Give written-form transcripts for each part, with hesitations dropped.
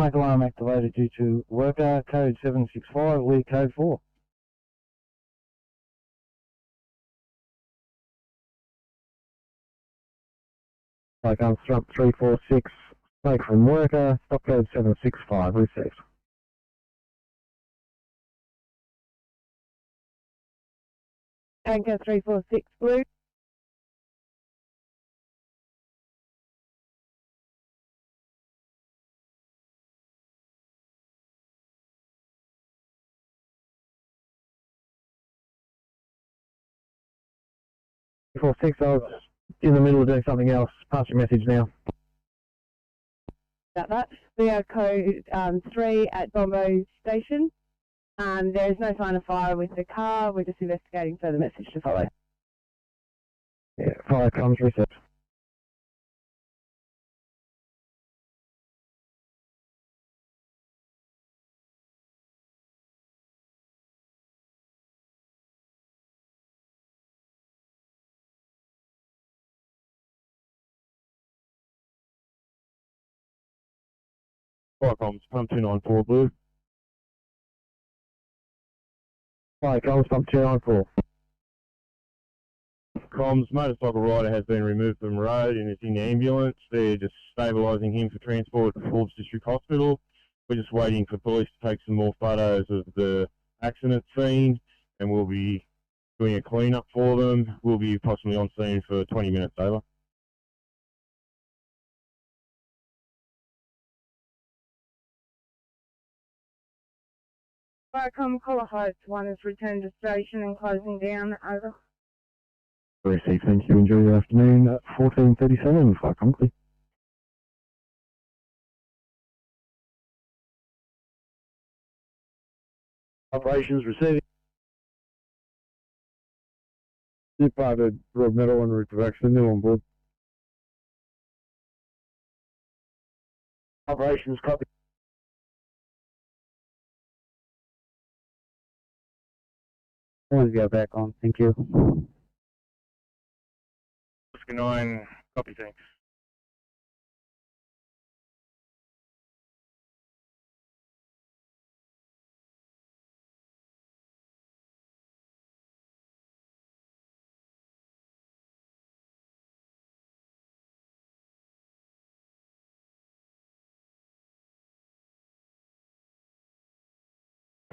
Smoke alarm activated due to worker code 765, lead code 4. Smoke unstruck 346, smoke from worker, stop code 765, received. Anchor 346 blue. I was in the middle of doing something else. Pass your message now. About that. We are code 3 at Bombo Station. There is no sign of fire with the car. We're just investigating further message to follow. Yeah, fire comms reset. Fire comms, pump 294 blue. Fire comms, pump 294. Comms, motorcycle rider has been removed from the road and is in the ambulance. They're just stabilising him for transport to Forbes District Hospital. We're just waiting for police to take some more photos of the accident scene, and we'll be doing a clean-up for them. We'll be possibly on scene for 20 minutes over. Firecom Collar Heights 1 is returned to station and closing down, over. Received, thank you. Enjoy your afternoon at 14:37, Firecom, please. Operations receiving. Departed Road Metal and route direction, new on board. Operations copy. Let's go back on, thank you. 9, copy, thanks.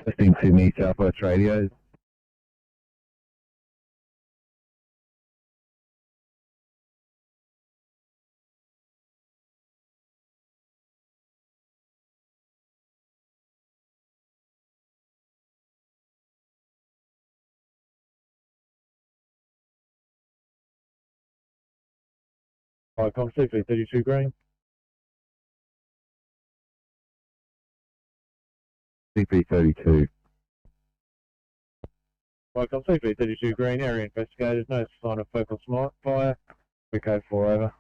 Testing Sydney Southwest radios. Icon CP32 green. CP32. Icon CP32 green, area investigated, no sign of focal fire. We code 4 over.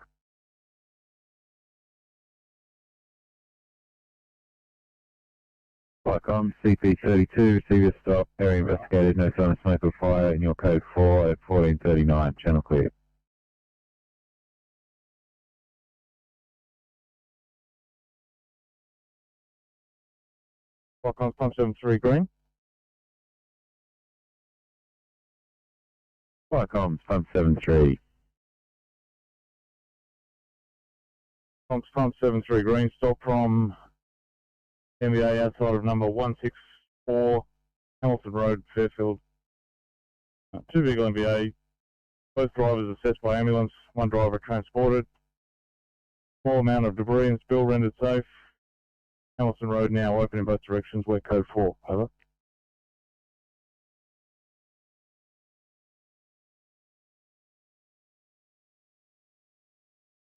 Icon CP32, receiver stop, area investigated, no sign of smoke or fire in your code 4 at 14:39, channel clear. Icon pump 73 green. Icon pump 73. Pump 73 green, stop from MBA outside of number 164 Hamilton Road, Fairfield. 2 vehicle MBA, both drivers assessed by ambulance, 1 driver transported. Small amount of debris and spill rendered safe. Hamilton Road now open in both directions, we're code 4, over.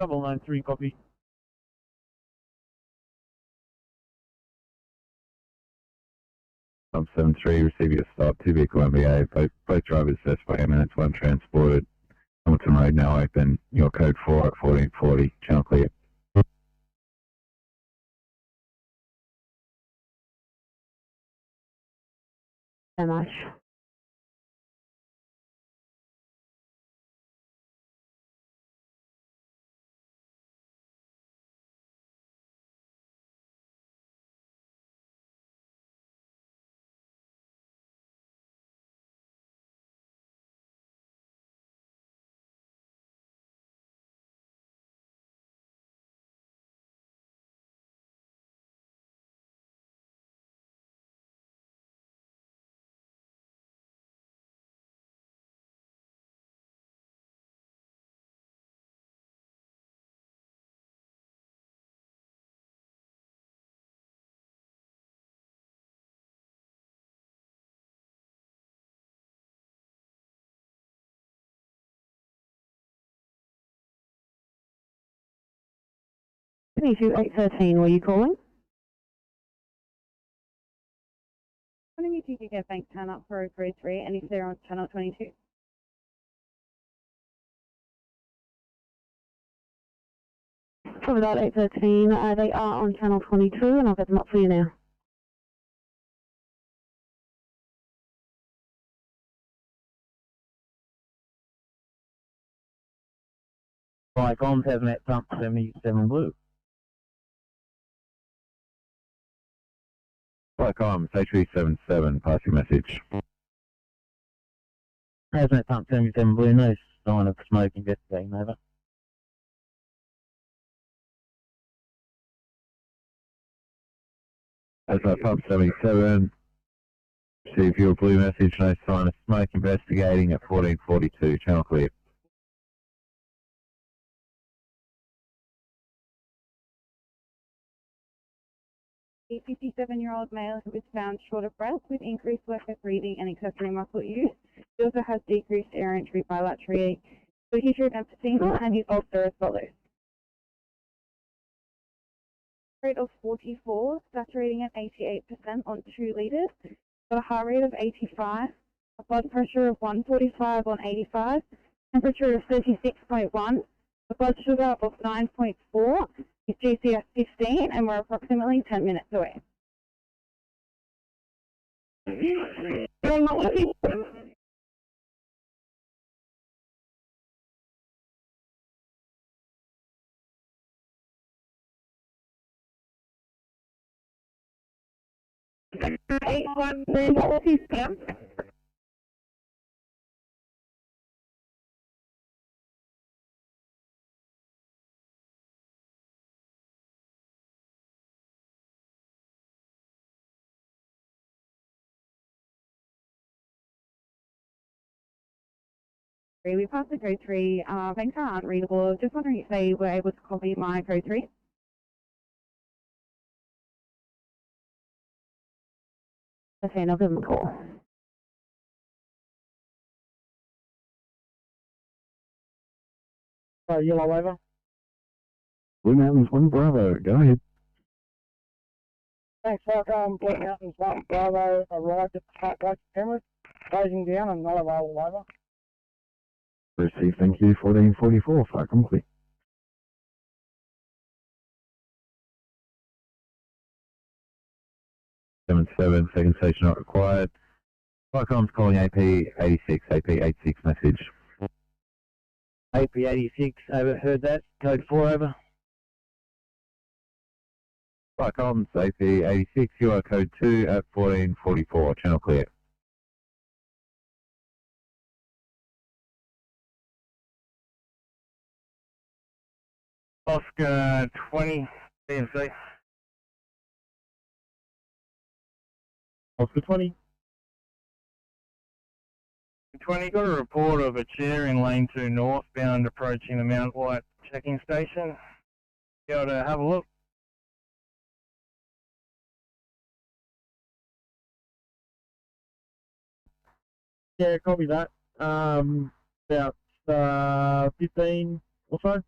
93, copy. Pump 73, receive your stop, 2 vehicle MBA, both drivers assessed by ambulance, 1 transported. Hamilton Road now open, your code 4 at 14:40, channel clear. So much. 22813, were you calling? Wondering if you could get bank turn up for code 3 and if they're on channel 22. For that 813, they are on channel 22 and I'll get them up for you now. Comms has met pump 77 blue. Comms, H377, pass your message. Hazmat pump 77 blue, no sign of smoke investigating, over. Hazmat pump 77, receive your blue message, no sign of smoke investigating at 1442, channel clear. A 57-year-old male who was found short of breath with increased worker breathing and accessory muscle use. He also has decreased air entry bilaterally. So he should emphysema and his ulcer as follows. Rate of 44, saturating at 88% on 2 litres, got a heart rate of 85, a blood pressure of 145 on 85, temperature of 36.1, a blood sugar of 9.4, his GCS 15, and we're approximately 10 minutes away. We passed the code 3. Banks aren't readable. Just wondering if they were able to copy my code 3. Okay, I'll give them a call. Yellow over. Blue Mountains 1 Bravo, go ahead. Thanks, Falcon. Blue Mountains 1 Bravo arrived at the heartbreak cameras, closing down and not available, over. Receive, thank you, 1444, Falcon clear. 77, second station not required. Falcon's calling AP86, AP86 message. AP86, over, heard that. Code 4, over. Falcon's AP86, you are code 2 at 1444, channel clear. Oscar 20, CMC. Oscar 20. 20, got a report of a chair in lane 2 northbound approaching the Mount White checking station. Be able to have a look. Yeah, copy that. About 15 or so.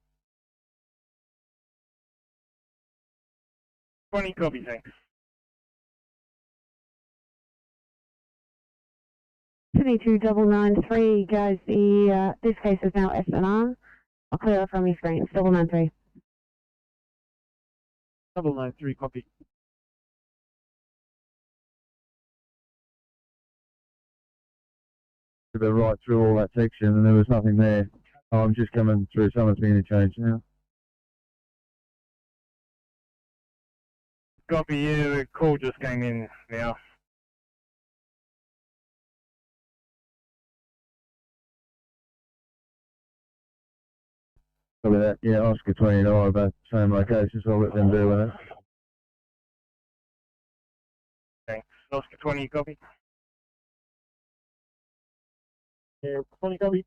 20, copy, thanks. 22993, guys, this case is now SNR. I'll clear it from your screen. It's 993. 993, copy. They're right through all that section and there was nothing there. I'm just coming through, someone's being changed now. Copy you, the call just came in now. Copy that, yeah, Oscar 20 and I about the same location, so I'll let them deal with it. Thanks. Oscar 20, copy. Yeah, 20 copy.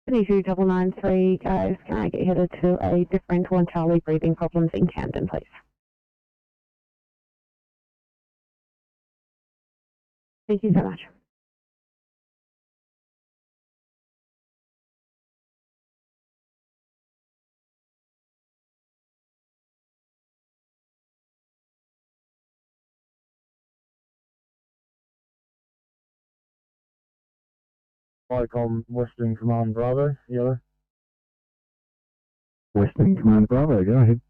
Sydney 2993, guys, can I get headed to a different 1 Charlie breathing problems in Camden, please? Thank you so much. Icon Western Command Bravo, yellow. Western Command Bravo, go ahead.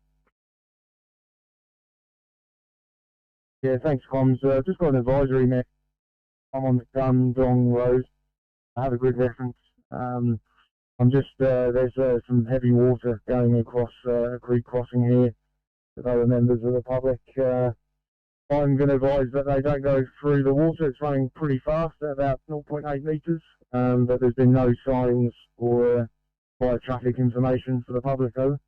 Yeah, thanks, comms. Just got an advisory net. I'm on the Dong Road. I have a grid reference. I'm just, there's some heavy water going across a creek crossing here with other members of the public. I'm going to advise that they don't go through the water. It's running pretty fast at about 0.8 metres, but there's been no signs or fire traffic information for the public over.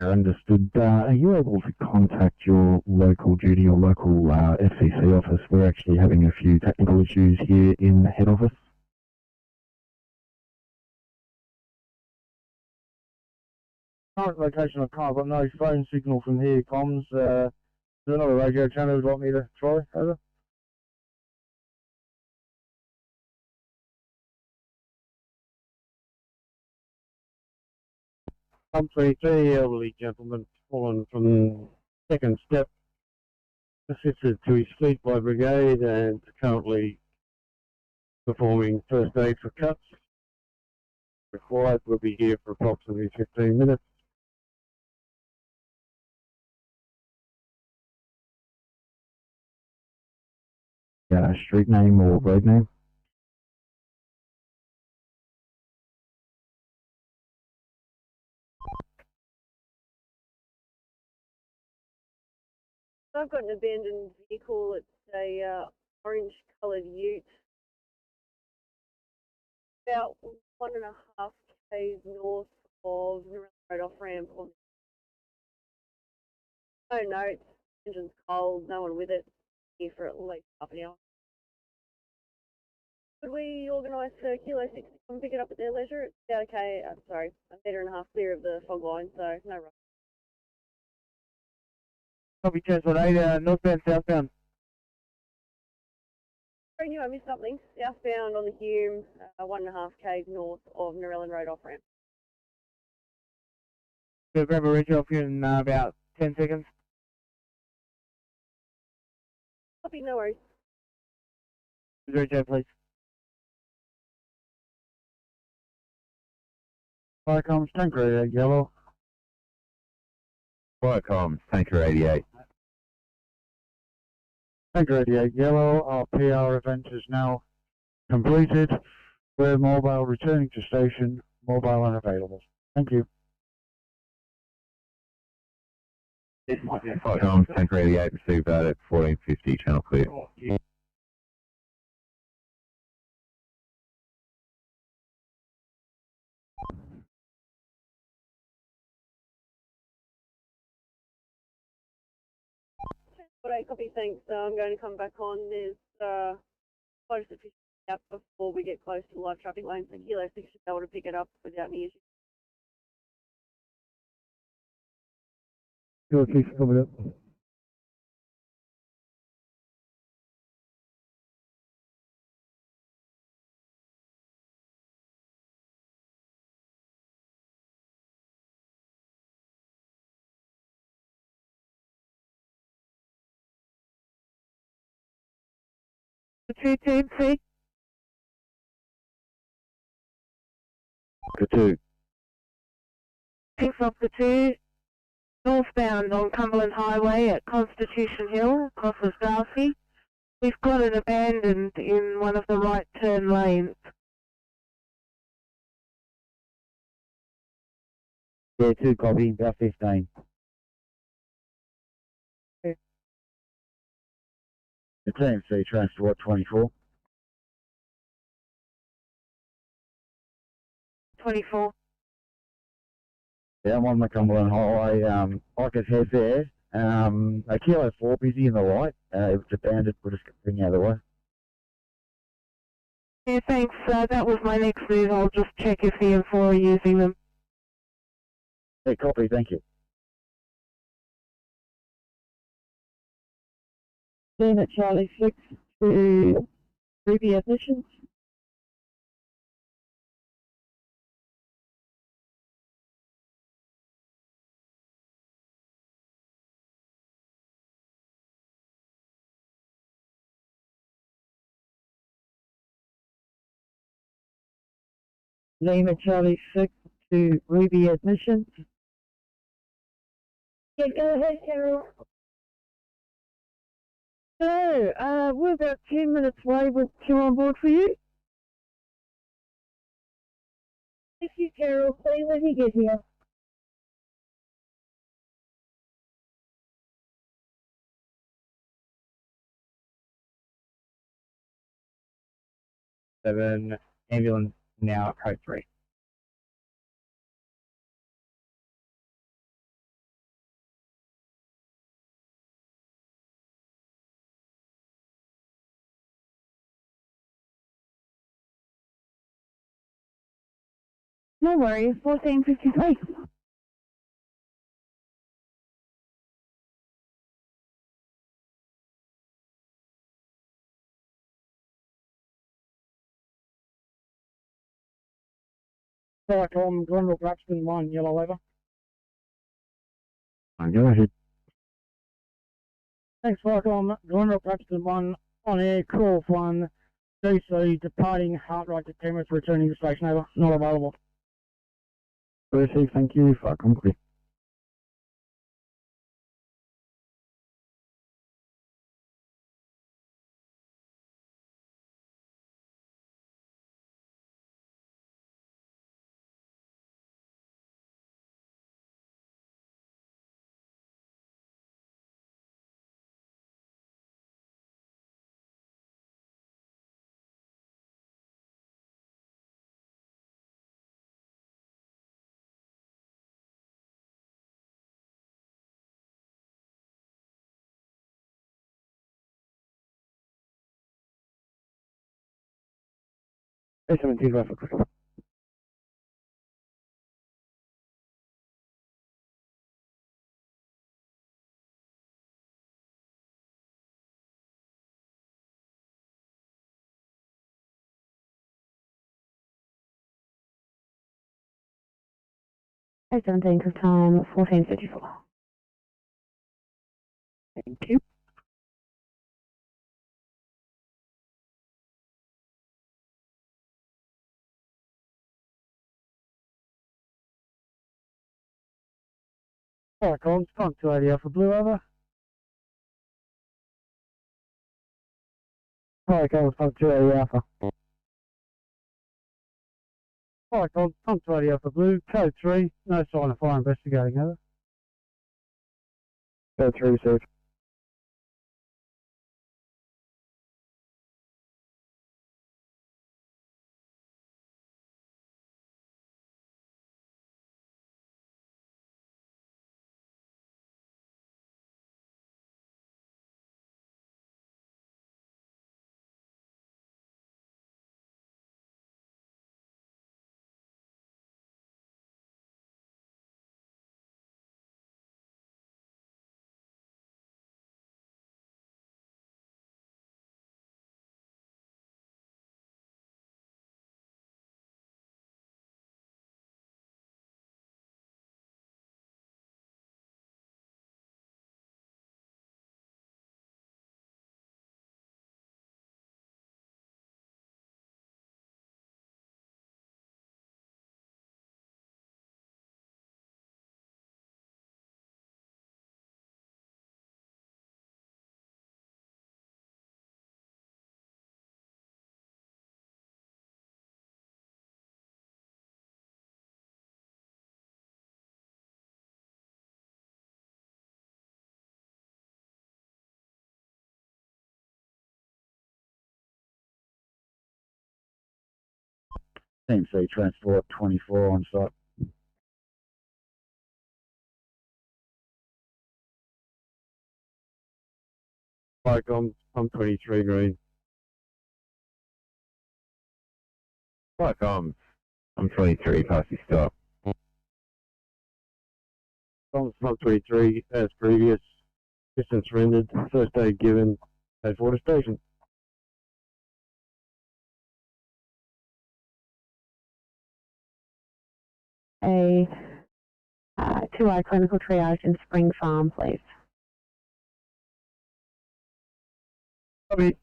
Understood. Are you able to contact your local duty or local FCC office? We're actually having a few technical issues here in the head office. Current location I can't, I've got no phone signal from here, comms. Is there another radio channel you'd like me to try? Over. I'm 23, elderly gentleman, fallen from second step, assisted to his feet by brigade and currently performing first aid for cuts. Required, we'll be here for approximately 15 minutes. Street name or road name? I've got an abandoned vehicle. It's a orange coloured ute. About 1.5 k's north of Narella Road off ramp. No notes, engine's cold, no one with it. Here for at least half an hour. Could we organise the Kilo 6 to come pick it up at their leisure? It's about a 1.5 metre clear of the fog line, so no rush. Copy, transport 8, northbound, southbound. I knew I missed something. Southbound on the Hume, 1.5 k's north of Narella Road off ramp. We'll grab a ridge off you in about 10 seconds. Copy, no worries. Ridge out, please. Fire comms, tanker 88 yellow. Fire comms, tanker 88. Tanker 88 yellow, our PR event is now completed. We're mobile returning to station, mobile unavailable. Thank you. Fire comms, tanker 88, received that at 1450, channel clear. Transport 8, copy, thanks. I'm going to come back on. There's quite a sufficient gap before we get close to the live traffic lane, so Kilo 6 should be able to pick it up without any issues. Kilo 6 coming up. The 2 team, see? Good 2. Picks up the 2, northbound on Cumberland Highway at Constitution Hill, crosses Darcy. We've got it abandoned in one of the right turn lanes. Yeah, 2 copy, about 15. Okay. The TMC transport 24. 24. Yeah, I'm on the Cumberland Highway. I could head there. A Kilo 4 busy in the light. It was abandoned, we're just getting out of the way. Yeah, thanks. That was my next move. I'll just check if the M4 are using them. Hey, copy, thank you. Then at Charlie 6 to Ruby admissions. Name at Charlie 6 to Ruby admissions. Yeah, go ahead, Carol. So, we're about 10 minutes away with 2 on board for you. Thank you, Carol. See you when you get here. Seven, ambulance now at code 3. No worries, 1453. Cyclone, Glenrock, Ruxton, 1, yellow over. Go ahead. Thanks, Cyclone, Glenrock, Ruxton, 1, on air, call 1, DC, departing, heart rate to 10 minutes, returning to station, over, not available. Receive, thank you. Fuck, I'm clear. A17 right for critical. A17 for time 1454. Thank you. Cyclone, Skunk 280 Alpha Blue, over. Cyclone, Skunk 280 Alpha. Cyclone, Skunk 280 Alpha Blue, code 3, no sign of fire investigating, over. Code 3 received. CMC transport 24 on site. Cyclone, I'm 23 green. Like I'm 23, past your stop. I'm 23 as previous. Distance rendered. First aid given. At Water Station. A 2-hour clinical triage in Spring Farm, please. Copy.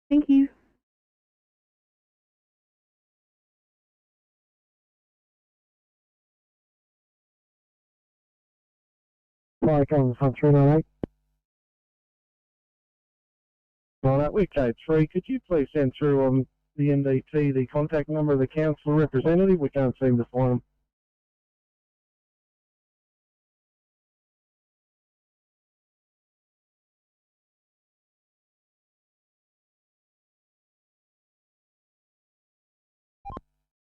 Thank you. Mike on 398. Right, we're code 3. Could you please send through on the NDT the contact number of the council representative? We can't seem to find them.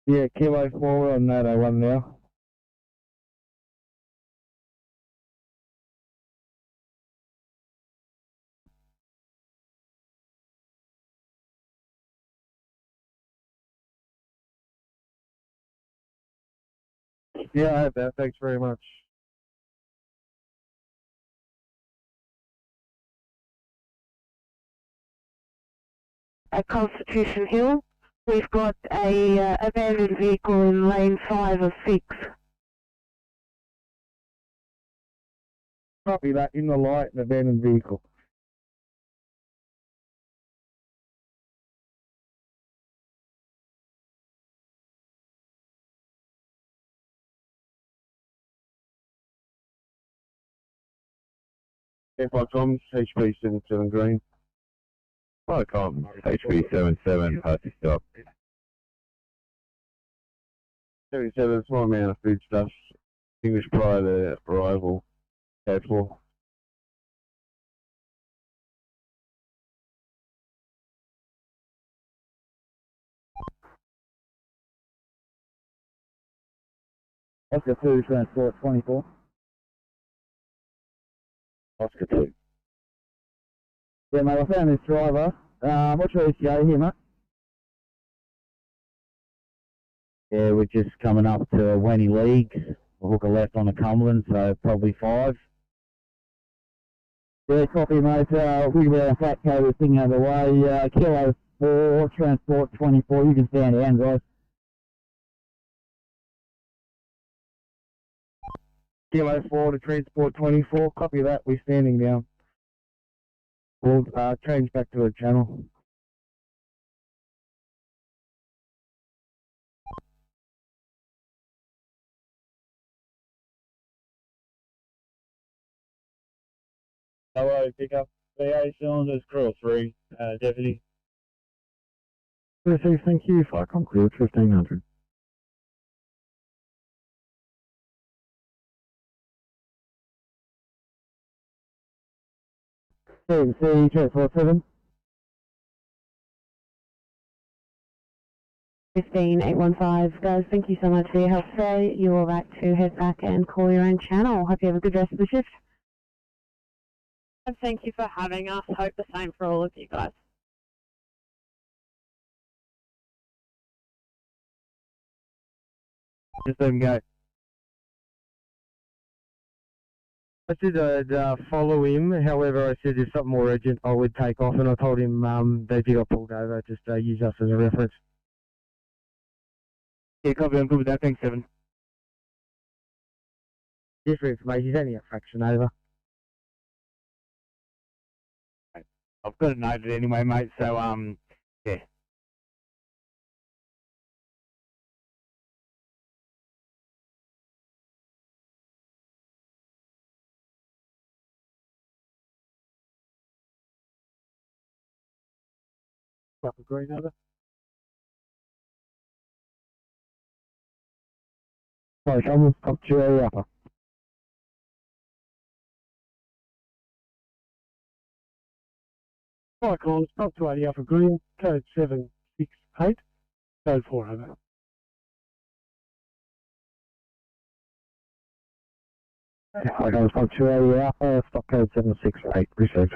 Yeah, Kilo 4, we're on that 01 now. Yeah, I have that. Thanks very much. At Constitution Hill, we've got a abandoned vehicle in lane 5 of 6. Copy that, in the light, an abandoned vehicle. FI-COMS, HP 77 green. FI-COMS, HP 77, past your stop. 77, small amount of foodstuffs. English prior to arrival. Code 4. Oscar 2, transport 24. Oscar 2. Yeah, mate, I found this driver. What's your ETA here, mate? Yeah, we're just coming up to Wenny League. We'll hook a left on the Cumberland, so probably 5. Yeah, copy, mate. We were flat code thing out of the way. Kilo 4, transport 24. You can stand down, guys. Kilo 4 to transport 24. Copy that. We're standing down. We'll change back to the channel. Hello, pick up VA cylinders, crew 3, deputy. Thank you. Fire clear 1500. CMC, transport 7. 15815, guys, thank you so much for your help today. You're all right to head back and call your own channel. Hope you have a good rest of the shift. And thank you for having us. Hope the same for all of you guys. Just let him go. I said I'd follow him, however I said if something more urgent I would take off, and I told him that if he got pulled over, just use us as a reference. Yeah, copy, I'm good with that, thanks 7. Just for information, he's only a fraction over. I've got it noted anyway, mate, so yeah. Upper green over. Sorry, come up to area upper. Hi, calls, up to 80 upper green, code 768, code 4 over. Hi, calls, up to 80 upper, stop code 768, received.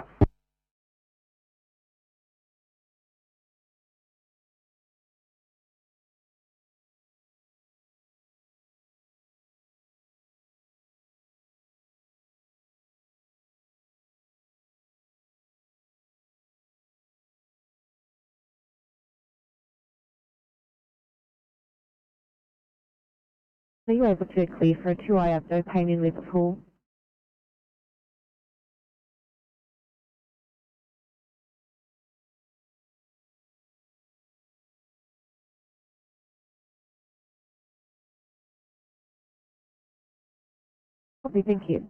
Are you able to clear for a 2i abdo pain in Liverpool? Copy, thank you.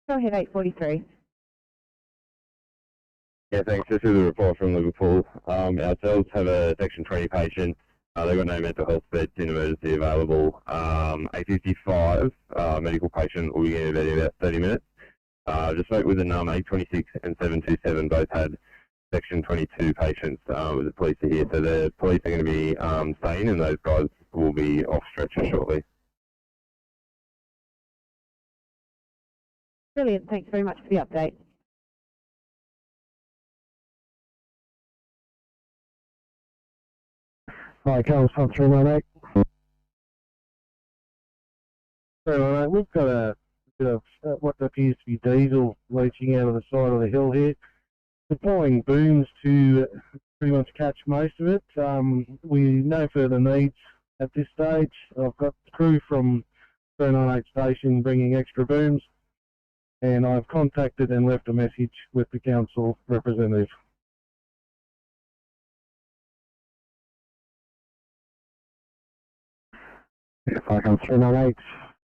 Go ahead, 843. Yeah, thanks. This is a report from Liverpool. Ourselves have a Section 20 patient. They've got no mental health beds in emergency available. 855, medical patient will be in bed in about 30 minutes. Just spoke with the 826 and 727, both had Section 22 patients with the police are here. So the police are going to be staying and those guys will be off stretcher shortly. Brilliant, thanks very much for the update. Hi, Carl, 318. So we've got a bit of what appears to be diesel leaching out of the side of the hill here. Deploying booms to pretty much catch most of it. We no further needs at this stage. I've got the crew from 398 station bringing extra booms, and I've contacted and left a message with the council representative. If I come 398,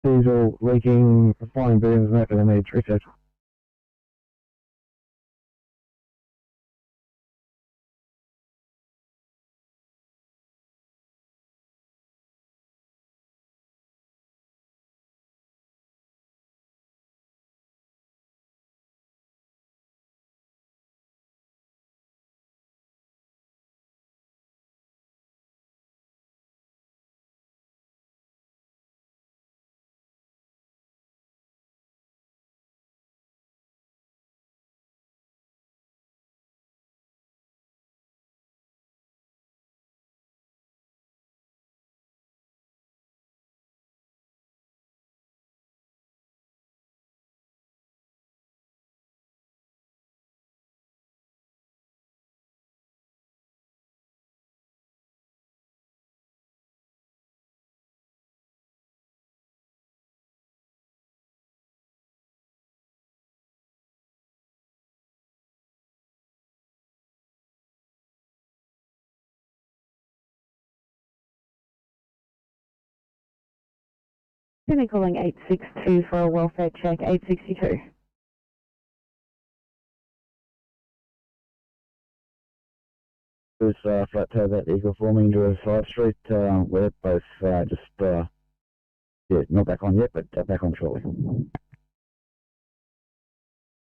diesel leaking, flying booms, no further needs, research. Sydney calling 862 for a welfare check, 862. This flat tow that eagle forming to 5 Street, we're both yeah, not back on yet, but back on shortly.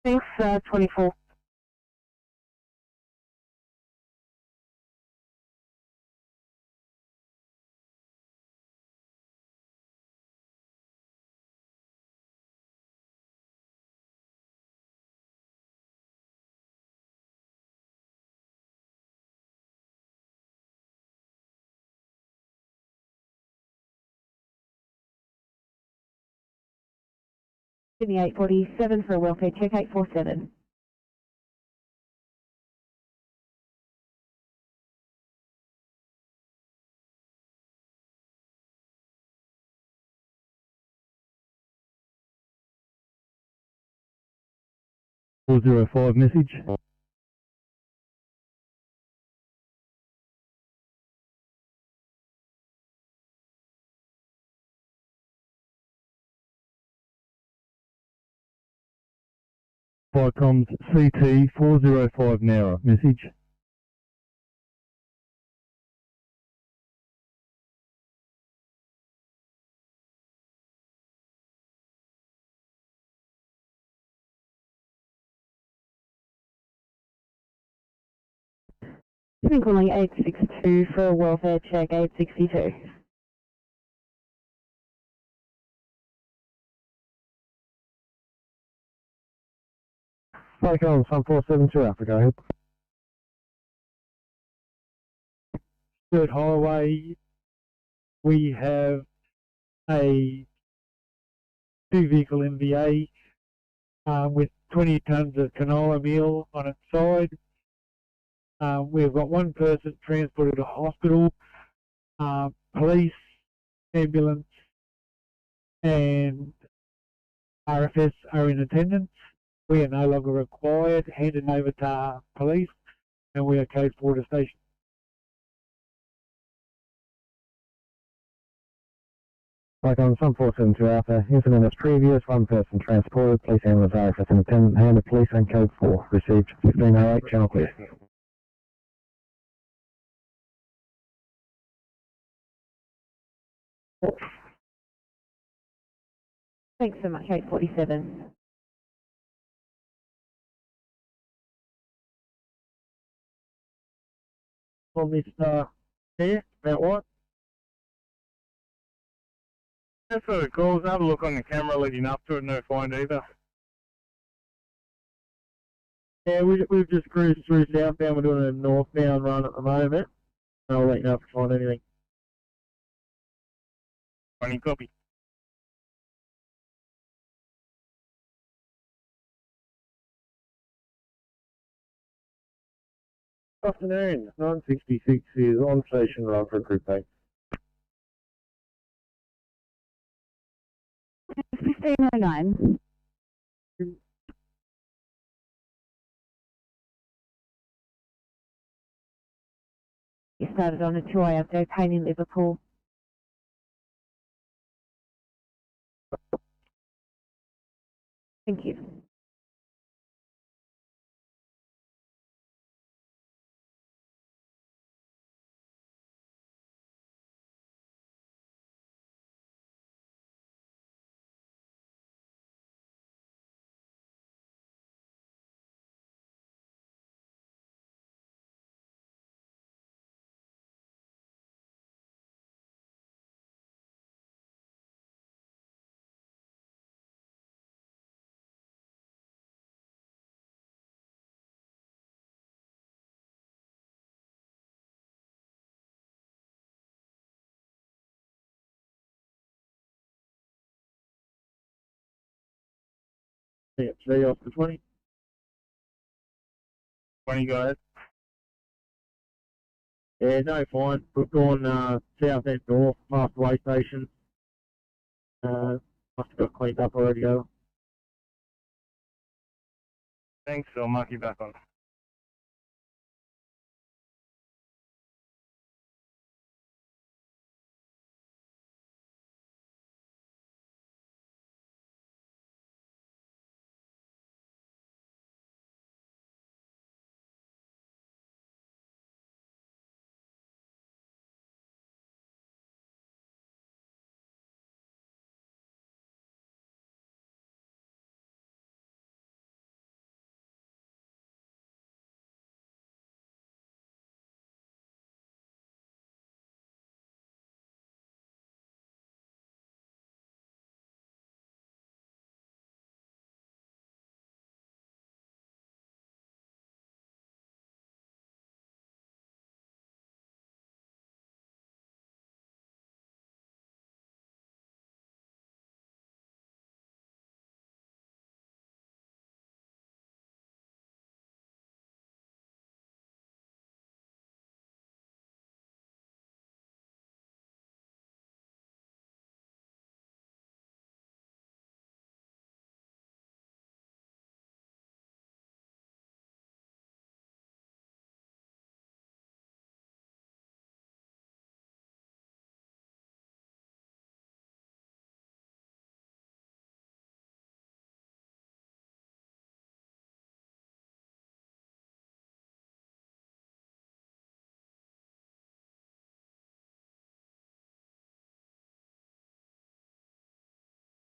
Thanks, 24. Sydney 847 for a welfare check, 847. .405 message. Comms CT 405 Nara message. been calling 862 for a welfare check, 862. Flight on Sun 472 Alpha, go ahead. Third highway, we have a two-vehicle MVA with 20 tonnes of canola meal on its side. We've got one person transported to hospital. Police, ambulance, and RFS are in attendance. We are no longer required, handed over to police, and we are code 4 to station. Flight on Sun 472 Alpha, incident as previous, one person transported, police ambulance RFS in attendant, handed police and code 4, received 1508, channel clear. Thanks so much, 847. On this here, about what? That's what it calls. Have a look on the camera leading up to it, no find either. Yeah, we've just cruised through southbound. We're doing a northbound run at the moment. I'll let you know if I find anything. Funny copy. Afternoon, 966 is on station run for Group A. 1509. You started on a 2-hour update, pain in Liverpool. Thank you. Yeah, 3 off the 20. 20 go ahead. Yeah, no fine. We've gone south and north past the way station. Must have got cleaned up already, though. Thanks, I'll mark you back on.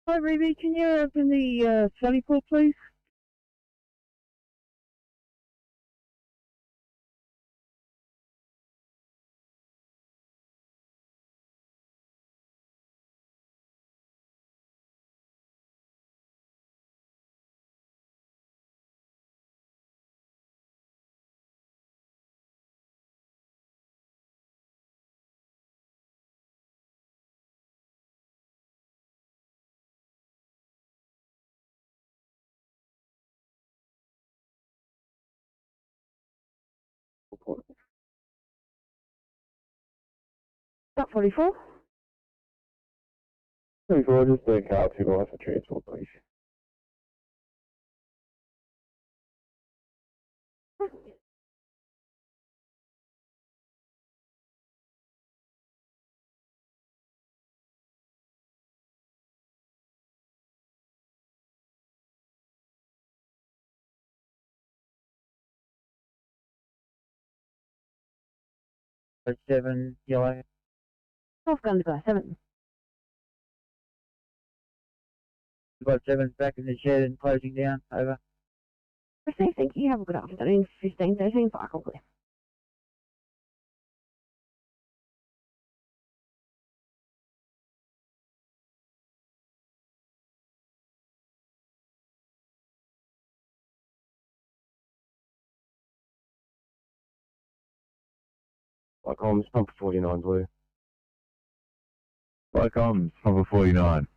Hi, Ruby, can you open the study pool, please? report. About 44. 24, just a car 2 by for transport, please. Seven yellow. North gun to go 7. We've got 7 back in the shed and closing down. Over. Received, thank you. Have a good afternoon. 15, 13, 5, all clear. Comms, pump 49 blue. Comms, number 49.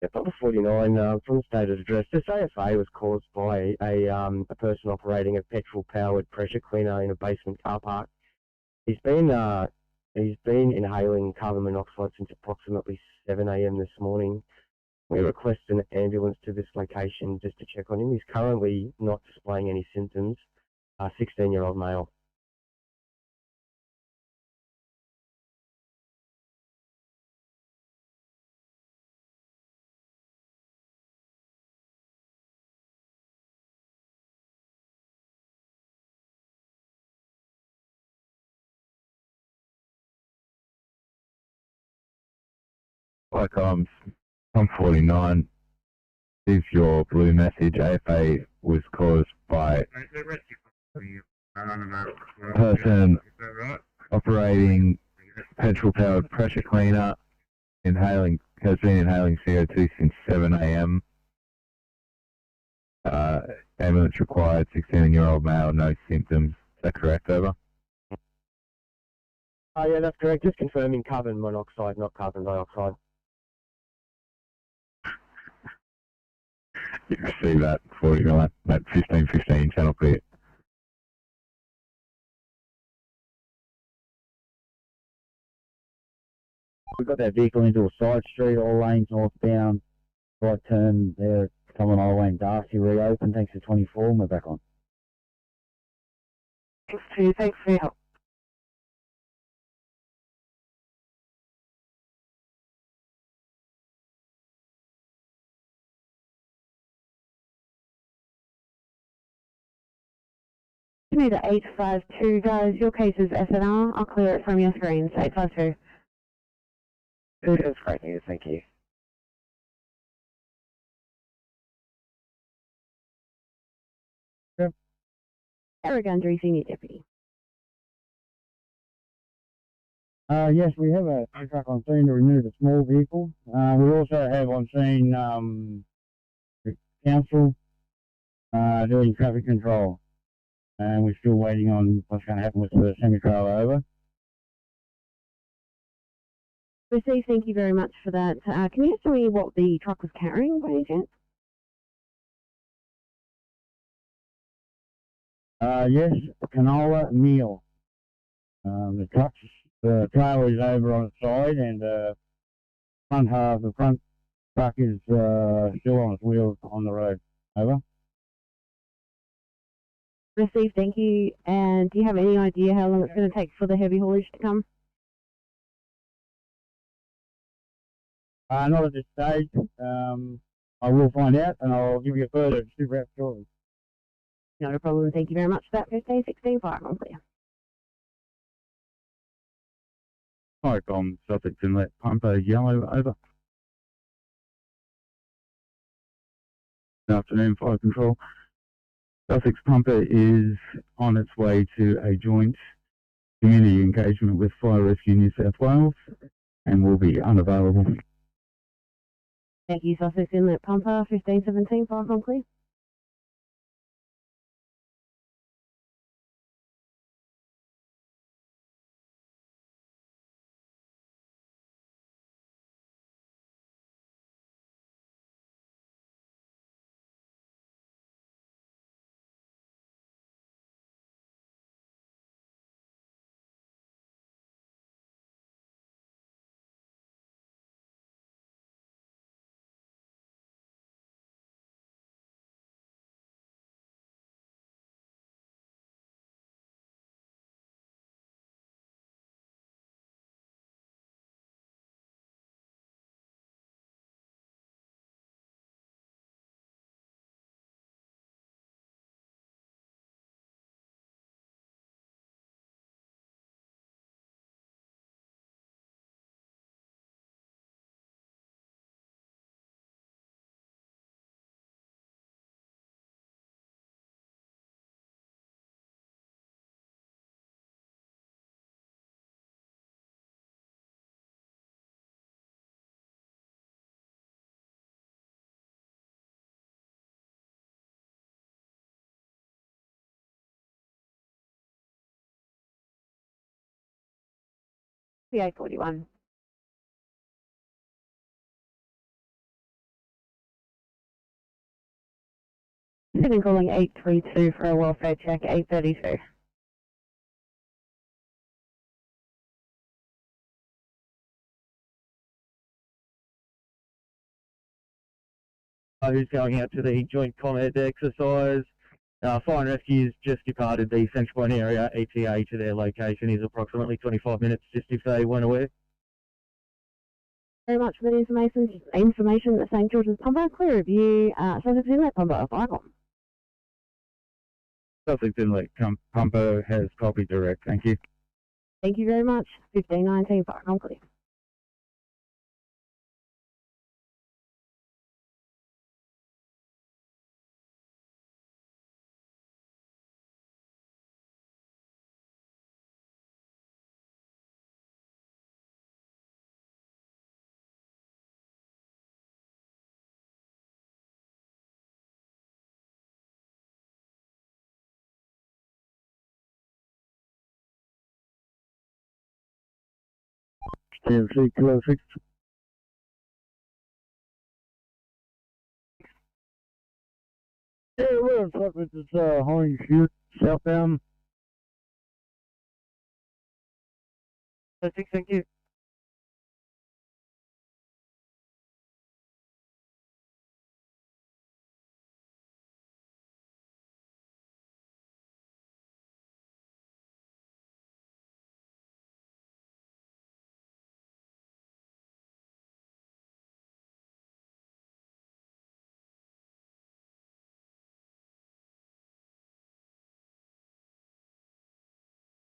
Yeah, pump 49 from the stated address. This AFA was caused by a person operating a petrol-powered pressure cleaner in a basement car park. He's been inhaling carbon monoxide since approximately 7 a.m. this morning. We request an ambulance to this location just to check on him. He's currently not displaying any symptoms. 16-year-old male. Comms, pump 49. Is your blue message AFA was caused by a person operating petrol-powered pressure cleaner has been inhaling CO2 since 7 a.m. Ambulance required, 16-year-old male, no symptoms. Is that correct, over? Yeah, that's correct. Just confirming carbon monoxide, not carbon dioxide. You can see that 49, that 1515 channel clear. We've got that vehicle into a side street, all lanes northbound. Right turn there, coming all the way in Darcy, reopen. Thanks for 24, and we're back on. Thanks to you. Thanks for your help. Need 852, guys. Your case is SNR. I'll clear it from your screens. 852. That's great news, thank you. Eric Gundry, Senior Deputy. Yes, we have a truck on scene to remove a small vehicle. We also have on scene the council doing traffic control. And we're still waiting on what's going to happen with the semi-trailer. Over. Received, thank you very much for that. Can you tell me what the truck was carrying by any chance? Yes, canola meal. The trailer is over on its side, and the front truck is still on its wheels on the road. Over. Received, thank you. And do you have any idea how long it's going to take for the heavy haulage to come? Not at this stage. I will find out, and I'll give you a further super shortly. Not a problem. Thank you very much for that. 15, 16, 5, on clear. Comms, Sussex Inlet, pumper yellow, over. Good afternoon, fire control. Sussex pumper is on its way to a joint community engagement with Fire Rescue New South Wales and will be unavailable. Thank you, Sussex Inlet pumper. 15, 17, 5, on clear. PA41. Sydney calling 832 for a welfare check, 832. Who's going out to the joint combat exercise. Fire and rescue's just departed the Central Point area. ETA to their location is approximately 25 minutes, just if they weren't aware. Very much for the information at St George's Pumper. Clear review. Subject Inlet Pumper, Icon. Subject Inlet Pumper has copied direct. Thank you. Thank you very much. 1519 for Icon clear. TMC Kilo 6. Yeah, we're in front with this Horny Shoot southbound. 6, thank you.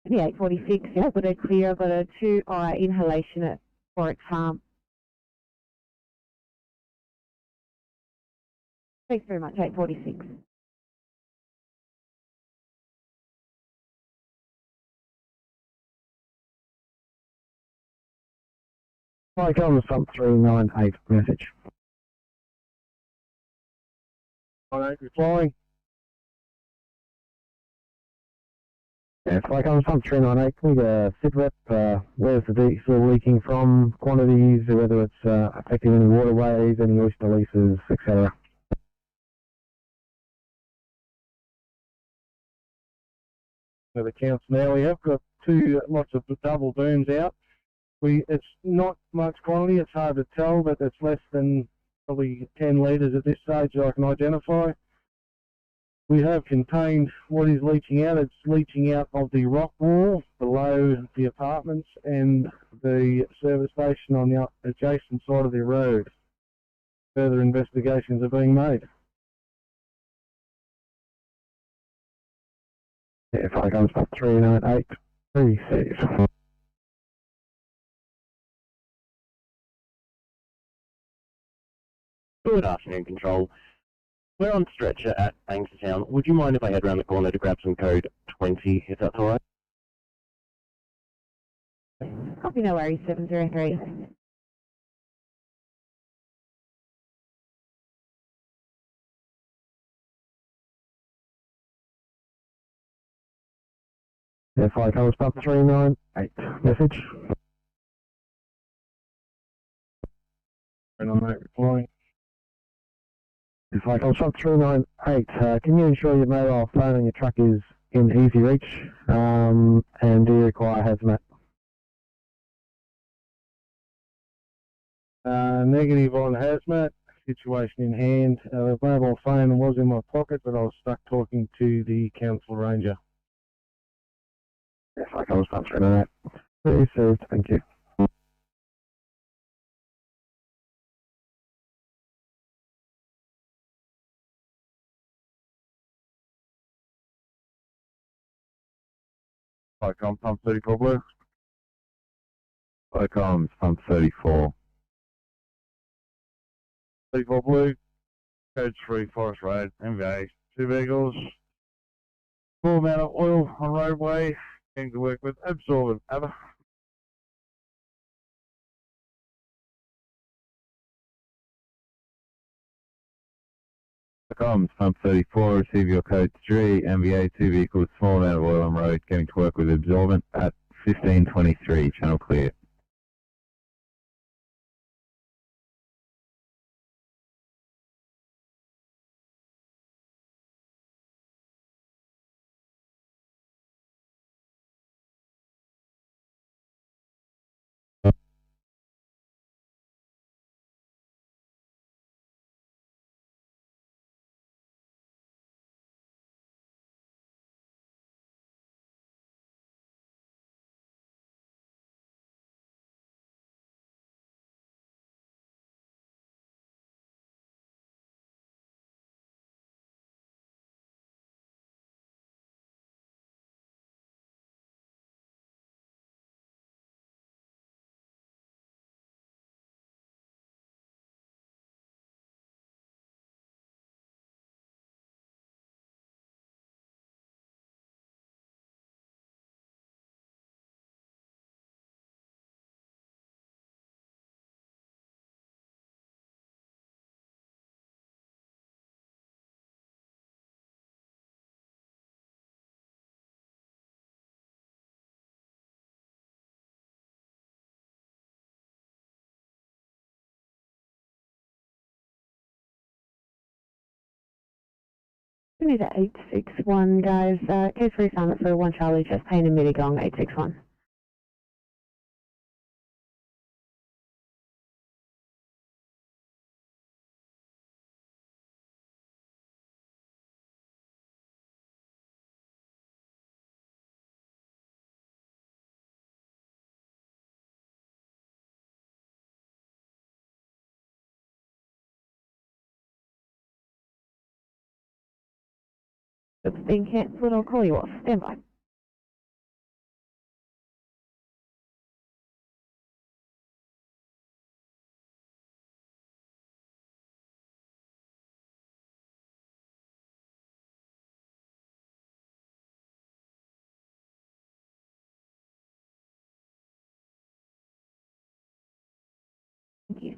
Yeah, 846. Yeah, I've got a clear. I've got a 2-eye inhalation at Forex Farm. Thanks very much, 846. Hi, Thomas, 398 message. Alright, we're flying. Yeah, Flight Common 398, can we get a SID rep, where's the diesel leaking from, quantities, whether it's affecting any waterways, any oyster leases, etc. The counts now, we have got lots of double booms out. It's not much quantity, it's hard to tell, but it's less than probably 10 litres at this stage that I can identify. We have contained what is leaching out. It's leaching out of the rock wall below the apartments and the service station on the adjacent side of the road. Further investigations are being made. Yeah, Flight Common 398, 36. Good afternoon, Control. We're on stretcher at Bankstown. Would you mind if I head around the corner to grab some code 20, if that's alright? Copy, no worries, 703. Yeah, Flight Common 398, message. And I'm replying. It's like I'll shot 398. Can you ensure your mobile phone and your truck is in easy reach? And do you require hazmat? Negative on hazmat. Situation in hand. The mobile phone was in my pocket, but I was stuck talking to the council ranger. Yes, like I was 398. Very served, thank you. Icon pump 34 blue. Icons pump 34. 34 blue. Code 3 Forest Road, MVA. 2 vehicles. Small amount of oil on roadway. Getting to work with absorbent other. Comms pump 34, receive your code 3, MVA 2 vehicles, small amount of oil on road, getting to work with absorbent at 1523, channel clear. Unit 861, guys. Case 3 silent for 1 Charlie, just paying a Mittagong 861. It's been cancelled, I'll call you off. Stand by. Thank you.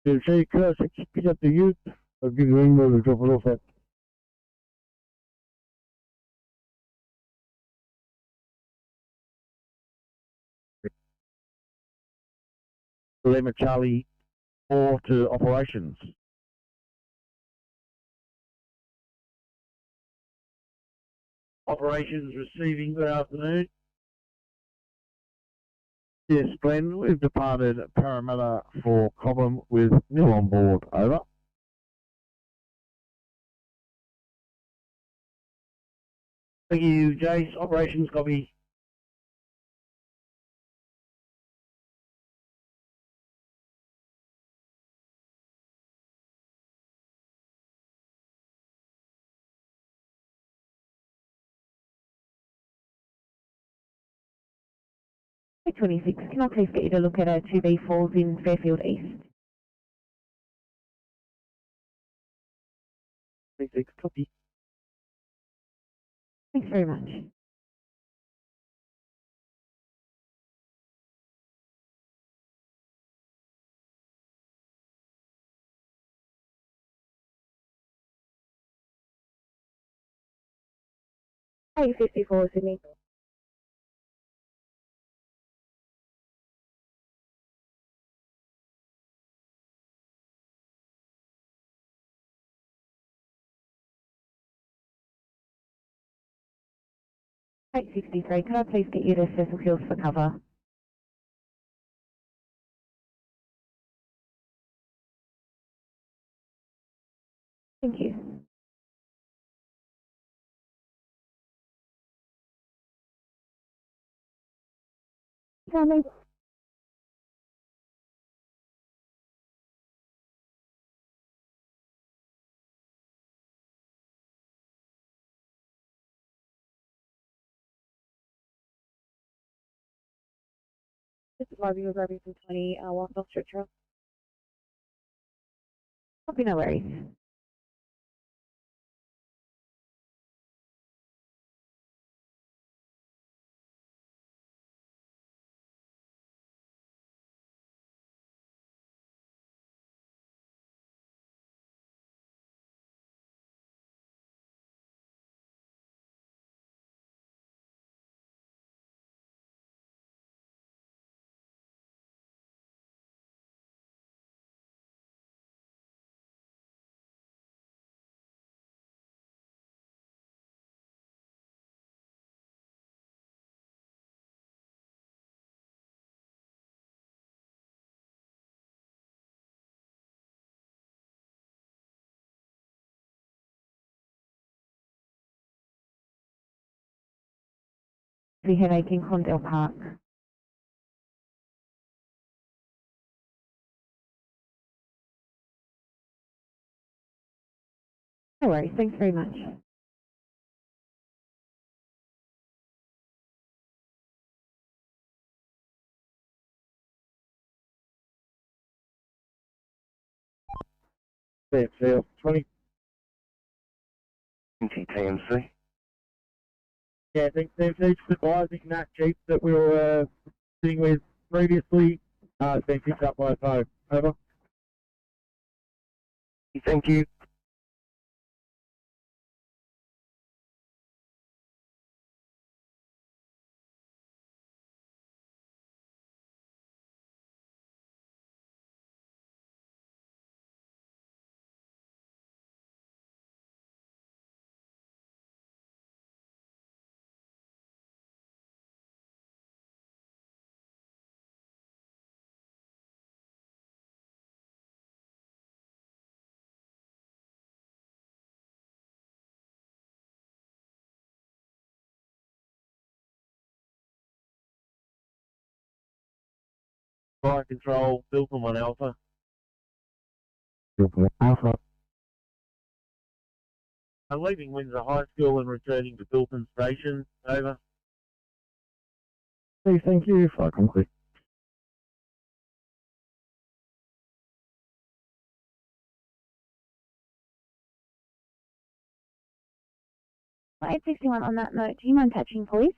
If say class, pick up the youth, I'll give you a ring, we'll drop it off at. Lima Charlie 4 to operations. Operations receiving, good afternoon. Yes, Glenn, we've departed Parramatta for Cobham with nil on board, over. Thank you, Jace. Operations copy. Hey, 26, can I please get you to look at 2B Falls in Fairfield East? 26, copy. Thanks very much. Hey, 54, Sydney. Hey, 63, can I please get you to Cecil Hills for cover? Thank you. Tommy. This is Marvin with Robinson 20, Walkville Churchill. Copy, no worries. The headache in Condell Park. No worries, thanks very much. Fairfield 20. TMC. Yeah, they've each advising that Jeep that we were sitting with previously. It's been picked up by a tow. Over. Thank you. Fire control, Bilton 1 Alpha. Bilton 1 Alpha. I'm leaving Windsor High School and returning to Bilton Station. Over. Please, thank you. Flight complete. Well, 861 on that note, do you mind touching, please?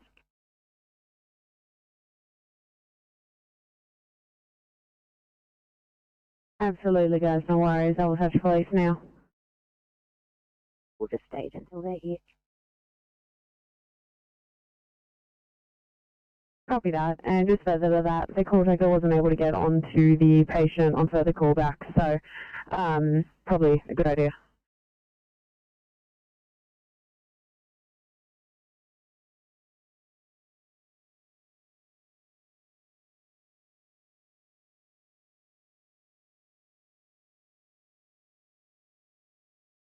Absolutely, guys, no worries. I will touch police now. We'll just stage until they're here. Copy that, and just further to that, the call taker wasn't able to get onto the patient on further callback, so probably a good idea.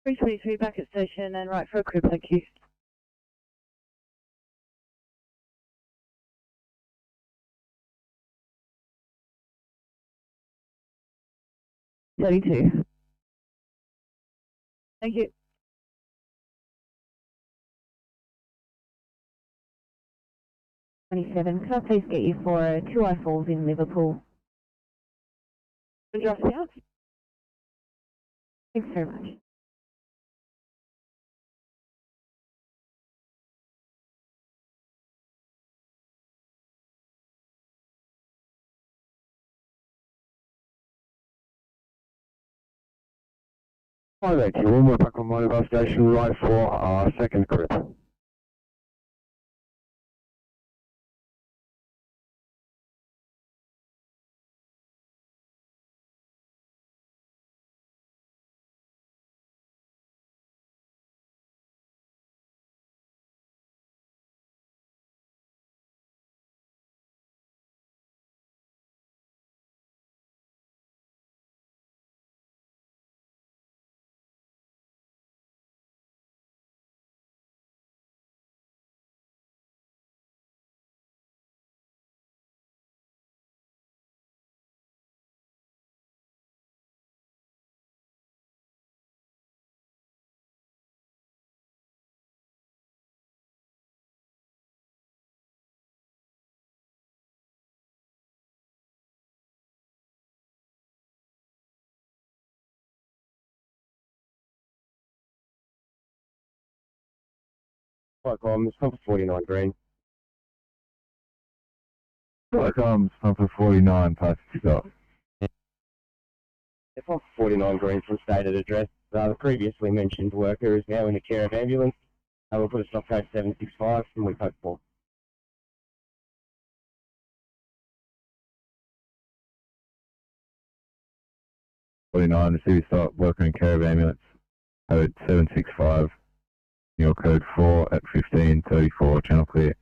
.323 back at station and right for a crib, thank you. .32. Thank you. .27, could I please get you for 2I Falls in Liverpool? Thanks very much. Hi there, Kieran. We're back on mobile station right for our second crib. Flight comms, Pumper 49 green. Flight comms, Pumper 49, pass stop. Pumper 49 green from stated address. The previously mentioned worker is now in the care of ambulance. We'll put a stop code 765 and we hope for. 49, receive stop, worker in care of ambulance, code 765, your code 4 at 1534, channel clear.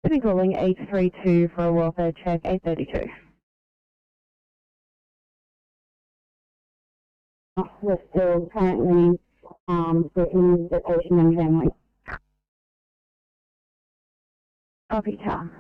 Sydney calling 832 for a welfare check, 832. We're still currently in the patient and family. Copy, Tom.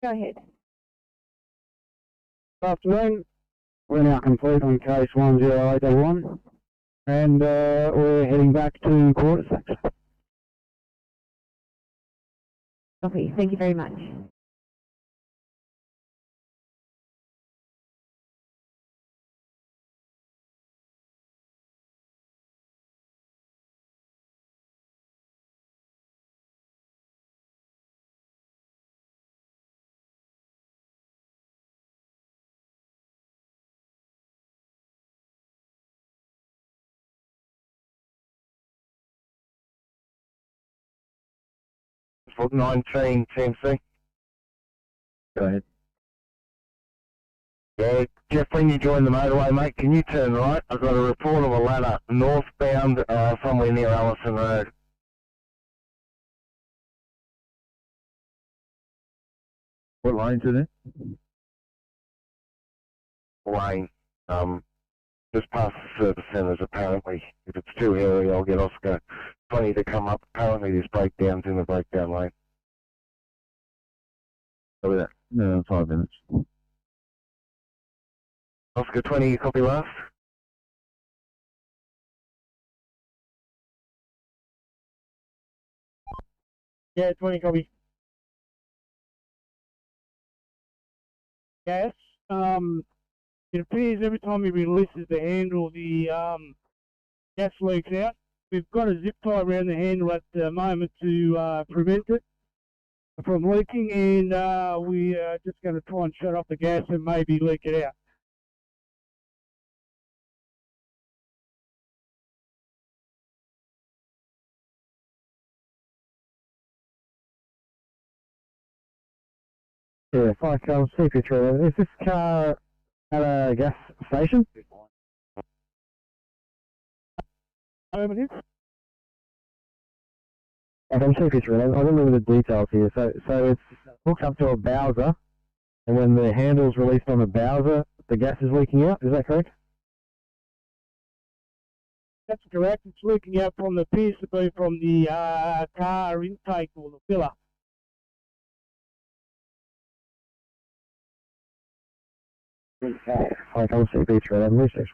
Go ahead. Good afternoon. We're now complete on case 10801 and we're heading back to quarter six. Copy. Thank you very much. For 19 TMC. Go ahead. Yeah, Jeff, when you join the motorway, mate, can you turn right? I've got a report of a ladder northbound somewhere near Allison Road. What lane's it in? Lane. Just past the service centres, apparently. If it's too hairy, I'll get Oscar 20 to come up. Apparently there's breakdowns in the breakdown lane. Over that. No, 5 minutes. Oscar 20, you copy last? Yeah, 20 copy. Gas. It appears every time he releases the handle, the gas leaks out. We've got a zip tie around the handle at the moment to prevent it from leaking, and we are just going to try and shut off the gas and maybe leak it out. Yeah, if I can see picture. Is this car at a gas station? Affirmative. I can see picture. I don't remember the details here. So it's hooked up to a Bowser, and when the handle's released on the Bowser, the gas is leaking out. Is that correct? That's correct. It's leaking out from the appears to be from the car intake or the filler. I can't see picture. I'm missing.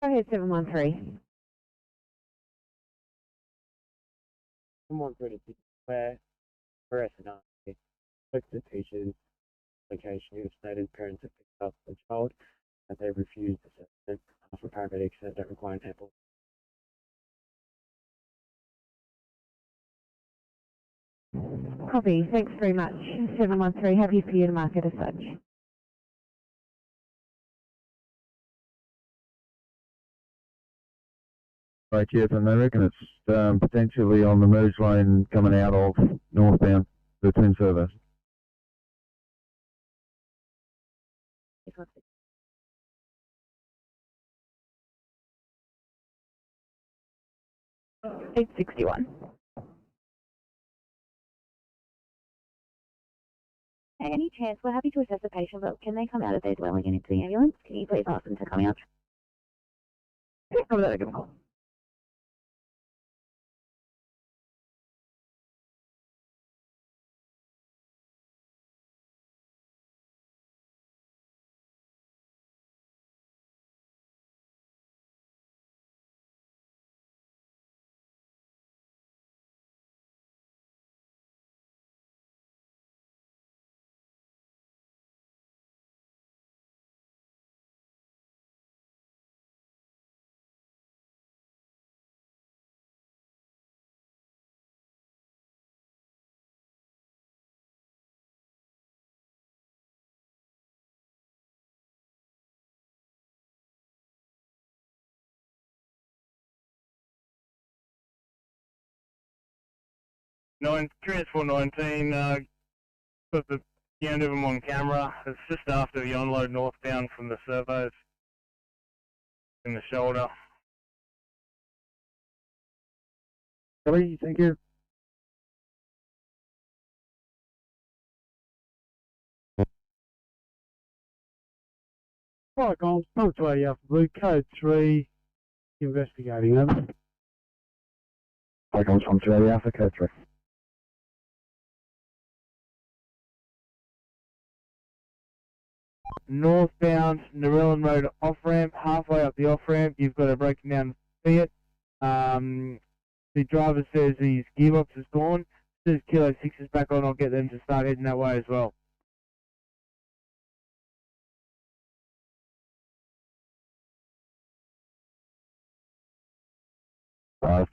Go ahead, 713. Someone put it where SNR took the teacher's location who stated parents have picked up the child and they refused assessment for paramedics that don't require an ample. Copy. Thanks very much. 713. Happy for you to mark it as such. Right, Jeff, and I reckon it's potentially on the merge lane coming out of northbound, the twin service. Eight 61. Any chance, we're happy to assess the patient, but can they come out of their dwelling and into the ambulance? Can you please ask them to come out? Probably give them a call. Transport 19, got the end of them on camera. It's just after the onload northbound from the servos in the shoulder. Copy, thank you. Right, Colin, come to 80 Alpha Blue, code 3, investigating, over. Hi, comes from 280 Alpha, code 3. Northbound Narellan Road off-ramp, halfway up the off-ramp, you've got a broken down Fiat. The driver says his gearbox is gone. As soon as Kilo 6 is back on, I'll get them to start heading that way as well.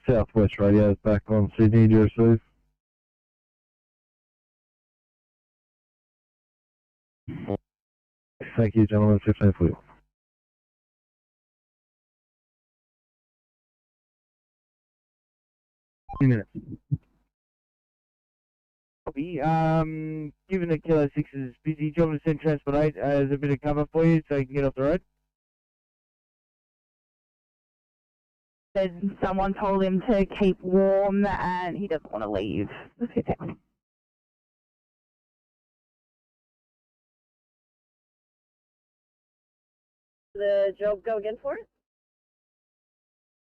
Southwest Radio is back on Sydney to receive. Thank you, gentlemen. 15 for you. Minutes. Copy. Given that Kilo 6 is busy, do you want me to send Transport 8 as a bit of cover for you so you can get off the road? Someone told him to keep warm and he doesn't want to leave. The job go again for it?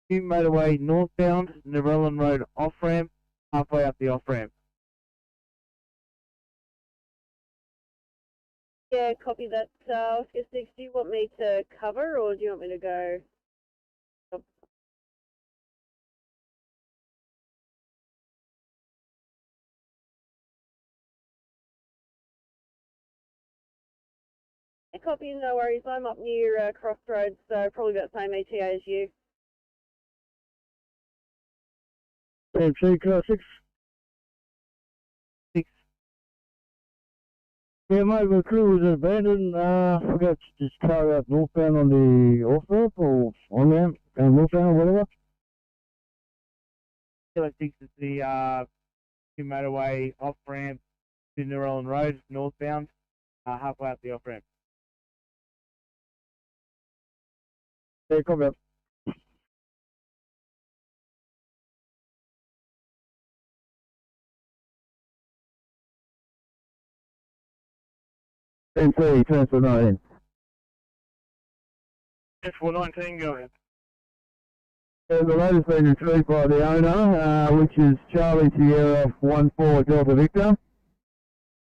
New motorway northbound, Narellan Road off-ramp, halfway up the off-ramp. Yeah, copy that. Oscar 6, do you want me to cover or do you want me to go? Copy, no worries. I'm up near Crossroads, so probably about the same ETA as you. MC, Kilo 6. 6. Yeah, mate, the crew was abandoned. Forgot to just carry out northbound on the off-ramp or on-ramp, going northbound or whatever. Kilo 6 is the new motorway off-ramp to Narellan Road, northbound, halfway up the off-ramp. Yeah, copy up. MC, Transport 19. Transport 19, go ahead. The load has been retrieved by the owner, which is Charlie Sierra 14 Delta Victor.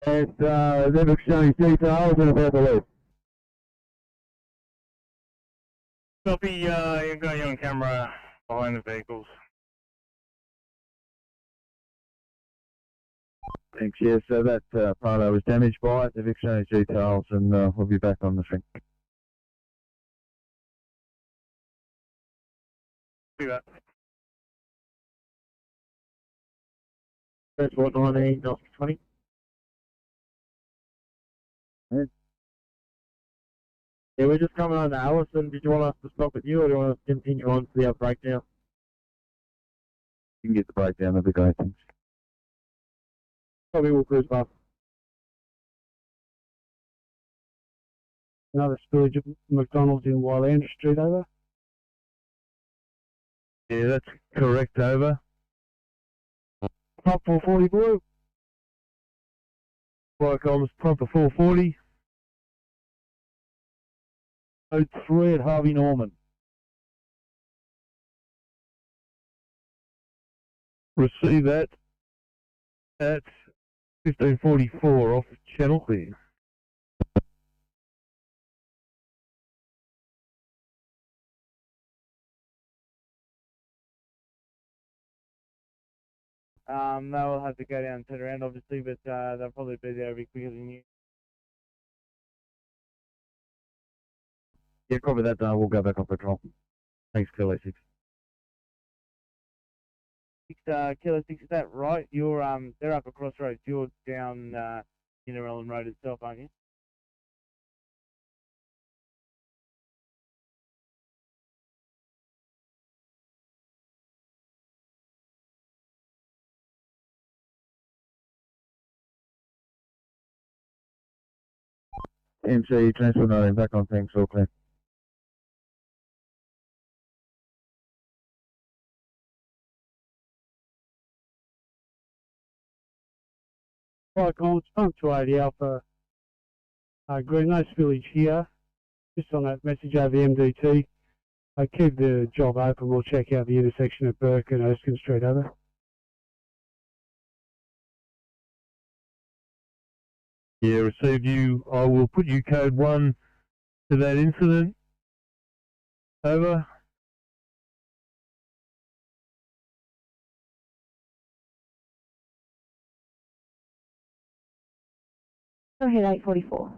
They've exchanged details and about to leave. Copy, you've got you on camera behind the vehicles. Thanks, yeah, so that Prado was damaged by it. They've exchanged details and we'll be back on the thing. Do that. Transport 19, not 20. Yeah, we're just coming on to Allison. Did you want us to stop at you or do you want us to continue on to the other breakdown? You can get the breakdown of the great things. Probably will cruise past. Another spillage at McDonald's in Wylander Street, over. Yeah, that's correct, over. Prop 440, boy. Welcome, proper 440. Code 3 at Harvey Norman. Receive that at 1544 off channel clear. They'll have to go down and turn around, obviously, but they'll probably be there a bit quicker than you. Yeah, copy that, we'll go back on patrol. Thanks, Kilo 6. Kilo 6, is that right? You're they're up at Crossroads. You're down Narellan Road itself, aren't you? MC, transfer 9 back on things, all clear. Right, Colin, it's pump 280 Alpha Green Nose Village here. Just on that message over the MDT. I keep the job open. We'll check out the intersection of Burke and Erskine Street, over. Yeah, received you. I will put you code 1 to that incident. Over. Go ahead, 844.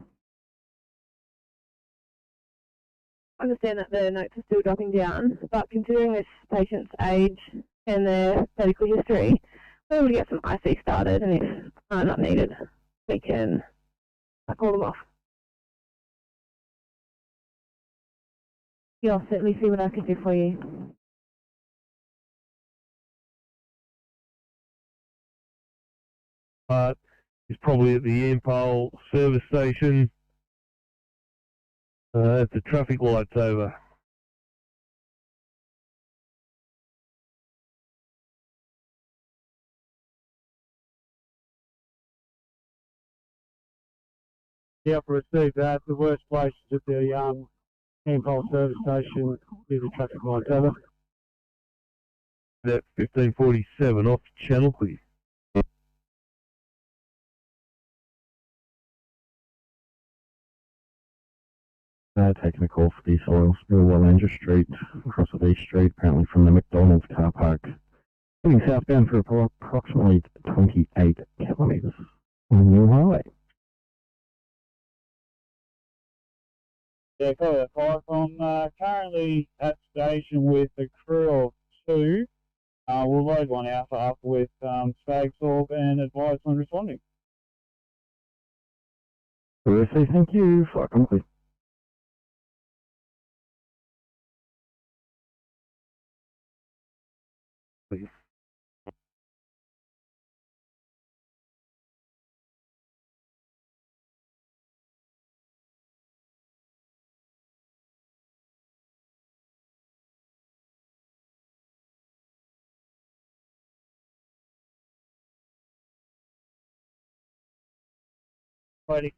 I understand that the notes are still dropping down, but considering this patient's age and their medical history, we're able to get some IC started, and if not needed, we can call them off. Yeah, I'll certainly see what I can do for you. It's probably at the Ampole service station. At the traffic lights, over. Yeah, I've received that. The worst place is at the Ampole service station near the traffic lights, over. That 1547 off channel, please. Taking a call for the oil spill Wallandra Street, across of East Street, apparently from the McDonald's car park. Heading southbound for approximately 28 kilometres on New Highway. Yeah, copy that, 5. I'm currently at station with a crew of 2. We'll load one Alpha up with Spagsorb and advise when responding. Thank you. Flight complete. Please.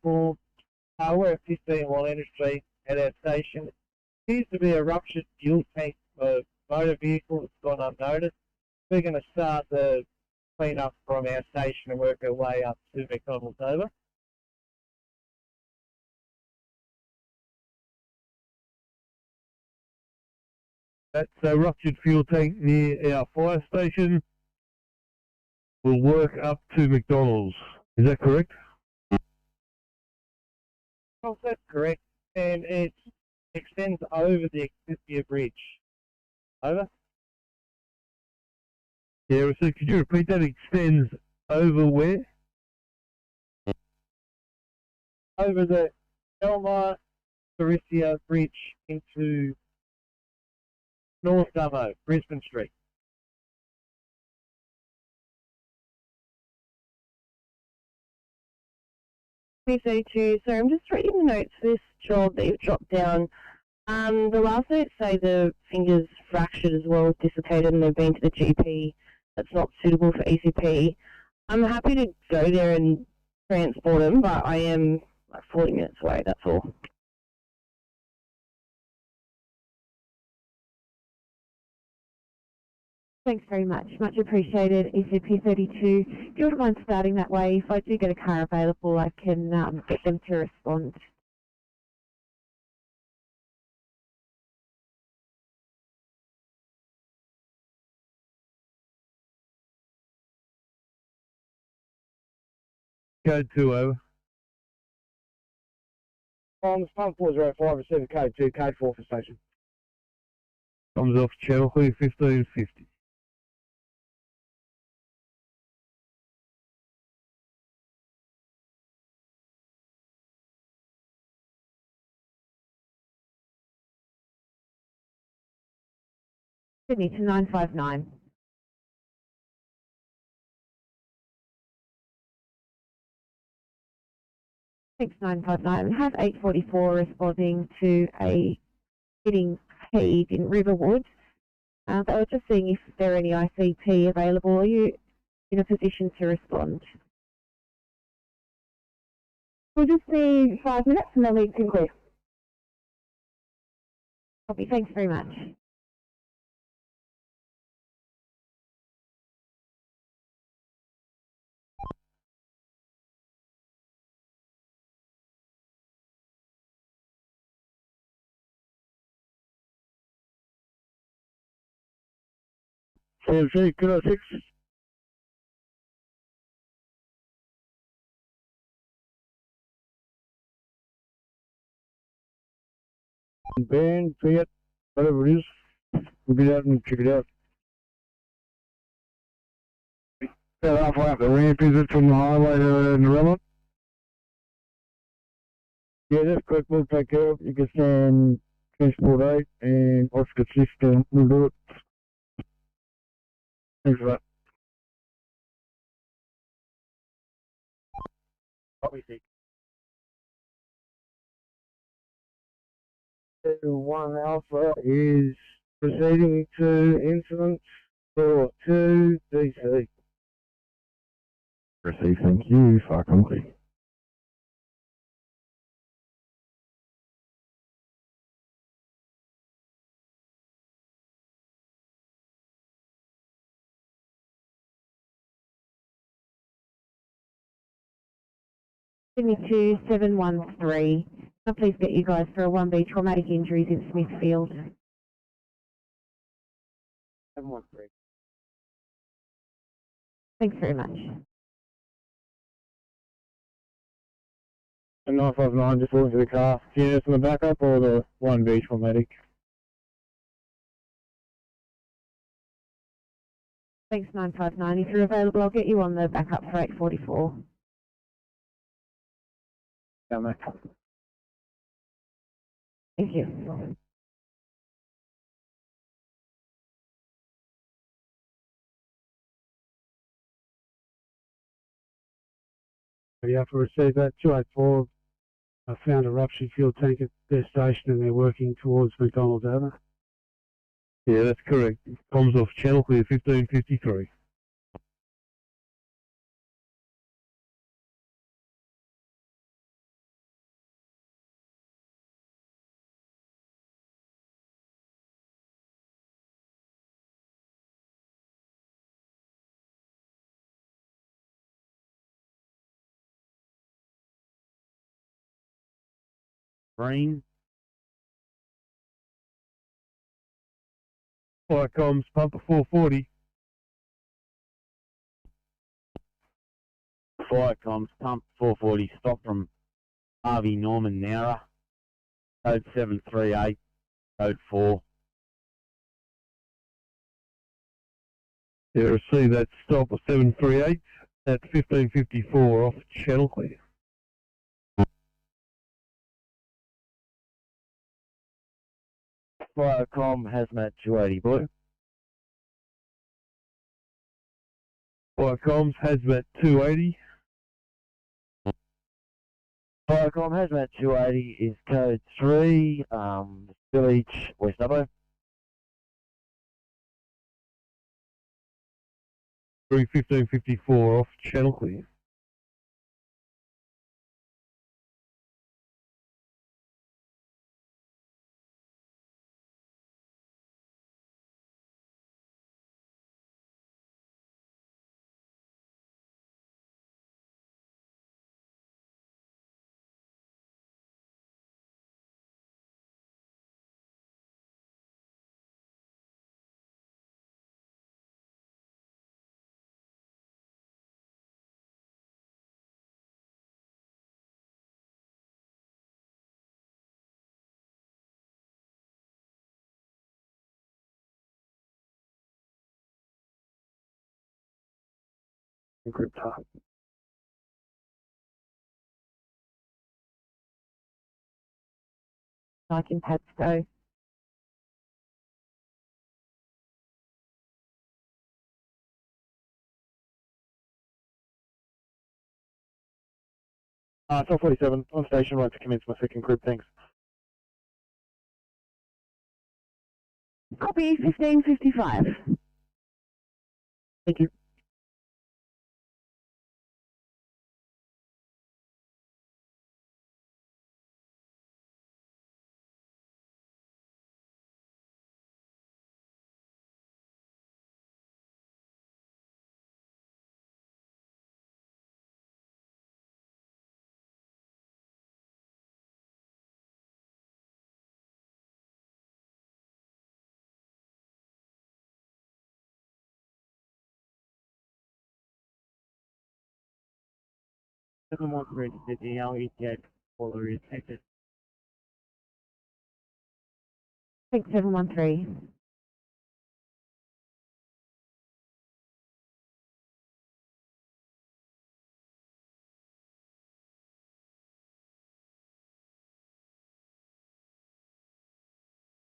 We're at 15 Wallandra Street at our station. Appears to be a ruptured fuel tank for motor vehicle that's gone unnoticed. We're going to start the clean up from our station and work our way up to McDonald's, over. That's a ruptured fuel tank near our fire station. We'll work up to McDonald's. Is that correct? Oh, that's correct. And it extends over the Excelsior Bridge. Over. Yeah, so could you repeat that? Extends over where? Over the Elma Faricia Bridge into North Dumbo, Brisbane Street. P32, so I'm just reading the notes for this job that you've dropped down. The last notes say the finger's fractured as well as dislocated and they've been to the GP. That's not suitable for ECP. I'm happy to go there and transport them, but I am like 40 minutes away, that's all. Thanks very much. Much appreciated. ECP32. If you wouldn't mind starting that way, if I do get a car available, I can get them to respond. Code 2, over. On the front 405, received code 2, code 4 for station. Comes off channel 1550. Sydney to 959. Thanks 959. Have 844 responding to a hitting heave in Riverwood. I was just seeing if there are any ICP available. Are you in a position to respond? We'll just need 5 minutes and then we can clear. Copy. Thanks very much. CMC, Kilo 6. Band, Fiat, whatever it is. We'll get out and check it out. About halfway up the ramp, is it, from the highway to Narella? Yeah, that's quick. We'll take care of it. You can stand Transport 8 and Oscar System. We'll do it. Thanks for that. Copy 6. 1 Alpha is proceeding to incident for 2 DC. Receive, thank you. Far complete. Sydney 2713. Can I please get you guys for a 1B traumatic injuries in Smithfield? 713. Thanks very much. And 959 just walking to the car. Units in the backup or the 1B traumatic? Thanks 959. If you're available, I'll get you on the backup for 844. Yeah, mate. Thank you. You have to receive that 284. I found a ruptured fuel tank at their station and they're working towards McDonald's Avenue. Yeah, that's correct. Comms off channel clear 1553. Green. Fire comms, pumper 440. Fire comms, pump 440, stop from Harvey Norman Nowra. Code 738, code 4. Yeah, receive that stop of 738 at 1554 off channel clear. Firecom Hazmat 280 Blue. Fire comms, hazmat 280. Firecom Hazmat 280 is code 3, Village, West Dubbo. 1554 off channel clear. Group top. I can pad go. Cell 47, on station, right to commence my second group, thanks. Copy 1555. Thank you. Second for Sydney and NSW caller is active. Thanks 713.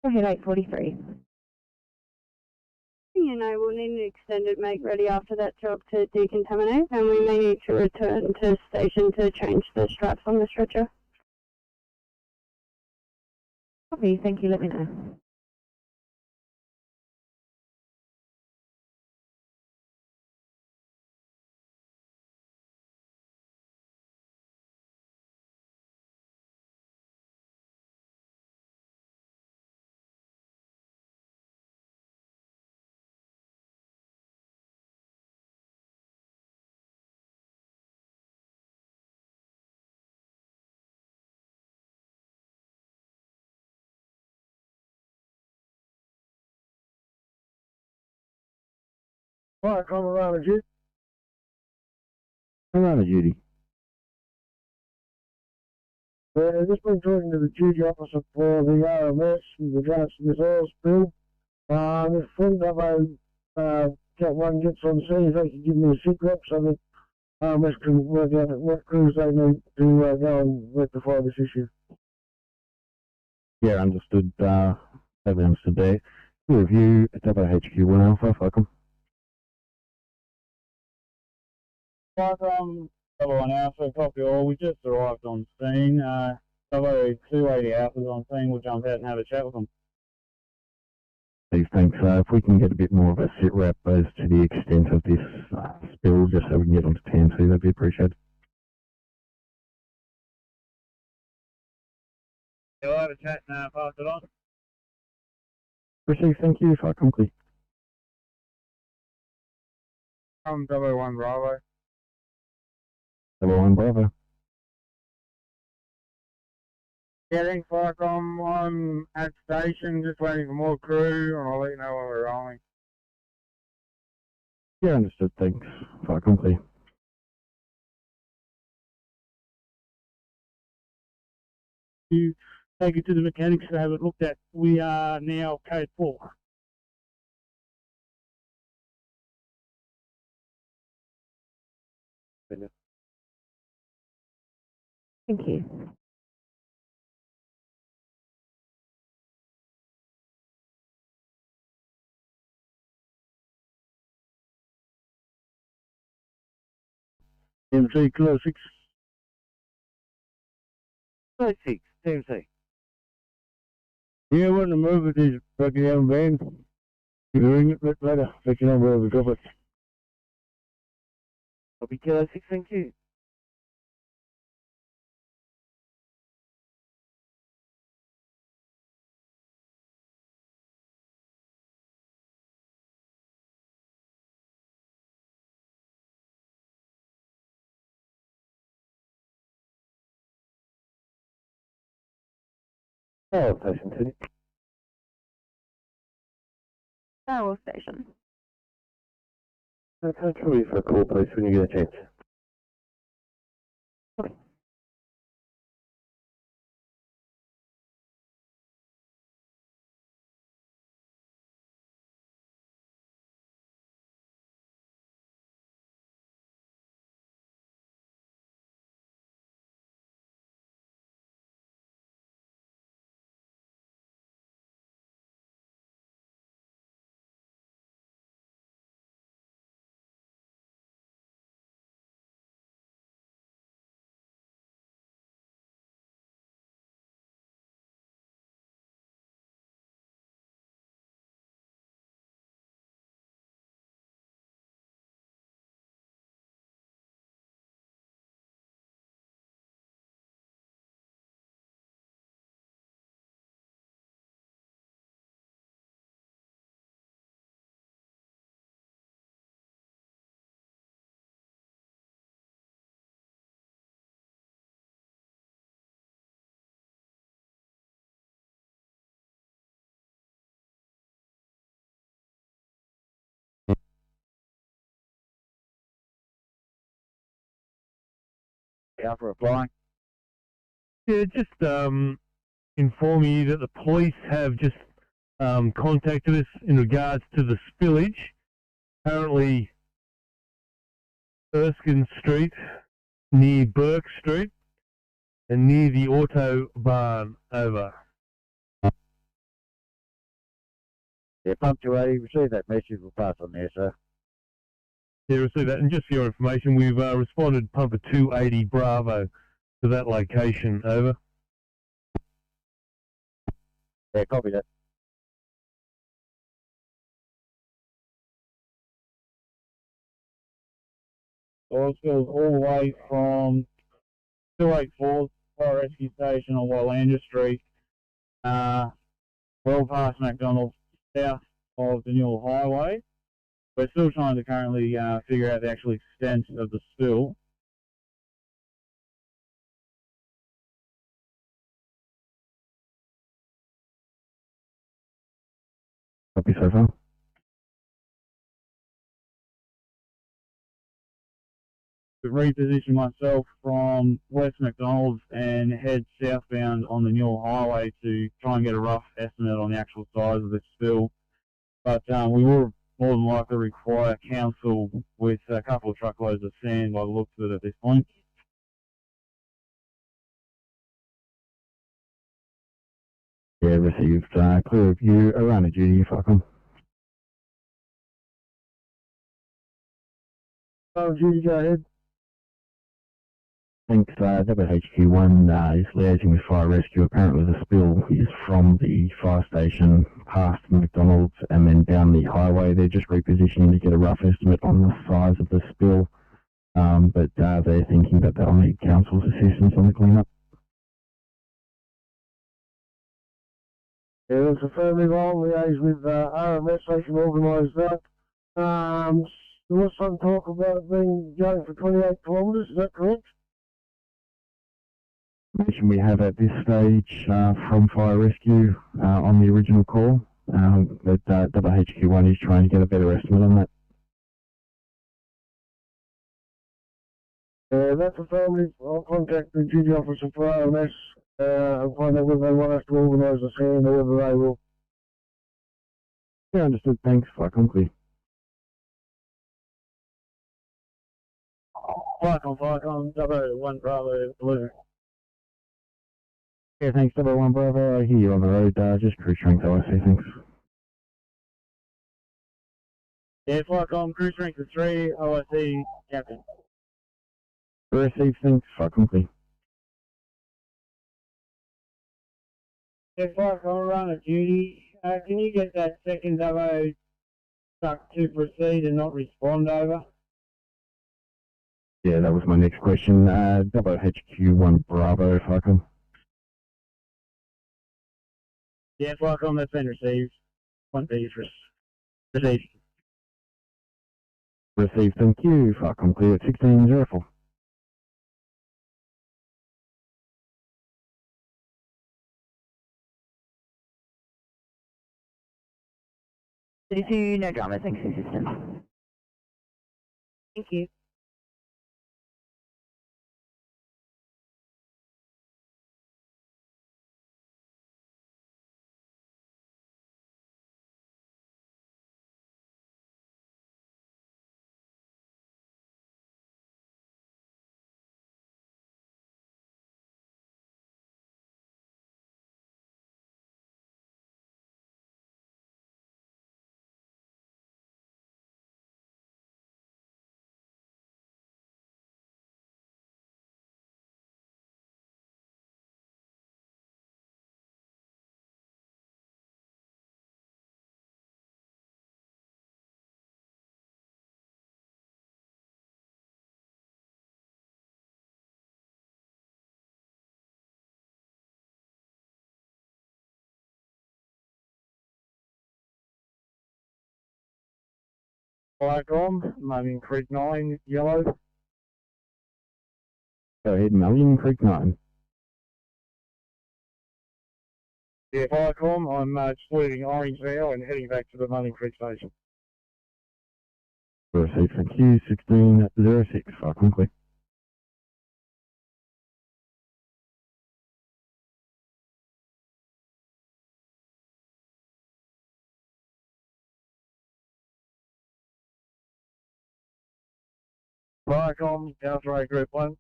Go ahead 843. You know, we'll need an extended make ready after that job to decontaminate, and we may need to return to station to change the straps on the stretcher. Copy, thank you, let me know. Alright, come around, Judy. Around duty. Just been talking to the duty officer for the RMS with regards to this oil spill. If friend of get one gets on scene, if they can give me a sit rep so that RMS can work out what crews they need to go and rectify this issue. Yeah, understood. Totally understood there. Review WHQ1 Alpha, welcome. Double one Alpha, copy all. We just arrived on scene. 280 Alpha's on scene. We'll jump out and have a chat with them. Please, thanks. If we can get a bit more of a sit rep as to the extent of this spill, just so we can get onto TMC, that'd be appreciated. We'll have a chat and pass it on. Received, thank you. If I come clear. Double one Bravo. Double one Bravo. Getting Firecom on at station, just waiting for more crew, and I'll let you know when we're rolling. Yeah, understood, thanks. If I come clear. You take it to the mechanics to have it looked at. We are now code 4. Thank you. MC Kilo 6. 36, TMC. Yeah, we're in the move with these fucking young vans. You're doing it later. Let you know where we drop it. Copy Kilo 6, thank you. Oh, station 2. Power station. Okay, trouble you for a call, please, when you get a chance. after applying. Yeah, just informing you that the police have just contacted us in regards to the spillage. Apparently, Erskine Street, near Burke Street, and near the auto barn. Over. Yeah, pump 280, received that message, we'll pass on there, sir. Yeah, receive that. And just for your information, we've responded pumper 280 Bravo to that location. Over. Yeah, copy that. Oil spills all the way from 284 Fire Rescue Station on Wallander Street, well past McDonald's, south of the Newell Highway. We're still trying to currently figure out the actual extent of the spill. Copy so far. To reposition myself from West McDonald's and head southbound on the Newell Highway to try and get a rough estimate on the actual size of this spill. But we will more than likely require council with a couple of truckloads of sand by the looks of it at this point. Yeah, received. Clear of you around the duty, fuck 'em. Oh, Judy, go ahead. Thanks, WHQ1 is liaising with fire rescue. Apparently the spill is from the fire station past McDonald's and then down the highway. They're just repositioning to get a rough estimate on the size of the spill, but they're thinking that they'll need council's assistance on the cleanup. Yeah, that's affirmative. I'll liaise with RMS, they can organise that. There was some talk about it being going for 28 kilometres, is that correct? Information we have at this stage from fire rescue on the original call, but WHQ1 is trying to get a better estimate on that. That's affirmative. I'll contact the duty officer for RMS and find out whether they want us to organise a sand or whether they will. Yeah, understood. Thanks. Fuck 'em, clear. Flight on, 001 Bravo, Blue. Yeah, thanks, 001 Bravo. I hear you on the road. Just cruise strength OIC, thanks. Yeah, Flycom, cruise strength of 3, OIC, Captain. Received, thanks. Fuck 'em, clear. Yeah, Flycom, run of duty. Can you get that second Dubbo truck to proceed and not respond over? Yeah, that was my next question. WHQ1 Bravo, fuck 'em. Yeah, Flycom, that's been received. 1B is received. Received, thank you. Fuck 'em, clear at 1604. No drama, thanks for assistance. Thank you. Flycom, Moaning Creek 9, yellow. Go ahead, Mullion Creek 9. Yeah, Flycom, I'm excluding orange now and heading back to the Moaning Creek station. Received, thank you. 1606, fuck 'em, clear. Viacom, Council A Group 1.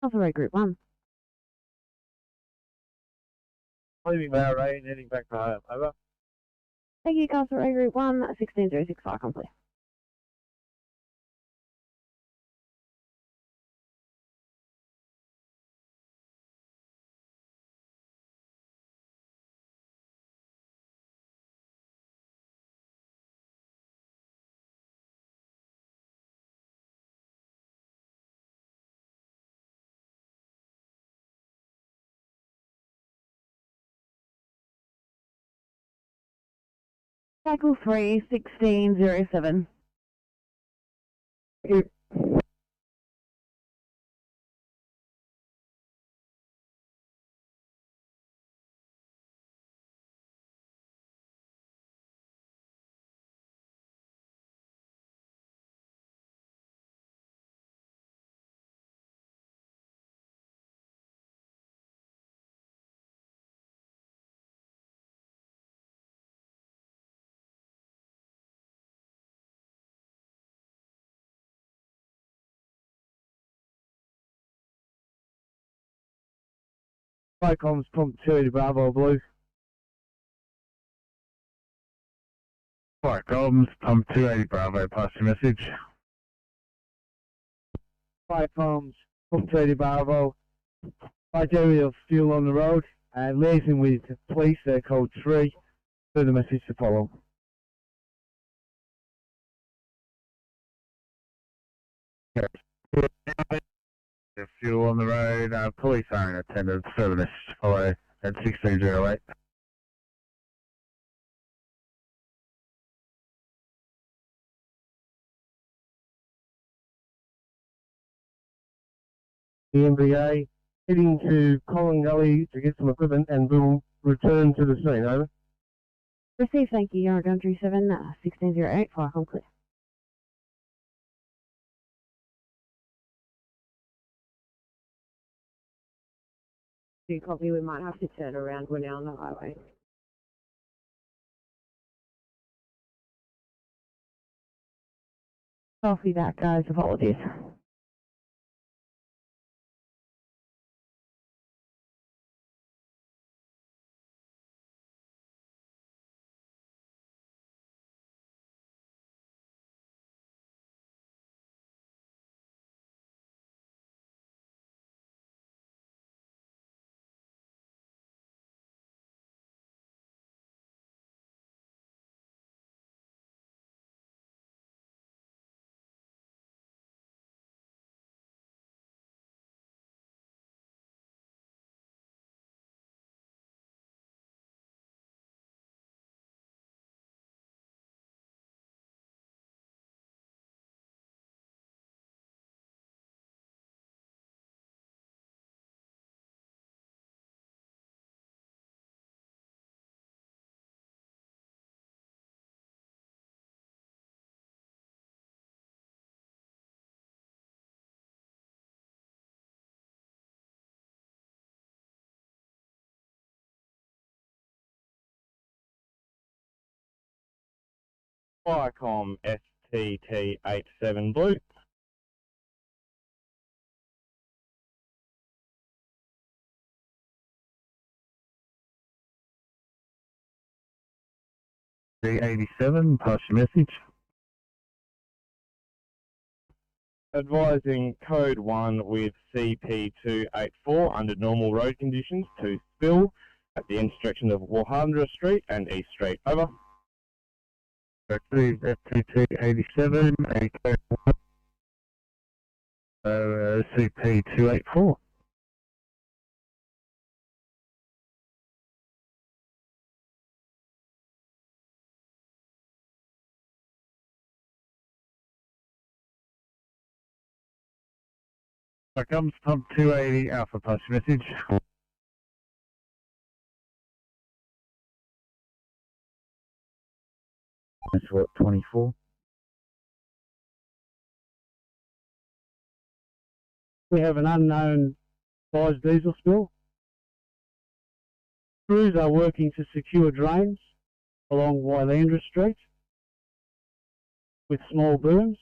Council A Group 1. Leaving Bahrain, heading back to home. Over. Thank you, Council A Group 1, 1606 Viacom, please. Cycle 3, 1607. Viacom's pump 2 to Bravo Blue. Viacom's pump 280 Bravo, pass your message. Viacom's pump 2 to Bravo. Large area of fuel on the road and liaising with police, code 3. Further message to follow. Fuel on the road, police are in attendance, further message to follow at 1608. The MBA heading to Collin Gully to get some equipment and will return to the scene. Over. Received, thank you, Yarragon 37, 1608 Viacom, clear. Copy, we might have to turn around, we're now on the highway. Copy that, guys, apologies. Viacom STT87 Blue. D87, pass your message. Advising code 1 with CP284 under normal road conditions to spill at the intersection of Warhandra Street and East Street. Over. Received FTT87, a code 1, CP284. Here comes pump 280 Alpha, pass your message. That's what, 24? We have an unknown size diesel spill. Crews are working to secure drains along Wylandra Street with small booms.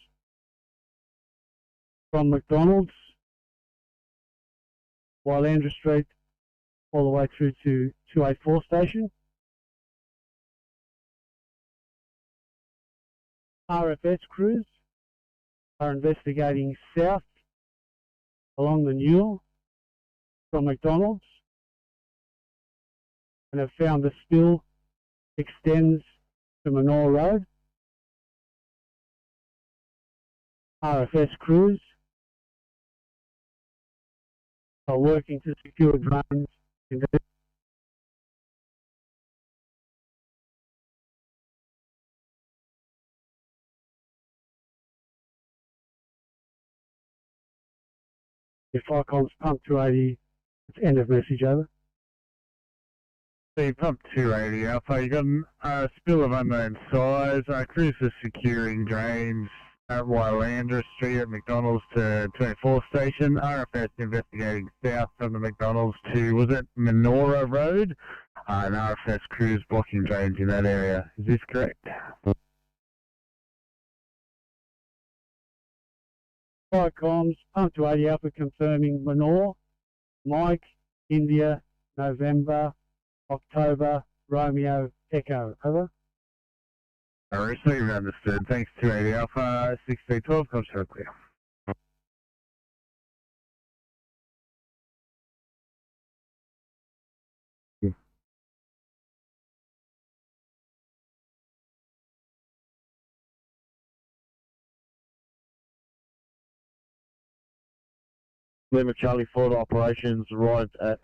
from McDonald's, while Andrew Street, all the way through to 284 station. RFS crews are investigating south along the Newell from McDonald's and have found the spill extends to Manor Road. RFS crews are working to secure drains in the if Icons pump 280, it's end of message, over. So you pump 280 Alpha, you got a spill of unknown size. Crews are securing drains at Wylandra Street at McDonald's to 24 station. RFS investigating south from the McDonald's to, was it Menora Road? And RFS crews blocking drains in that area. Is this correct? Comms, pump 280 Alpha confirming Manor, Mike, India, November, October, Romeo, Echo, over. I received, understood. Thanks, 280 Alpha, 6312, comes through clear. Lima Charlie Ford operations arrived at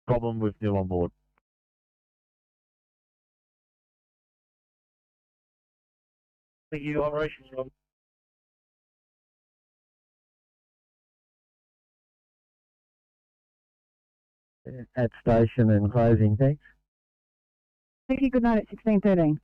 problem with nil on board. Thank you, operations, Rob. At station and closing, thanks. Thank you, good night at 16:13.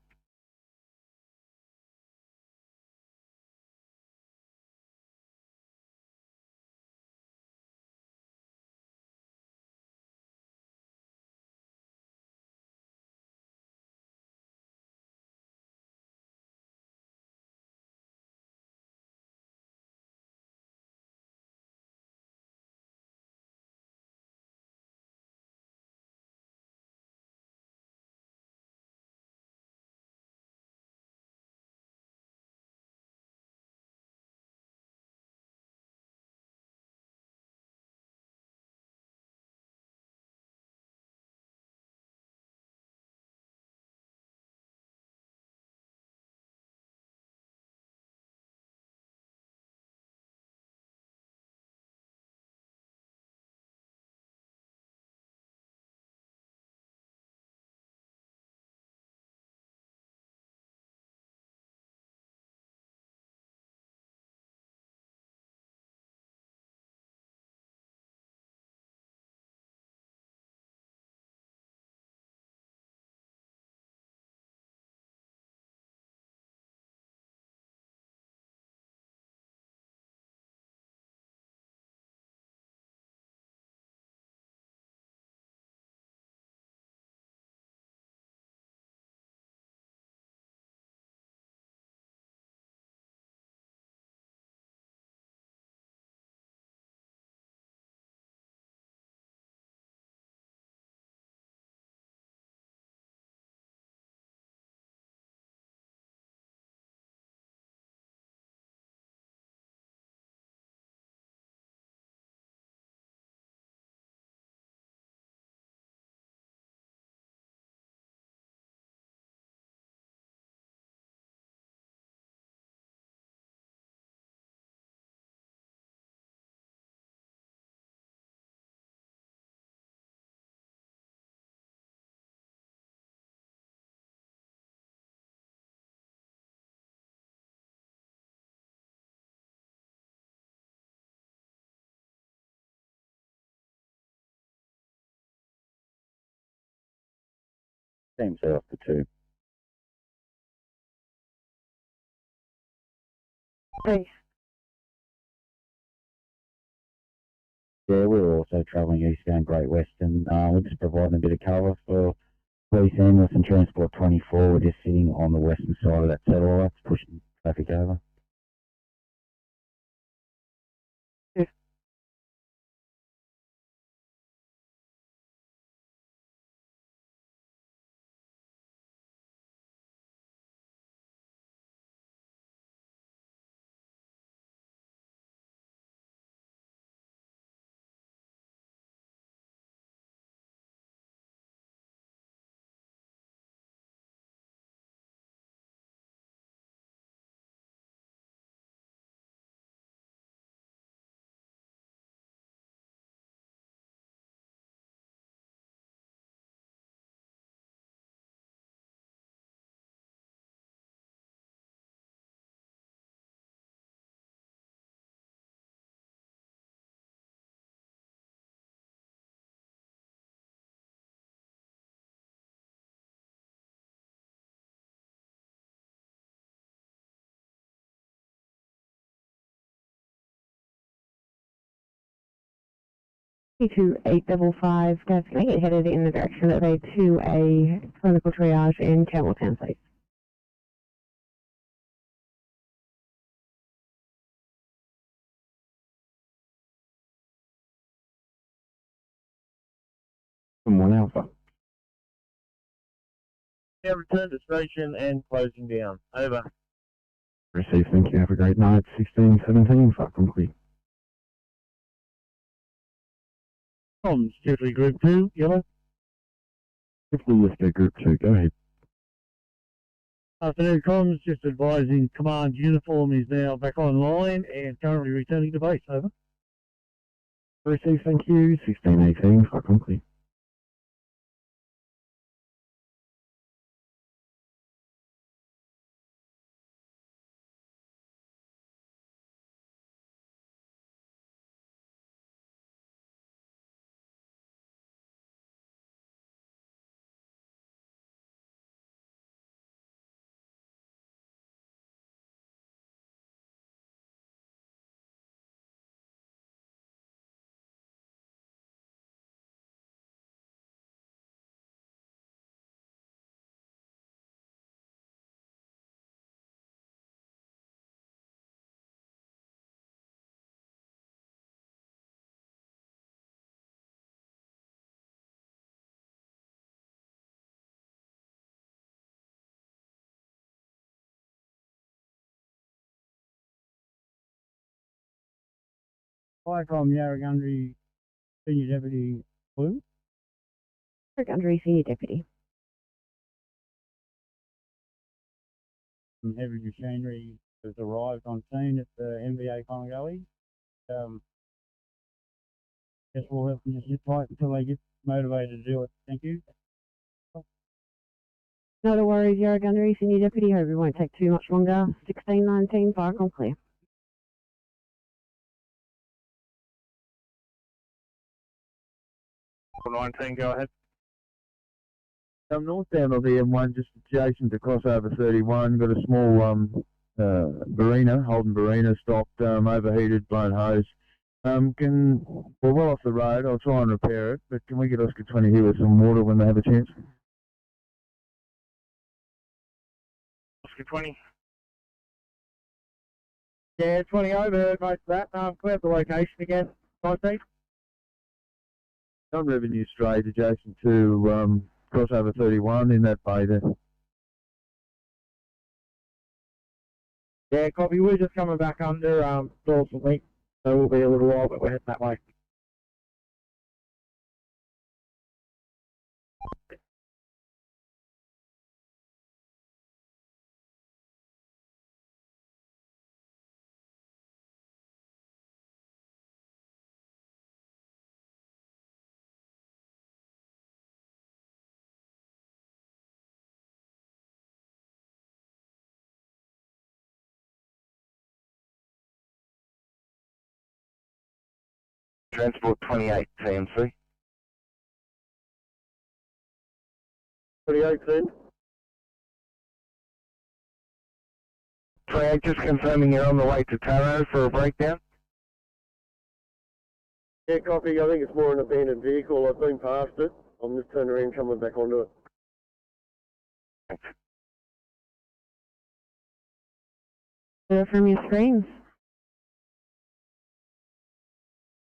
Team set off the 2. Please. Yeah, we're also travelling eastbound Great Western. We're just providing a bit of cover for Police Ambulance and Transport 24. We're just sitting on the western side of that satellite, pushing traffic over. 2855, guys, can I get headed in the direction of a 2A clinical triage in Campbelltown, please? From 1 Alpha. Now return to station and closing down. Over. Received, thank you. Have a great night. 1617, Falcon Clear. Comms, Tiffany Group 2, yellow. Tiffany Whiskey Group 2, go ahead. Afternoon comms, just advising command uniform is now back online and currently returning to base. Over. Received, thank you. 1618, Falcon Clear. Hi from Yarragundry Senior Deputy Blue. Yarragundry Senior Deputy. Heavy machinery has arrived on scene at the MVA Conagully. Guess we'll help them just sit tight until they get motivated to do it. Thank you. Not a worries, Yarragundry Senior Deputy. Hope it won't take too much longer. 1619, Falcon Clear. 19, go ahead. Northbound of the M1, just adjacent to crossover 31, got a small Barina, Holden Barina, stopped, overheated, blown hose. We're well off the road, I'll try and repair it, but can we get Oscar 20 here with some water when they have a chance? Oscar 20. Yeah, 20 overheard most of that. Clear up the location again, 19. On Revenue Straight, adjacent to crossover 31 in that bay there. Yeah, copy. We're just coming back under Dawson Link, so we'll be a little while, but we're heading that way. Transport 28, TMC. 2018. 28, just confirming you're on the way to Taro for a breakdown. Yeah, copy. I think it's more an abandoned vehicle. I've been past it. I'm just turning around and coming back onto it. Clear from your screens.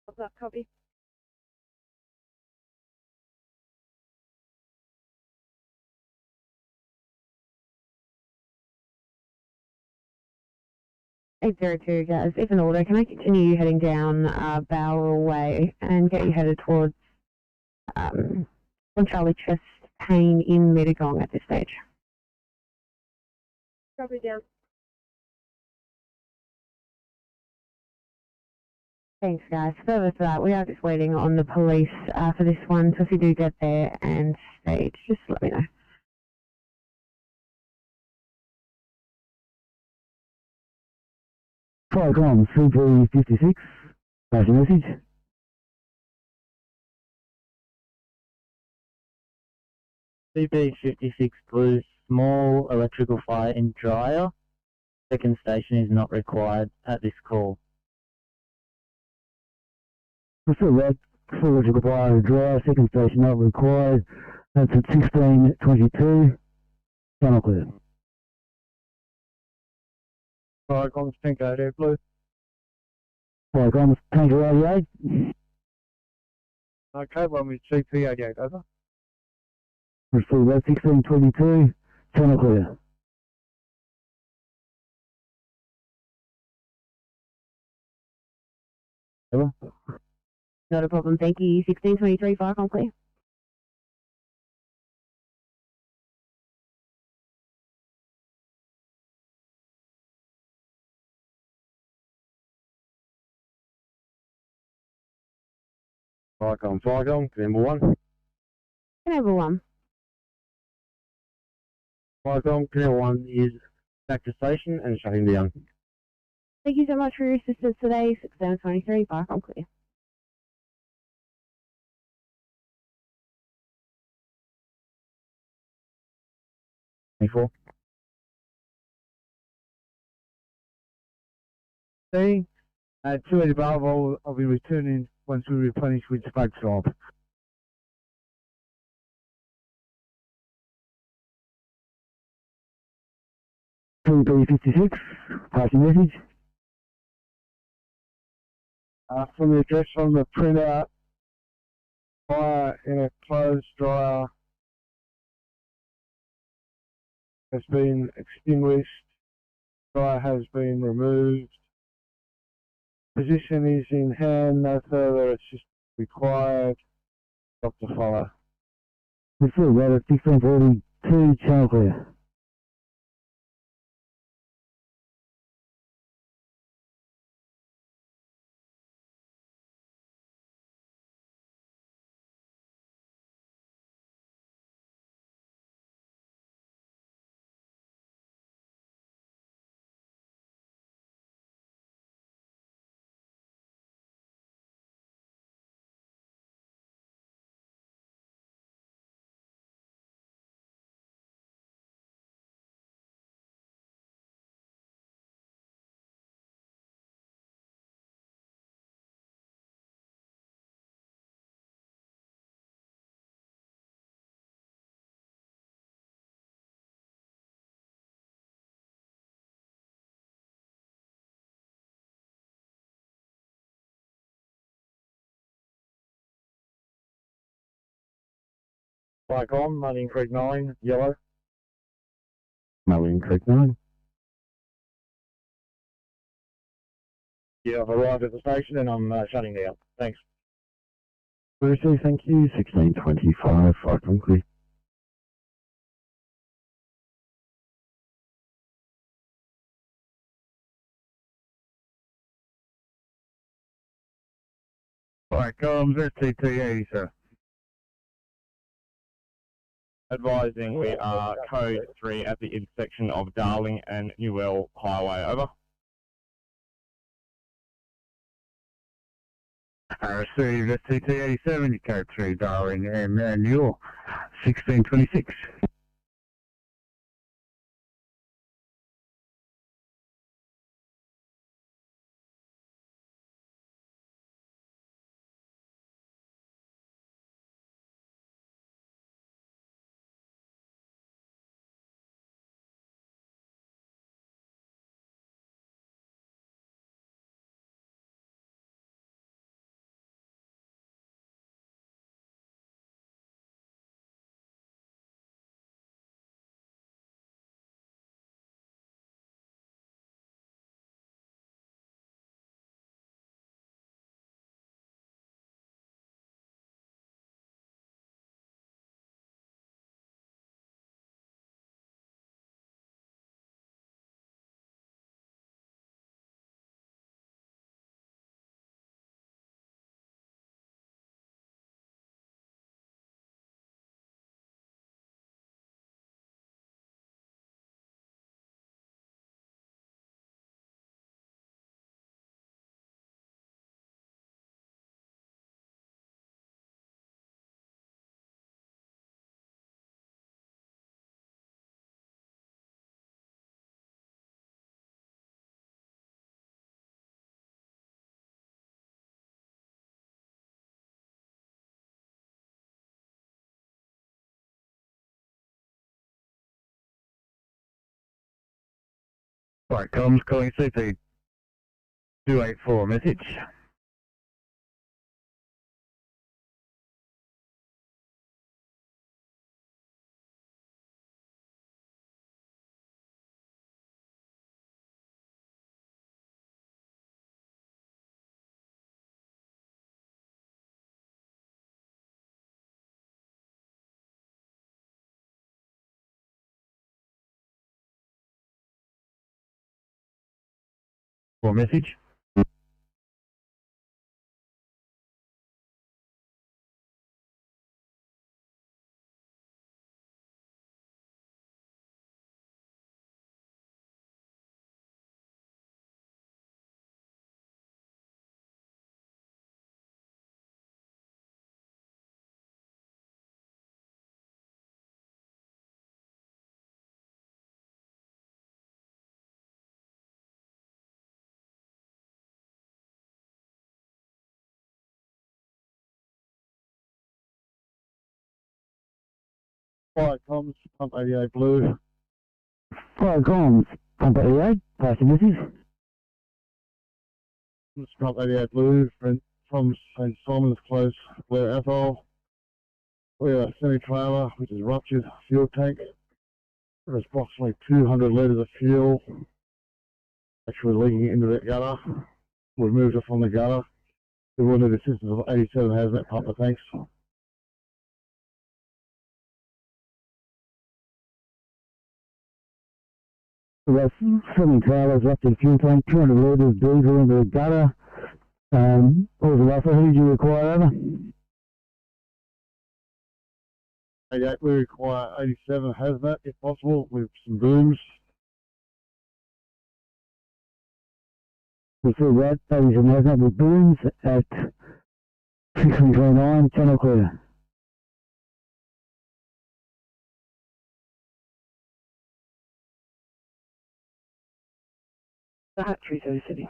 What's that, copy? $802, guys. If an order, can I continue heading down Bowral Way and get you headed towards on Charlie Chest, Payne in Mittagong at this stage? Copy down. Thanks, guys. Further to that, we are just waiting on the police for this one, so if you do get there and stage, just let me know. Falcon, CP56, passing message. CP56 Blue, small electrical fire in dryer. Second station is not required at this call. What's up, Rod? forward to Goodbye Drive, second station not required. That's at 16:22. Channel clear. Viacom's Tango there, Blue. Viacom's Tango 88. Okay, one with CP88, over. Receive that 16:22. Channel clear. Over. Not a problem, thank you. 1623, Viacom clear. Viacom, number 1. Number 1. Viacom, Canal 1 is back to station and shutting down. Thank you so much for your assistance today. 1623, Viacom clear. Twenty-four. See, 2 above, I'll be returning once we replenish with spoke drive. B56, passing message. From the address on the printer, fire in a clothes dryer has been extinguished, dryer has been removed. Position is in hand, no further assistance required. Stop the fire. Receive that at 16:42. Channel clear. Viacom, Martin Creek 9, yellow. Marine Creek 9. Yeah, I've arrived at the station and I'm shutting down. Thanks. Receive, thank you. 16:25. Viacom clear. Viacom's SCT-80, sir. Advising we are code 3 at the intersection of Darling and Newell Highway. Over. I received SCT-87, code 3, Darling and Newell. 1626. Right, comms calling CP 284 message. For message. Fire comms, pump 88 blue. Fire comms, pump 88, passing message. Pump 88 blue, from St Simon's Close, Blair Athol. We have a semi-trailer which is ruptured fuel tank. There's approximately 200 litres of fuel actually leaking into the gutter. We've moved it from the gutter. We will need assistance of 87 hazmat pumper tanks. We have 7 trailers ruptured fuel tank, 200 litres diesel into the gutter. All the rougher, who do you require over? 88, we require 87 hazmat if possible with some booms. We see that, 87 hazmat with booms at 629, channel clear. The hatchery, so City.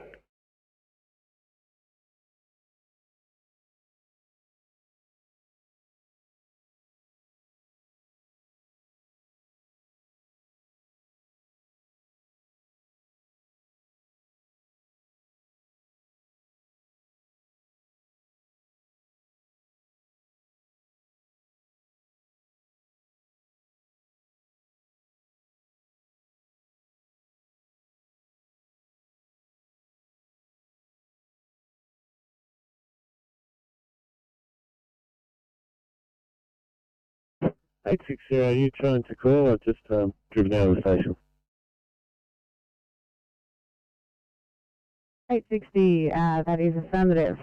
Are you trying to call? I've just driven out of the station. 860, that is affirmative.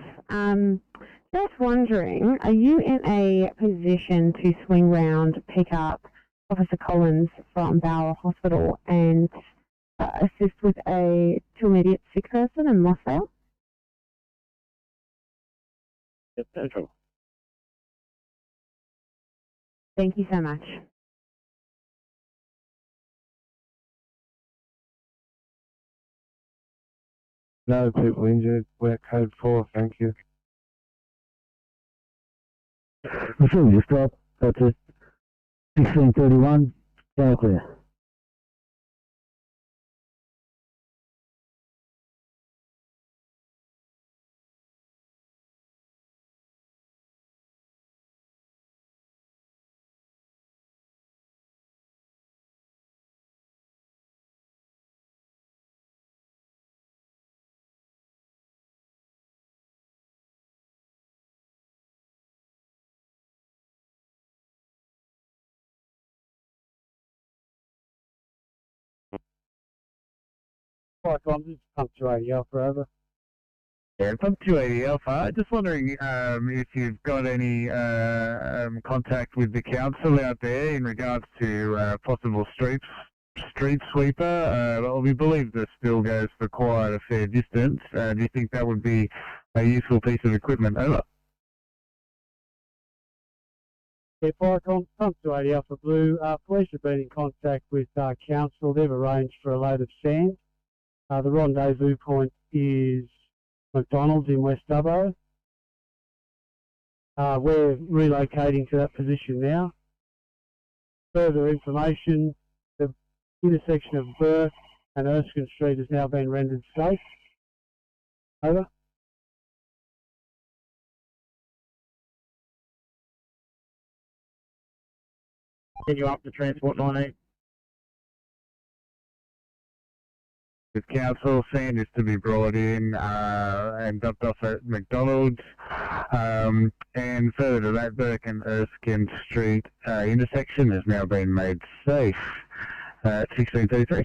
Just wondering, are you in a position to swing round, pick up Officer Collins from Bowral Hospital and assist with a two immediate sick person in Mossvale? Yep, no trouble. Thank you so much. No people injured. We're code 4, thank you. Received your stop, that's it. 1631, channel clear. Fire comms, it's pump 280 Alpha over. Yeah, pump 280 Alpha. Just wondering if you've got any contact with the council out there in regards to possible street sweeper. Well, we believe the spill goes for quite a fair distance. Do you think that would be a useful piece of equipment? Over. Yeah, fire comms, pump 280 Alpha Blue. Police have been in contact with council. They've arranged for a load of sand. The rendezvous point is McDonald's in West Dubbo. We're relocating to that position now. Further information, the intersection of Burke And Erskine Street has now been rendered safe. Over. Continue up to Transport 19. With council, sand is to be brought in and dumped off at McDonald's. And further to that, Burke and Erskine Street intersection has now been made safe at 1633.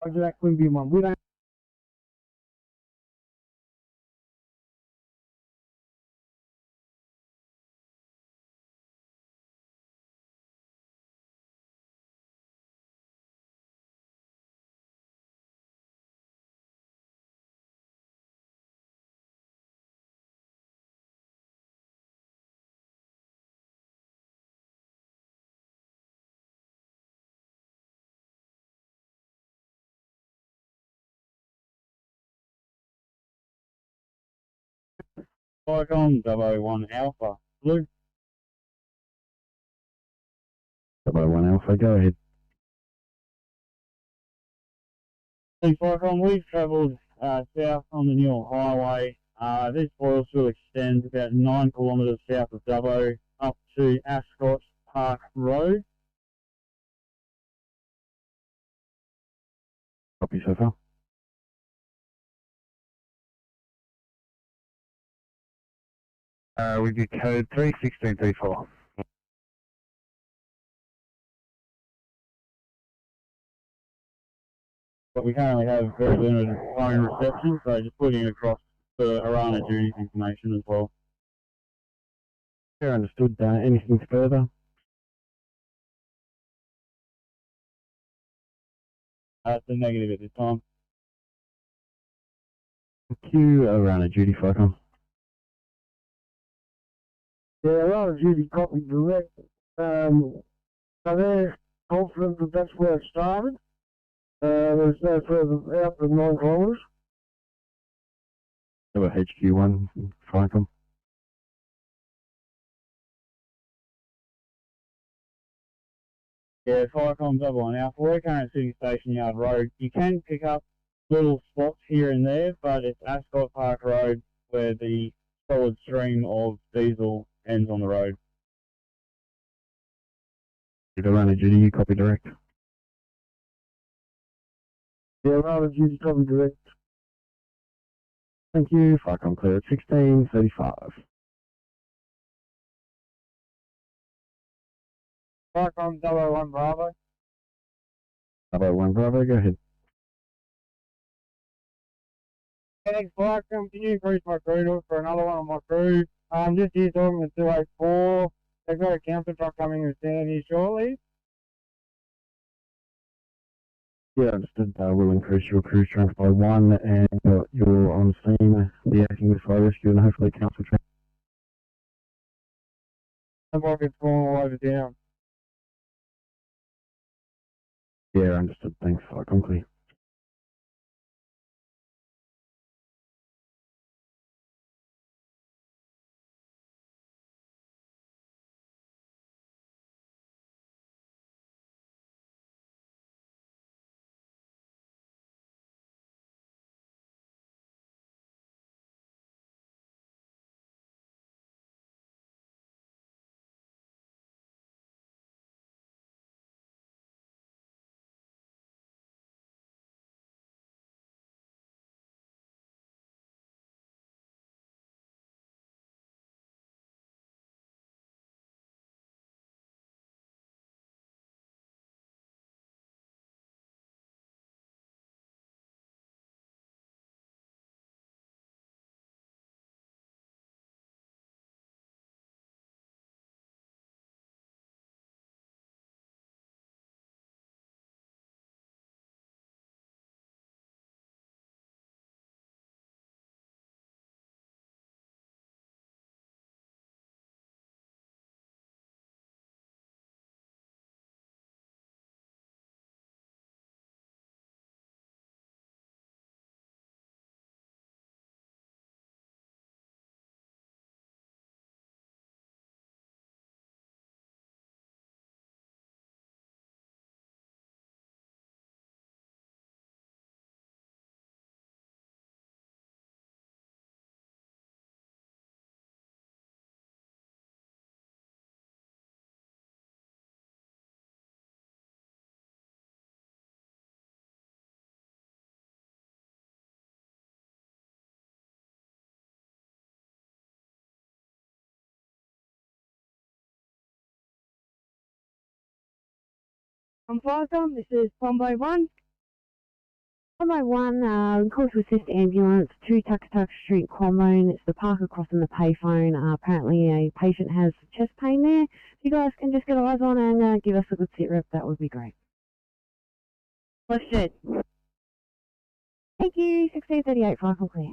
Roger that, Quimby 1. We don't. Icon 001 Alpha. Blue. 001 Alpha, go ahead. Thanks, Icon. We've travelled south on the Newell Highway. This oil spill extends about 9 kilometres south of Dubbo up to Ascot Park Road. Copy so far. With your code 31634. But we currently have very limited phone reception, so just putting across the Arana duties information as well. Fair, understood. Anything further? It's a negative at this time. Thank you. Arana duty, Icon. Yeah, Arana duty copy direct. So they're confident that that's where it started. There's no further out than 9 kilometres. Have a HQ1, Icon. Yeah, Firecom double on Alpha. We're currently at City Station Yard Road. You can pick up little spots here and there, but it's Ascot Park Road where the solid stream of diesel ends on the road. Arana duty, you copy direct. Yeah, Arana duty copy direct. Thank you. Icon clear at 1635. Firecom 001 Bravo. 001 Bravo, go ahead. Thanks, Firecom. Can you increase my crew to for another one on my crew? Just here talking to 284. They've got a camper truck coming in stand here shortly. Yeah, understood. We'll increase your crew strength by 1 and you're on scene liaising with fire rescue and hopefully council train. The rocket's falling all over town. Yeah, understood. Thanks. Icon clear. I'm Farcom, this is Combo 1. Combo 1, call to assist ambulance to Tuck Street, Cromwell. It's the Parker crossing the payphone. Apparently a patient has chest pain there. If you guys can just get eyes on and give us a good sit rep, that would be great. Question. Thank you, 1638, Farcom clear.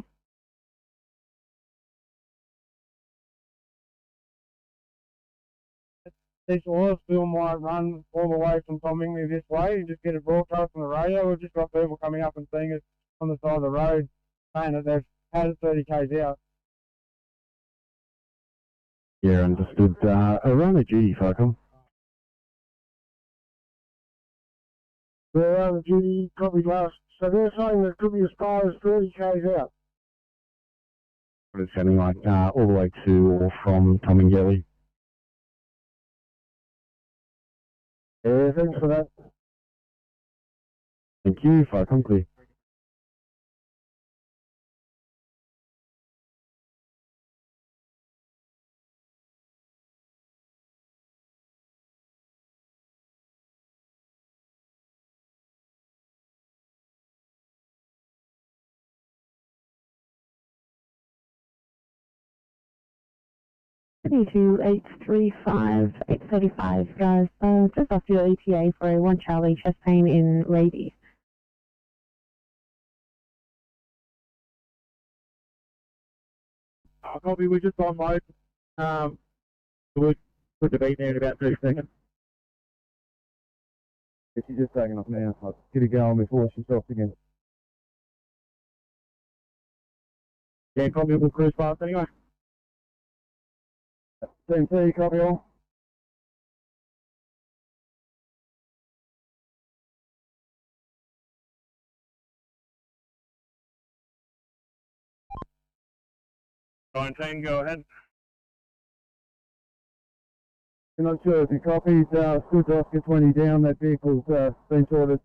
This oil spill might run all the way from Tomingley this way. You just get a broadcast on the radio. We've just got people coming up and seeing us on the side of the road saying that they've had it 30 k's out. Yeah, understood. Around the duty, Farcom. They're on the duty, copy last. So they're saying that it could be as far as 30 k's out. What it's sounding like all the way to or from Tomingley. Yeah, thanks for that. Thank you, Farcom clear. To 835, 835, guys. Just off your ETA for a 1 Charlie chest pain in Lady. Copy, we're just on mode. We'll put the beat there in about 2 seconds. Yeah, she's just taking off now. I'll get her going before she stops again. Yeah, copy, we'll cruise past anyway. CMC, copy all. Go ahead. I'm not sure if you copied, Scoot Oscar 20 down, that vehicle's been sorted.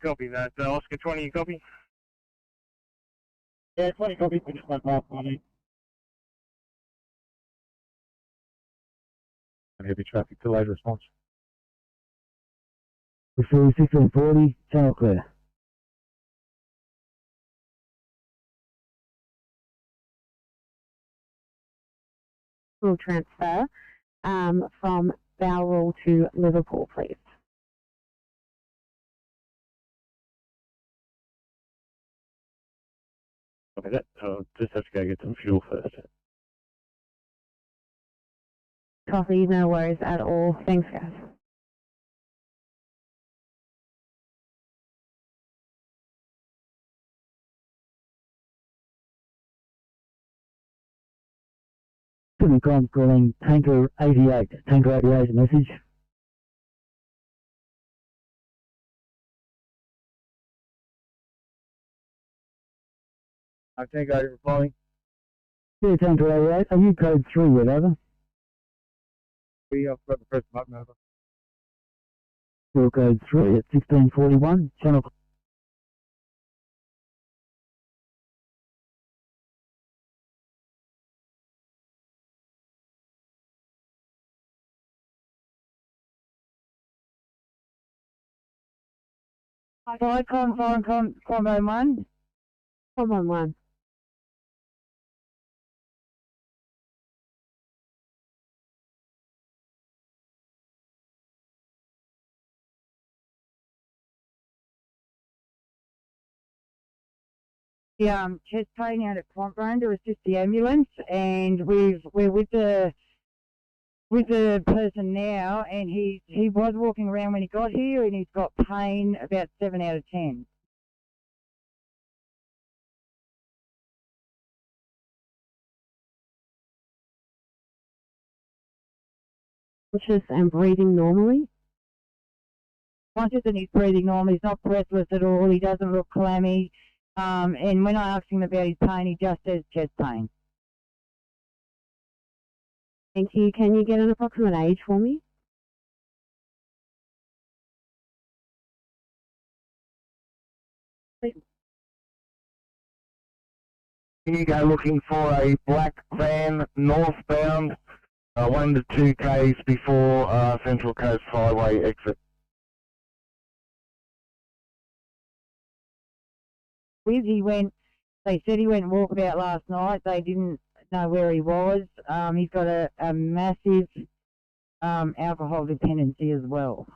Copy that. Oscar 20, copy. Yeah, 20 copies, we just went past 20. And heavy traffic delayed response. Refer 1640, channel clear. Will transfer from Bowral to Liverpool, please. Okay, that, just have to go get some fuel first. Coffee, no worries at all. Thanks, guys. Sydney Comms calling Tanker 88. Tanker 88, message. I think I replying. Yeah, Tanker 88, are you code 3 yet, over? We have got the first button over. Still code 3 at 1641, channel clear. Hi, Combo 1. Combo 1. The chest pain out at Clontburn to assist the ambulance, and we're with the person now, and he was walking around when he got here, and he's got pain about 7 out of 10. Conscious and breathing normally. Conscious and he's breathing normal. He's not breathless at all. He doesn't look clammy. And when I asked him about his pain, he just says chest pain. Thank you. Can you get an approximate age for me? You go looking for a black van northbound 1 to 2 Ks before Central Coast Highway exit. They said he went walkabout last night. They didn't know where he was. He's got a massive alcohol dependency as well.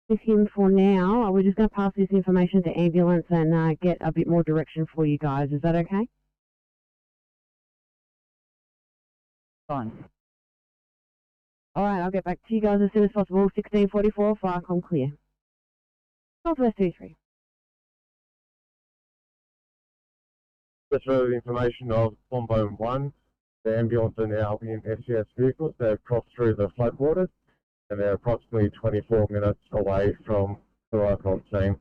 With him for now, we're just going to pass this information to ambulance and get a bit more direction for you guys. Is that okay? Fine. Alright, I'll get back to you guys as soon as possible. 1644, Firecom clear. Northwest 23. Just further information of Combo 1, the ambulance are now in SCS vehicles. They've crossed through the floodwaters and they're approximately 24 minutes away from the Icon scene.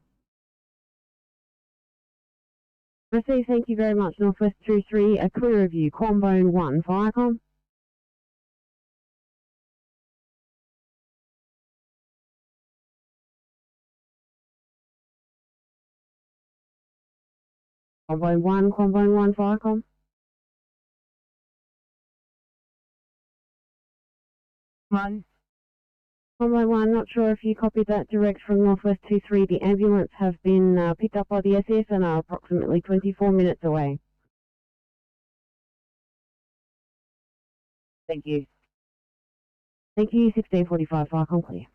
Receive, thank you very much. Northwest 23, a clear of you. Combo 1, Firecom. Combo 1, Firecom. Combo 1, not sure if you copied that direct from Northwest 23. The ambulance have been picked up by the SS and are approximately 24 minutes away. Thank you. Thank you, 1645, Firecom clear.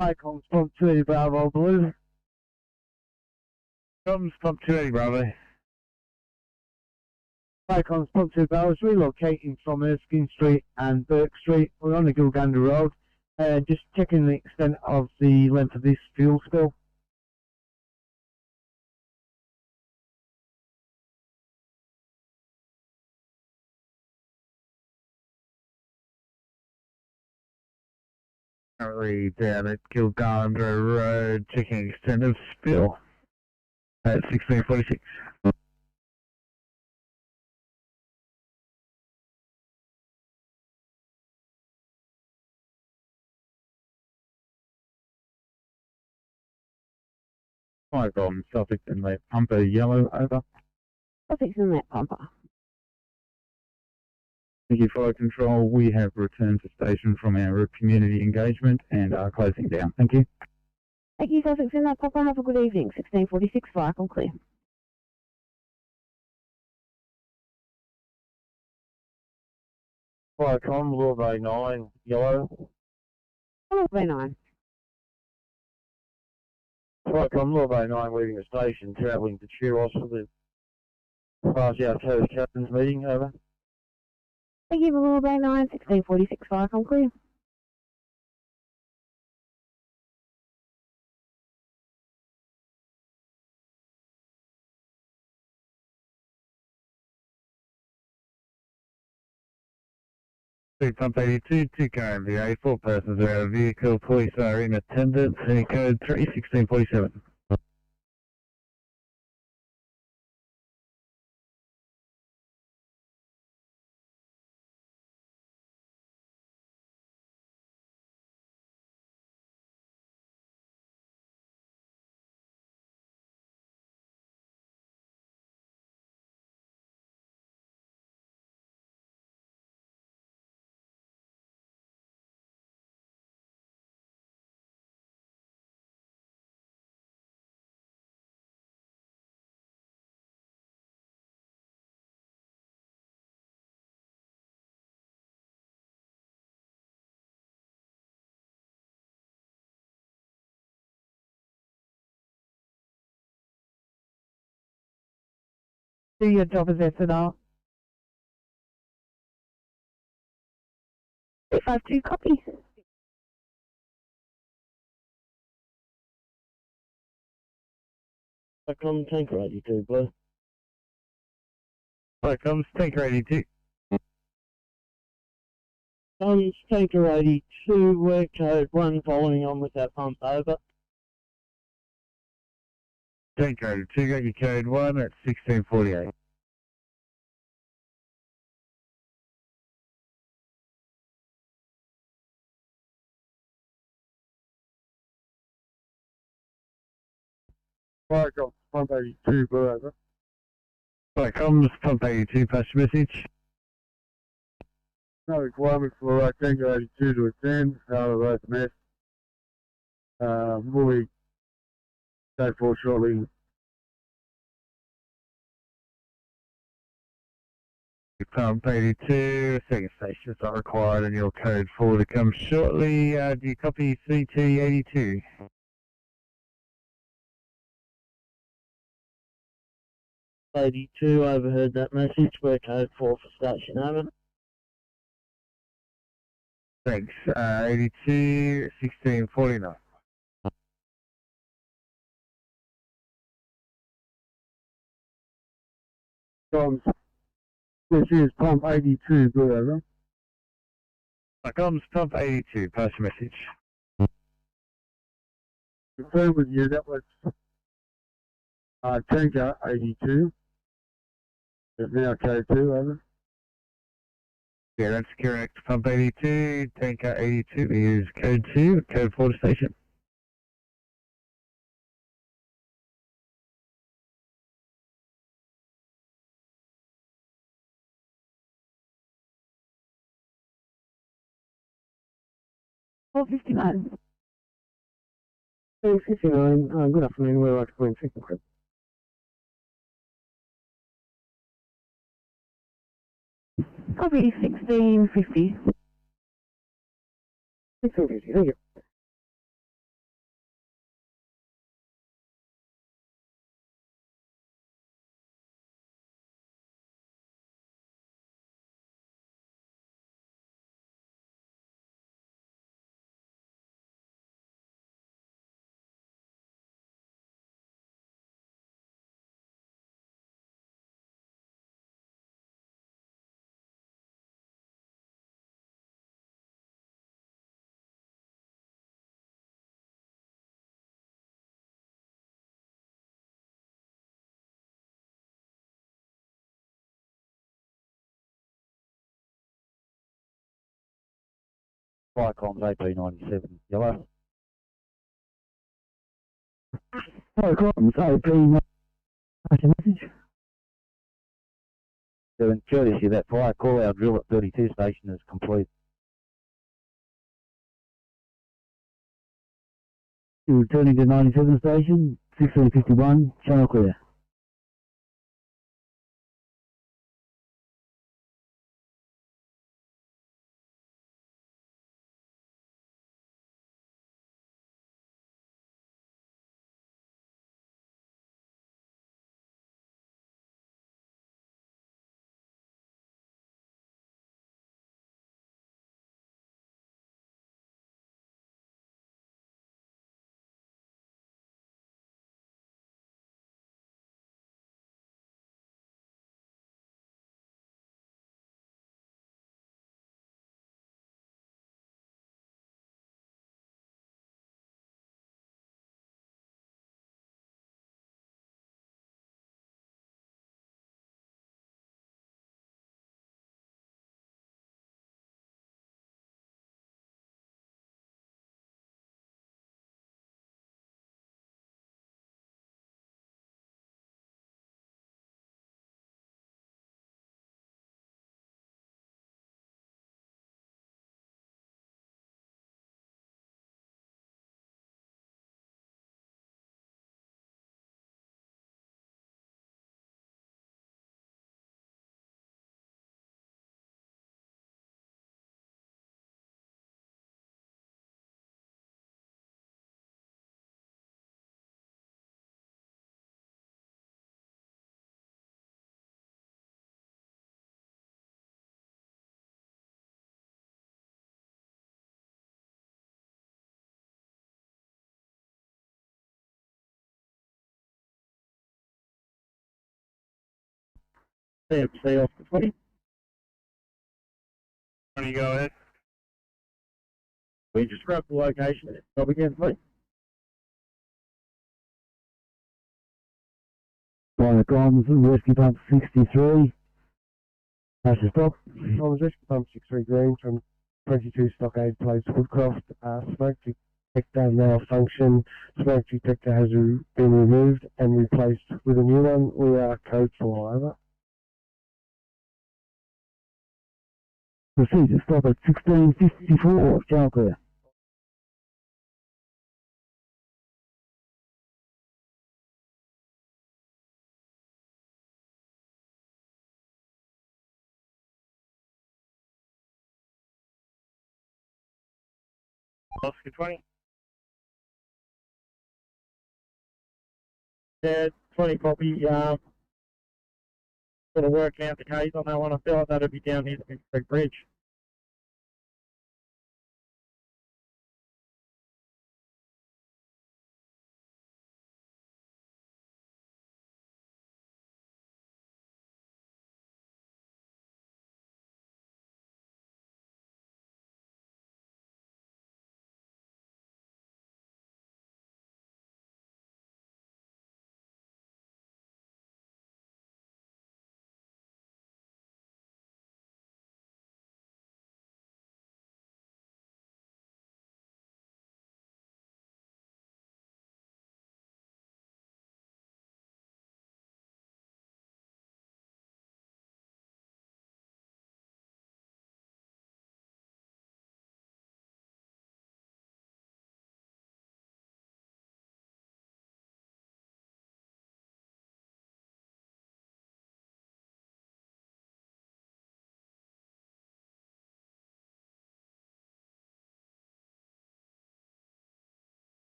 Icon Spot 2 Bravo Blue. Stop 280 Bravo. Icon Spot 2 Bravo is relocating from Erskine Street and Burke Street. We're on the Gilganda Road. Just checking the extent of the length of this fuel spill. Currently down at Gilganda Road, checking extent of spill at 1646. Firecom, Suffolk Inlet, Pumper Yellow, over. Suffolk Inlet, Pumper. Thank you, Fire Control. We have returned to station from our community engagement and are closing down. Thank you. Thank you, Suffolk Inlet, Pumper. Have a good evening. 1646, Firecom clear. Firecom, Law Bay 9, yellow. Law Bay 9. Firecom, Law Bay 9, leaving the station, travelling to Chiros for the Farsia Coast Captain's meeting, over. Thank you, Law Bay 9, 1646, Firecom clear. Pump 82, 2 car MVA, 4 persons are out of vehicle, police are in attendance, any code 31647. Do your job as SNR. 252, copy. Back on tanker 82, Blue. Here comes tanker 82. Tanker 82, we're code 1 following on with that pump over. Tanker 82, got your code 1 at 1648. Fire comes pump 82, Blue over. Here comes pump 82, pass your message. No requirement for Tango 82 to attend, out of both mess. Will be go for shortly. Pump 82, second station is not required and your code 4 to come shortly. Do you copy CT 82? Overheard that message, we're code 4 for station over. Thanks. 82, 1649. This is pump 82, Blue over. Here comes pump 82, pass your message. Confirm with you that was Tanker 82. It's now code 2, over. Yeah, that's correct. Pump 82, tanker 82 is code 2, code 4 to station. Four 59. 59, good afternoon, we're like to second crib. Copy 1650. 1650, thank you. Viacom's AP97, yellow. Viacom's AP, pass your message. Doing courtesy that fire call, our drill at 32 station is complete. You're returning to 97 station, 1651, channel clear. CFC off the 20. 20, go ahead. We just grab the location. Stop again, please. By the comms, rescue pump 63. That's a stop. Comms rescue pump 63 green from 22 Stockade Place, Woodcroft. Smoke detector malfunction. Smoke detector has been removed and replaced with a new one. We are code 4, over. Proceed to stop at 1654, channel clear. Oscar 20. Yeah, 20 copy. Got to work out the case on that one. I feel like that'll be down here at the Big Bridge.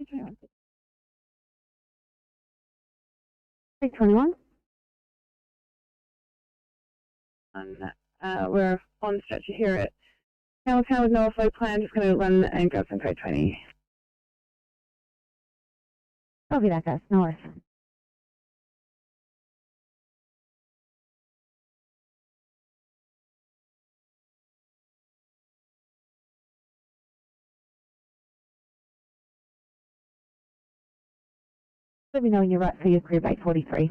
Okay. 321. And we're on stretcher here at Hamilton with no flow plan. Just going to run and grab some code 20. Copy that, guys. No worries. Let me know when you're right for your group 843.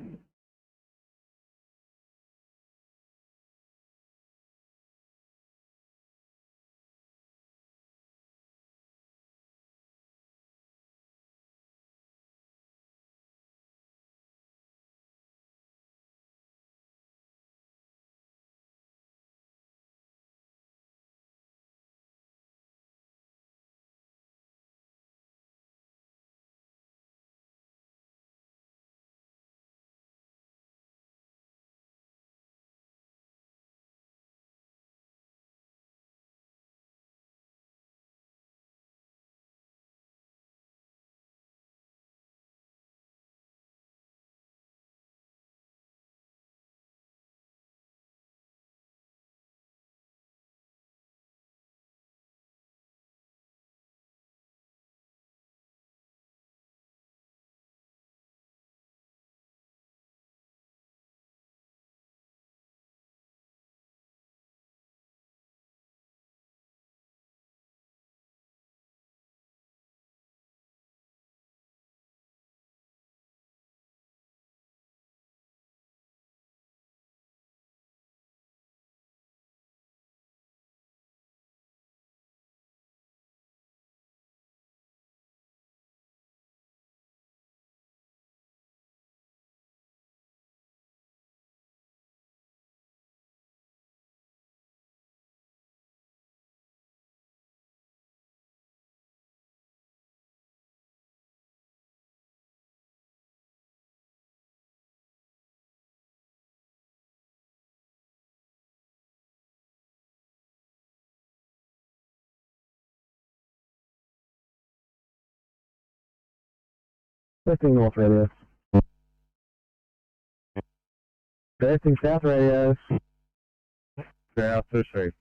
Lifting off radio. Passing south radios. South to street.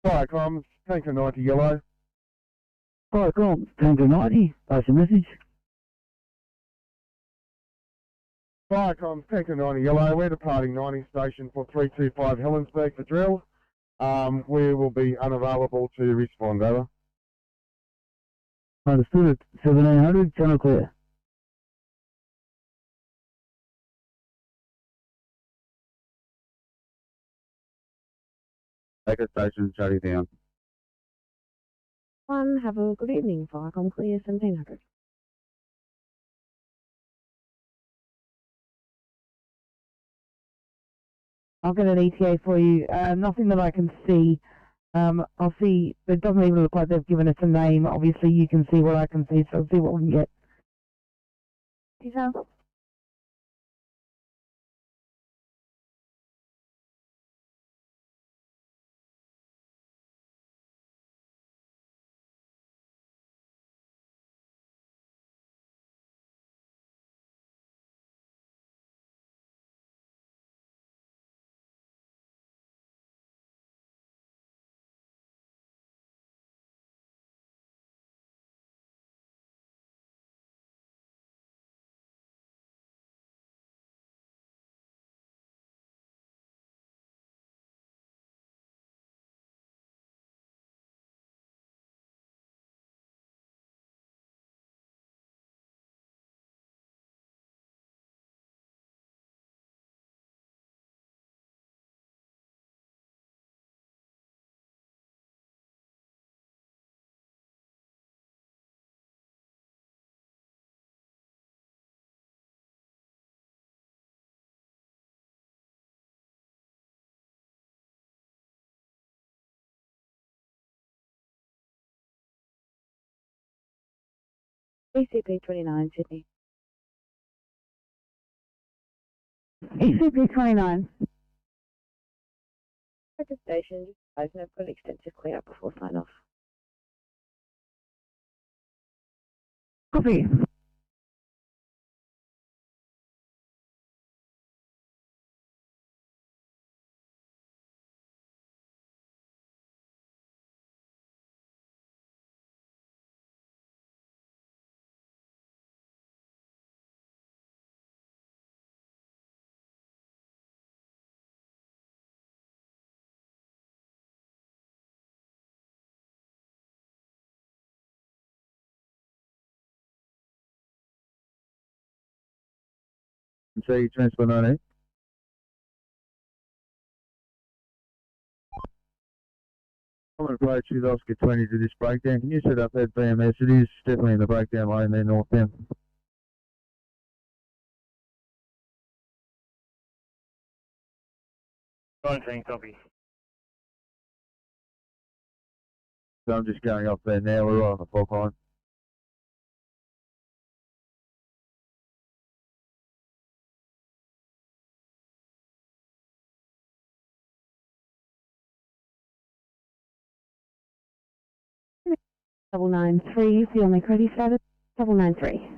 Fire comms, Tanker 90 yellow. Fire comms, Tanker 90, pass a message. Fire comms, Tanker 90 yellow. We're departing 90 station for 325 Helensburgh for drill. We will be unavailable to respond, over. Understood at 1700, channel clear. Tanker station shutting down. Have a good evening. Firecom clear 1700. I'll get an ETA for you. Nothing that I can see. I'll see. It doesn't even look like they've given us a name. Obviously, you can see what I can see, so I'll see what we can get. Detail. ACP 29, Sydney. ACP 29. At the station, just guys, and I've got an extensive clear up before sign off. Copy. See, transport 90. Common approach is Oscar 20 to this breakdown. Can you set up that BMS? It is definitely in the breakdown lane there, northbound. 19, copy. So I'm just going up there now. We're right on the fault line. Double 93, the only credit status. 993.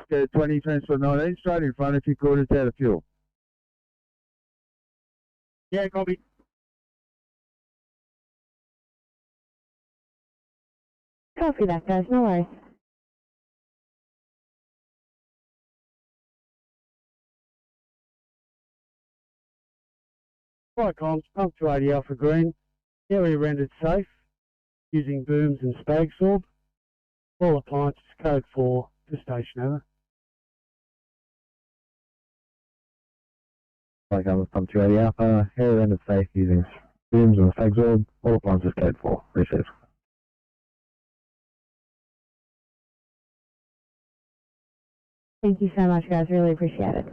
20 Transport 19, straight in front if you could, it's out of fuel. Yeah, copy. Copy that, guys. No worries. Right, comms, pump 280 Alpha Green. Area rendered safe using booms and spag sorb. All appliances code 4 to station over. Like I'm pump 280 Alpha, here end of safe using booms and fag orb, all appliances code 4. Receive. Thank you so much, guys. Really appreciate it.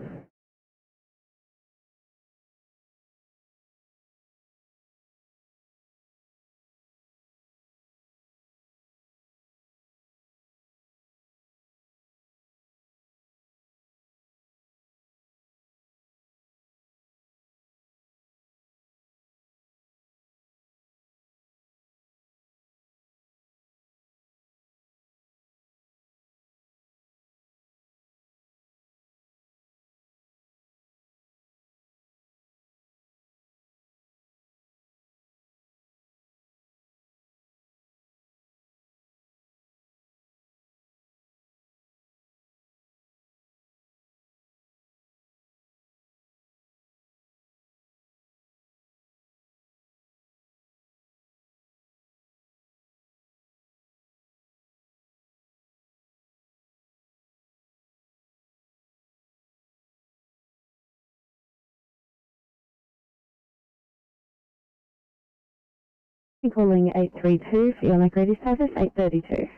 Calling 832 for your ready status, 832.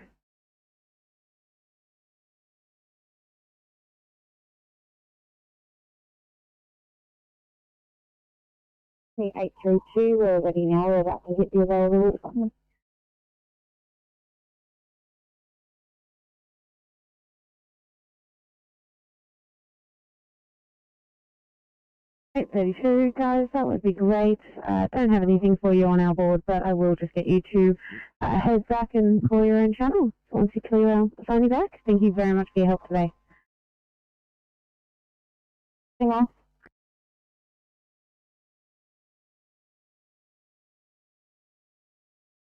The 832, we're ready now. We're about to hit the available. $832, guys, that would be great. Don't have anything for you on our board, but I will just get you to head back and call your own channel once you clear our phone back. Thank you very much for your help today. Anything else?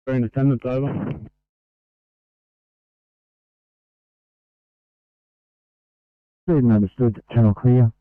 Green attendance over. Student understood, channel clear.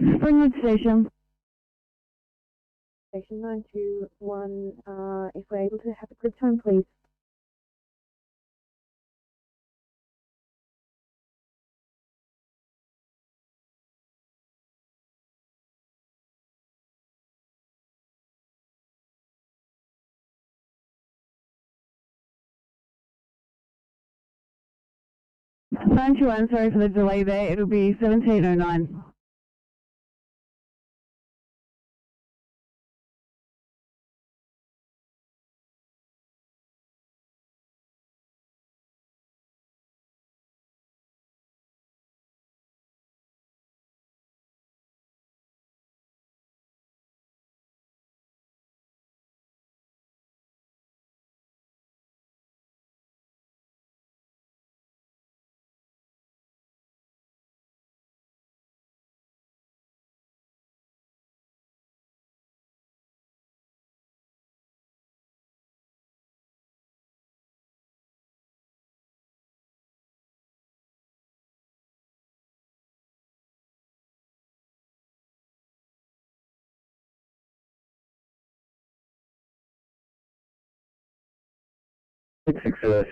Springwood Station. Station 921, if we're able to have a grid time, please. Phone 21, sorry for the delay there. It'll be 1709.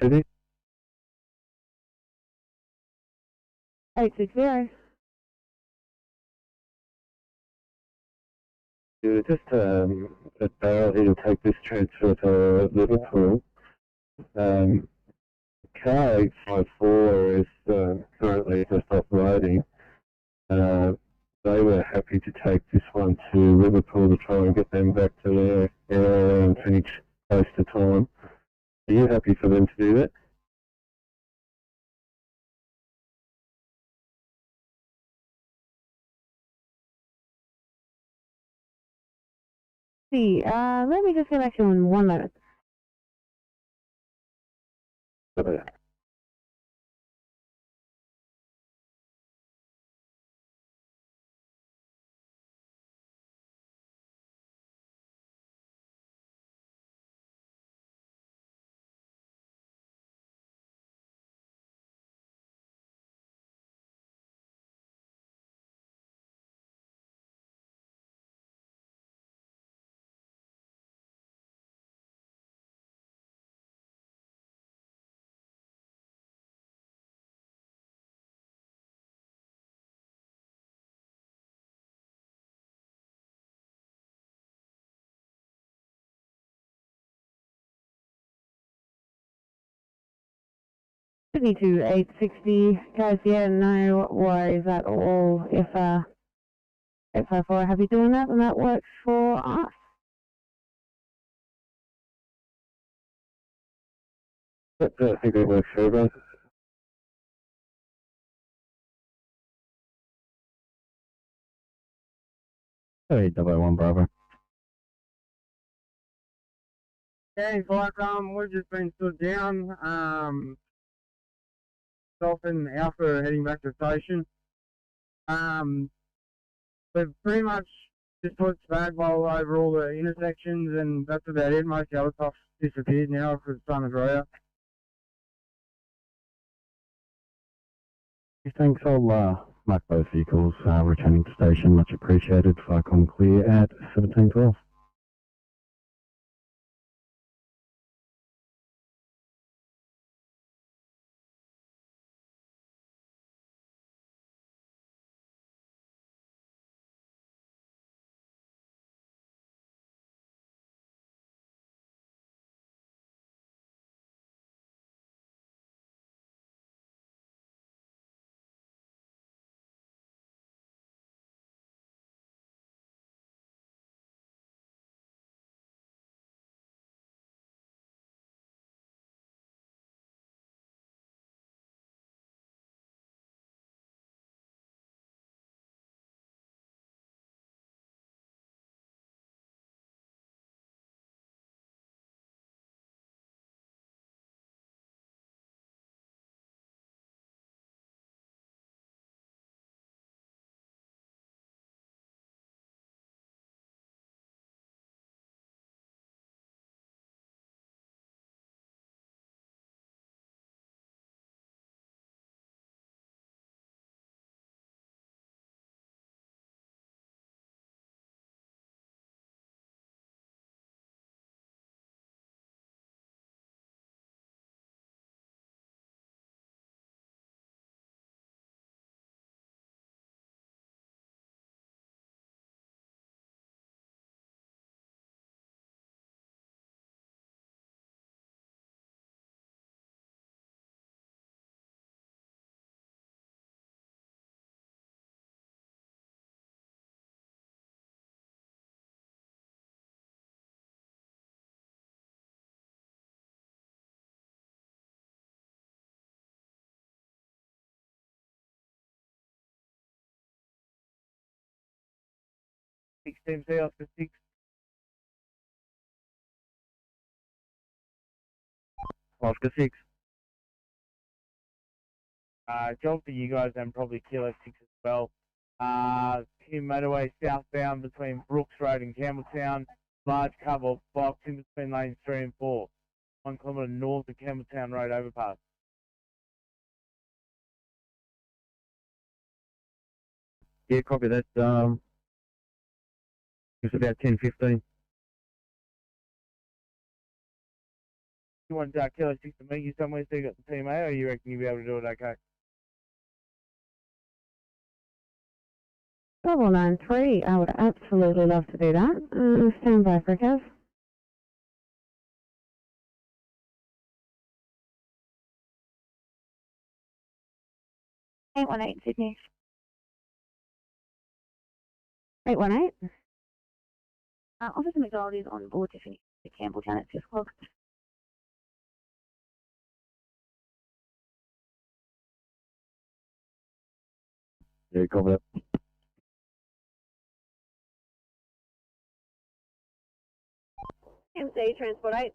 Sydney. 860. Yeah, just a barrel here to take this transfer to Liverpool. Car 854 is currently just offloading. They were happy to take this one to Liverpool to try and get them back to their area and finish close to time. Are you happy for them to do that? See, let me just get back to you in 1 moment. Okay. Sydney to 860. Guys, yeah, no worries at all. If 854 are happy doing that, then that works for us. I think that works for everyone. Hey, 001 Bravo. Okay, like, we've just been stood down, Dolphin Alpha heading back to the station. We've pretty much just put Spagbowl over all the intersections, and that's about it. Most of the other stuff's disappeared now because it's starting to dry out. Thanks, I'll mark both vehicles returning to station. Much appreciated. Flycom clear at 1712. 16C Oscar 6. Oscar 6. Job for you guys and probably Kilo 6 as well. Hume motorway southbound between Brooks Road and Campbelltown. Large cover box in between lanes 3 and 4. 1 kilometre north of Campbelltown Road overpass. Yeah, copy that. It's about 10:15. You want Kilo 6 to meet you somewhere so you got the team A, or you reckon you'll be able to do it okay? 9993, I would absolutely love to do that. Stand by for a Kev. Sydney. 818. Officer McDonald is on board to finish the Campbelltown at 6 o'clock. Yeah, copy that. MC Transport 8.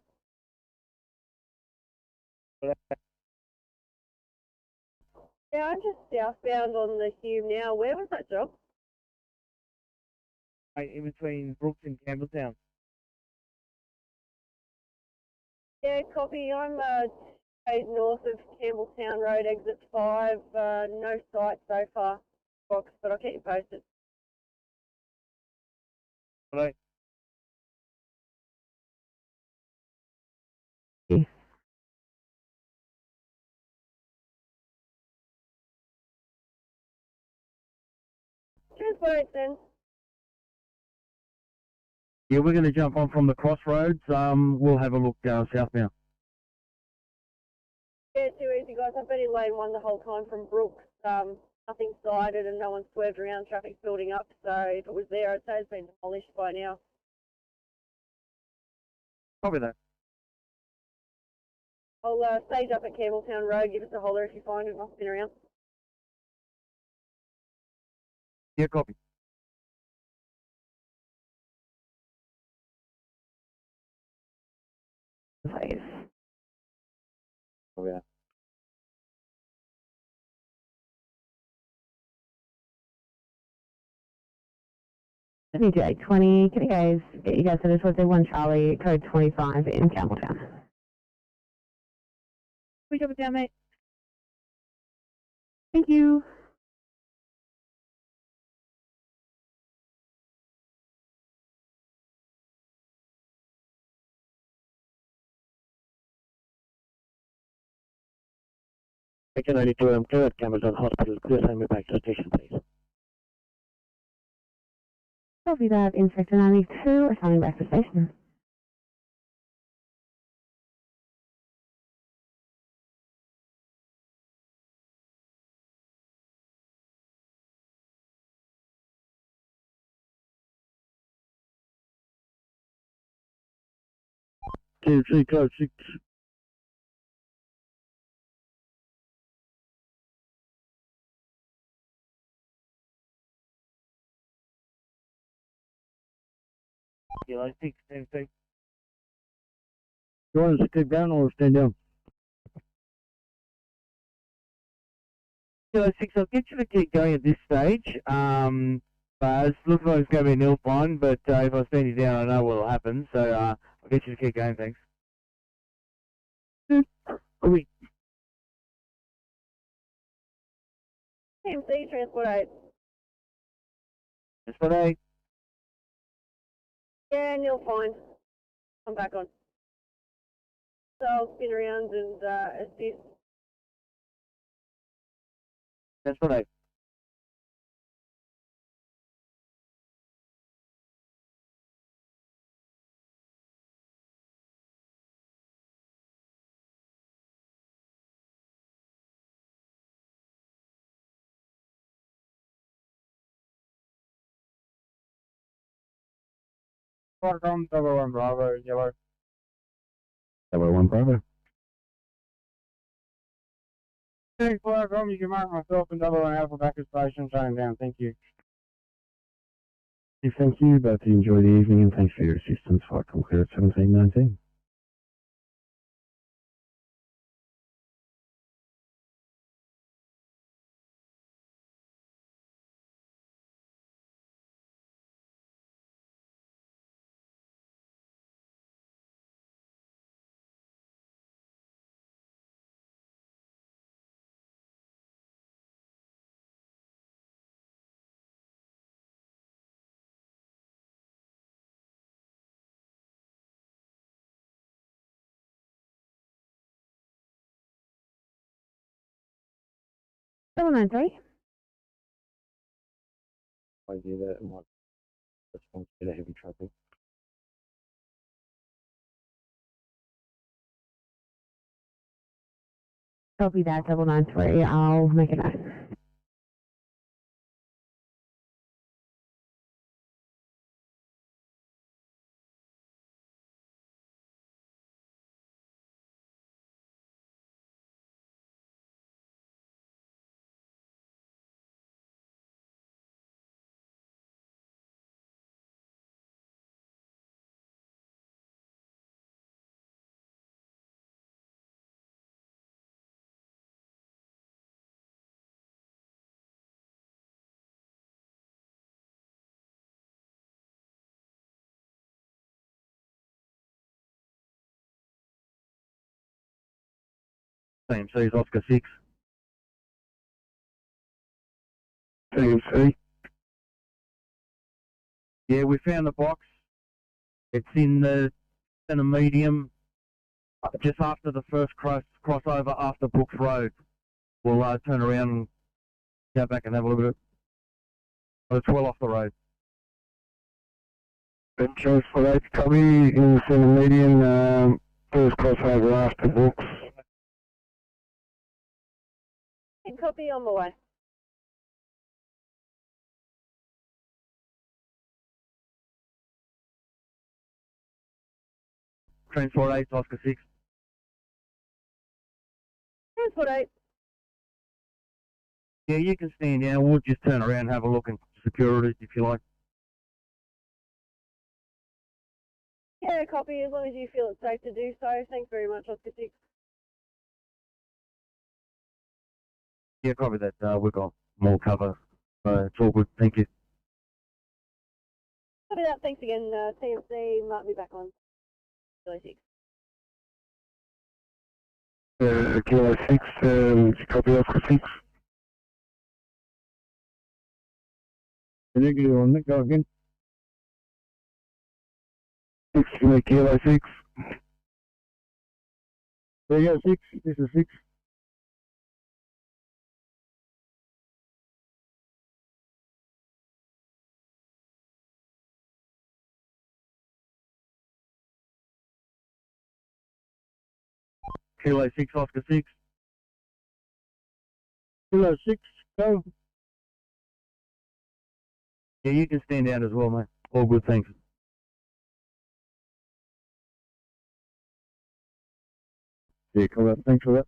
Yeah, I'm just southbound on the Hume now. Where was that job? In between Brooks and Campbelltown. Yeah, copy. I'm straight north of Campbelltown Road, exit 5. No sight so far, box, but I'll keep you posted. Right. Transport 8 then. Yeah, we're going to jump on from the crossroads. We'll have a look southbound. Yeah, too easy, guys. I've been in lane 1 the whole time from Brooks. Nothing sighted and no one swerved around. Traffic's building up, so if it was there, I'd say it's been demolished by now. Copy that. I'll stage up at Campbelltown Road. Give us a holler if you find it. I'll spin around. Yeah, copy. Please. Copy that. Sydney to 820. Can you guys headed towards A1 Charlie, code 25 in Campbelltown? We drop it down, mate. Thank you. Section 92, I'm clear at Campbelltown Hospital. Please send me back to the station, please. Copy that, Inspector 92, assigning back to station. TC code 6. Kilo 6, MC. You want us to keep going or stand down? Kilo 6, I'll get you to keep going at this stage. It looks like it's going to be a nil fine, but if I stand you down, I know what will happen. So I'll get you to keep going, thanks. Oui. MC Transport 8. Transport 8. Yeah, nil fine. I'm back on. So I'll spin around and assist. Transport 8. Welcome, 1 Bravo, yellow. 1 Bravo. Thanks, welcome. You can mark myself and 1 Alpha back at station, shutting down. Thank you. Thank you, both enjoy the evening and thanks for your assistance. Flight call clear at 1719. Double 93. I do that and might respond to the heavy traffic. Copy that, 993. I'll make a note. CMC's Oscar 6. CMC. Yeah, we found the box. It's in a medium, just after the first crossover after Brooks Road. We'll turn around and go back and have a look at it. But it's well off the road. And choice for that copy in the center median, first crossover after Brooks. Copy on the way. Transport 8, Oscar 6. Transport 8. Yeah, you can stand down. We'll just turn around and have a look at security if you like. Yeah, copy, as long as you feel it's safe to do so. Thanks very much, Oscar 6. Yeah, copy that. We've got more cover. It's all good. Thank you. Copy that. Thanks again, TMC. Mark me back on Kilo 6. Kilo 6, copy Oscar 6. Negative on that, go again. 6, Kilo 6. There you go, 6. This is 6. Kilo 6, Oscar 6. Kilo 6, go. Yeah, you can stand down as well, mate. All good, thanks. Yeah, cool. Thanks for that.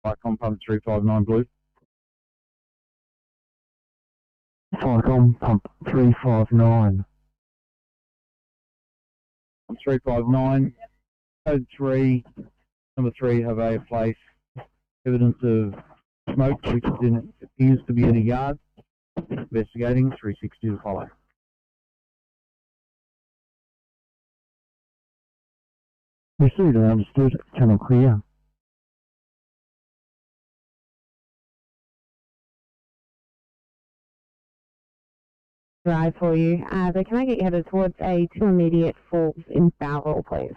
Icon pump 359 blue. Icon pump 359. 359. Code 3. Number 3 have a place. Evidence of smoke, which appears to be in a yard. Investigating. 360 to follow. Received and understood. Channel clear. Drive for you. But can I get you headed towards a 2 immediate falls in Barrel, please?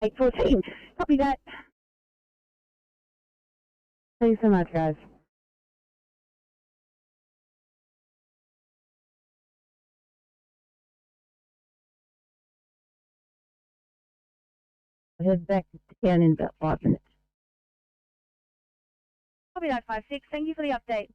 814. Copy that. Thanks so much, guys. I'll head back to town in about 5 minutes. Copy that 56. Thank you for the update.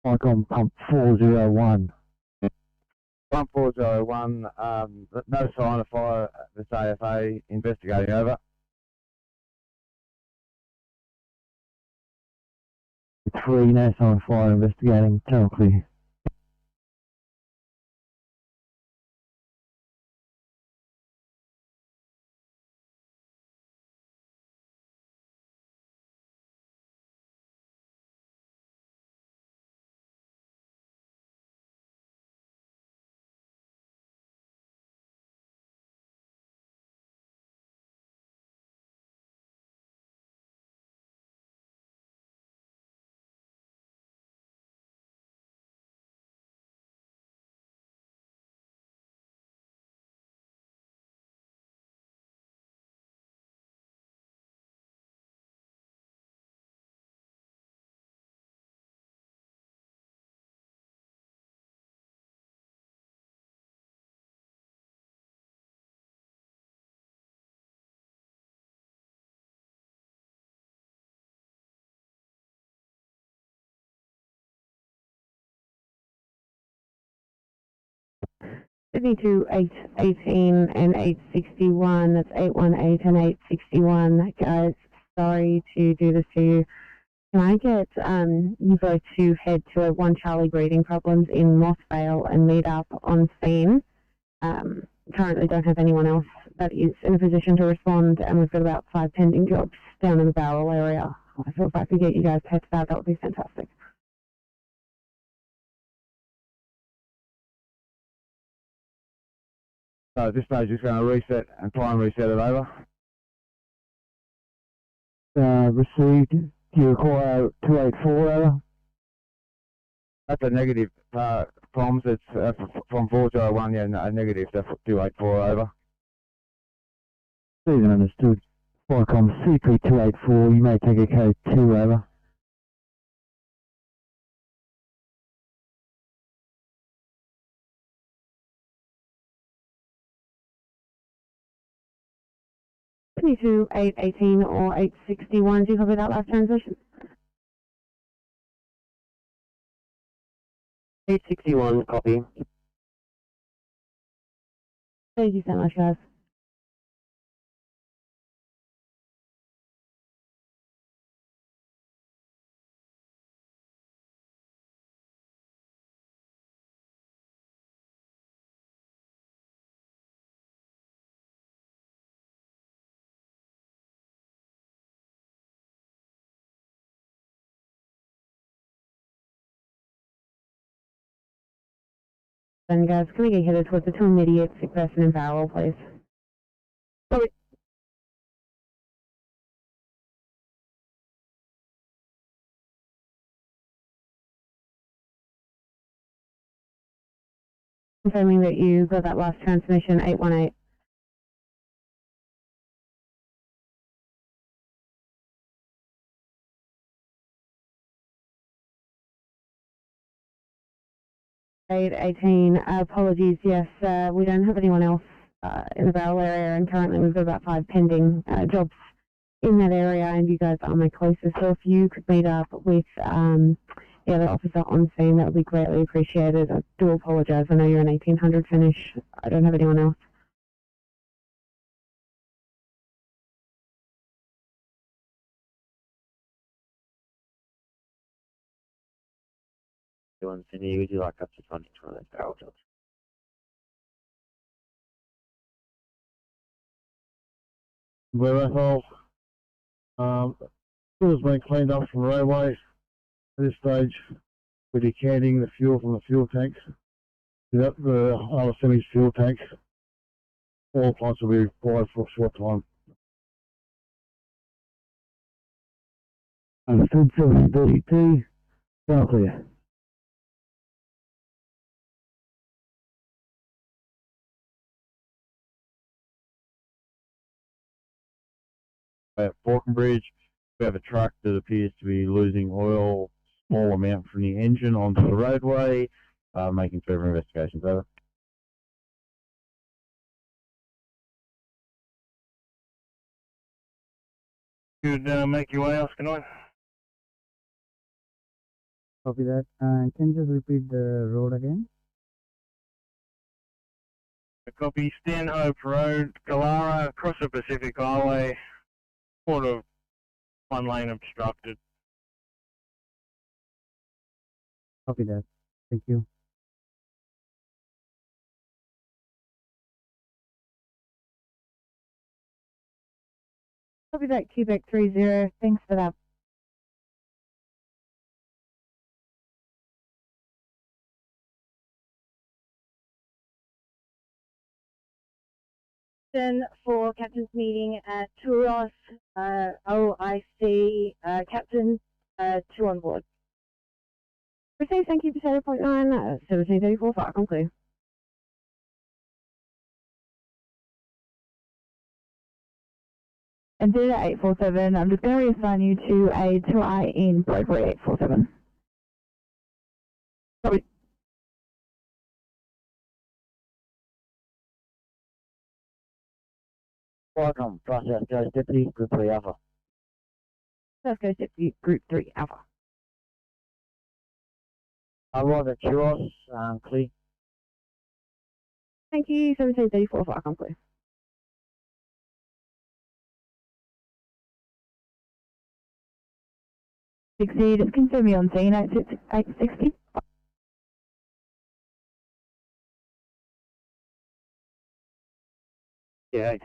Icon pump 401. Pump 401, no sign of fire at this AFA, investigating over. 3, no sign of fire, investigating. Channel clear. Sydney to 818 and 861. That's 818 and 861. Guys, sorry to do this to you. Can I get you both to head to 1 Charlie breathing problems in Moss Vale and meet up on scene? Currently don't have anyone else that is in a position to respond, and we've got about 5 pending jobs down in the Barrel area. So if I could get you guys head to that would be fantastic. So at this stage, just going to reset and try and reset it over. Received. Do you require 284 over? That's a negative comms. It's from 401, yeah, a negative. That's 284 over. Received and understood. Icon CP284, you may take a code 2 over. me to 818 or 861. Do you copy that last transmission? 861, copy. Thank you so much, guys. Then, guys, can we get headed towards the two immediate sick person in barrel, please? Sorry. Confirming that you got that last transmission, 818. Eight 18. Apologies. Yes, we don't have anyone else in the barrel area, and currently we've got about 5 pending jobs in that area, and you guys are my closest. So if you could meet up with the other officer on scene, that would be greatly appreciated. I do apologise. I know you're an 1800 finish. I don't have anyone else. Sydney, would you like us to run each one of those barrel jobs? We're all fuel's been cleaned up from the roadway. At this stage, we're decanting the fuel from the fuel tanks. The other semis fuel tanks. All plants will be required for a short time. Understood, 732. Now clear. At Falconbridge, we have a truck that appears to be losing oil, small amount from the engine onto the roadway, making further investigations. Over. You'd make your way, Oscar 9. Copy that. Can you just repeat the road again? A copy, Stanhope Road, Gallara, across the Pacific Highway, sort of one lane obstructed. Copy that. Thank you. Copy that, Quebec 30. Thanks for that. Then for captain's meeting at Turos, OIC, captain, 2 on board. Received, thank you, Potato Point 9, 1734, Falcon clear. And Data 847, I'm just going to reassign you to a 2I in Broadway 847. Sorry. Welcome, process goes deputy, group 3 alpha. Let's go Deputy Group 3 Alpha. Arrive at Churros, clear. Thank you, 1734, Falcon clear. Succeed, just confirm me on scene, 860. Yeah,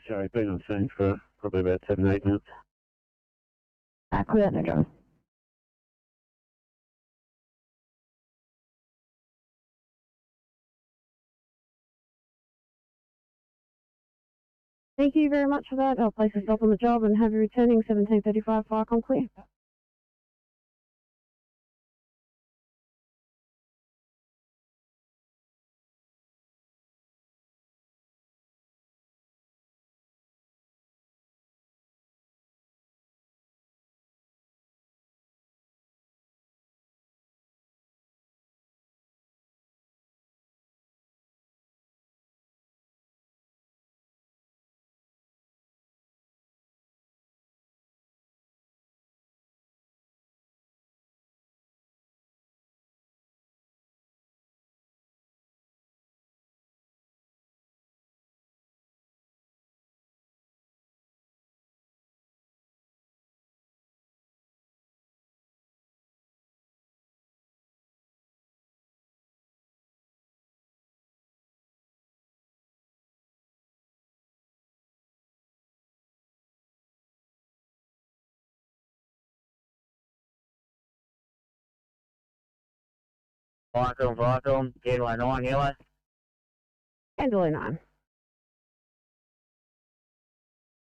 sorry, been on scene for probably about 7-8 minutes. Clear, no dramas. Thank you very much for that. I'll place a stop on the job and have you returning 1735 Falcon clear. Vicom, Gateway 9, yellow. Handle 9.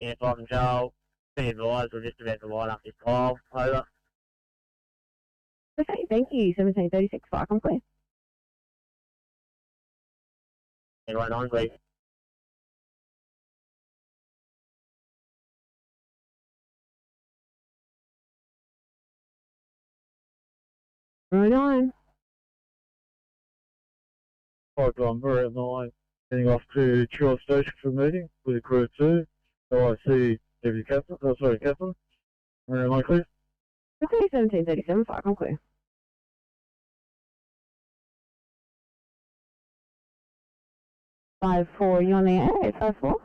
Yeah, flight control. Be advised, we're just about to line up this pile. Over. Okay, thank you. 1736, Vicom clear. Gateway 9, please. Right on. Vicom, we're at 9. Heading off to Chua Station for a meeting with crew 2. OIC Deputy Captain, Captain. Am I clear? Okay, 1737, Vicom clear. 54, you on the air? 854.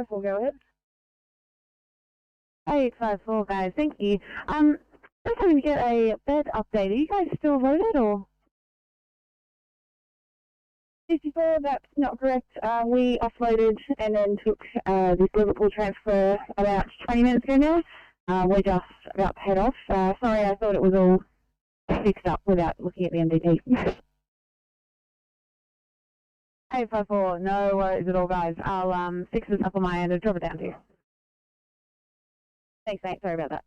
Go ahead. 854, guys, thank you. Just having to get a bed update. Are you guys still voted or? 54, that's not correct. We offloaded and then took this Liverpool transfer about 20 minutes ago now. We're just about to head off. Sorry, I thought it was all fixed up without looking at the MDT. 854, no worries at all, guys. I'll fix this up on my end and drop it down to you. Thanks, mate. Sorry about that.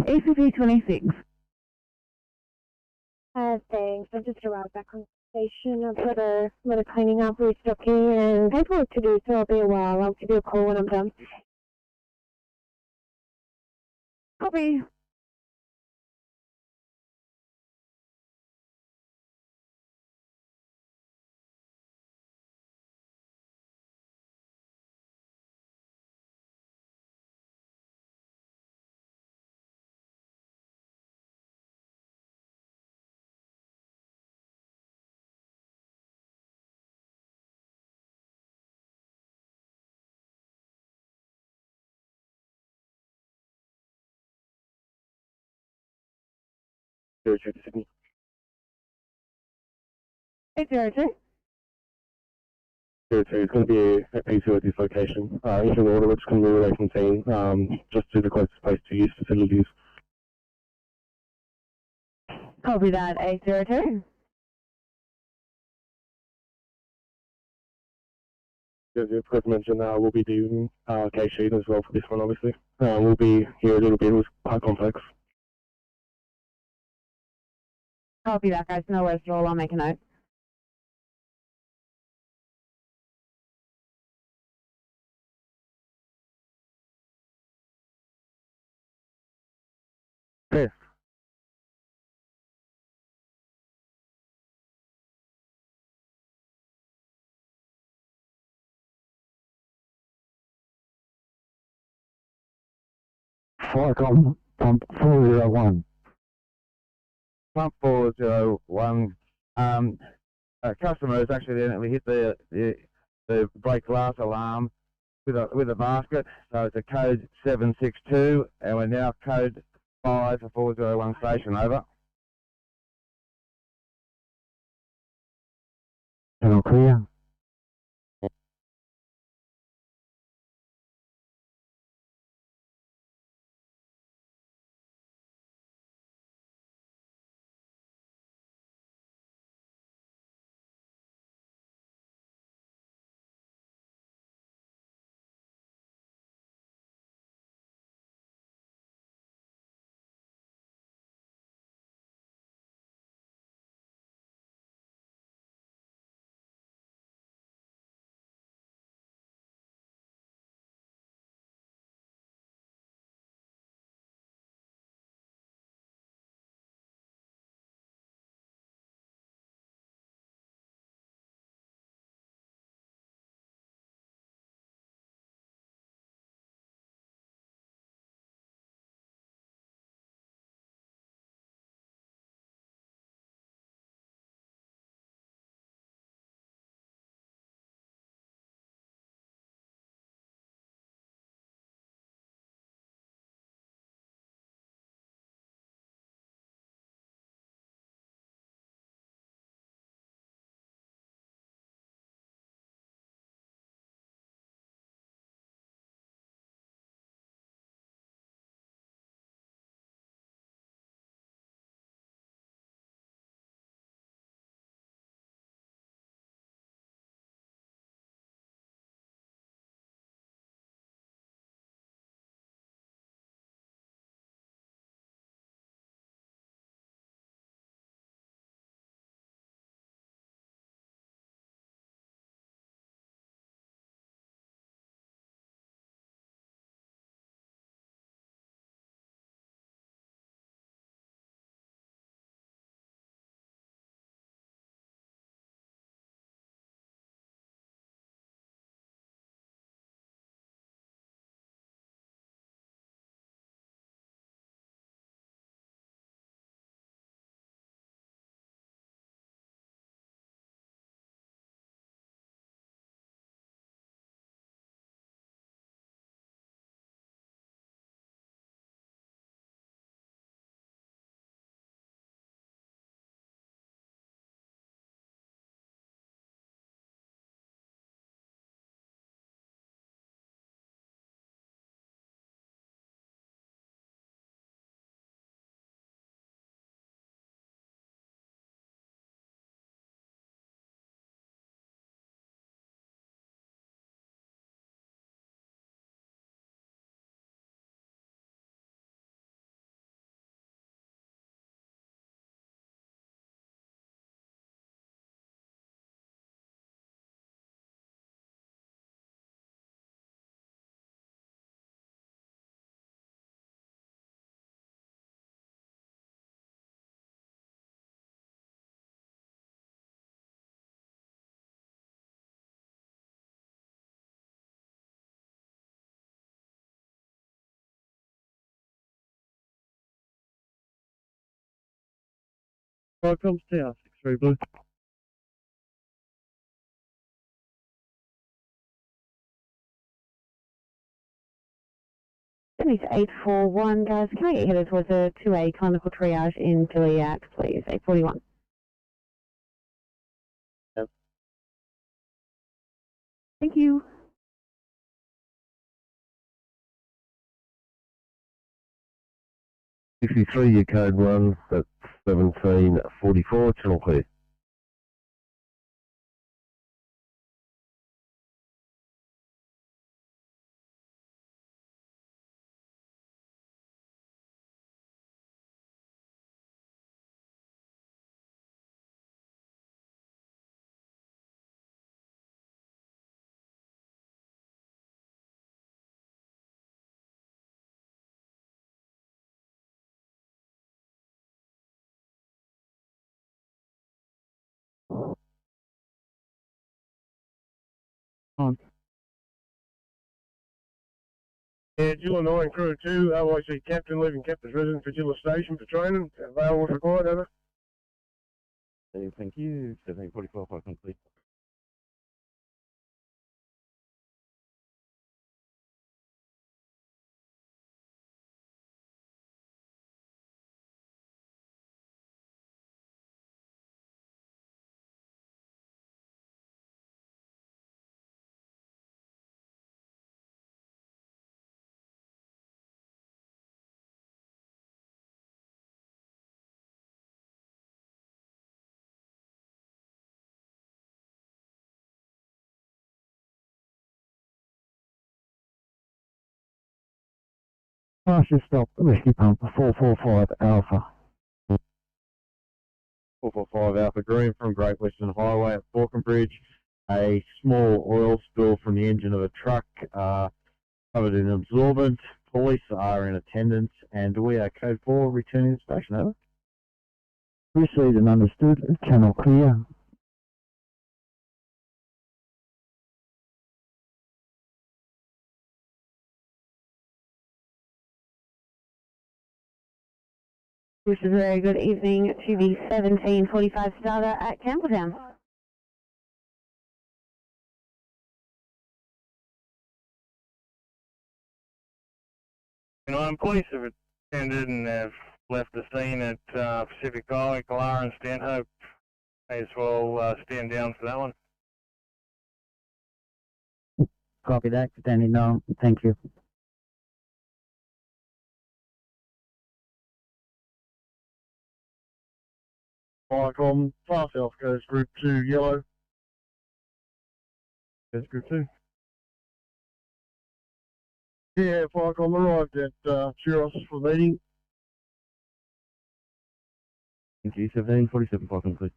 ACP 26. Thanks. I just arrived back on the station. I've got a lot of cleaning up, restocking, and paperwork to do, so I'll be a while. I'll give you a call when I'm done. Copy. Sydney. 802. 02 is going to be a P2 at this location. Engine order, we're just going to be away from scene, just to the closest place to use facilities. Copy that, 802. As you forgot to mention, we'll be doing K-sheet as well for this one, obviously. We'll be here a little bit with quite complex. Copy that, guys. No worries at all. I'll make a note. Yes. Vicom, pump 401. Pump 401. A customer has accidentally hit the brake glass alarm with a basket, so it's a code 762, and we're now code 5 for 401 station. Over. Channel clear. Comms Tower, 63 Blue. Sydney's 841, guys. Can I get headed towards a 2A clinical triage in Gilead, please? 841. Yep. Thank you. Your code 1, that's 1744, channel clear. On. Yeah, Illinois and Crew 2, OIC Captain leaving Captain's residence for Gilla Station for training. Available if required, over. Thank you. 1744, flight complete. Partial stop, rescue pump 445 Alpha. 445 Alpha Green from Great Western Highway at Falconbridge. A small oil spill from the engine of a truck covered in absorbent. Police are in attendance and we are code 4 returning to station, over. Received and understood, channel clear. This is a very good evening to the 1745 starter at Campbelltown. And police have attended and have left the scene at Pacific Highway, Kalara and Stanhope. May as well stand down for that one. Copy that, standing down. Thank you. Viacom, far south goes Group 2, yellow. Goes Group 2. Yeah, Viacom arrived at Churros for meeting. Thank you. 1747, flight complete.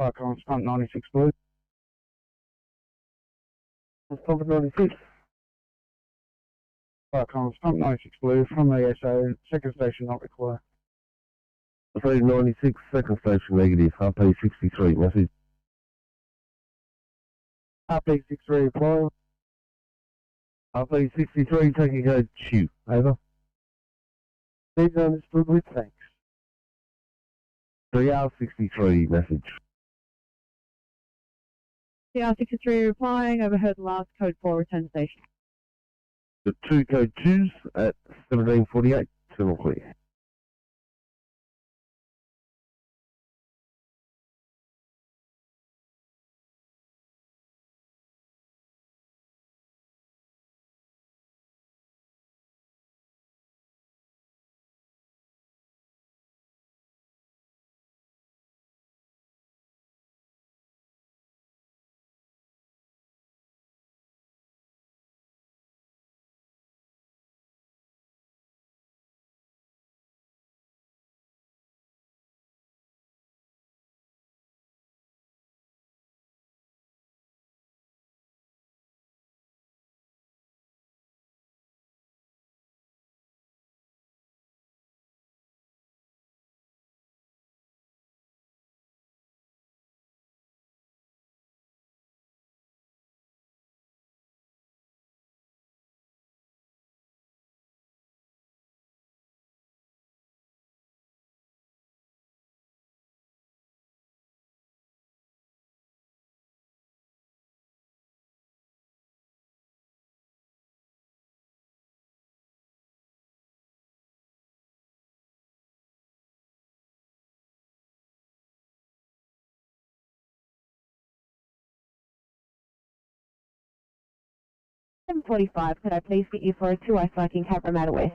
Viacom, front 96 Blue. Stop at 96. Viacom, front 96 Blue from the SO, second station not required. 96, second station negative, RP63, message. RP63 reply. RP63, taking code Q, over. Please understood with thanks. 3R63, message. CR63 replying, overheard last code 4 return station. The 2 code 2s at 1748, channel clear. 7:45, could I please get you for a 2-way cycling Cabramatta West?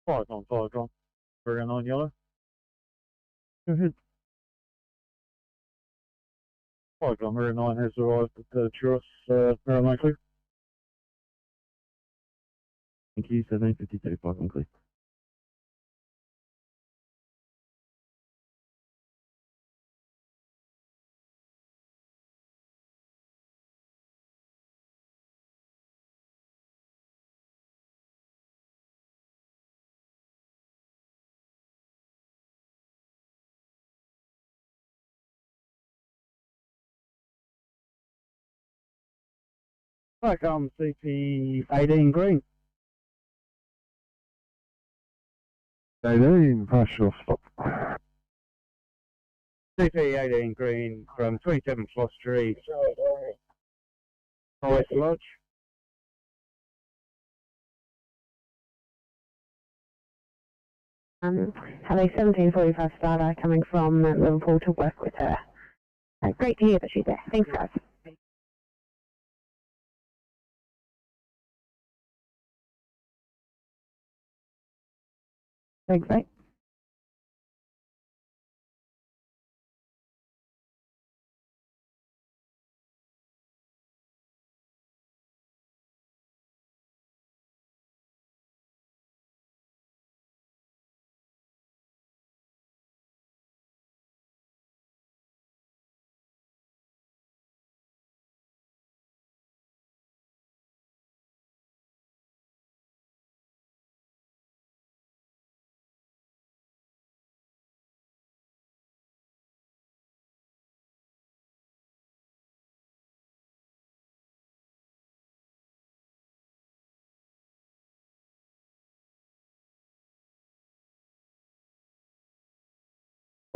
Five on fire, John. Herein on yellow. Go ahead. Fire John, Herein 9 has arrived at the Churros, Maryland Clear. Thank you, 1752, 5 on clear. Right, CP 18 green. 18, partial stop. CP 18 green from 27 Floss Street. West Lodge. Have a 17:45 starter coming from Liverpool to work with her. Great to hear that she's there. Thanks, guys. Thanks, mate.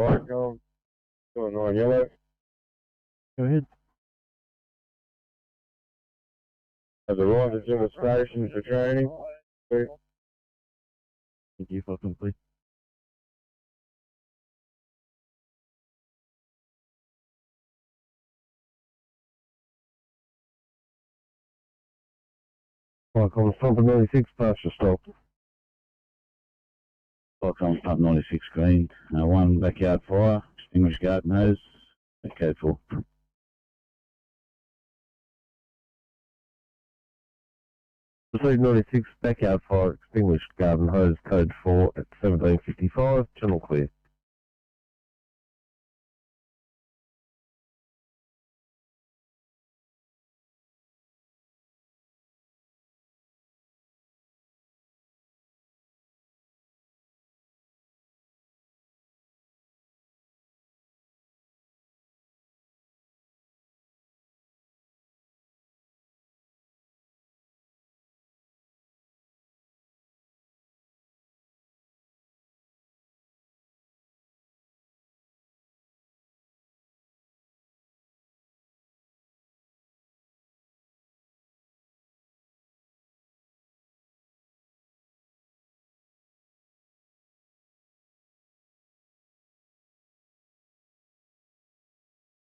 Right, going on yellow. Go ahead. Have arrived at the station for training. Thank you, 5 on clear. Welcome, Stomp 96, partial stop. Welcome, Stump 96 green. 1 backyard fire, extinguished garden hose, Okay, cool. Proceed 96, backyard fire, extinguished garden hose, code 4 at 1755, channel clear.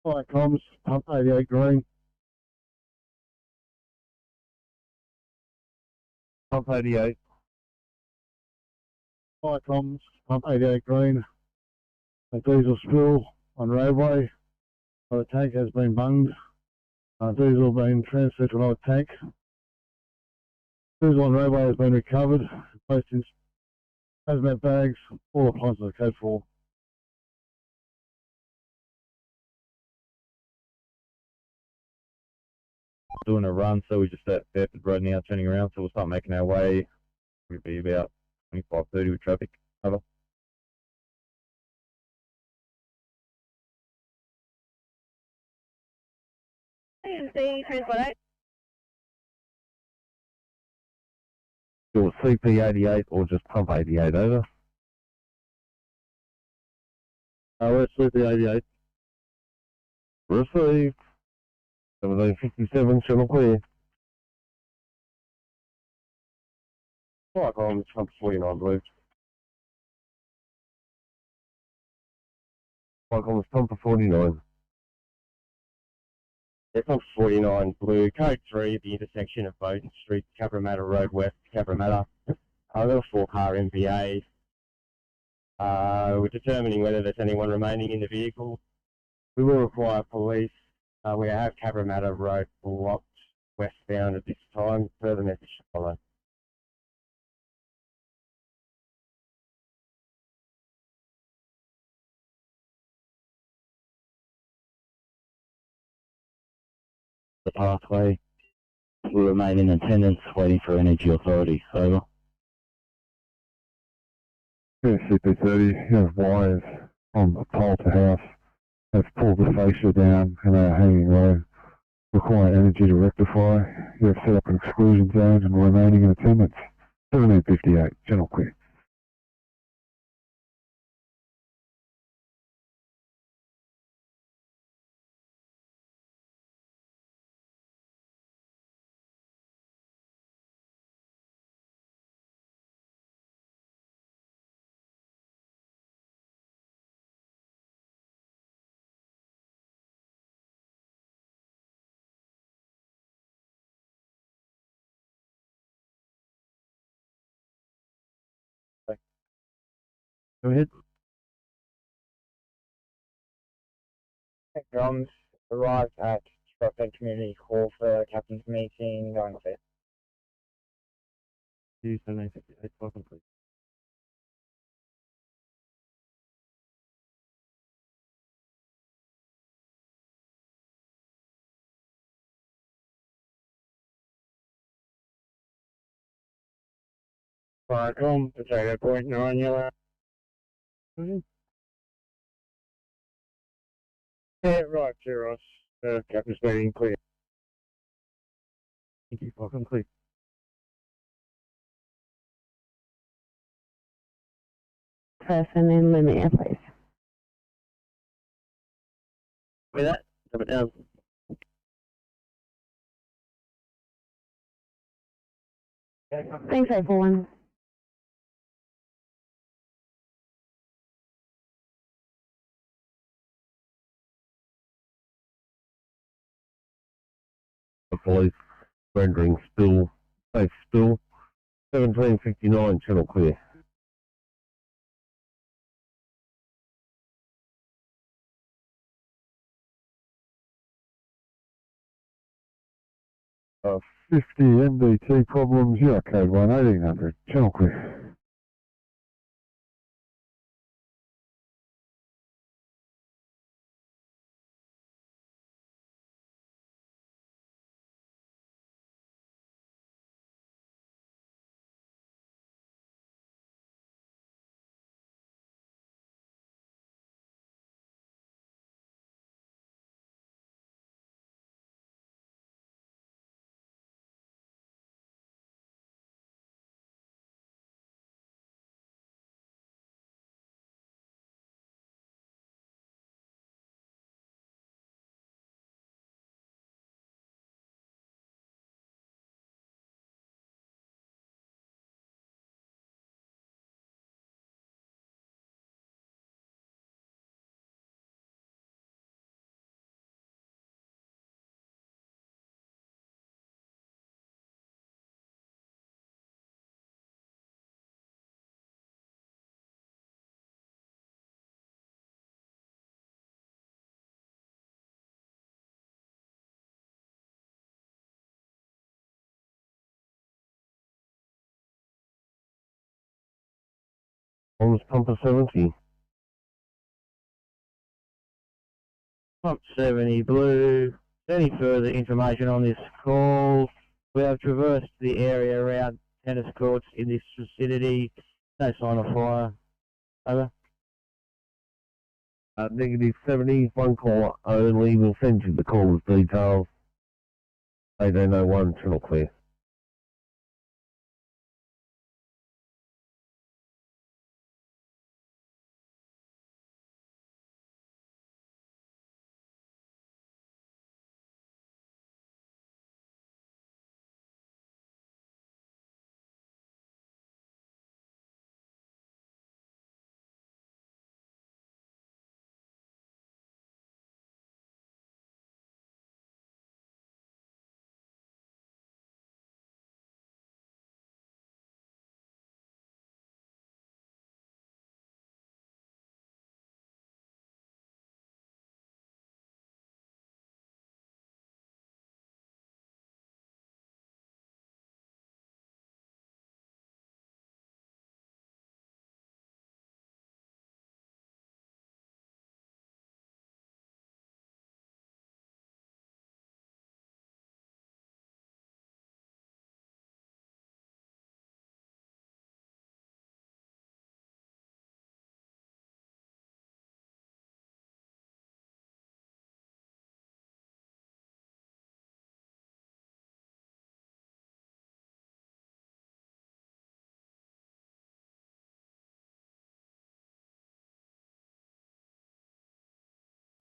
Hi, comms, pump 88 green. Pump 88. Hi, comms, pump 88 green. A diesel spill on roadway. The tank has been bunged. Diesel being transferred to another tank. Diesel on roadway has been recovered, placed in hazmat bags, all appliances are code 4. Doing a run, so we're just at Bedford Road now, turning around, so we'll start making our way. We'll be about 25:30 with traffic. Over. AMC, Transport 8. Your CP88 or just pump 88 over. We're at CP88. Received. 1757, channel clear. Hi, comms, pump 49 blue. Michael, pump 49. It's on 49 blue, code 3 at the intersection of Bowden Street, Cabramatta Road West, Cabramatta. Level 4 car MVA. We're determining whether there's anyone remaining in the vehicle. We will require police. We have Cabramatta Road blocked westbound at this time. Further message to follow. The pathway. We remain in attendance, waiting for Energy Authority. Over. CP30, you have wires on the pole to house, have pulled the fascia down and are hanging low. Require energy to rectify. You have set up an exclusion zone and remaining in attendance. 1758, channel clear. Go ahead. Drums arrived at Stratford Community Hall for Captain's meeting, going to 1758, welcome please. Firecom, potato point 9 yellow. Yeah, right, Ross. Captain's meeting clear. Thank you, welcome please. Person in Lumiere, please. With that, drop it down. Thanks, everyone. The police rendering spill, safe spill. 1759, channel clear. 50 MDT problems, Euro code 1800, channel clear. Comms pumper 70. Pump 70 blue. Any further information on this call? We have traversed the area around tennis courts in this vicinity. No sign of fire. Over. Negative 70, one caller only. We'll send you the caller's details. 1801, channel clear.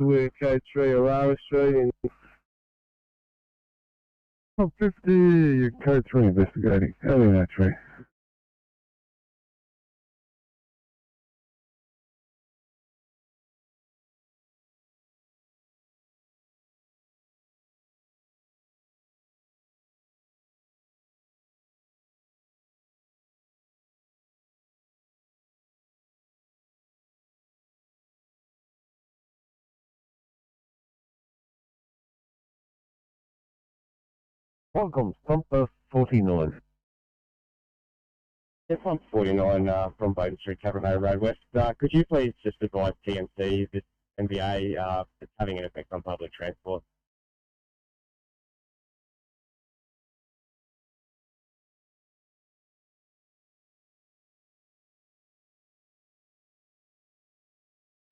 We're code 3 Aurora Street in Top 50, your code 3 investigating. Early that tree. Welcome, pumper 49. Yeah, Pump 49 from Bowden Street, Cabramatta Road West. Could you please just advise TMC this NBA is having an effect on public transport?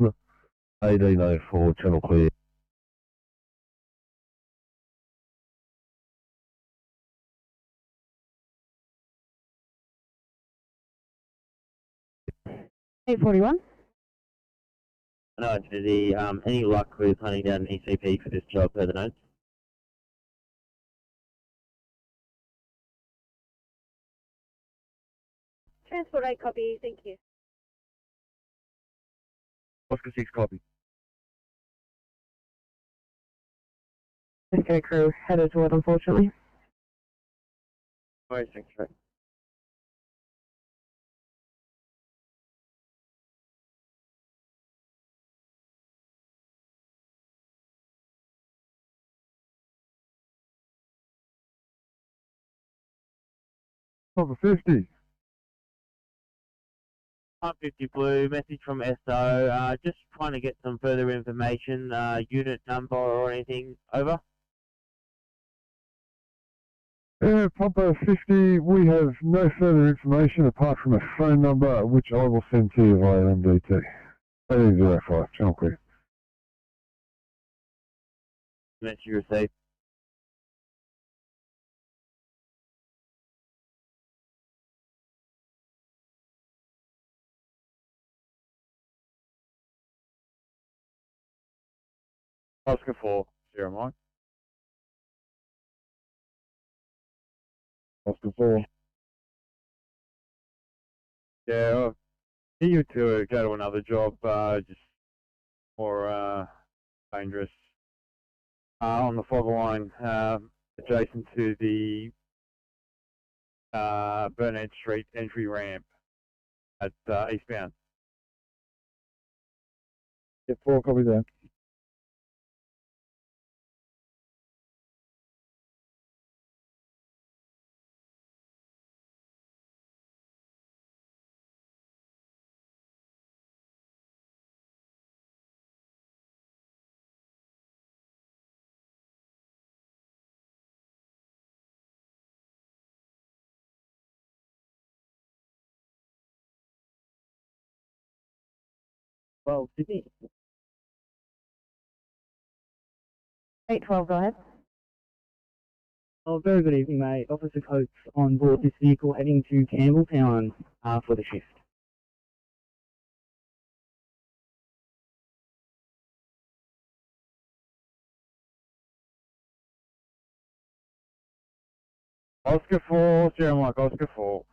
No. 1804, channel clear. $841. No, any luck with hunting down an ECP for this job per the notes? Transport 8 copy, thank you. Oscar 6 copy. Okay, crew headed to it, unfortunately. Alright, thanks, right. Top of 50. 150 Blue, message from SO, just trying to get some further information, unit number or anything, over. Papa 50, we have no further information apart from a phone number, which I will send to you via MDT. 1805, channel clear. Message received. Oscar 4, Sierra Mike. Oscar 4. Yeah, I need you to go to another job, just more dangerous. On the fog line, adjacent to the Burnett Street entry ramp at eastbound. Get 4, copy that. Well, Sydney. 812, go ahead. Oh, very good evening, mate. Officer Coates on board this vehicle heading to Campbelltown for the shift. Oscar 4, Sierra Mike, Oscar 4.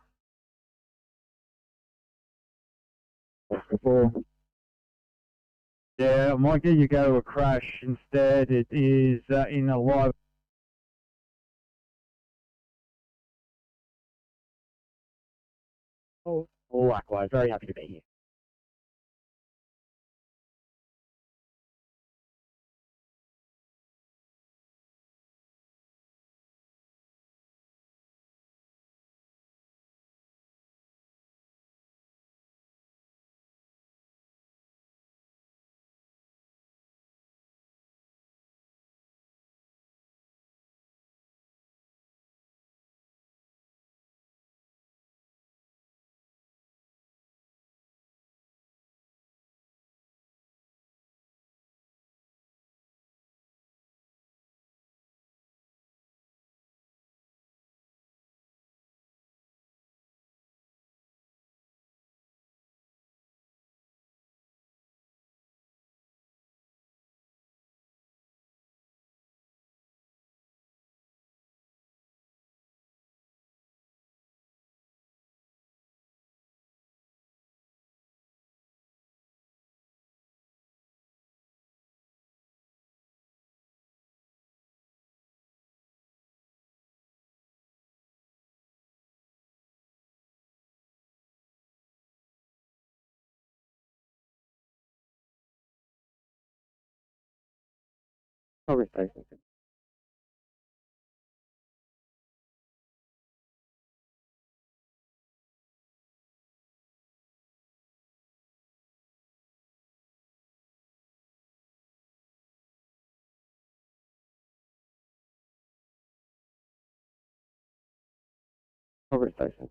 Oscar 4. Yeah, I might get you go to a crash instead. It is in a live. Oh, likewise. Very happy to be here. Progress station. Progress station.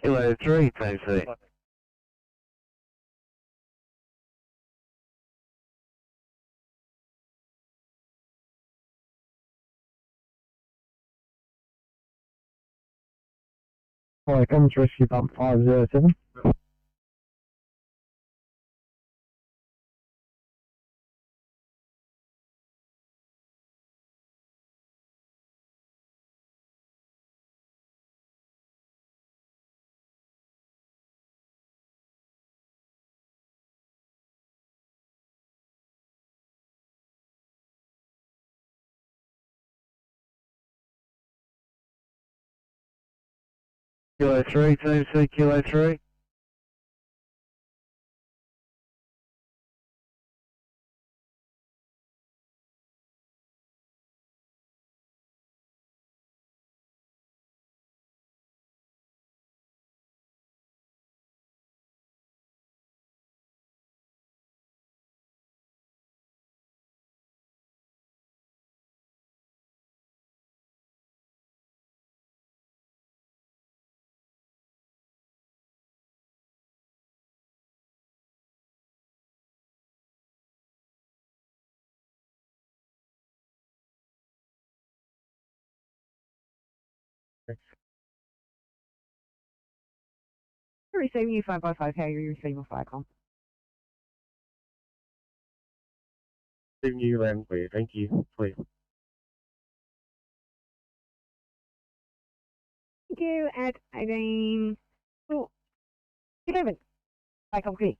Kilo 3, Team C. Hi, comes rescue bump 507. Kilo 3, Team C, Kilo 3. Receiving you 555, how you receive a FICOM? Receiving you land clear, thank you. Clear. Thank you at 18. Oh, 11. FICOM clear.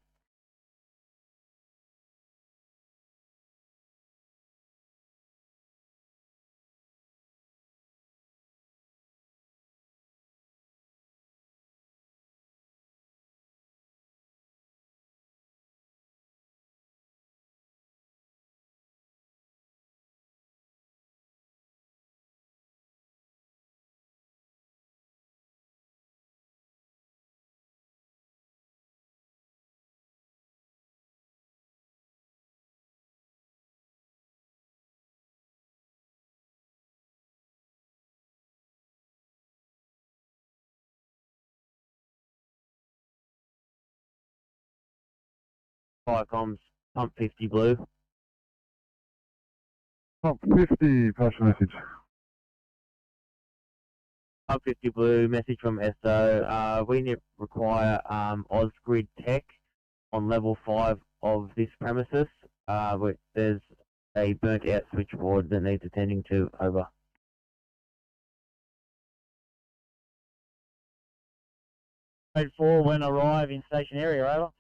FICOM's pump 50 blue. Pump 50, pass your message. Pump 50 blue, message from SO. We require Osgrid Tech on level 5 of this premises. There's a burnt out switchboard that needs attending to. Over. Code 4 when arrive in station area, over.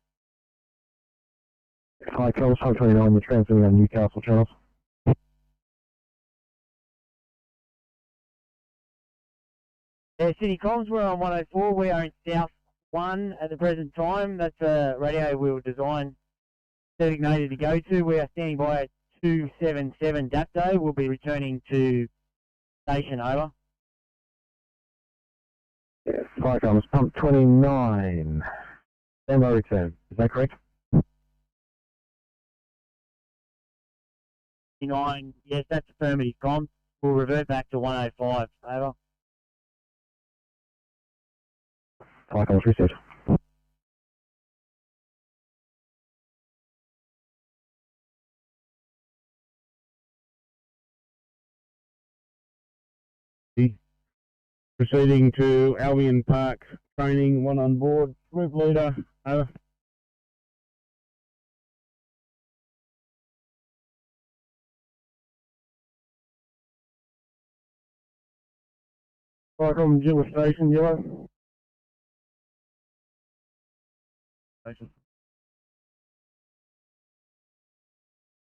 Hi, Charles, 529, you're transmitting on Newcastle, Charles. Yeah, City Comms, we're on 104. We are in South 1 at the present time. That's a radio we were designed, designated to go to. We are standing by at 277 DAPTO. We'll be returning to station, over. Yes, FICOM's pump 29. Stand by return. Is that correct? 29, yes, that's affirmative, Comms. We'll revert back to 105, over. FICOM's reset. Proceeding to Albion Park training, one on board, group leader, over. Welcome, Jewel Station, yellow. Station.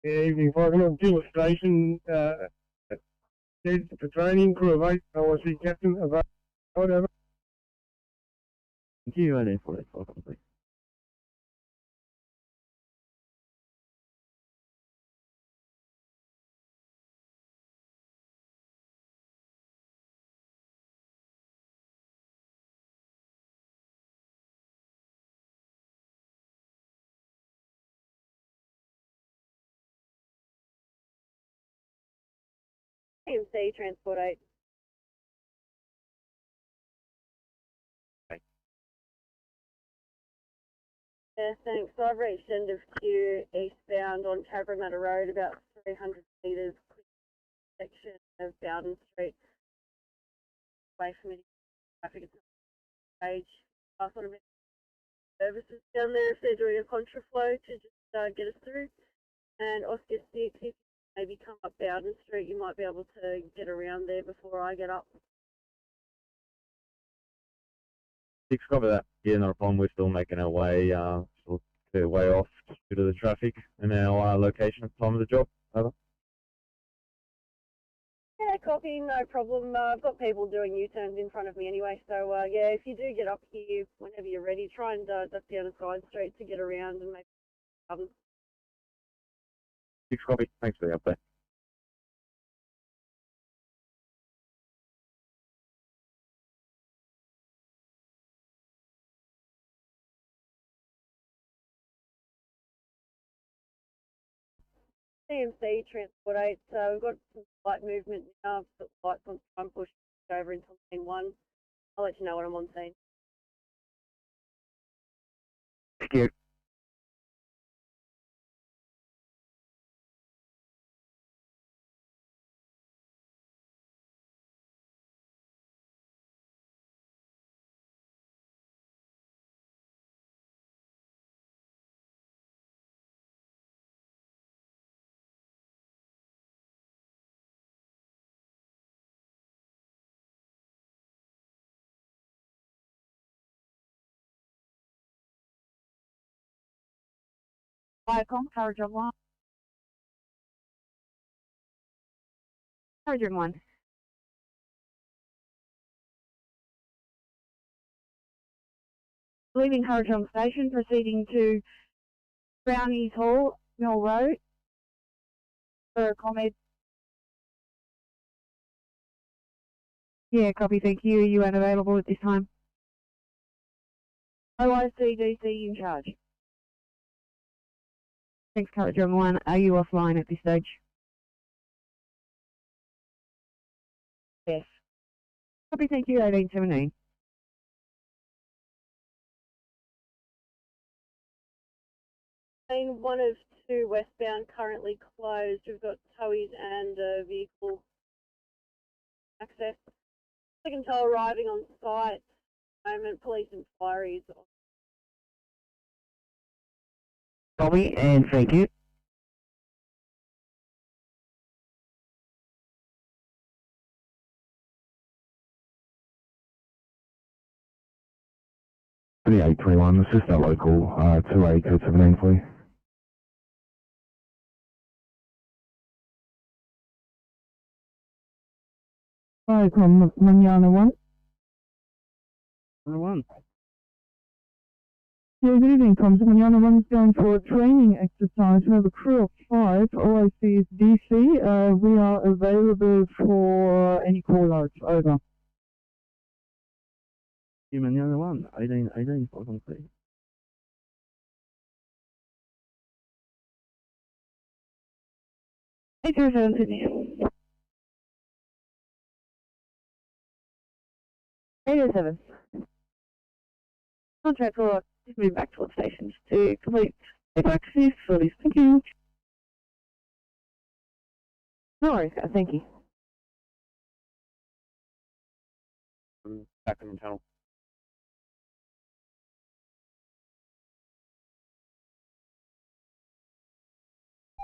Yeah, evening, welcome, Jewel Station, head for training, crew of 8, OSC captain, whatever. Thank you, and for it, AMC, Transport 8. Yeah, thanks. So I've reached end of queue eastbound on Cabramatta Road, about 300 metres, quick section of Bowden Street. Away from any traffic, it's not stage. Sort of services down there if they're doing a contraflow to just get us through. And Oscar 6, if you maybe come up Bowden Street, you might be able to get around there before I get up. 6, cover that. Yeah, not a problem. We're still making our way, still a bit way off due to the traffic and our location at the time of the job. Over. Yeah, copy, no problem. I've got people doing U-turns in front of me anyway, so yeah, if you do get up here whenever you're ready, try and duck down a side street to get around and maybe 6, copy. Thanks for the update. CMC Transport 8, so we've got some light movement now. I've got lights on, try and push over into lane 1. I'll let you know when I'm on scene. Thank you. Viacom, carriage on 1. Carriage on 1. Leaving carriage on station, proceeding to Brownies Hall, Mill Road, for a comment. Yeah, copy, thank you. You aren't available at this time. OICDC in charge. Thanks, carriage on 1. Are you offline at this stage? Yes. Copy, thank you, 1817. Lane 1 of 2 westbound currently closed. We've got towies and vehicle access. Second tow arriving on site. Moment, police inquiries. Copy, and thank you. The 831, this is the local 2A code 17, please. Viacom, Manana 1. 1. Yeah, good evening, Comms. Manana 1 is going for a training exercise. We have a crew of 5. OIC is DC. We are available for any call-outs. Over. Manana 1, 18, welcome, please. Sydney. 807. Contract for just move back towards stations to complete access facilities. Thank you. No worries, guys. Thank you. Back in the tunnel.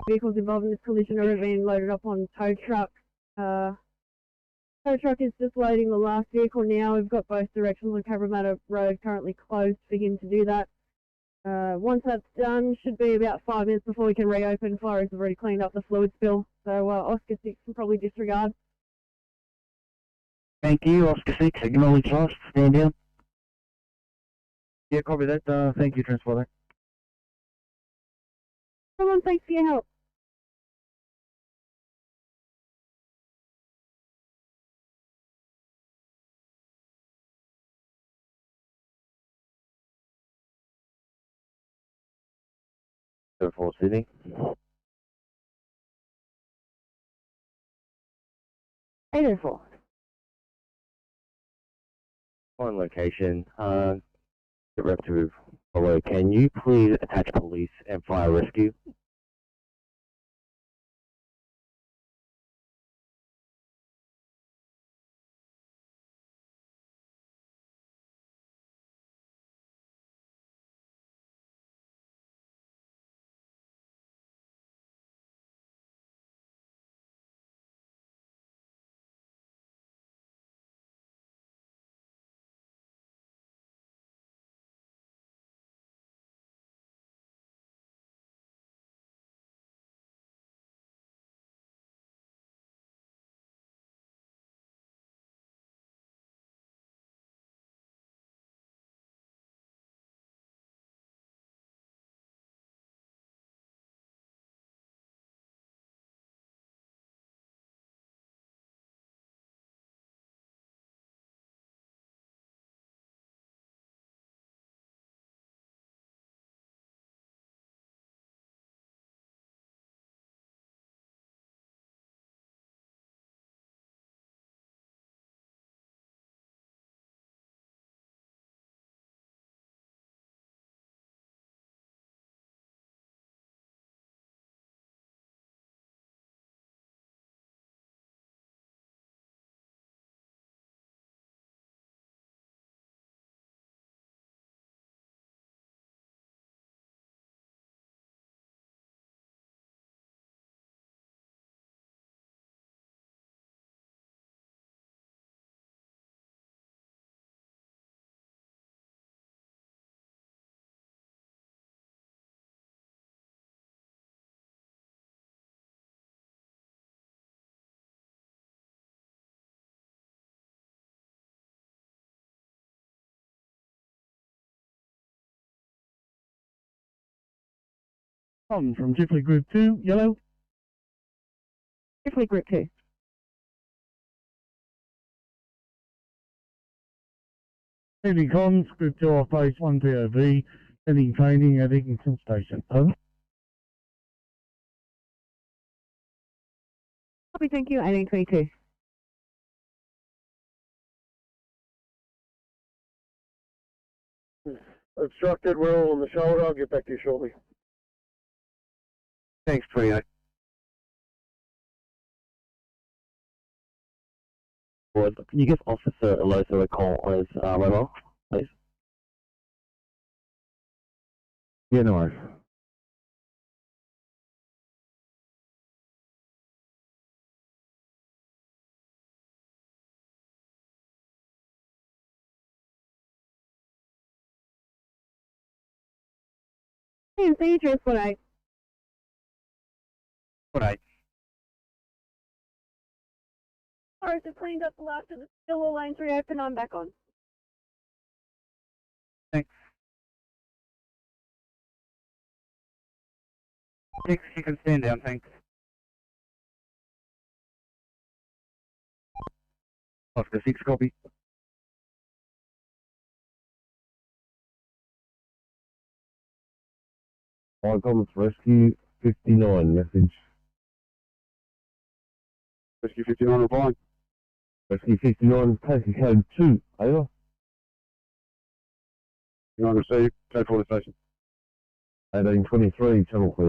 Vehicles involved in this collision are being loaded up on tow truck. Tow truck is just loading the last vehicle now. We've got both directions on Cabramatta Road currently closed to begin to do that. Once that's done, should be about 5 minutes before we can reopen. Fires have already cleaned up the fluid spill, so Oscar 6 will probably disregard. Thank you, Oscar 6. Acknowledge lost. Stand down. Yeah, copy that. Thank you, Transporter. Come on, thanks for your help. For Sydney. Hey, 4. Fine location. Get rep to Hello, can you please attach police and fire rescue? Tom from Jiffley Group 2, yellow. Jiffley Group 2. Evening comms, Group 2 off base 1 POV, heading training at Eglinton Station. Over. Copy, thank you, 1822. Obstructed, we're all on the shoulder. I'll get back to you shortly. Thanks, 28. Can you give Officer Aloso a call on his mobile, please? Yeah, no worries. PNC, transport 8. What I? Alright, so cleaned up the last of the still all lanes reopen, I'm back on. Thanks. Six, you can stand down, thanks. Oscar 6, copy. Fire Comms Rescue 59, message. Rescue 59 replying. Rescue 59, taxi code 2, over. You want to receive, code 4 to station. 1823, channel clear.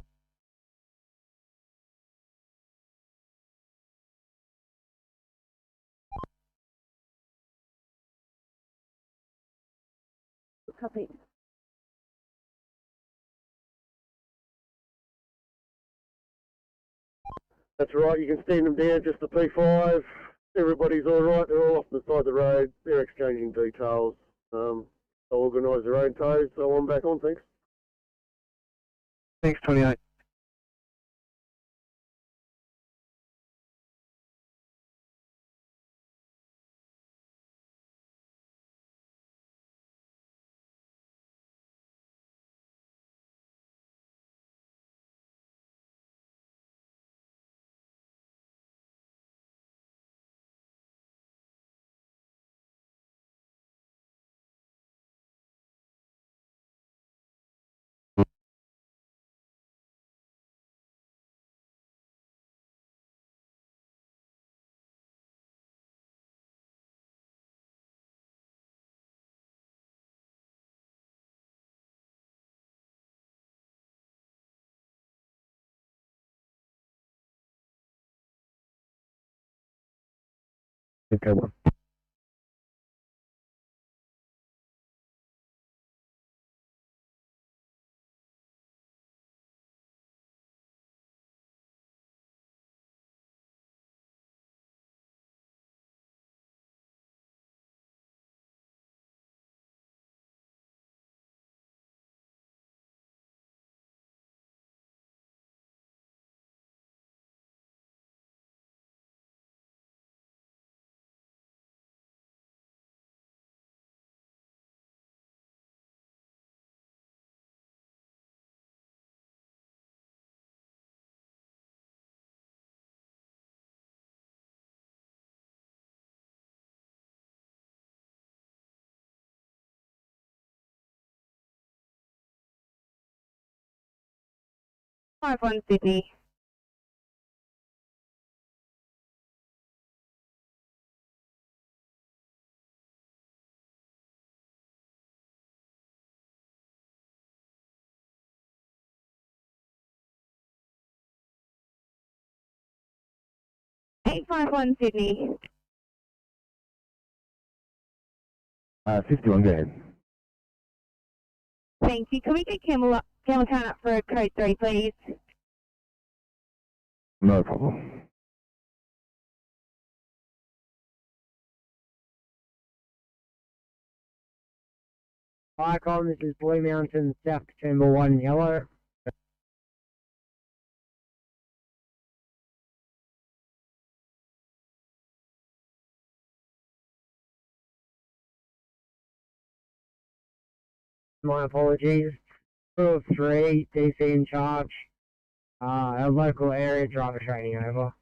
Copy. That's right, you can stand them down, just the P5. Everybody's alright, they're all off the side of the road. They're exchanging details. They'll organise their own tows, so I'm back on, thanks. Thanks, 28. Okay, one. Five one Sydney. Eight five one Sydney. 51, go ahead. Thank you. Can we get Camel Town up for code 3, please? No problem. Icon, this is Blue Mountain, South Katoomba 1 yellow. My apologies. 203, DC in charge. Our local area driver training over.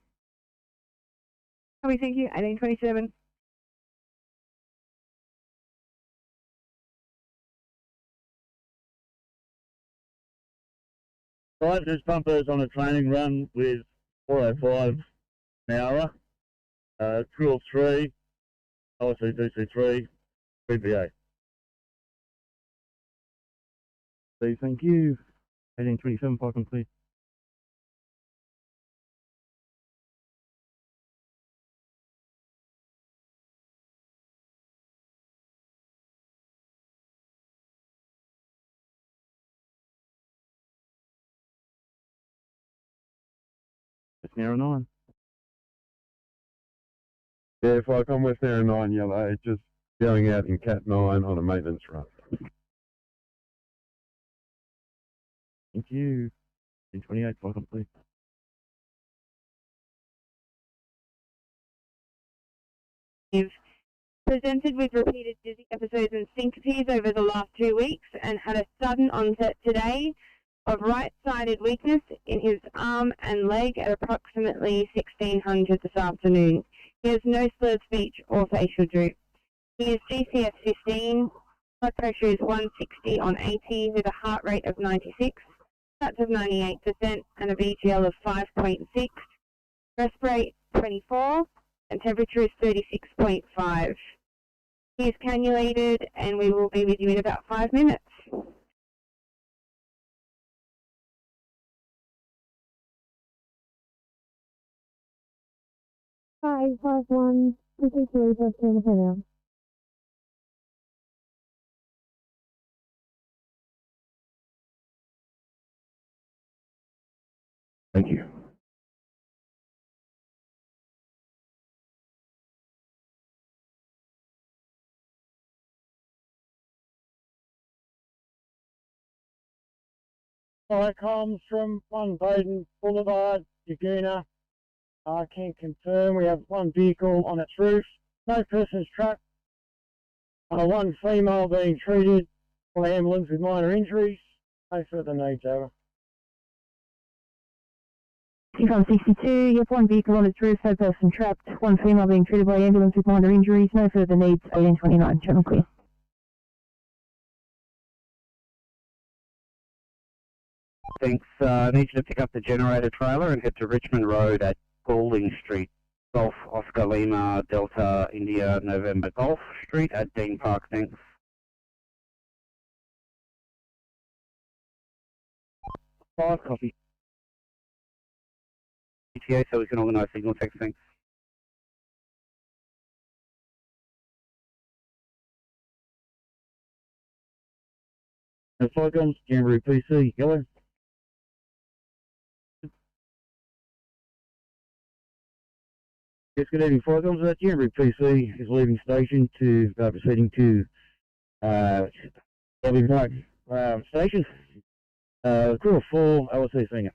Copy, thank you. 1827. Right, there's pumpers on a training run with 405 an hour. Crew of 3, OSC DC3, PPA. Thank you. 1827, fire complete. It's narrow 9. Yeah, if I come West Narrow 9 yellow, just going out in Cat 9 on a maintenance run. Thank you. 1828, fire complete. Presented with repeated dizzy episodes and syncopes over the last 2 weeks and had a sudden onset today of right-sided weakness in his arm and leg at approximately 1600 this afternoon. He has no slurred speech or facial droop. He is GCS 15, blood pressure is 160 on 80 with a heart rate of 96, stats of 98% and a VGL of 5.6, rest rate 24 and temperature is 36.5. He is cannulated and we will be with you in about 5 minutes. Five, 5-1, 233, first turn now. Thank you. Fire comms from 1 Bowden Boulevard, Laguna. I can confirm we have 1 vehicle on its roof, no persons trapped. 1 female being treated by ambulance with minor injuries. No further needs, over. From 62, you have 1 vehicle on its roof, no person trapped, 1 female being treated by ambulance with minor injuries, no further needs, 1829, channel clear. Thanks. I need you to pick up the generator trailer and head to Richmond Road at Goulding Street, Golf Oscar Lima Delta India November Golf Street at Dean Park. Thanks. 5 copy. ETA so we can organise signal text. Thanks. Flycoms, Jamboree PC, yellow. Yes, good evening, Flycoms. Jamboree PC is leaving station to proceeding to Bobby Park station. Crew of 4, LSC Singer.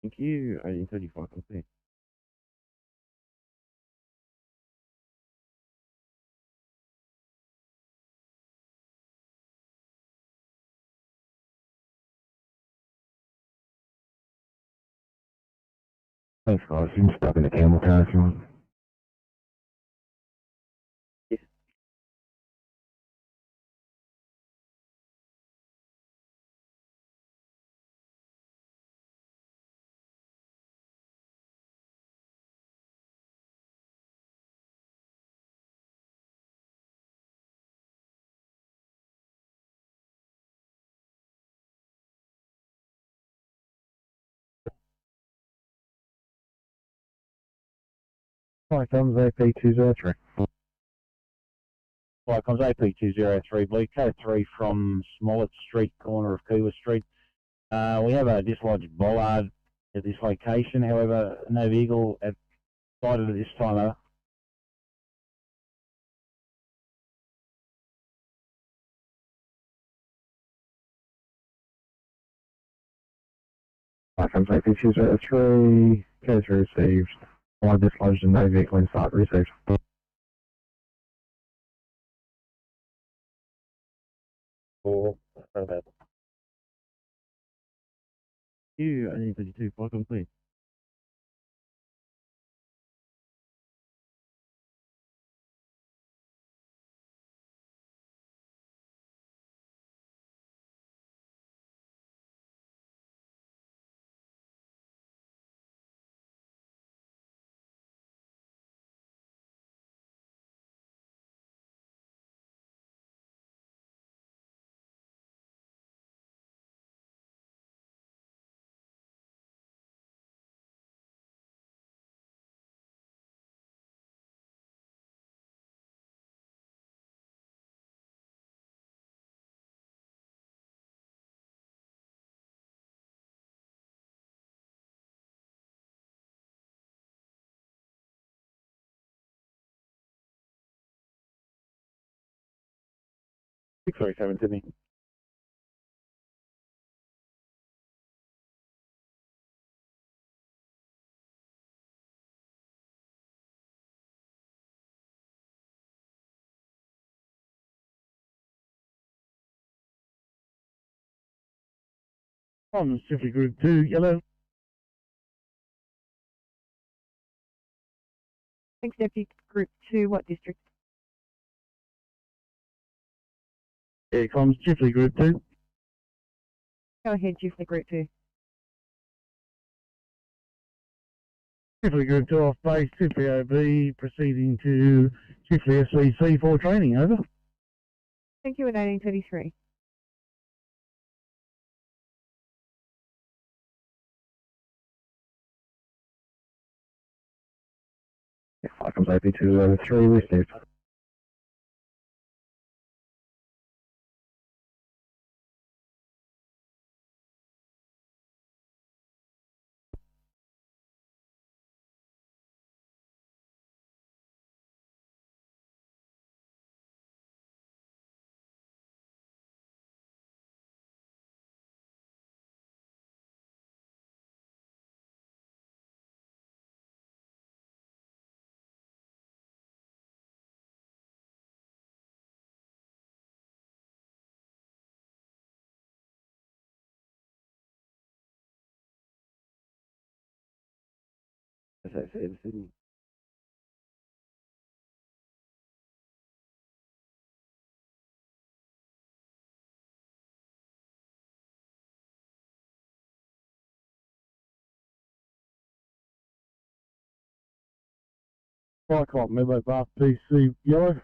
Thank you, 1835, okay. Thanks, guys. You can stop in the Campbelltown if you want. Flycoms AP203. Flycoms AP203, bleed code 3 from Smollett Street, corner of Cooper Street. We have a dislodged bollard at this location, however, no vehicle sighted at this time. Flycoms AP203, code 3 received. All dislodged and no vehicle in sight received. You, 1832, Flycoms, please. Sorry, 7 Sydney. From Swiftly Group 2, yellow. Thanks, Deputy Group 2, what district? Here comes Swiftly Group 2. Go ahead, Jiffley Group 2. Swiftly Group 2 off base, Swiftly OB, proceeding to Swiftly SVC for training, over. Thank you at 1833. Flycoms AP203 received. As I said, Sydney. Flycom, Memo Bar PC, yellow.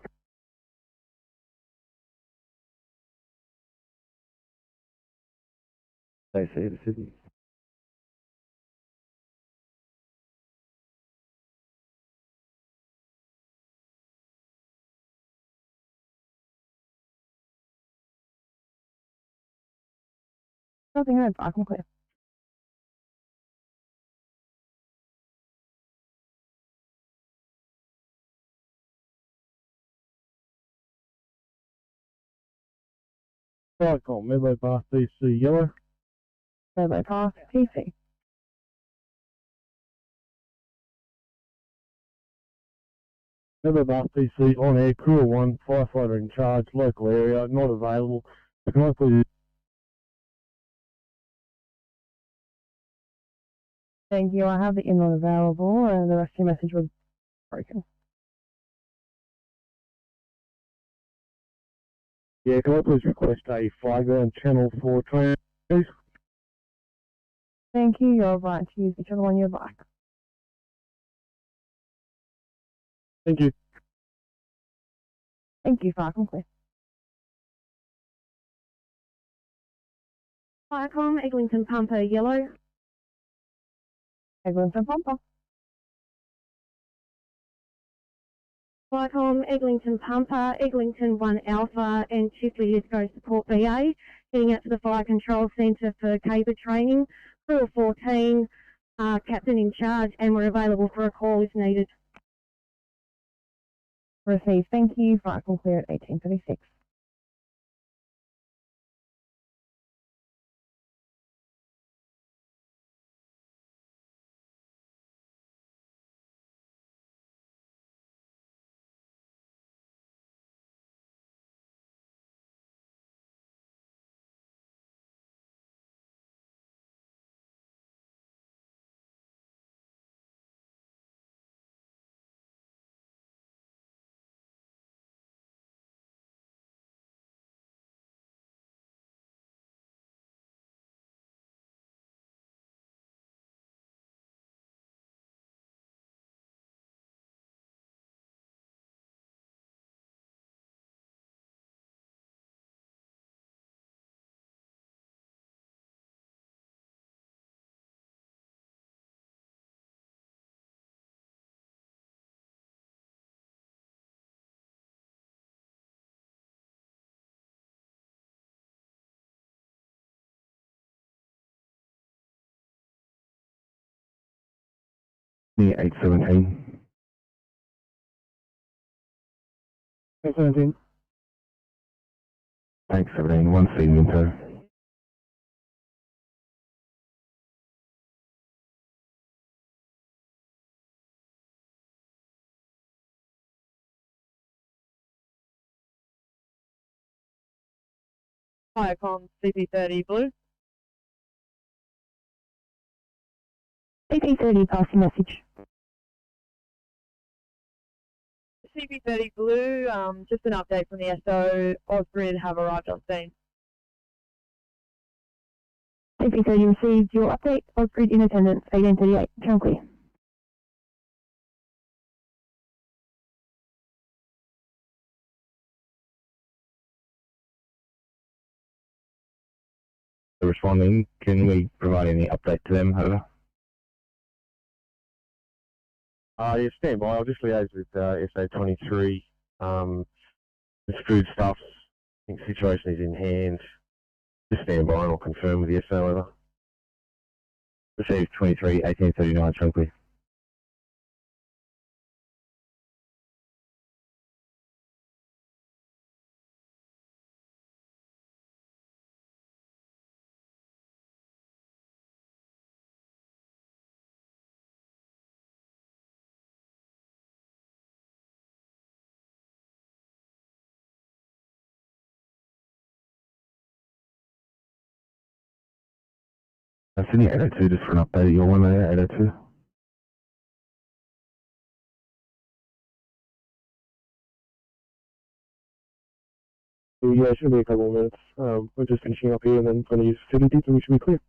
They say the Sydney. Nothing red, park and clear. Cycle, Medlow Path DC yellow. Medlow Path, PC. Medlow Path DC on air, crew 1, firefighter in charge, local area, not available. Can I please? Thank you. I have the inland available, and the rest of your message was broken. Yeah, can I please request a flyground channel for train, please? Thank you. You're right to use whichever one you'd like. Thank you. Thank you, park and clear. Viacom, Eglinton Pumper, yellow. Eglinton Pumper. Viacom, Eglinton Pumper, Eglinton 1 Alpha, and shift leaders go support BA. Heading out to the Fire Control Centre for CABA training. Crew of 14, captain in charge, and we're available for a call if needed. Received. Thank you. Park and clear at 1836. Near 817. 817. Thanks, 17. 1 C Minto. Viacom, CP30 blue. CP30, passing message. CP30 blue, just an update from the SO. Ausgrid have arrived on scene. CP30 received your update. Ausgrid in attendance, 1838. Channel clear. Responding, can we provide any update to them, over? Yeah, stand by. I'll just liaise with SA23. This food stuff, I think situation is in hand. Just stand by and I'll confirm with the SO, over. Received 23, 1839, Chunkley. Sydney 802, just for an update. Your one there, 802. Yeah, it should be a couple of minutes. We're just finishing up here and then going to use facilities and we should be clear.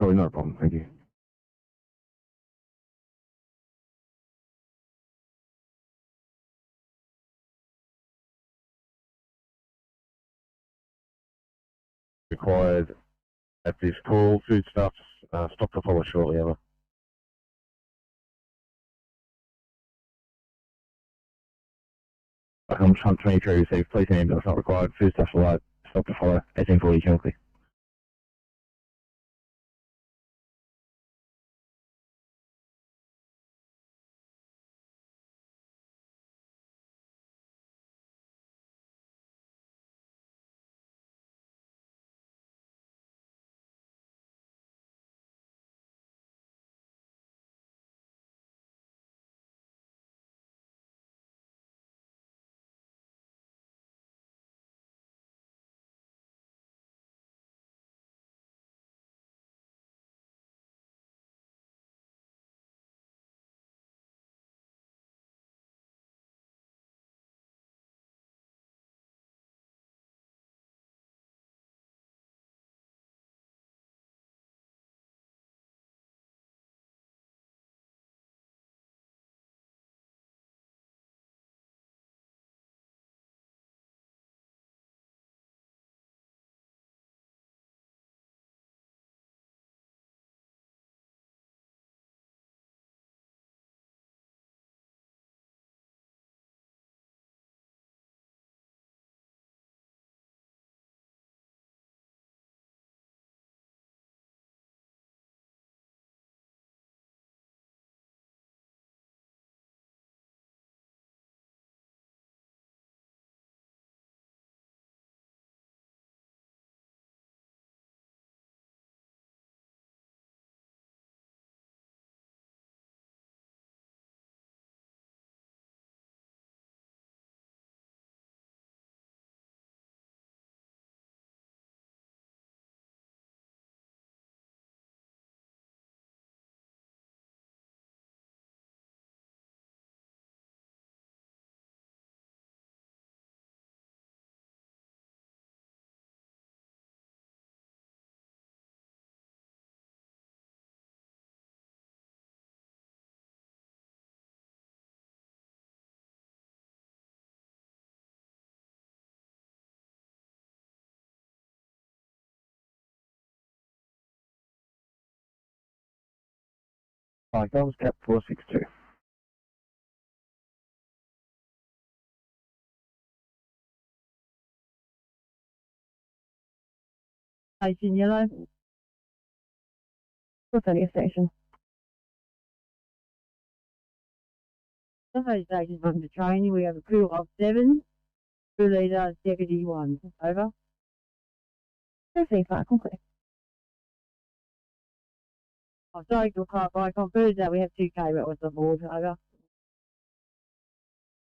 Oh, not a problem. Thank you. Required at this call. Foodstuffs, stock to follow shortly, over. Hunt 23 received. Police and ambulance not required. First dash light. Stop to follow. 1840 Chunkley. Flight Comms Cap 462. Station yellow. 430 station. Buffalo station under training. We have a crew of 7. Crew leader deputy 1. Over. Receive fire complete. Oh, sorry to clarify. Confirmed that we have 2K, but what's the board? Over.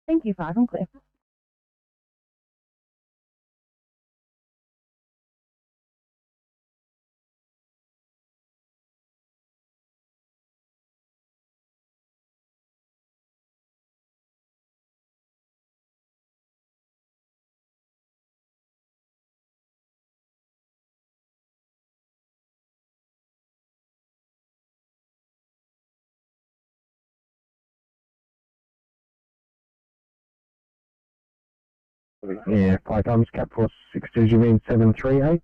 Thank you, fire complete. Yeah, Flight Comms Cap 462. You mean 738?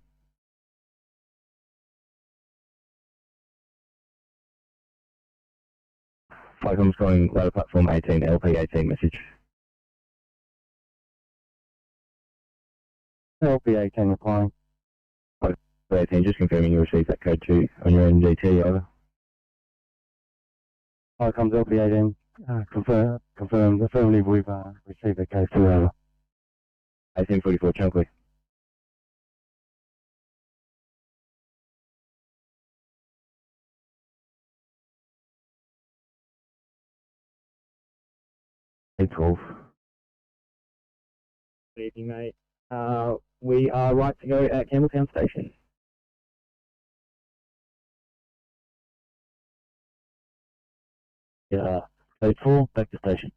Flight Comms going ladder platform 18, LP 18 message. LP 18 replying. 18, just confirming you received that code 2 on your NDT, over. Flight Comms LP 18. Confirmed. Affirmative, we've received the code 2, over. 1844 Chunkley. Eight 12. Good evening, mate. We are right to go at Campbelltown Station. Yeah, code 4, back to station.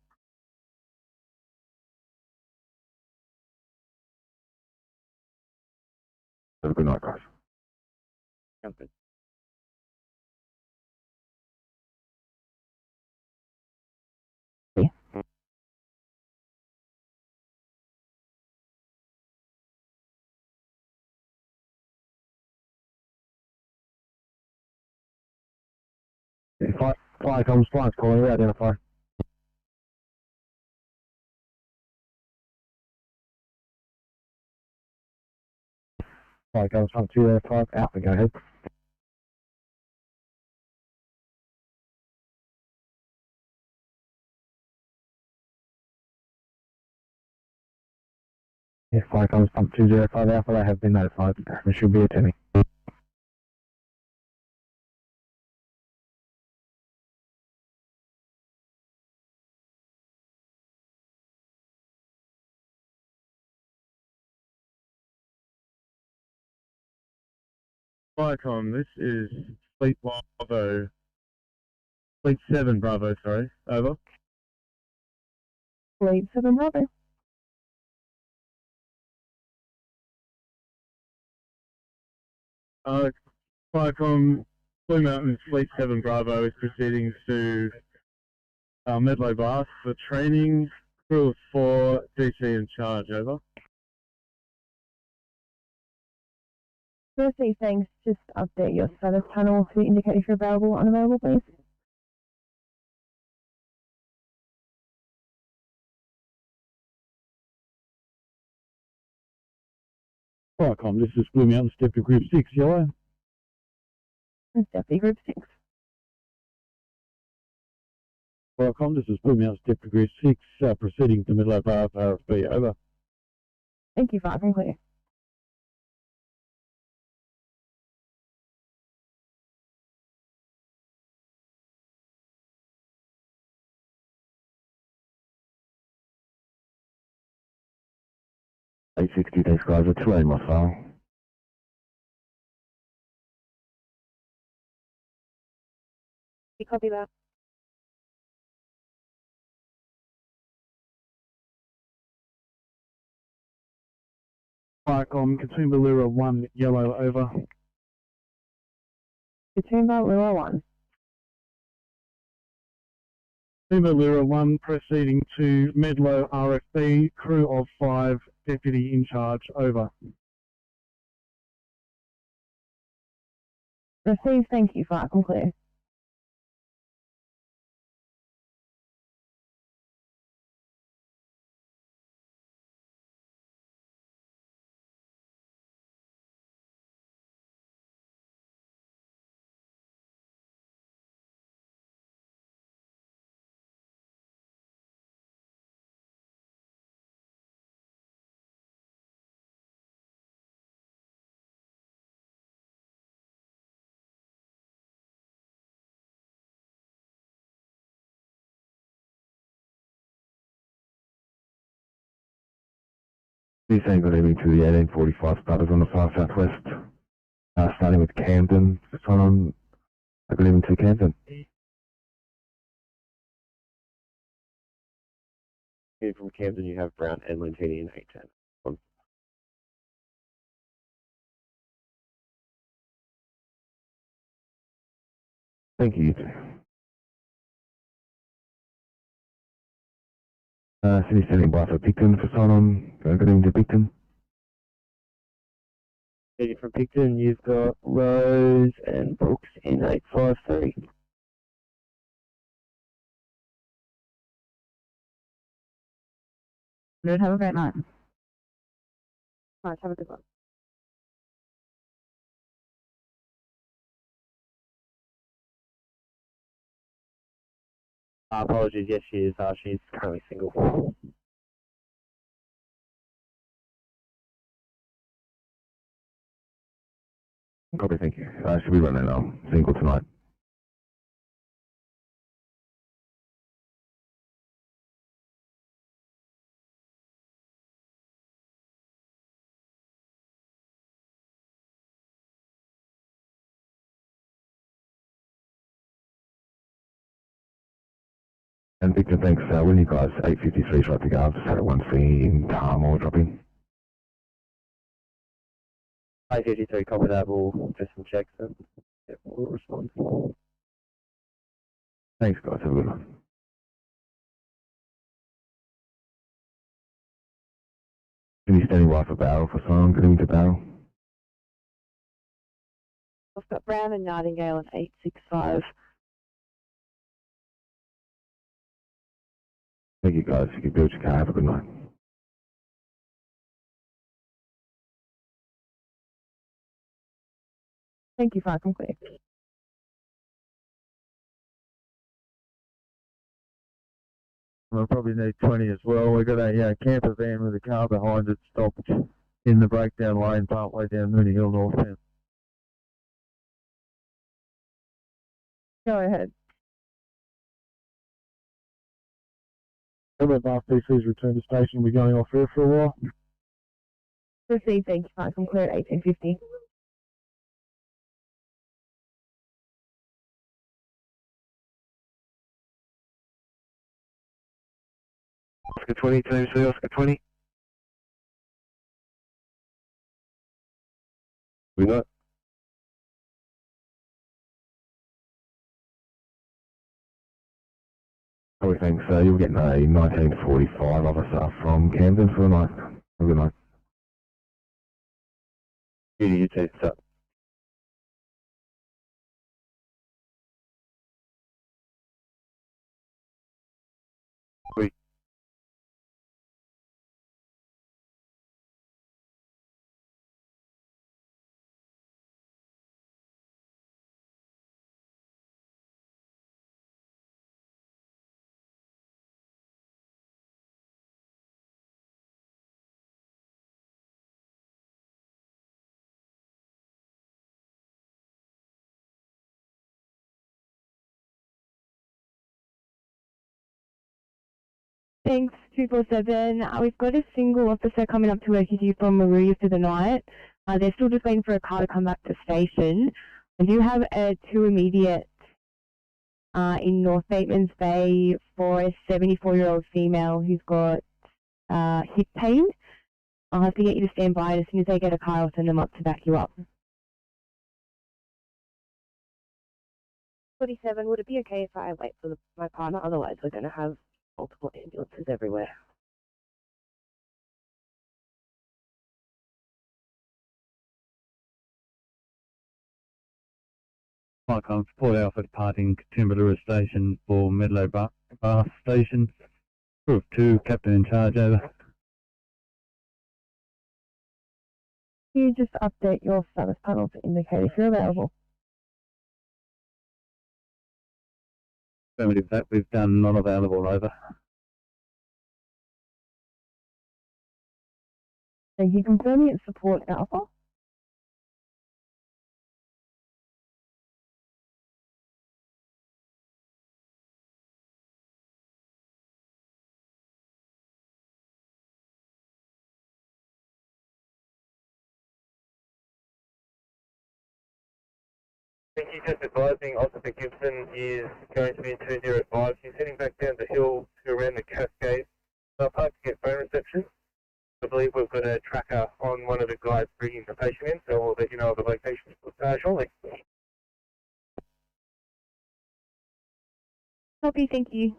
Have a good night, guys. Sounds good. Yeah. Flight Comms, flight's calling, identify. Flight goes from 205 Alpha, go ahead. Yeah, flight comes from 205 Alpha, they have been notified. They should be attending. Viacom, this is Fleet Bravo. Fleet 7 Bravo, sorry. Over. Fleet 7 Bravo. Viacom, Blue Mountain Fleet 7 Bravo is proceeding to Medlow Bath for training. Crew of 4, DC in charge, over. Firstly, thanks. Just update your status panel to indicate if you're available or unavailable, please. Viacom, this is Blue Mountain Deputy Group 6, yellow. It's Deputy Group 6. Viacom, this is Blue Mountain Deputy Group 6, proceeding to Medlow Bath, RFB, over. Thank you, Viacom, clear. A60 days guys, it's Ray Marcel. You copy that? Viacom, Katoomba Lura 1, yellow, over. Katoomba Lura 1. Katoomba Lura 1 proceeding to Medlow RFB, crew of 5, deputy in charge, over. Received, thank you, Viacom, clear. Please say good evening to the 1845 starters on the far southwest, starting with Camden. Good evening to Camden. From Camden, you have Brown and Lentini in 810. Thank you. City standing by for Picton for sign-on. Good evening to Picton. From Picton, you've got Rose and Brooks in 853. Good, have a great night. Alright, have a good one. Apologies, yes, she is. She's currently single. Copy, thank you. Should be running single tonight. And Victor, thanks. When you guys 853 is right to go, I've just had it once in time or dropping. 853, copy that. We'll do some checks and we'll respond. Thanks, guys. Have a good one. Can you standing by for Barrel for song? Good evening to Barrel. I've got Brown and Nightingale at 865. Thank you, guys. You can build your car. Have a good night. Thank you, Falcon Clear. We'll probably need 20 as well. We've got a camper van with a car behind it stopped in the breakdown lane partway down Mooney Hill northbound. Go ahead. About RPC's return to station, we're going off air for a while. Proceed, thank you, Falcon Clear at 1850. Oscar 20, Team C, Oscar 20. We not? Oh, thanks. You're getting a 1945 officer from Camden for the night. Have a good night. You too, sir. Sweet. Thanks, 247. We've got a single officer coming up to work with you from Maruya for the night. They're still just waiting for a car to come back to station. I do have a 2 immediate in North Bateman's Bay for a 74-year-old female who's got hip pain. I'll have to get you to stand by, and as soon as they get a car, I'll send them up to back you up. 47, would it be okay if I wait for my partner? Otherwise, we're going to have multiple ambulances everywhere. Icon Port Alpha departing Katoomba Station for Medlow Bath Station. Group 2, Captain in charge, over. Can you just update your status panel to indicate if you're available? Affirmative, that we've done not available, over. Thank you. Confirming it's support Alpha. Thank you. Just advising, Officer Gibson is going to be in 205. He's heading back down the hill to around the Cascade car park to get phone reception. I believe we've got a tracker on one of the guys bringing the patient in, so we'll let you know of the location shortly. Copy, thank you.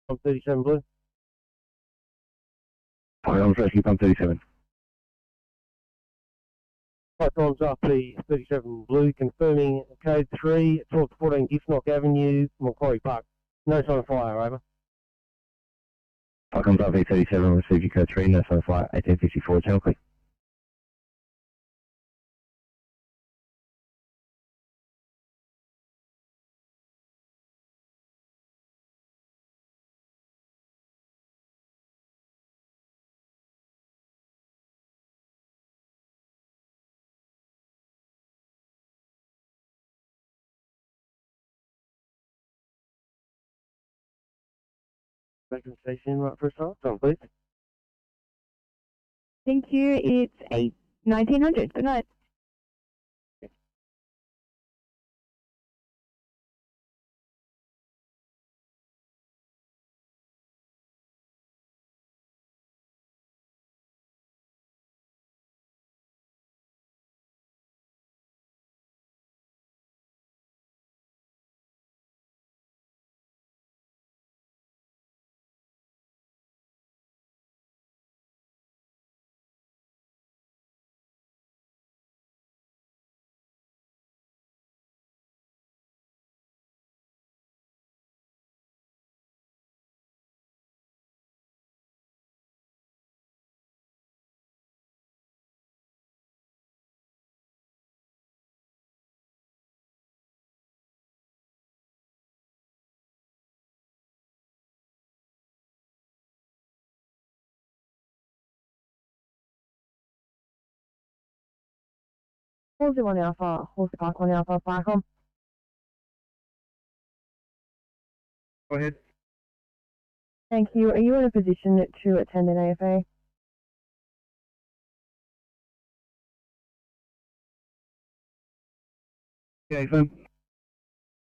Pump 37 Blue. Firearms Rescue Pump 37. Python's RP 37 Blue, confirming code 3, 12 to 14 Giffnock Avenue, Macquarie Park. No sign of fire, over. Icons RP 37, received your code 3, no sign of fire, 1854, channel clear. Back to the station, right first off, on please. Thank you. It's 1900. Good night. 401 Alpha, Horse Park 1 Alpha, Flycom. Go ahead. Thank you. Are you in a position to attend an AFA? Yeah, Ethan.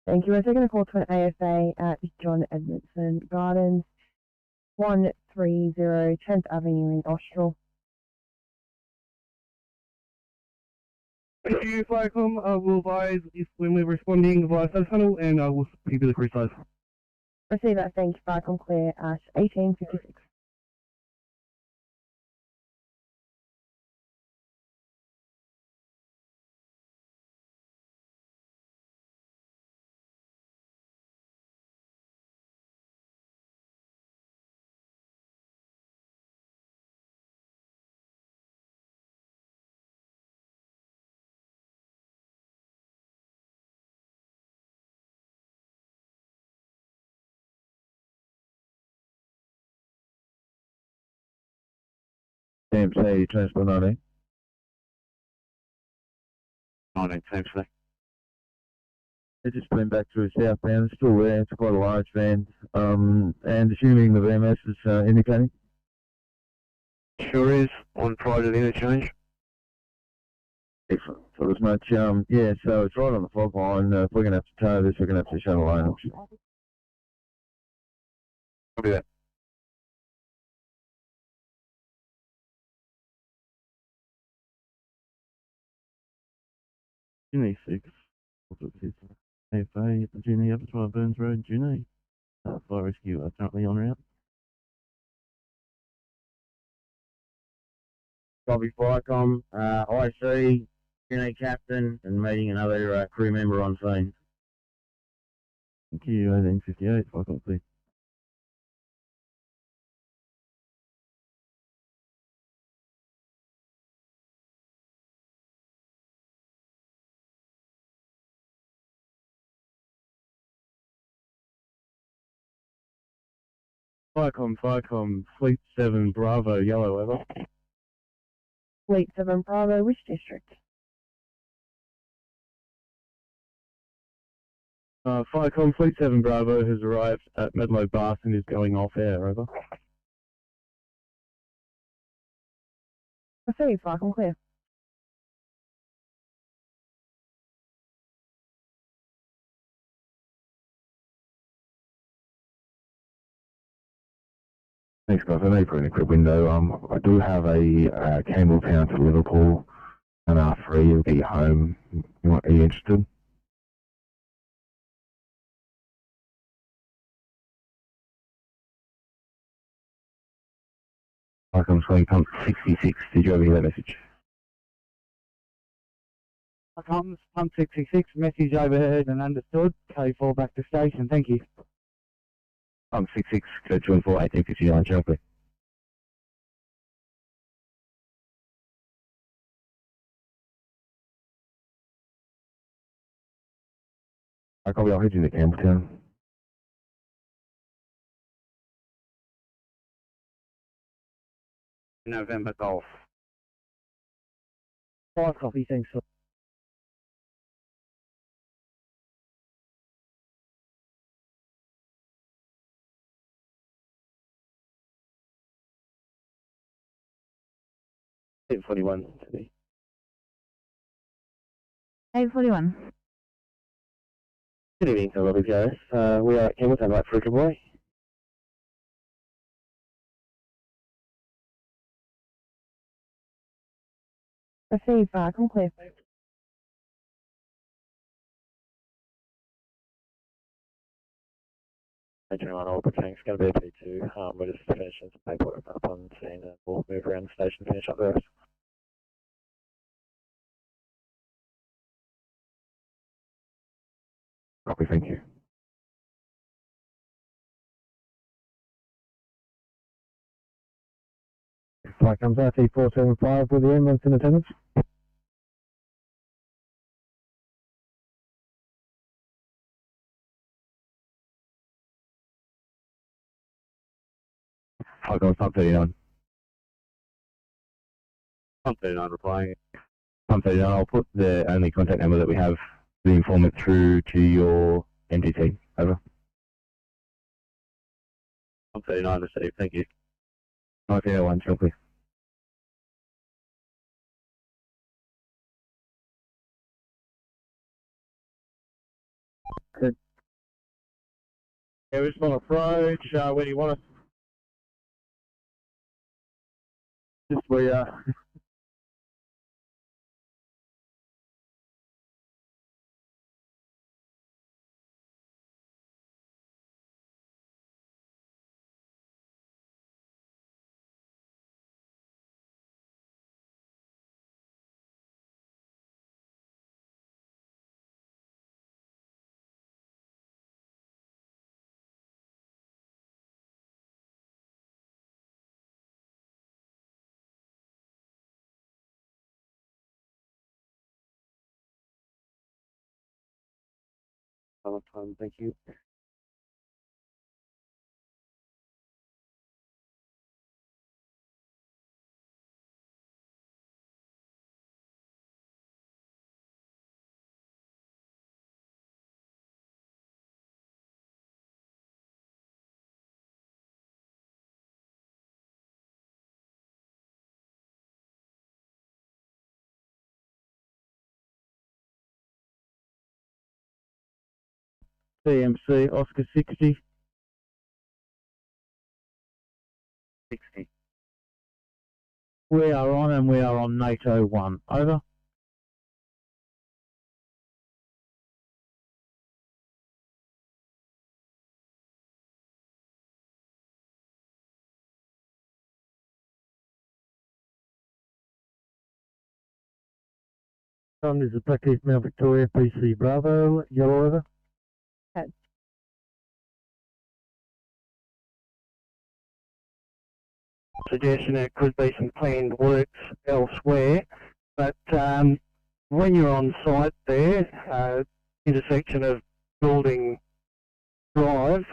Thank you. We're taking a call to an AFA at John Edmondson Gardens, 130 10th Avenue in Austral. Thank you, Flycom. We'll advise if when we're responding via service tunnel, and we'll keep you the crew size. Receive that. Thank you. Flycom clear at 1856. DMC, Transport 19. 19, same thing. They just went back through southbound, it's still there, it's quite a large van, and assuming the VMS is indicating? Sure is, on prior to the interchange. Excellent. So as much, yeah, so it's right on the fog line. If we're going to have to tow this, we're going to have to shut a lane. Copy that. Ginny 6. AFA, Ginny, Abattoir, Burns Road, Ginny. Fire rescue are currently en route. Copy Flycom, IC, Ginny Captain, and meeting another crew member on scene. Thank you, 1858, Flycom please. Flycom, Fleet 7 Bravo, yellow over. Fleet 7 Bravo, which district? Flycom, Fleet 7 Bravo has arrived at Medlow Bath and is going off air, over. Receive, Flycom clear. Thanks, guys. I know you put in a quick window. I do have a Campbelltown to Liverpool, and R3 will get you home. Are you interested? Like I'm saying, pump 66. Did you ever hear that message? Pump 66, message overheard and understood. K4 back to station, thank you. Pump 66, code 24, 1859, Chelsea. I copy, I'll head you to Campbelltown. November Golf. 5 copy, thanks. Hit 41. 841. Good evening, hello, guys. We are at Campbelltown, right for boy. Receive, Flycom clear. On all bookings, going to be a P2. We're just finishing some paperwork up on scene and we'll move around the station and finish up the rest. Copy, thank you. Flight comes out, T475 with the ambulance in attendance. Flycom, pump 39. Pump 39 replying. Pump 39, I'll put the only contact number that we have, the informant, through to your MTT. Over. Pump 39 received, thank you. 1901, still clear. Good. Yeah, we're just on approach. Where do you want us? Just we are. Time, thank you. TMC, Oscar 60. 60. We are on and we are on NATO 1. Over. This is Black East Mount Victoria, PC Bravo, yellow over. Suggestion there could be some planned works elsewhere, but when you're on site there, intersection of Building Drive,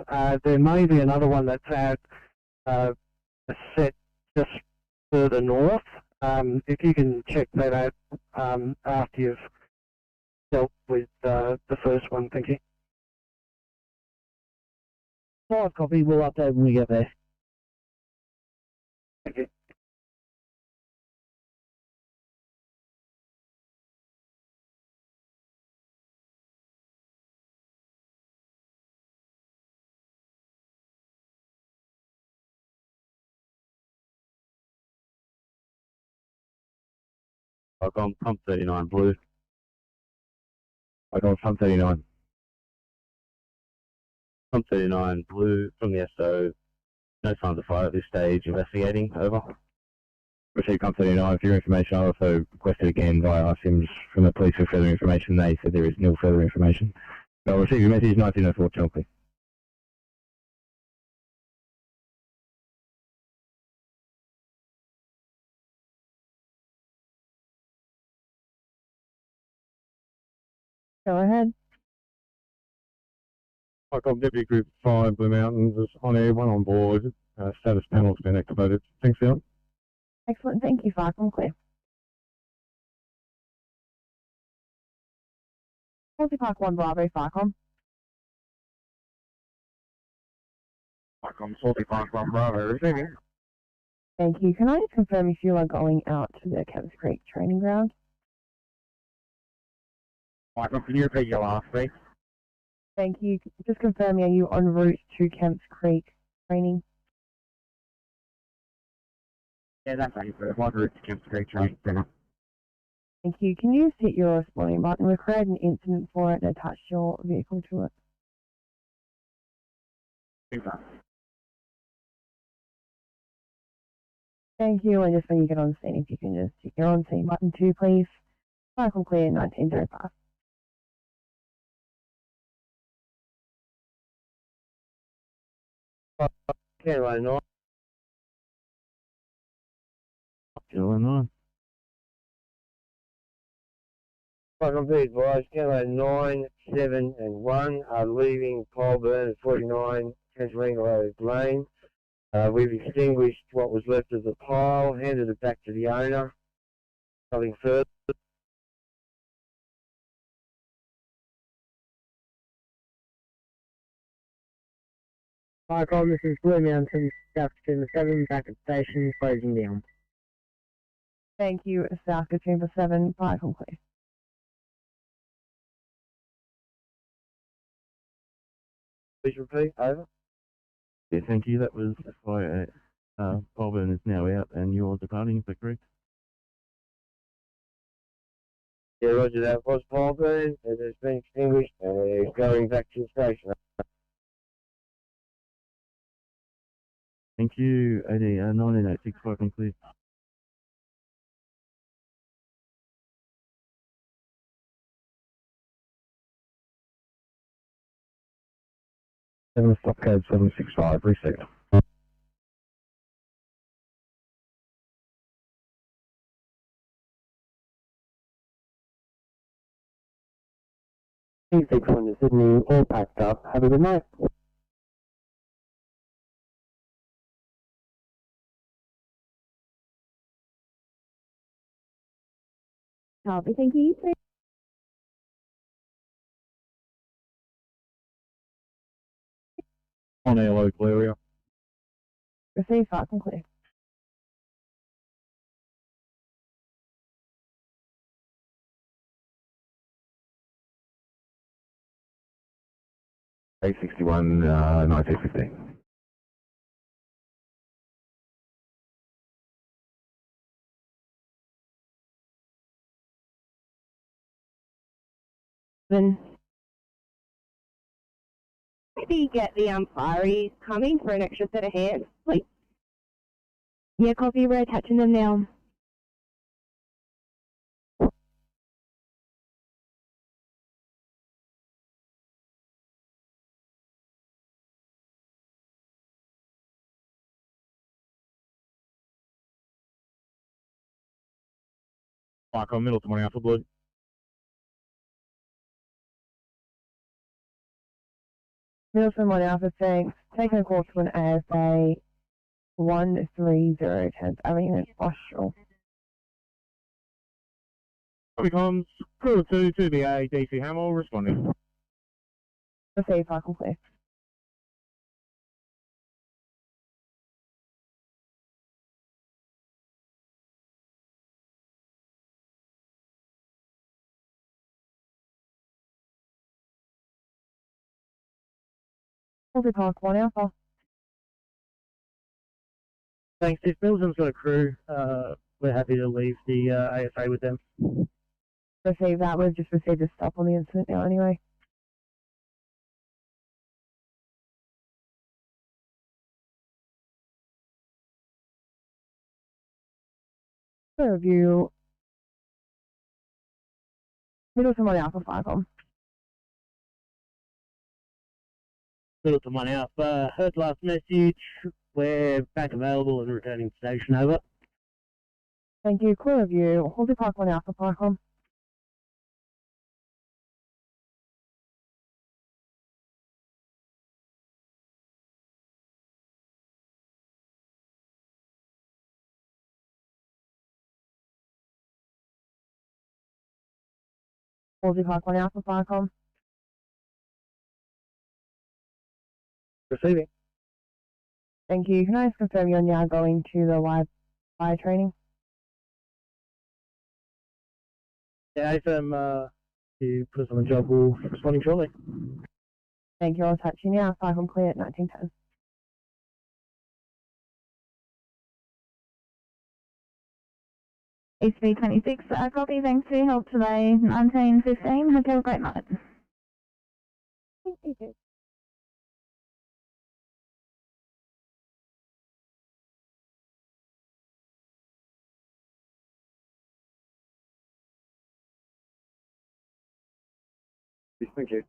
there may be another one that's at a set just further north. If you can check that out after you've dealt with the first one, thank you. 5 copy, we'll update when we get there. Thank you. I've gone pump 39 blue. I've gone pump 39. Pump 39 blue from the SO. No signs of fire at this stage. Investigating. Over. Received pump 39. For your information, I also requested again via our SIMs from the police for further information. They said there is no further information. I'll receive your message 1904 Chelsea. Go ahead. Icon Deputy Group 5, Blue Mountains is on air, 1 on board. Status panel's been activated. Thanks, Leon. Excellent. Thank you, Farcom. Clear. Multi-Park 1 Bravo, Farcom. Icon Multi-Park 1 Bravo, receiving. Thank you. Can I just confirm if you are going out to the Kevs Creek training ground? Icon, can you repeat your last, please? Thank you. Just confirming, are you en route to Kemps Creek training? Yeah, that's right. My route to Kemps Creek training center. Thank you. Can you hit your responding button? We've created an incident for it and attached your vehicle to it. Thank you. And just when you get on scene, if you can just hit your on scene button too, please. Cycle clear 1905. Kilo 9. Kilo 9. Welcome to advise, Kilo 9, 7 and 1 are leaving Colburn at 49 Tasmania Lane. We've extinguished what was left of the pile, handed it back to the owner. Nothing further. Icon, this is Blue Mountain, South Katoomba 7, back at station, closing down. Thank you, South Katoomba 7, Icon clear. Please repeat, over. Yeah, thank you. That was by Bobbin is now out and you're departing, is that correct? Yeah, roger that. Was Paul Burn, it has been extinguished and going back to the station. Thank you, AD 1986, Icon clear. Stop code 765, reset. Six one to Sydney, all packed up. Have a good night. Copy, thank you. On our local area. Receive, Icon clear. A61, 1915. Then maybe get the fireys coming for an extra set of hands, please. Yeah, copy, we're attaching them now. Icon Middleton, 1 Alpha Blue. Middleton 1 Alpha, thanks. Taking a call to an ASA 130 10th Avenue, Austral. Copy comms, crew 2 to the A, DC Hamill, responding. Receive, Icon clear. Multi Park 1 Alpha. Thanks, if Middleton's got a crew, we're happy to leave the ASA with them. Receive that, we've just received a stop on the incident now anyway. Review. Middleton 1 Alpha, Icon. Middleton 1 Alpha, heard last message, we're back available and returning to station, over. Thank you, clear review. Multi Park 1 Alpha, Icon. Multi Park 1 Alpha, Icon. Receiving. Thank you. Can I just confirm you're now going to the live fire training? Yeah, AFM, you put us on the job, we'll responding shortly. Thank you. I'll touch you now. Icon clear at 1910. HB 26, copy, thanks for your help today. 1915, hope you have a great night. Thank you. Thank you.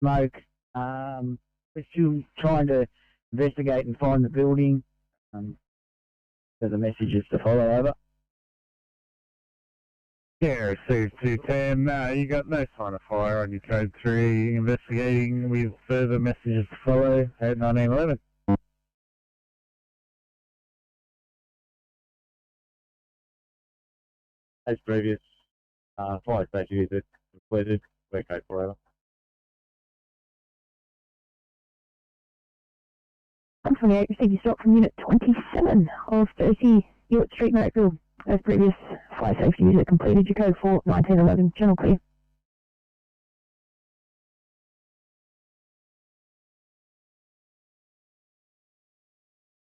Smoke. We're still trying to investigate and find the building. So the message is to follow, over. Yeah, received 210. You got no sign of fire on your code 3. Investigating with further messages to follow at 1911. As previous, fire safety visit completed, we're code forever. 128 received your stop from Unit 27 of 30 York Street, Merrickville. As previous, fire safety visit completed, your code for 1911, channel clear.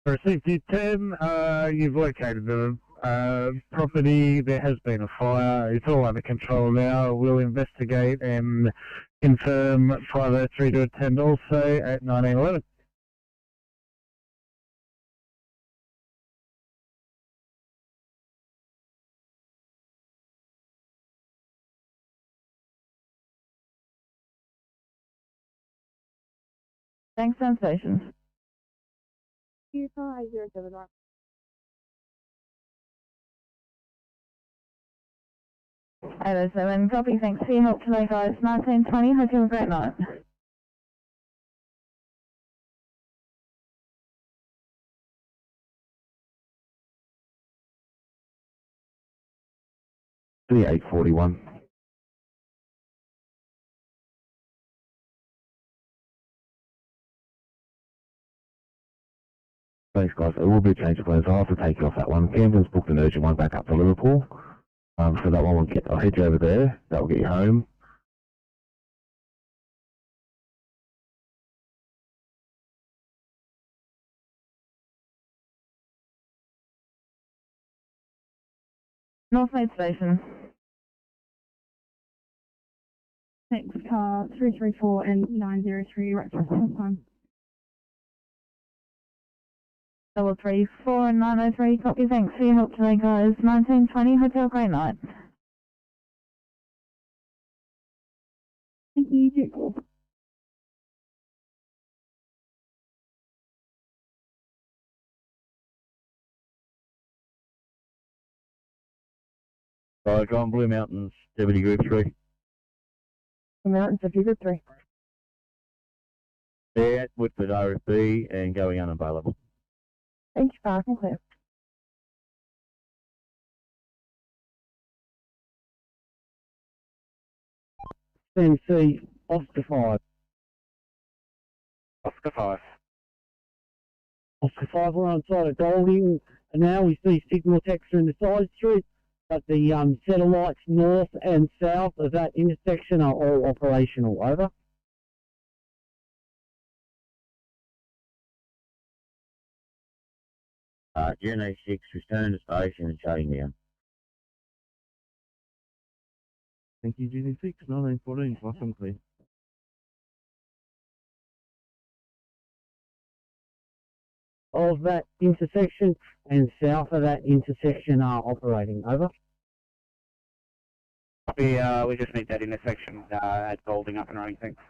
Received 10, you've located the property, there has been a fire, it's all under control now, we'll investigate and confirm 503 to attend also at 1911. Thanks, Sun Station. Utah 807 right. Hello, 7, copy, thanks for your help today, guys. 1920, hope you have a great night. The 841. Thanks, guys. It will be a change of plans. I'll have to take you off that one. Camden's booked an urgent one back up to Liverpool. So that one I'll head you over there. That will get you home. Northmead Station. Next car 334 and 903 right for time. 334 and 903, copy, thanks for your help today, guys. 1920, hotel, great night. Thank you. John, Blue Mountains, Deputy Group 3. Blue Mountains, Deputy Group 3. There, Woodford RFB and going unavailable. Thank you, parking clear. CMC, Oscar 5. Oscar 5. Oscar 5, we're on side of Golding, and now we see signal texture in the side street, but the satellites north and south of that intersection are all operational. Over. Gen 6, return to station and shutting down. Thank you, GD6, 1914, welcome clear. Of that intersection and south of that intersection are operating. Over. Copy, we just need that intersection at Golding up and running, thanks.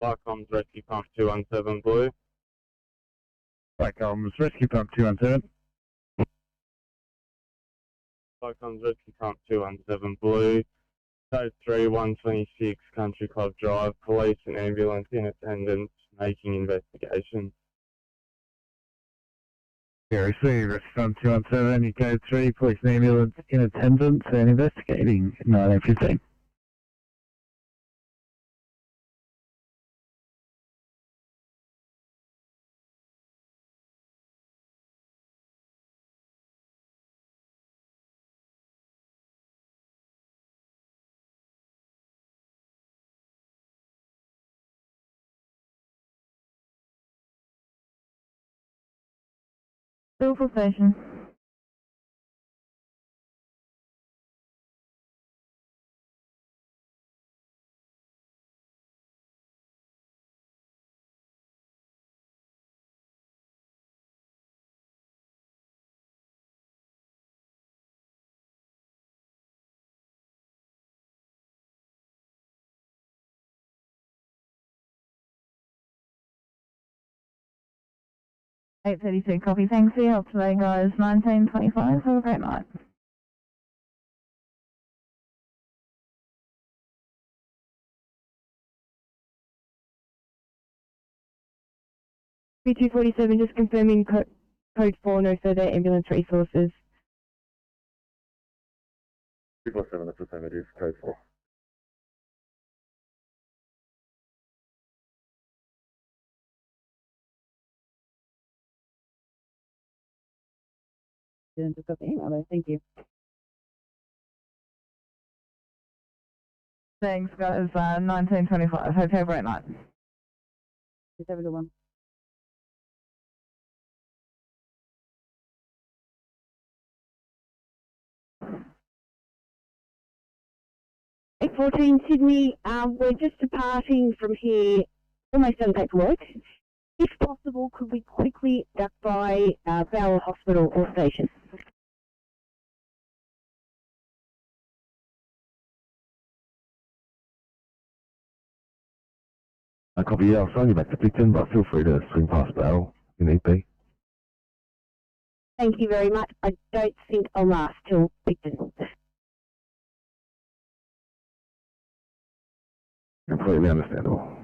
Flycom's Rescue Pump 217 Blue. Flycom's Rescue Pump 217. Flycom's Rescue Pump 217 Blue. Code 3 126 Country Club Drive. Police and ambulance in attendance making investigations. Yeah, receive Rescue Pump 217, you code 3, police and ambulance in attendance and investigating 1915. Liverpool Station. $8:32 copy. Thanks for your help today, guys. 1925. Have a great night. B247, just confirming code 4, no further ambulance resources. 247, that's affirmative, code 4. Didn't just got the email though, thank you. Thanks, guys. 1925. Hope you have a great night. Just have a good one. $8:14 Sydney, we're just departing from here, almost done paperwork. If possible, could we quickly duck by Bowral Hospital or station? I copy, yeah, I'll sign you back to Picton, but feel free to swing past Barrel if need be. Thank you very much. I don't think I'll last till Picton. Completely understandable.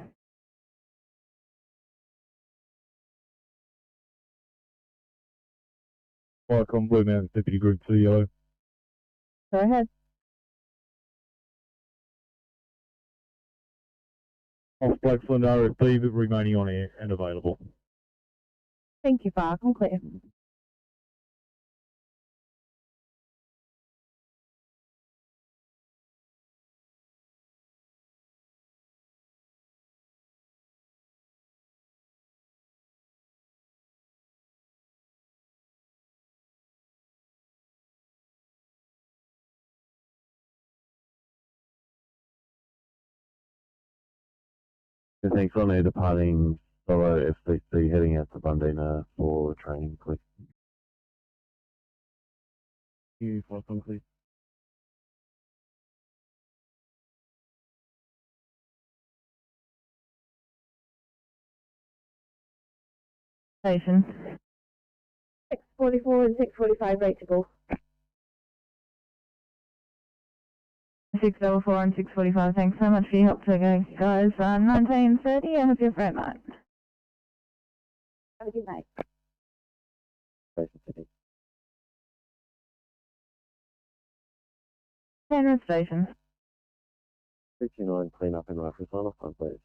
Welcome, Blue Mountain Deputy Group 2 Yellow. Go ahead. Off Blackflint RFP, but remaining on air and available. Thank you, Bark. I'm clear. Thanks, on air departing solo FCC heading out to Bundina for training, please. You, welcome, please. Station. 6:44 and 6:45 rateable. 644 and 645. Thanks so much for your help today, guys. 1930. I hope you have a great night. Have a good night. Penrith Station. 329, clean up and rifle sign off, please.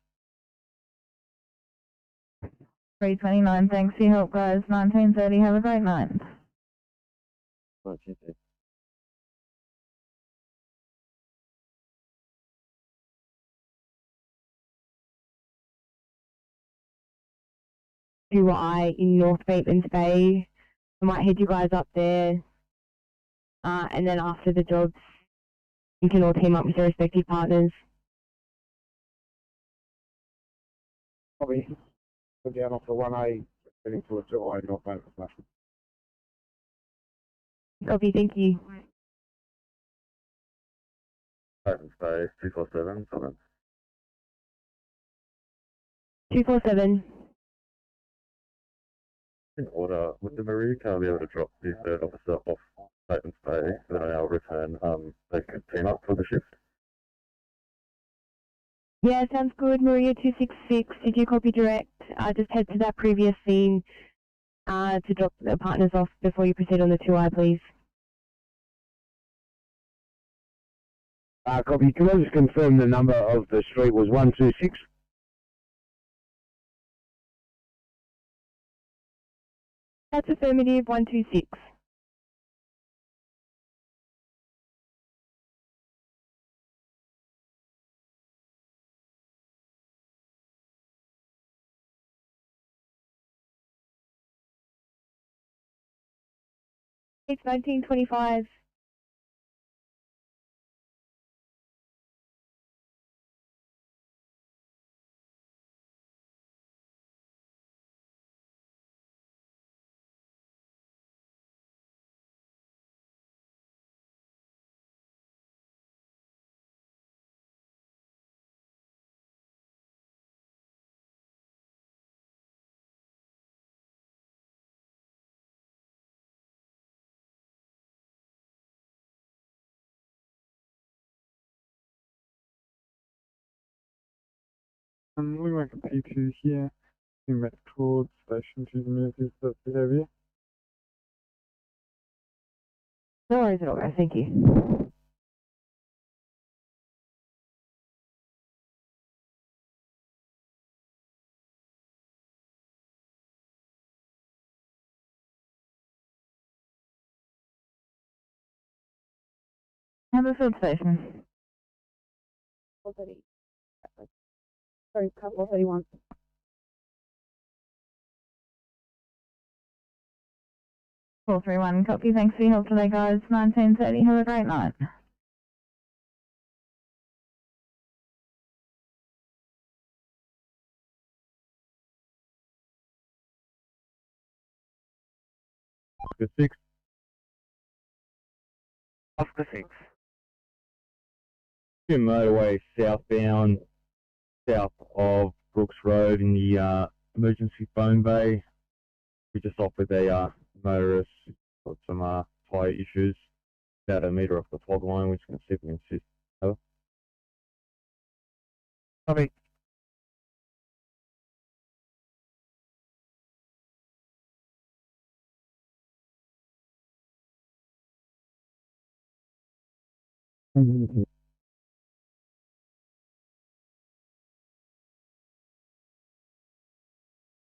329. Thanks for your help, guys. 1930. Have a great night. Right, cheers. UI in North Bateman's Bay. I might head you guys up there. And then after the jobs, you can all team up with your respective partners. Probably go down off the 1A, heading to a 2A, not both of us. Copy, thank you. Open space, 247, comment. 247. In order, would the Maria car be able to drop the third officer off Bateman's Bay, then I'll return, they could team up for the shift? Yeah, sounds good. Maria 266, did you copy direct? Just head to that previous scene to drop the partners off before you proceed on the 2I, please. Copy. Can I just confirm the number of the street was 126? That's affirmative, 126. It's 1925. Looking like a P2 here, moving back towards station 2 meters of behaviour. No worries at all, guys. Thank you. Hammerfield Station. 430. Sorry, car 431. Four three one. Copy. Thanks for your help today, guys. 1930. Have a great night. Oscar 6. Oscar 6. Motorway southbound, south of Brooks Road in the emergency phone bay. We just off with a motorist, got some tyre issues, about a metre off the fog line, which can see if we can assist. Over. Copy.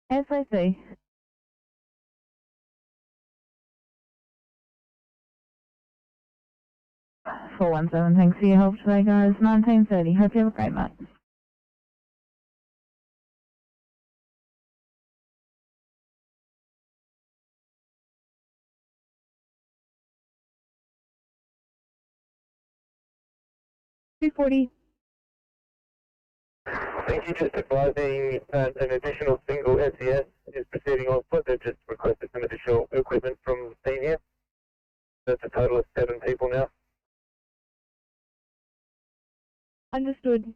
SAC. Four one seven. Thanks for your help today, guys. 1930. Hope you have a great night. $240. Thank you. Just advising an additional single SES is proceeding on foot. They've just requested some additional equipment from the team here. That's a total of 7 people now. Understood.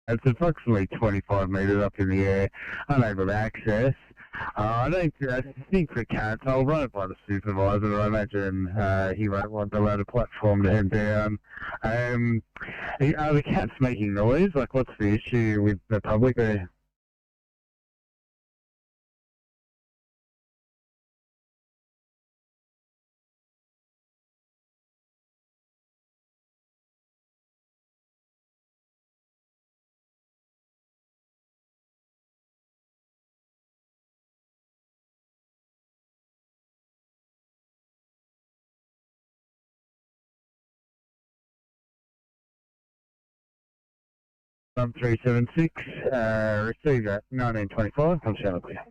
It's approximately 25 metres up in the air, unable to access. I think we can't. I'll run it by the supervisor, but I imagine he won't want the ladder platform to head down. Are the cats making noise? Like, what's the issue with the public there? From 376, receive at 1925, come shout clear.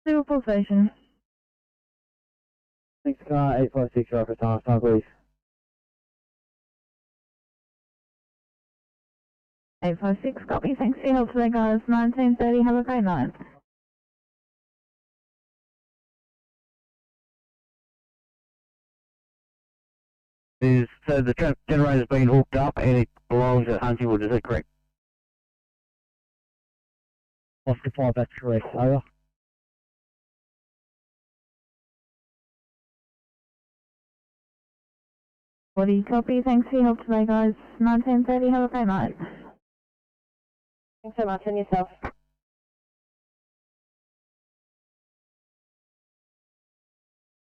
Liverpool Station. 6 car 856 Rocket time, please. 856. Copy. Thanks for your help today, guys. 1930. Have a great night. So the generator's been hooked up and it belongs at Huntingwood, is that correct? Oscar 5, that's correct. Over. Body copy. Thanks for your help today, guys. 1930. Have a great night. Thanks so much, and yourself.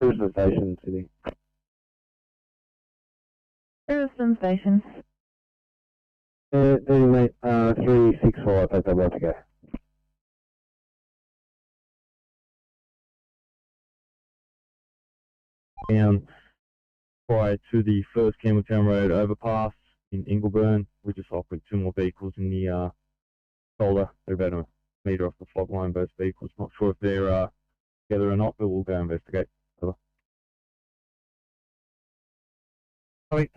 Who's the station, Sydney? Riverstone Station. 365, that's about to go. Down prior to the first Campbelltown Road overpass in Ingleburn. We just operated 2 more vehicles in the shoulder. They're about a metre off the fog line, both vehicles. Not sure if they're together or not, but we'll go investigate. Over. Sorry.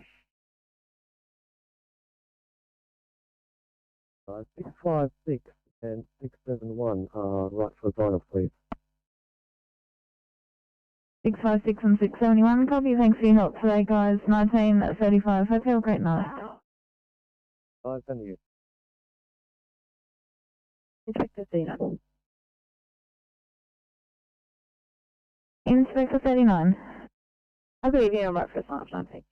656 and 671 right for sign off, please. 656 and 671, copy, thanks for your help today guys, 1935, hope you have a great night. Thank you. Inspector 39. Inspector 39. I believe you, I'm right for a sign off, 19.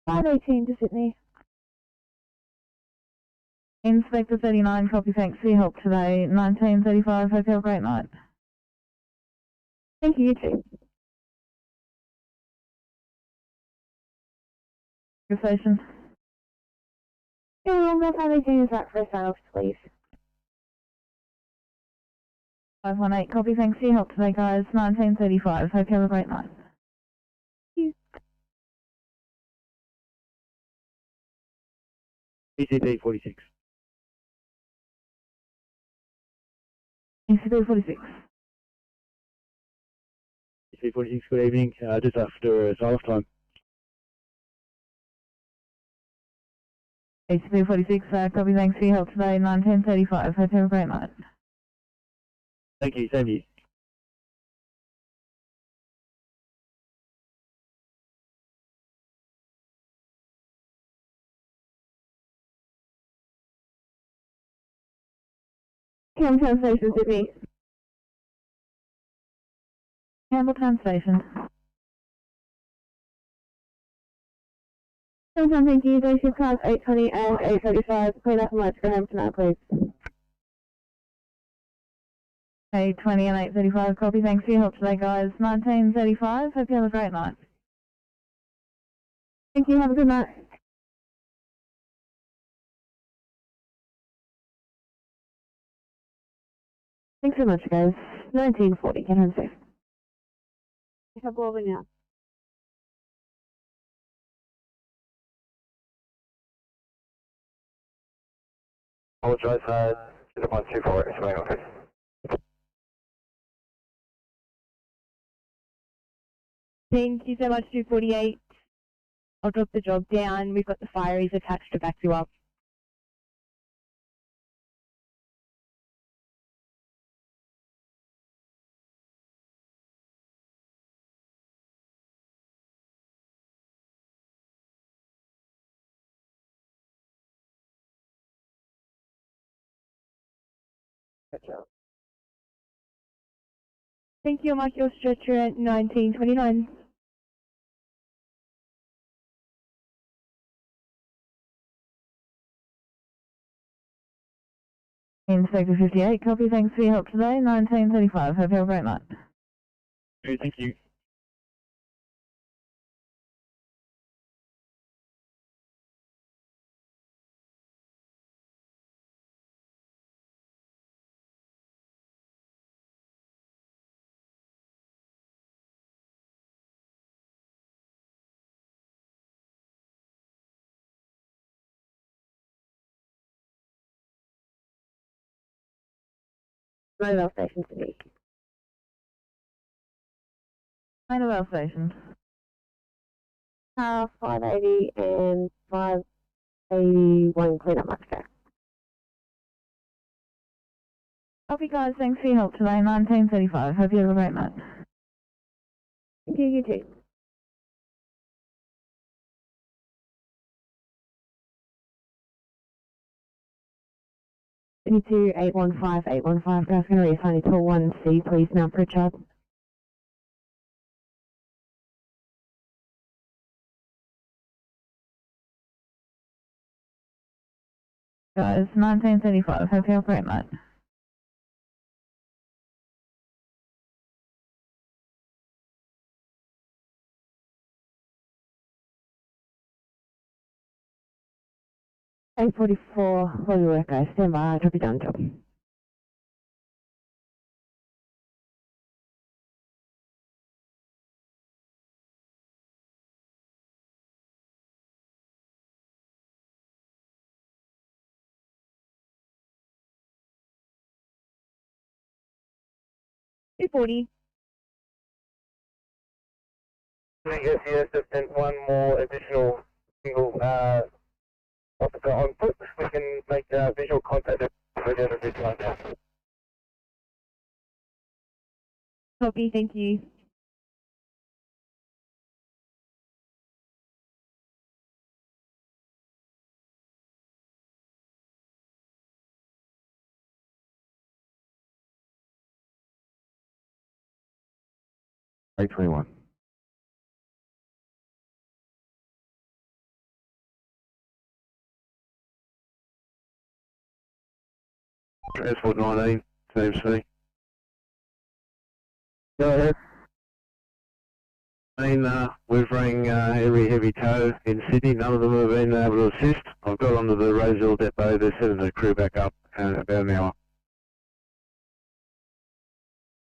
$518 to Sydney. Inspector 39, copy, thanks for your help today. 1935, hope you have a great night. Thank you, you too. Your station. Yeah, well, 518 is right for a sign-off, please. 518, copy, thanks for your help today, guys. 1935, hope you have a great night. PCP 46. PCP 46. PCP 46, good evening. Just after sign off time. PCP 46, copy, thanks for your help today. 1935, hope you have a great night. Thank you, same to you. Campbelltown Station, Sydney. Campbelltown Station. Campbelltown, thank you. Day shift cars 820 and 835. Clean up and let's go home tonight, please. 820 and 835. Copy. Thanks for your help today, guys. 1935. Hope you have a great night. Thank you. Have a good night. Thanks so much, guys. 1940. Get home safe. Have over now. Apologise, 124 is my office. Thank you so much, 248. I'll drop the job down. We've got the fireys attached to back you up. Thank you, I'll mark your stretcher at 1929. Inspector 58, copy. Thanks for your help today. 1935. Hope you have a great night. Okay, thank you. Mobile station to be. Mobile station. 580 and 581 clean up much back. Copy, guys. Thanks for your help today. 1935. Hope you have a great night. Thank you, you too. Two 815 guys, going to reassign you to 1C, please, Mount Pritchard. Guys, 1935, happy operate mate. $8:44, all your work guys, stand by, copy done job. $2:40. Yes, just sent one more additional single officer on foot. We can make visual contact with the other visual now. Copy, thank you. $8:21. Transport 19, TMC. Go ahead. We've rang every heavy tow in Sydney. None of them have been able to assist. I've got onto the Roseville depot. They're sending the crew back up in about an hour.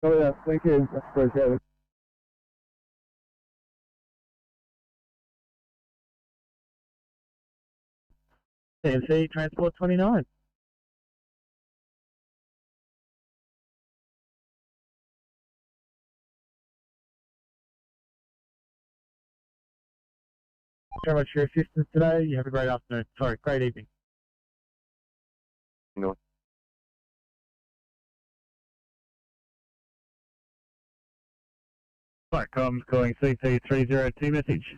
Oh yeah, thank you. That's appreciated. TMC, Transport 29. Very much for your assistance today. You have a great afternoon. Sorry, great evening. No. Flight comms calling CT302 message.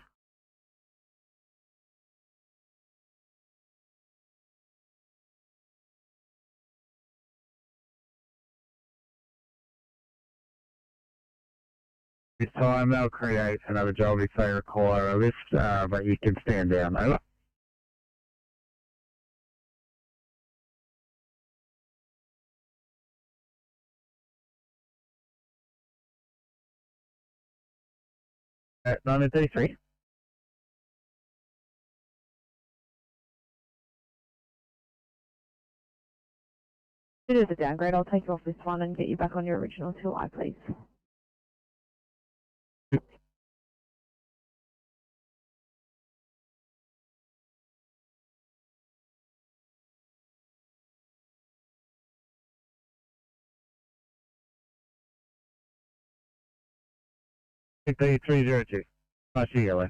This time they'll create another job if they require a lift, but you can stand down. Over. At 1933. It is a downgrade, I'll take you off this one and get you back on your original 2i, please. CT302. Nice yellow.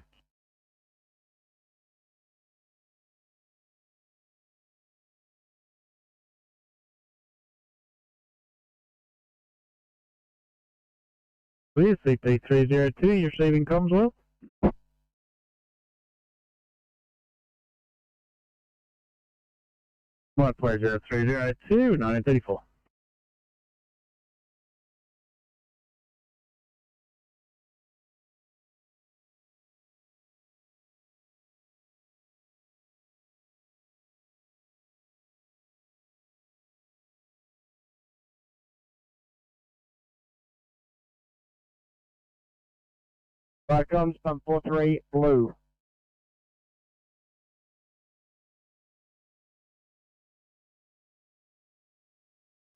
Clear, CT302, you're receiving comms well? My pleasure, 302, 1934. Right, comes from 43 blue.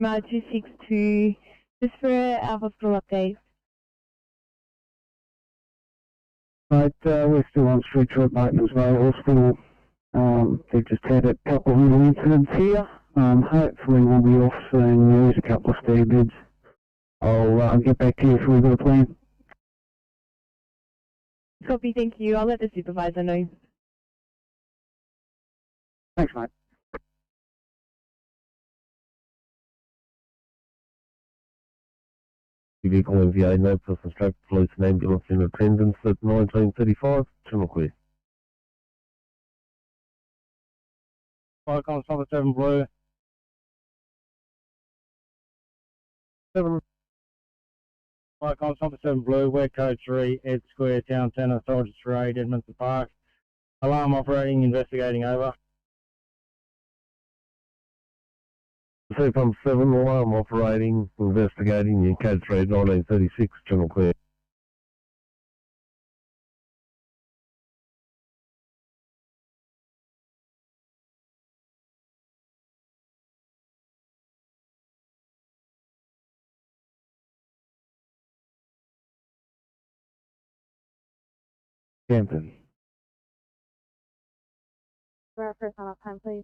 Ma 262, just for our hospital update. Right, we're still on street short maintenance mode, hospital. They've just had a couple of little incidents here. Hopefully we'll be off soon. There's a couple of spare beds. I'll get back to you if we've got a plan. Copy, thank you. I'll let the supervisor know. Thanks, mate. Vehicle MVA, no person stroke, police and ambulance in attendance at 1935, channel clear. Right, comes from 7 blue. 7. Right, comes from 7 blue, we're code 3, Ed Square, Town Centre, Soldiers Parade, Edmonton Park. Alarm operating, investigating over. Sea Pump 7, alarm operating, investigating, your code 3 1936, general clear. Campton. First on time, please.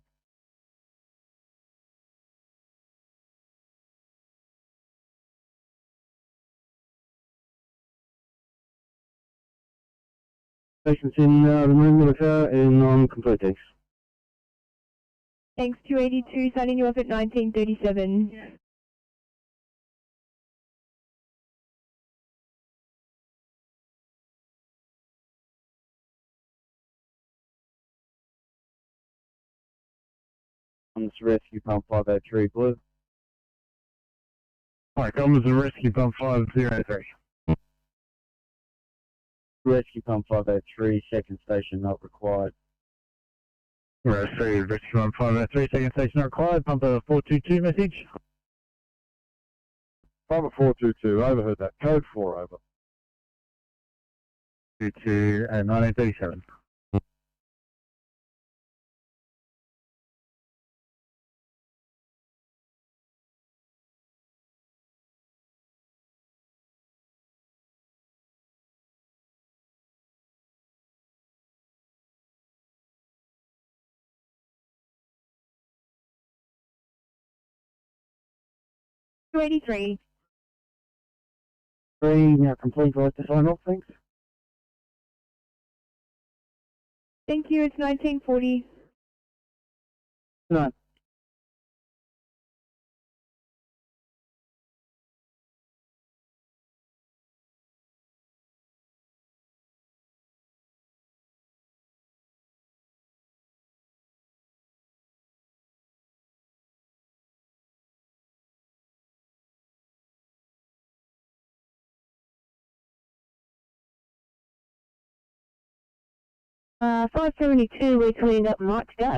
Patients in the room with her in non-complete thanks. Thanks, 282, signing you off at 1937. Comms Rescue Pump 503 Blue. Hi, Comms Rescue Pump 503. Rescue Pump 503, second station not required. Rescue Pump 503, second station not required. Pump a 422 message. Pump 422, overheard that. Code 4 over. 22 and 1937. $283. 3, now complete, right to sign off, thanks. Thank you, it's 1940. No. Uh, 572, we cleaned up and right to go.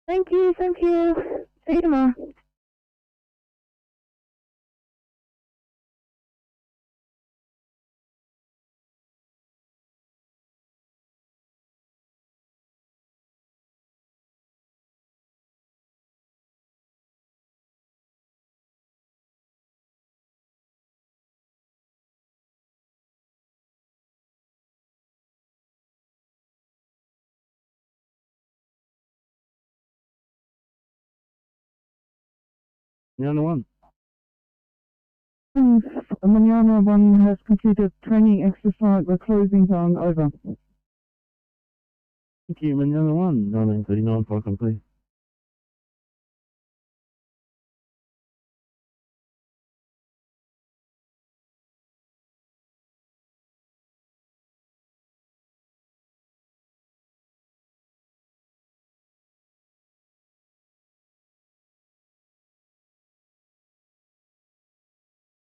Thank you, thank you. See you tomorrow. The other one. Manana 1 has completed training exercise. We're closing down. Over. Thank you, Manana 1, 1939, for complete.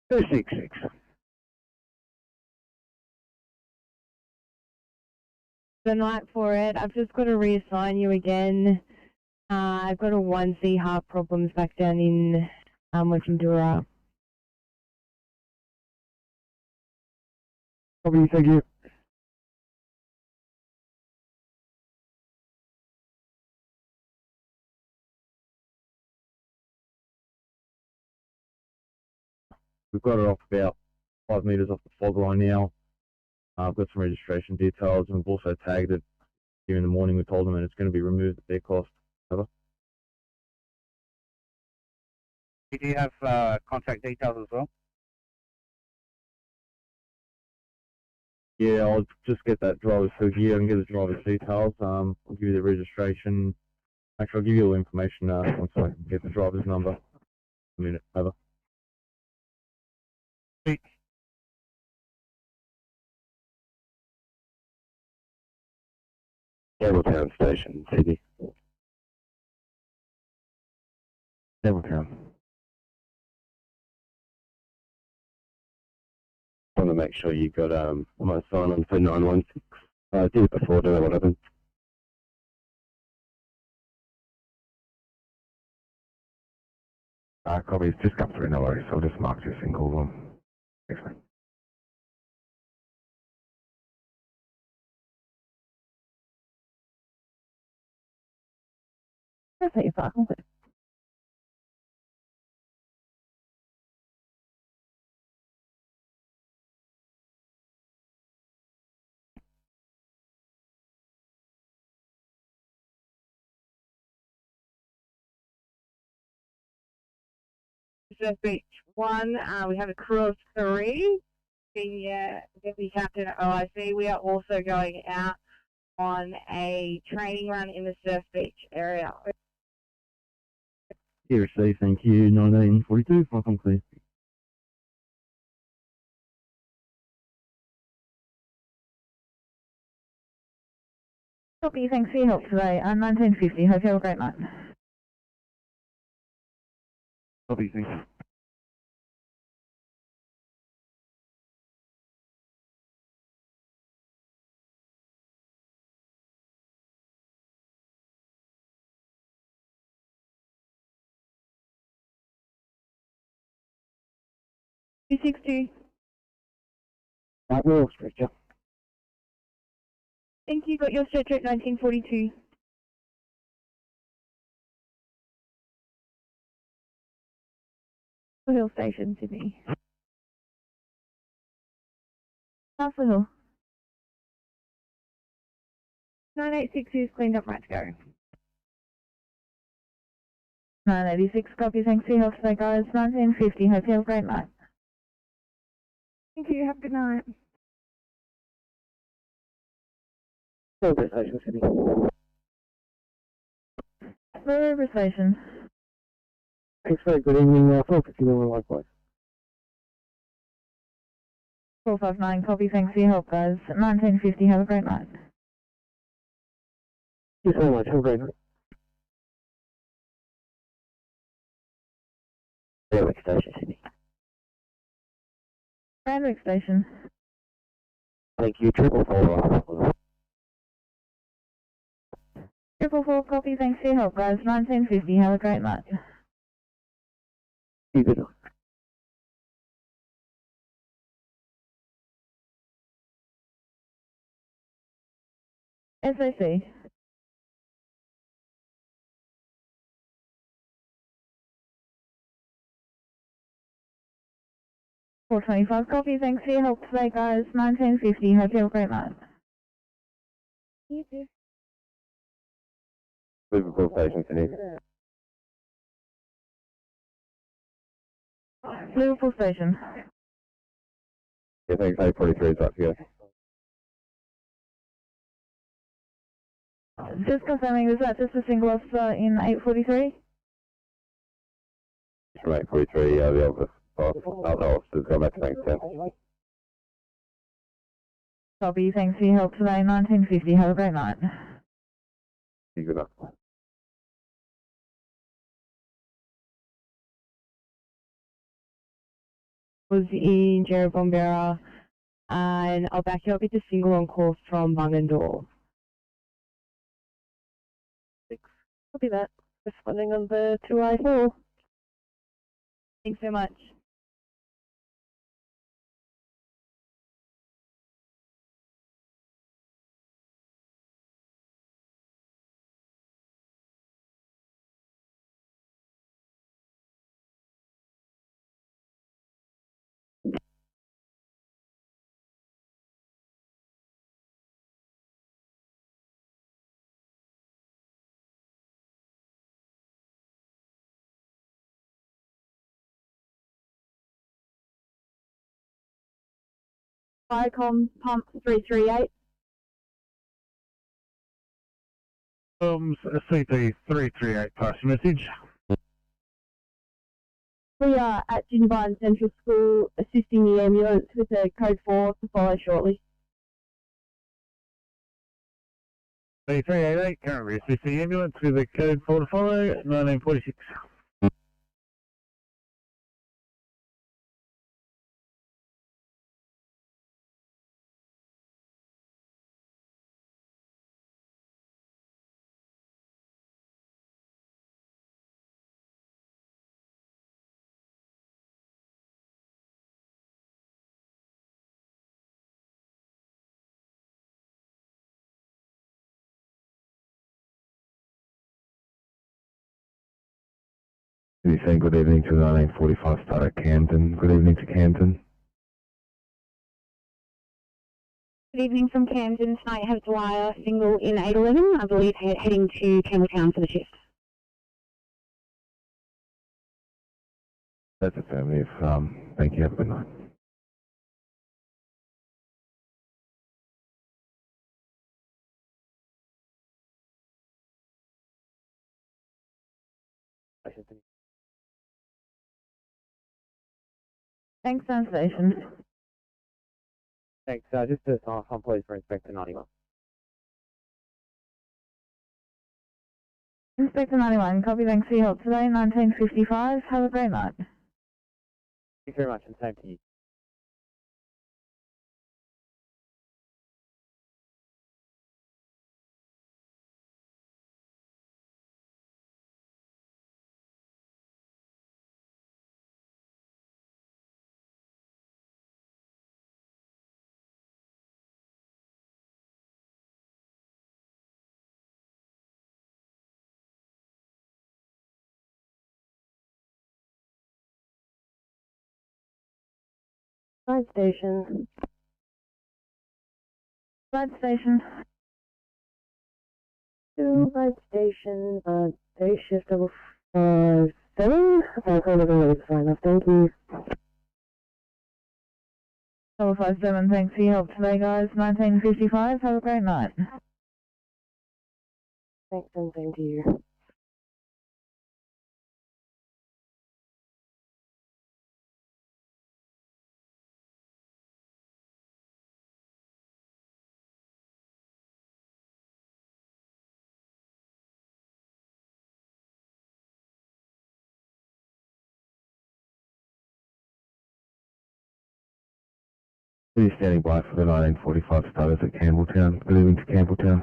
The night for it, I've just got to reassign you again. I've got a 1C heart problems back down in Wajindura. Copy, thank you. We've got it off about 5 metres off the fog line now. I've got some registration details, and we've also tagged it here in the morning. We told them that it's going to be removed at their cost. Over. Do you have contact details as well? Yeah, I'll just get that driver's through here and get the driver's details. I'll give you the registration. Actually, I'll give you all the information once I get the driver's number. A minute. Over. Campbelltown Station, Sydney. Campbelltown. want to make sure you got my sign on for 916. I did it before, don't know what happened. Copies just come through, no worries. I'll just mark your single one. Thanks, mate. Perfect, you're fine. Okay. Surf Beach 1, we have a crew of 3, senior deputy captain at OIC. We are also going out on a training run in the Surf Beach area. You received, thank you. 1942, welcome, clear. Copy, thanks for your help today. 1950, hope you have a great night. Copy, thank you. Two. Right, we're all stretcher. Thank you, got your stretcher at 1942. Hill Station, Sydney. Castle Hill. 986 is cleaned up, right to go. 986, copy, thanks for your help today, guys. 1950, hope you have a great night. Thank you, have a good night. Silver Station, Sydney. River Station. Thanks, very good evening. Focus you all likewise. 459, copy, thanks for your help, guys. 1950, have a great night. Thank you so much. Have a great night. Randwick Station, Sydney. Randwick Station. Thank you. 444. 444, copy, thanks for your help, guys. 1950, have a great night. You good night. SAC. $425, copy, thanks for your help today, guys. 1950, hope you have a great night. You too. Liverpool Station, Sydney. Liverpool Station. Yeah, thanks, 843 is up to go. Just confirming, was that just a single officer in 843? From 843, the other officers go back to bank 10. Copy, thanks for your help today. 1950, have a great night. You good night. Was in Jerebumbera, and I'll back you up with a single on call from Bungendore. Copy that. Responding on the 2I4. Thanks so much. Viacom pump 338. CP338 pass message. We are at Gingerbine Central School assisting the ambulance with a code 4 to follow shortly. C388, currently assisting ambulance with a code 4 to follow, 1946. You're saying good evening to the 1945 start at Camden. Good evening to Camden. Good evening from Camden. Tonight you have Dwyer, single in 811, I believe heading to Campbelltown for the shift. That's affirmative. Thank you. Have a good night. Thanks, Station. Thanks. Just to sign off, please, for Inspector 91. Inspector 91, copy, thanks for your help today, 1955. Have a great night. Thank you very much, and same to you. Side station. Side station. Side station, day shift 557. I'll call it a sign off, thank you. 457, thanks for your help today, guys, 1955. Have a great night. Thanks, and same to you. Please standing by for the 1945 starters at Campbelltown. Good evening to Campbelltown.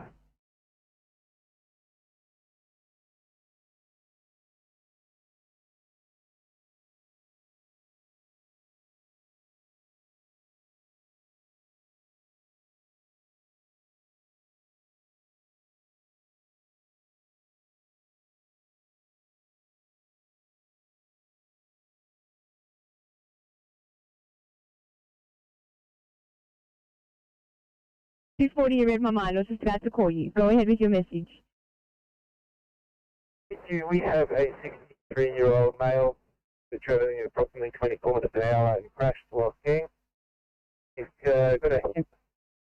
$240, you read my mind. I was just about to call you. Go ahead with your message. We have a 63-year-old male who's travelling at approximately 20 kilometres an hour and crashed while skiing. He's got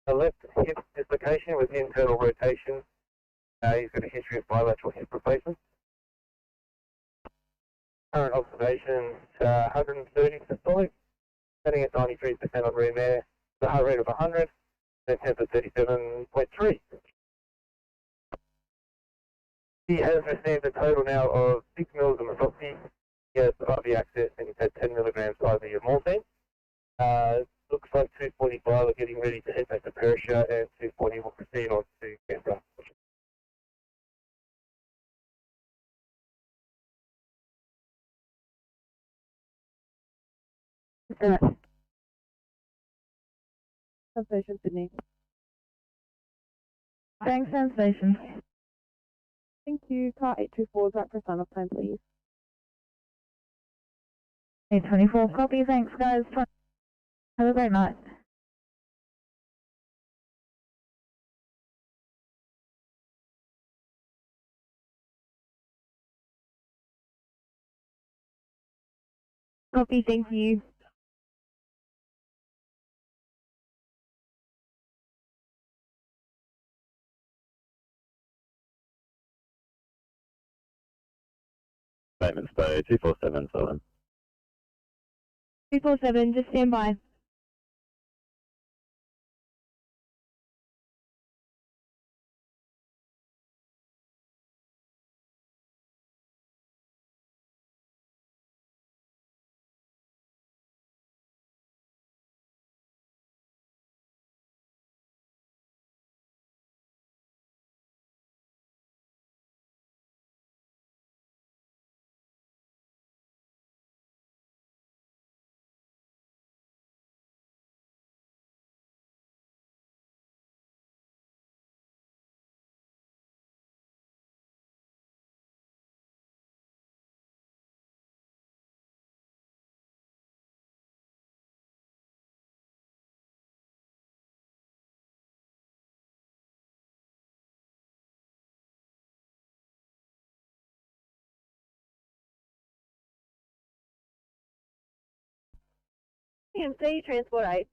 a left hip dislocation with internal rotation. He's got a history of bilateral hip replacement. Current observations, 130 systolic, setting at 93% on room air, the heart rate of 100, and temp at 37.3. He has received a total now of 6 mils of methoxy. He has IV access and he's had 10 milligrams IV of morphine. Looks like 245 are getting ready to head back to Perisher, and 240 will proceed on to Canberra. Substation Sydney. Thanks, Station. Thank you. Car 824, right for sign off time, please. 824, copy, thanks, guys. Have a great night. Copy, thank you. Statements by 2477. 247, just stand by. PMC, Transport 8.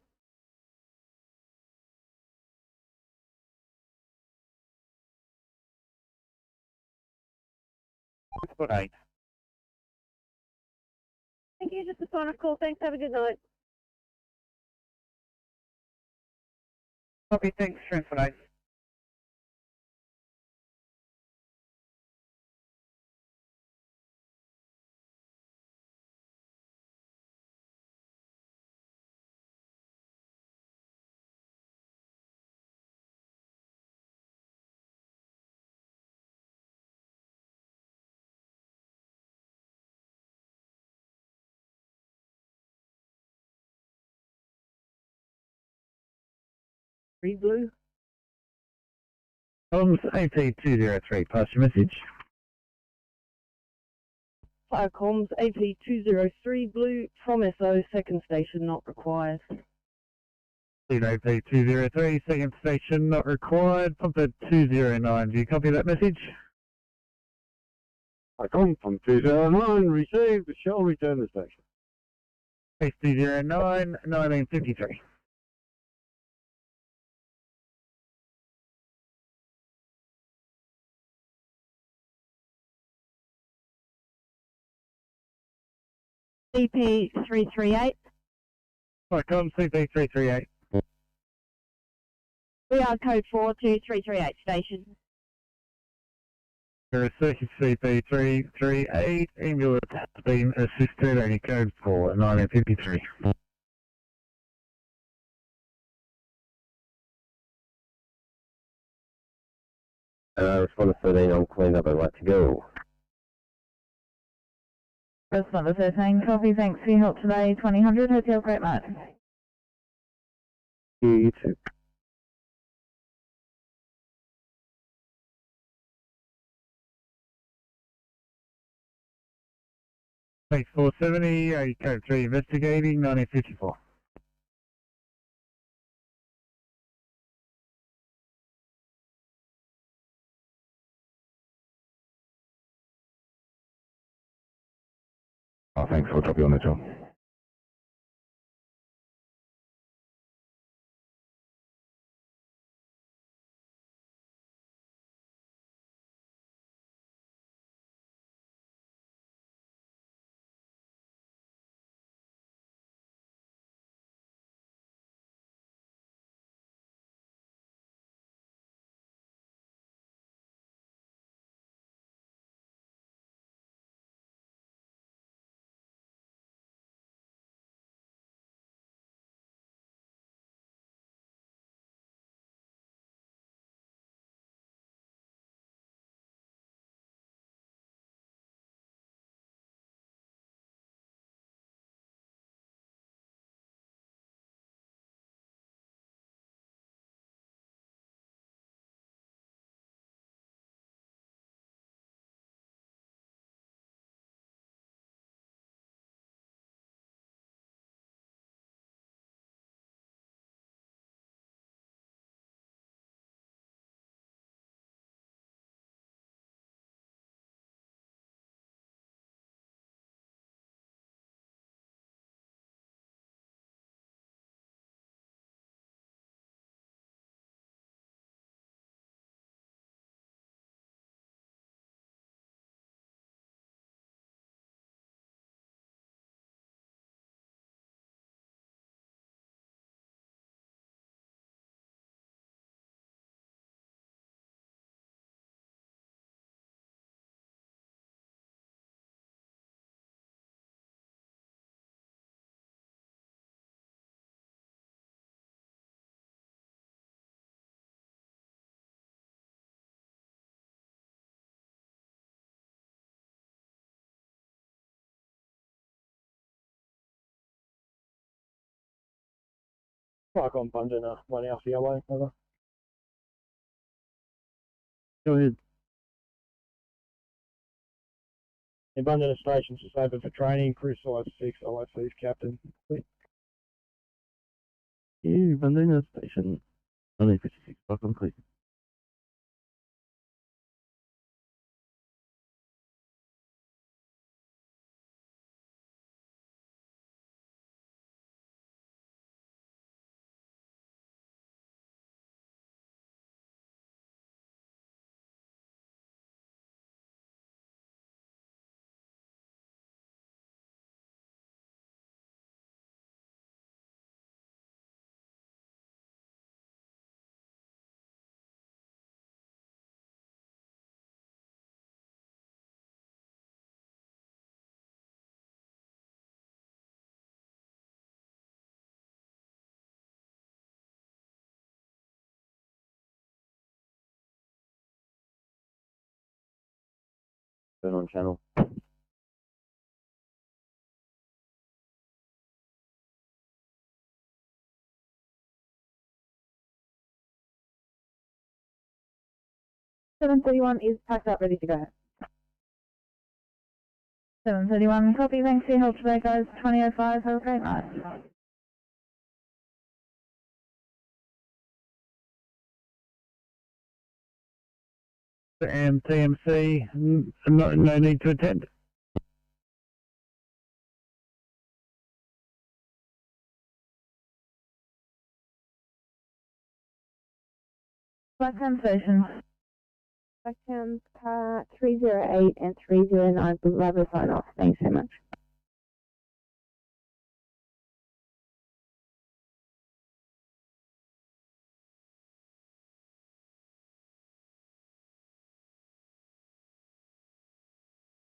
Transport 8. Thank you, just a sign-off call. Thanks, have a good night. Copy, thanks, Transport 8. Green blue. Comms AP203, pass your message. Fire comms AP203 blue from SO, second station not required. AP203, second station not required. Pump at 209, do you copy that message? I come from 209, received, shall return the station. Base 209, 1953. CP338. Comms CP338. We are code 42338 station. Research CP338, ambulance has been assisted, and code for 1953. Responder 13, I'm cleaned up, I'd like to go. Responder 13, copy, thanks for your help today. 2000 Hotel Great Much. You too. Base 470, code 3 investigating, 1954. Oh, thanks, I'll drop you on the job. Strike on Bundan, 1 Alpha Yellow, over. Go ahead. In Bundan stations is open for training, crew size 6, OIC's captain. Yeah, Bandana Station, 1956, welcome, please. Turn on channel. Seven 31 is packed up, ready to go. 7:31, copy, thanks for your help today guys, 20:05, have a great night. And TMC, no need to attend. Blacktown Station. Blacktown, 308 and 309, Bravo sign off, thanks so much.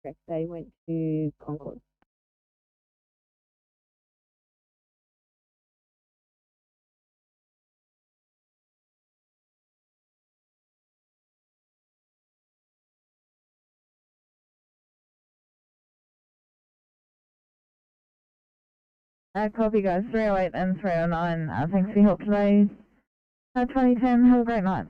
Correct, they went to Concord. Copy guys, 308 and 309, thanks for your help today. 2010, have a great night.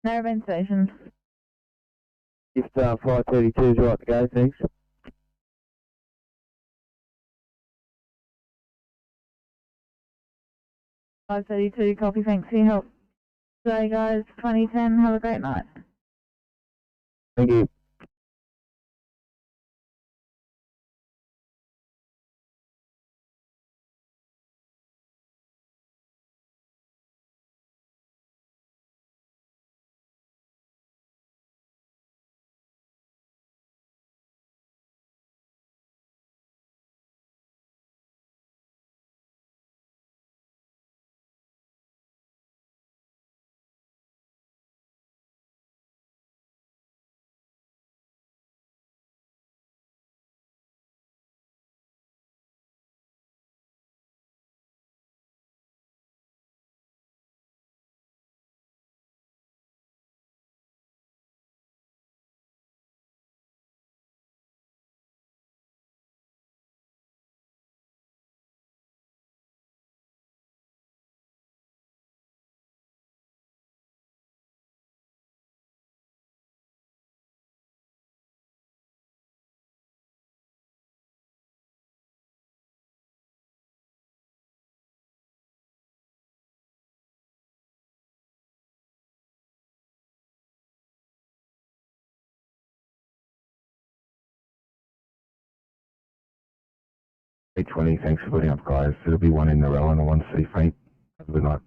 Narrowband Station. If 532 is right to go, thanks. $5.32, copy, thanks for your help today guys, 2010, have a great night. Thank you. $8.20, thanks for putting up guys. There'll be one in the rail and one C faint. Have a good night.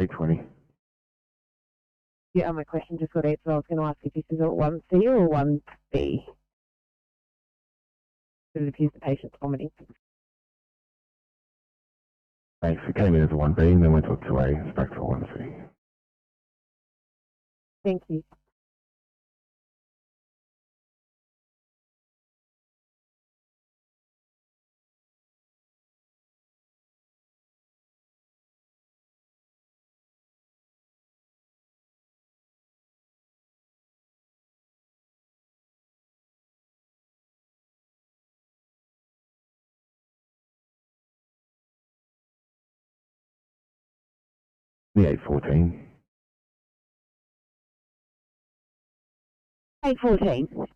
$8.20. Yeah, my question just got answered. I was going to ask if this is a 1C or a 1B. It appears the patient's vomiting. Thanks. It came in as a 1B and then went to a 2A. It's back to a 1C. Thank you. 2814. 814.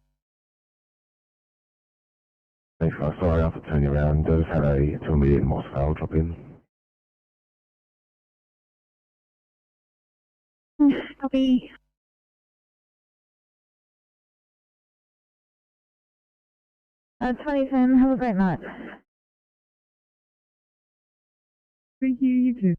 Thanks, guys. Sorry, I have to turn you around. I just had a 2 immediate Moss fail drop in. Copy. Uh, 2010, have a great night. Thank you, you too.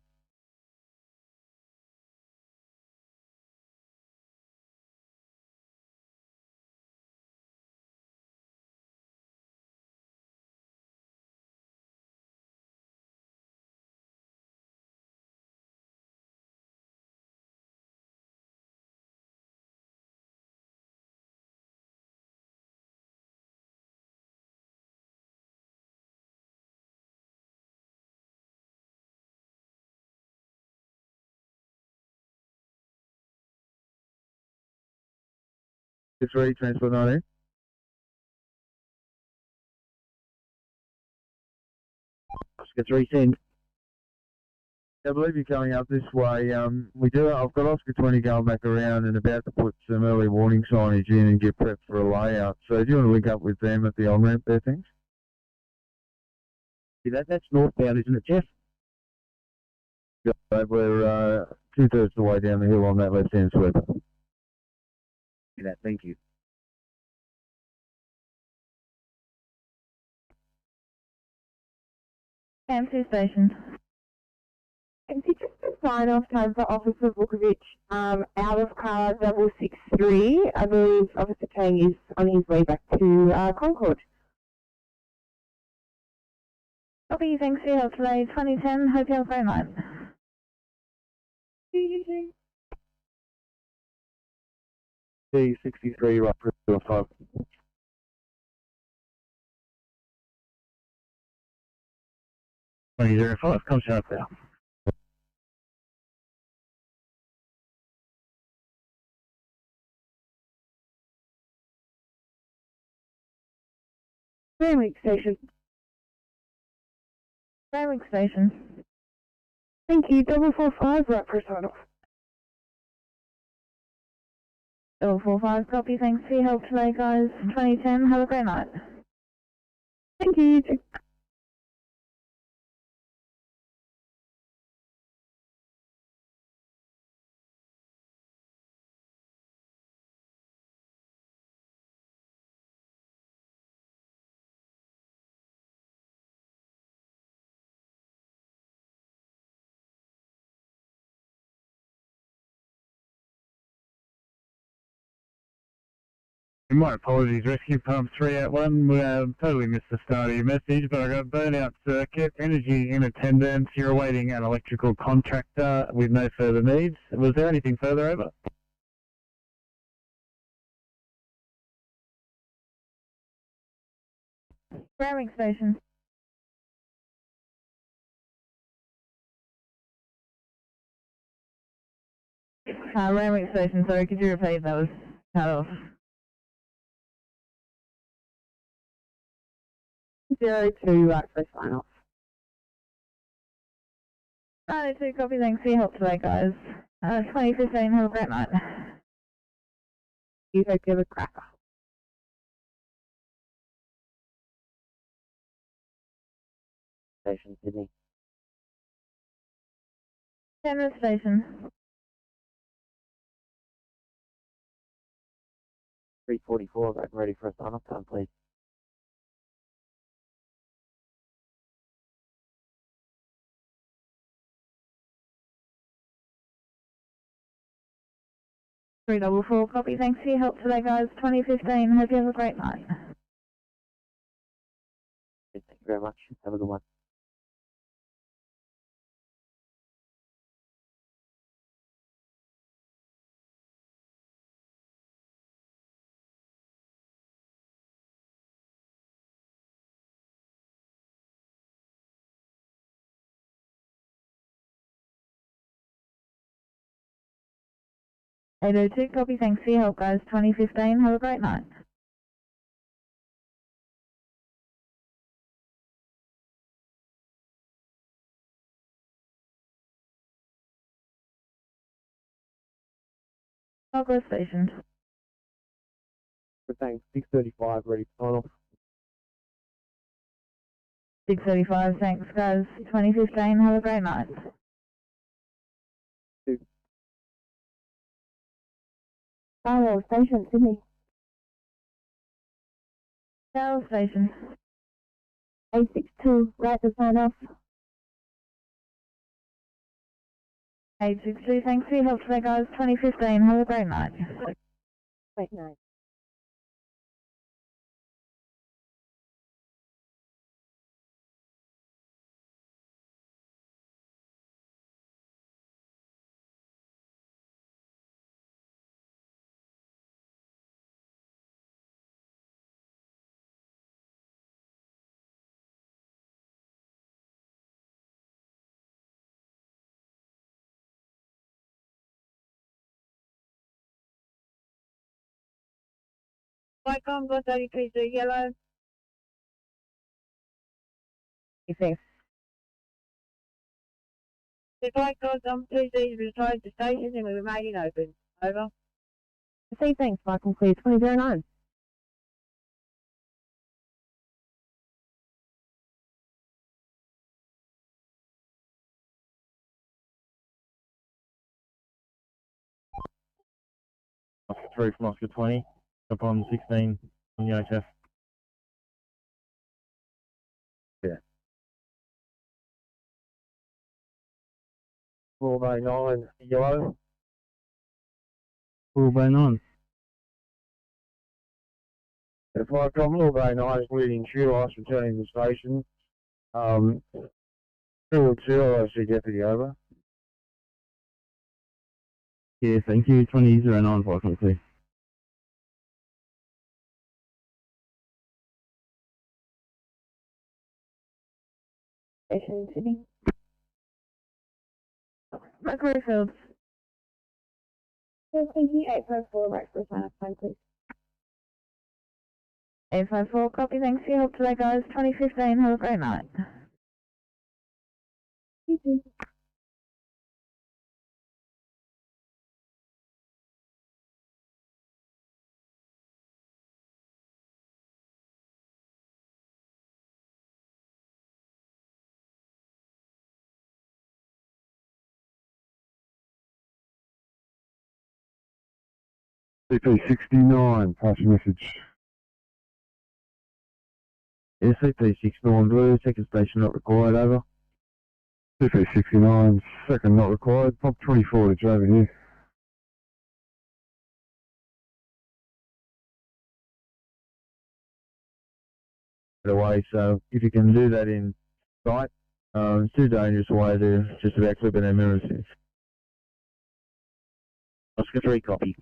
It's ready, transport 19. Oscar 310. I believe you're coming up this way. I've got Oscar 20 going back around and about to put some early warning signage in and get prepped for a layout. So do you want to link up with them at the on-ramp there, thanks? That's northbound, isn't it, Jeff? Yeah, we're 2/3 of the way down the hill on that left-hand sweep. Thank you. MC station. Can you just sign off time for Officer Vukovic out of car 663? I believe Officer Tang is on his way back to Concord. Copy, thanks for your help today. 2010, hope you have a great night. D63, right, for 5. .05, come sharp there. Randwick Station. Randwick Station. Thank you, 445, right for sign off. 445, copy, thanks for your help today, guys. 2010, have a great night. Thank you. My apologies, Rescue Pump 381. We totally missed the start of your message, but I got a burnout circuit, energy in attendance. You're awaiting an electrical contractor with no further needs. Was there anything further over? Randwick Station. Randwick Station, sorry, could you repeat? That was cut off. 02, right for sign off. 92, copy, thanks for your help today, guys. 2015, have a great night. You hope you have a cracker. Station, Sydney. Tennis Station. 344, right, ready for a sign off time, please. Three double four, copy, thanks for your help today, guys. 2015, hope you have a great night. Thank you very much. Have a good one. Eight oh two, copy, thanks for your help, guys. 2015, have a great night. Cargo station. Good, thanks. 6:35, ready for sign off. 6:35, thanks guys. 2015, have a great night. Barrow Station, Sydney. Barrow Station. 862, right to sign off. 862, thanks for your help today guys. 2015, have a great night. Great night. Welcome, got 33 yellow. Thanks. The flight codes on Tuesdays returned to station and we remain open. Over. Say thanks, Michael, please. 2009. Oscar 3 from Oscar 20, up on 16 on the UHF. Yeah. Full bay 9, yellow. Full bay 9. If I come all bay 9 is leading Shoelice returning to the station. 202, I see deputy over. Yeah, thank you. 2009, approximately. Station, Sydney. Macrofields. Yes, thank you. 854, right for sign off time, please. 854, copy, thanks for your help today guys. 2015, have a great night. You too. CP69, pass your message. SCP-69 Blue, second station not required, over. CP69, second not required, pop 24 to over here. Away, so if you can do that in sight, it's too dangerous way to just about clipping our mirrors. Oscar 3 copy.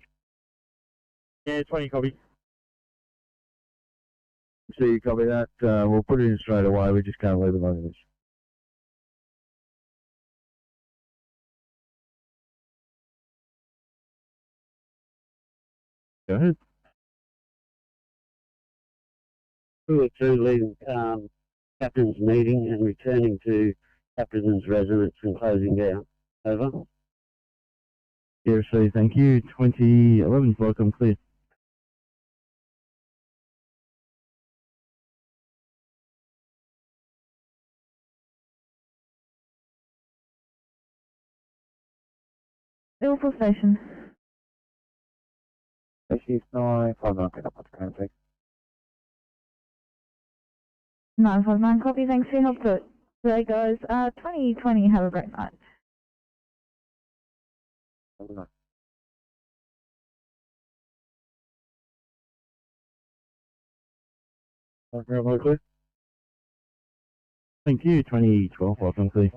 Yeah, 20 copy. So you copy that, we'll put it in straight away, we just can't leave it like this. Go ahead. 202 leaving captain's meeting and returning to captain's residence and closing down. Over. KFC, thank you. 2011, welcome, clear. Liverpool Station. 869, 59, get up with the contact. 959, copy, thanks for your help today guys. 2020, have a great night. Thank you. 2012, welcome, clear.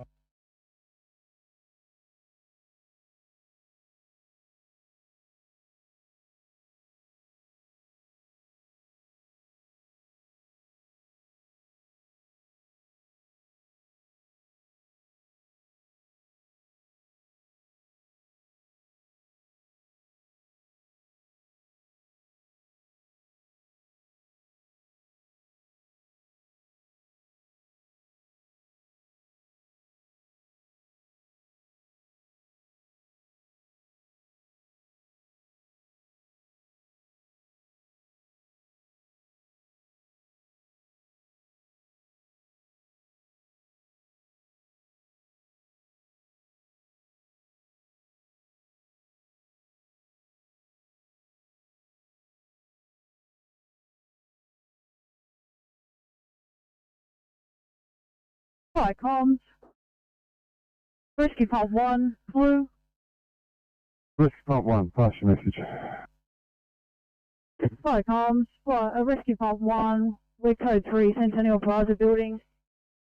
Fire comms. Rescue Pump 1, Blue. Rescue Pump 1, pass your message. Fire comms. Rescue Pump 1, we're code 3, Centennial Plaza building.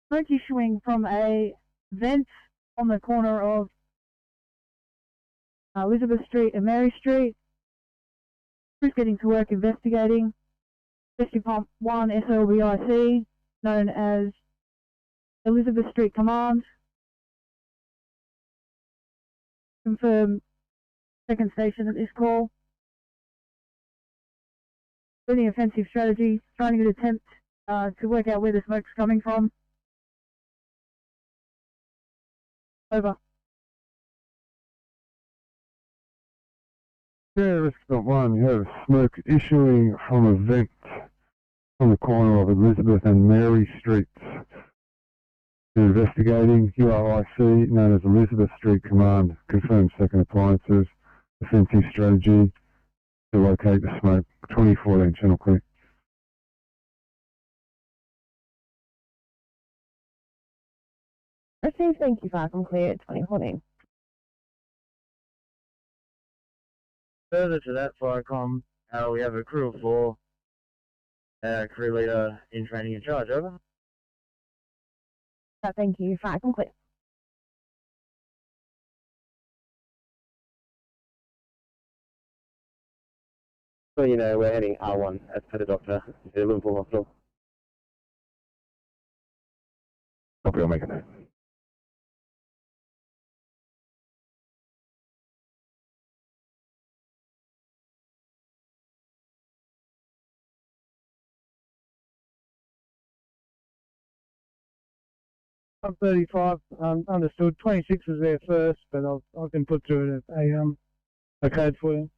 Smoke issuing from a vent on the corner of Elizabeth Street and Mary Street. Who's getting to work investigating? Rescue Pump 1 SLBIC, known as Elizabeth Street Command. Confirm second station at this call. Building offensive strategy, trying to attempt to work out where the smoke's coming from. Over. Yeah, Rescue Pump 1, you have smoke issuing from a vent on the corner of Elizabeth and Mary Streets. You're investigating URIC, known as Elizabeth Street Command. Confirm second appliances, offensive strategy to locate the smoke. 2014 channel clear. Received, thank you, Falcon clear at 2014. Further to that, Firecom, we have a crew of 4, crew leader in training and charge, over. Thank you, Falcon clear. So you know, we're heading R1 as per the doctor to Liverpool Hospital. Copy, I'll make it there. I'm 35, understood. 26 was there first, but I can put through a code for you.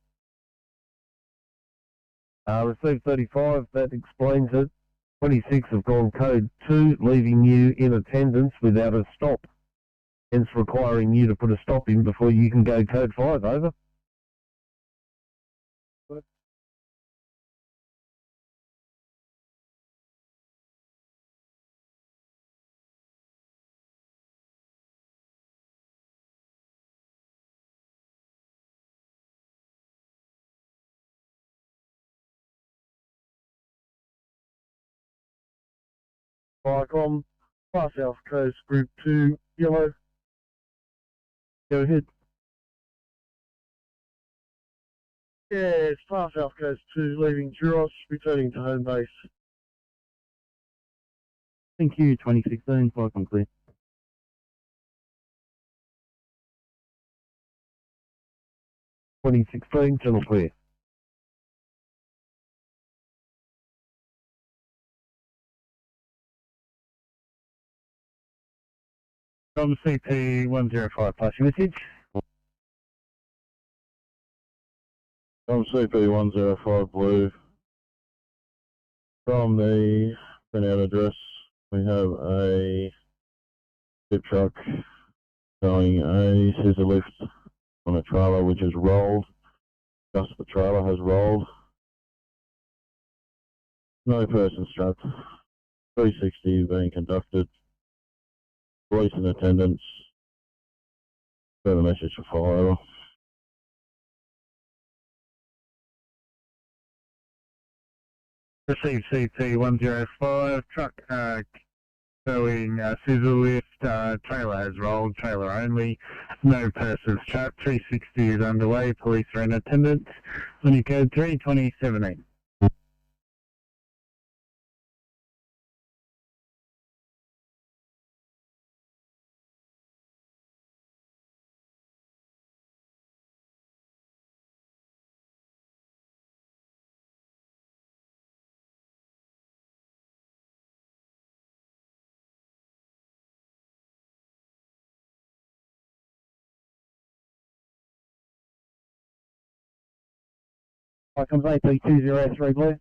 Received 35, that explains it. 26 have gone code 2, leaving you in attendance without a stop. Hence requiring you to put a stop in before you can go code 5, over. Firecom, Far South Coast, Group 2, yellow. Go ahead. Yes, Far South Coast 2, leaving Juros, returning to home base. Thank you, 2016, Falcon clear. Channel clear. From CP 105, pass your message. From CP 105 Blue. From the printout address, we have a tip truck showing a scissor lift on a trailer which is rolled. Just the trailer has rolled. No person strapped. 360 being conducted. Police in attendance. Further message to follow over. Received CP 105, truck showing scissor lift, trailer has rolled, trailer only, no persons trapped, 360 is underway, police are in attendance, Unicode 32017. Here comes AP203 Blue.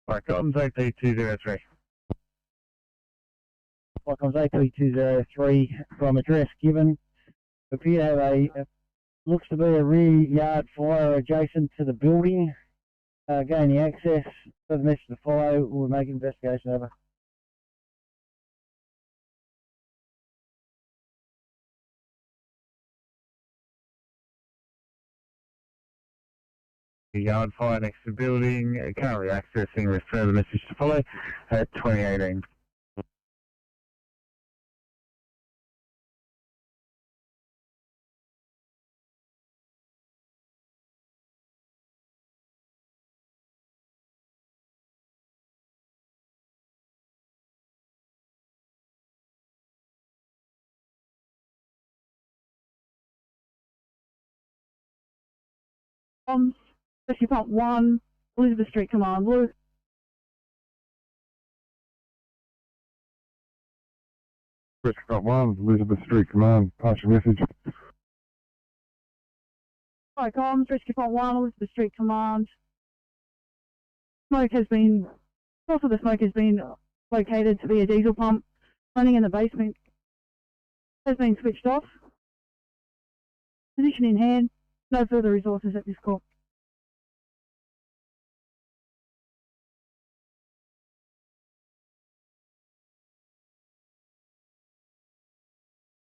Here comes AP203. Here comes AP203 from address given. Appear to have a, looks to be a rear yard fire adjacent to the building. Gaining access, further message to follow, we'll make investigation over. yard fire next to the building, currently accessing with further message to follow at 2018. Rescue Pump 1, Elizabeth Street Command, Blue. Rescue Pump 1, Elizabeth Street Command, pass your message. Hi, comms, Rescue Pump 1, Elizabeth Street Command. Source of the smoke has been located to be a diesel pump running in the basement. Has been switched off. Position in hand, no further resources at this call.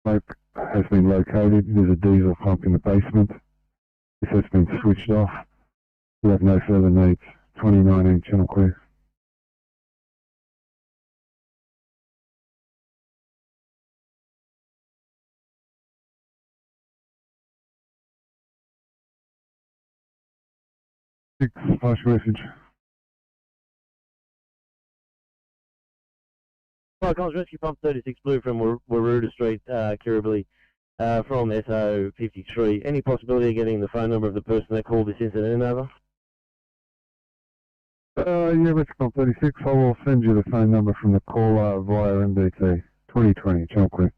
Smoke has been located. There's a diesel pump in the basement. This has been switched off. We have no further needs. 2019 channel clear. Pass your message. Hi, comms, Rescue Pump 36 Blue from Waruda Street, Kirribilli, from SO 53. Any possibility of getting the phone number of the person that called this incident, over? Yeah, Rescue Pump 36. I will send you the phone number from the caller via MDT. 2020 channel clear.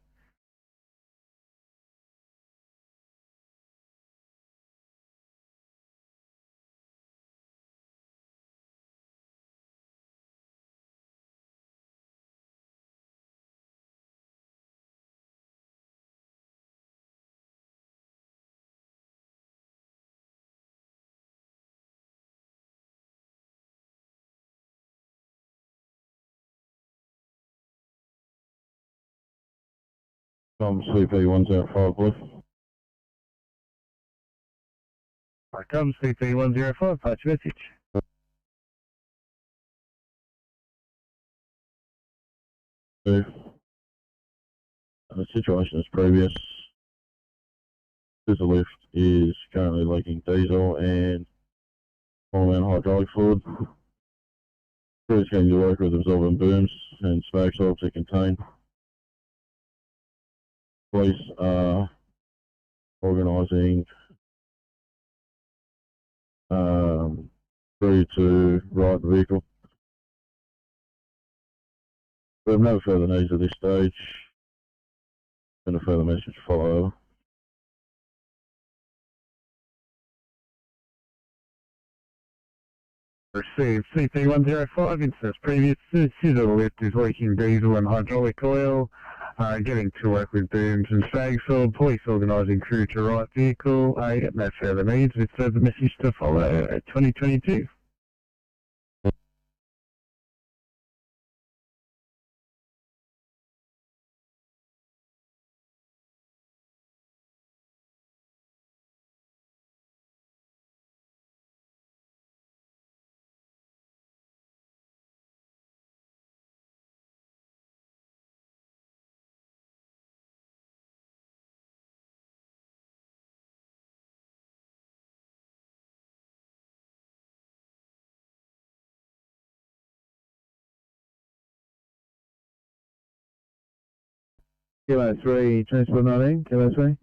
CP105, please. Hi, comms, CP105, pass your message. The situation is previous. Scissor lift is currently leaking diesel and small amount of hydraulic fluid. Crew is going to work with absorbent booms and smoke soil to contain. Police are organising crew to ride the vehicle. We have no further needs at this stage. And a further message to follow. Received CP105, instance previous, scissor lift is leaking diesel and hydraulic oil, getting to work with booms and spagfill, police organising crew to right vehicle, no further needs with further message to follow at 2022. Kilo 3, Transport 19, Kilo 3.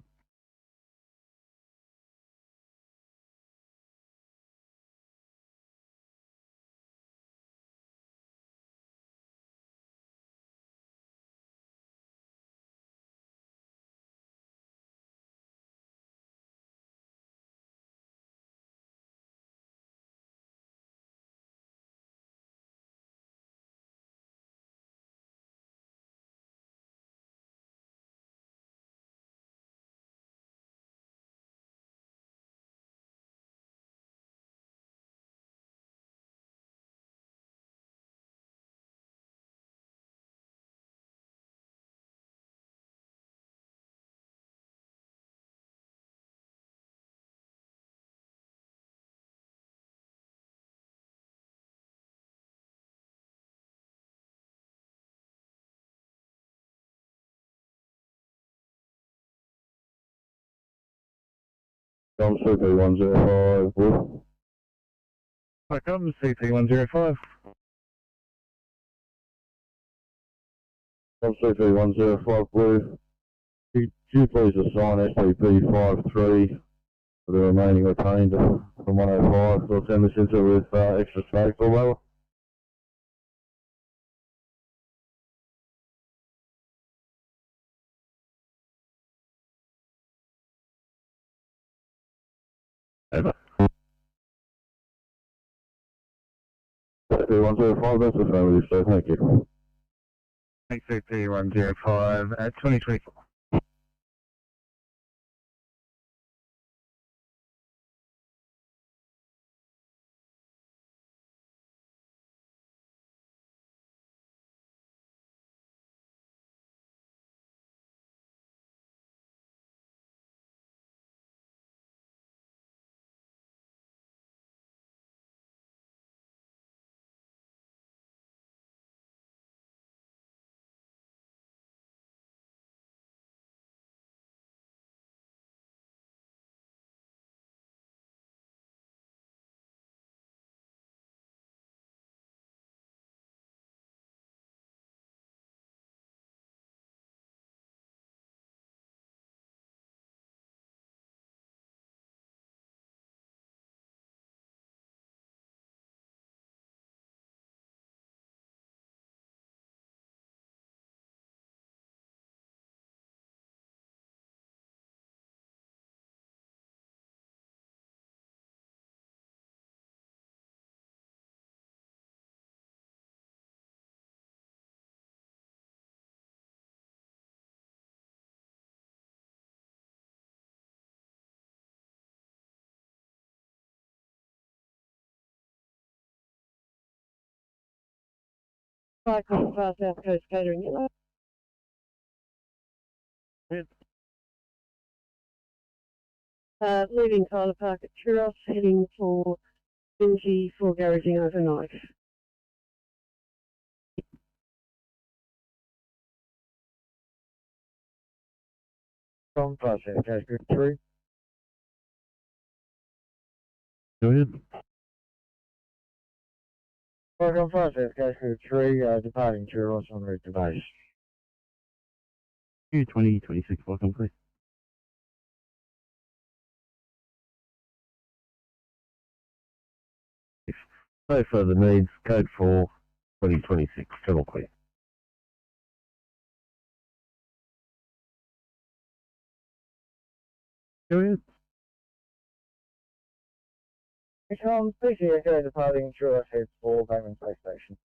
I'm CP105 Blue. Welcome, CP105. I'm CP105 Blue. Could you please assign SCP-53 for the remaining retained from 105? We'll send this into with extra space or whatever. Over. CP105, that's the phone with you, sir. Thank you. Thanks, CP105 at 2024. Cycle for South Coast Catering, yellow. Leaving Tyler Park at Churros, heading for Benji for garaging overnight. From South Coast Group 3. Go ahead. Welcome South Coast Group 3, departing Churros en route to base. 2026, welcome, please. No further needs. Code 4, 2026. Travel clear. Go ahead. From PCSO departing Churros heads for Bangman Space Station.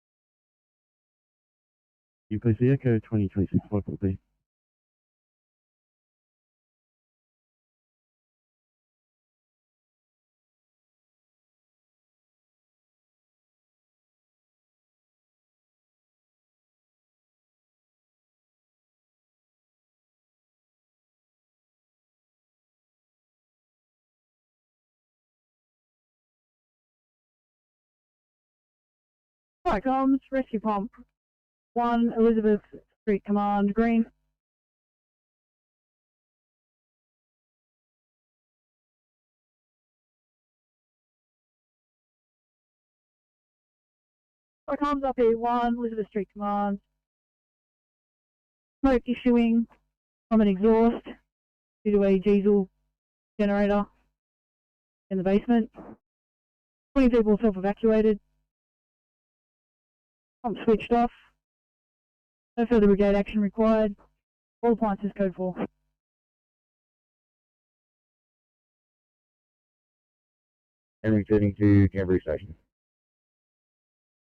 UPC Echo 2026, welcome, please. Hi, comms, rescue pump. 1 Elizabeth Street Command, green. Hi, comms up here, 1 Elizabeth Street Command. Smoke issuing from an exhaust due to a diesel generator in the basement. 20 people self-evacuated. Pump switched off. No further brigade action required. All appliances code 4. And returning to Canberra Station.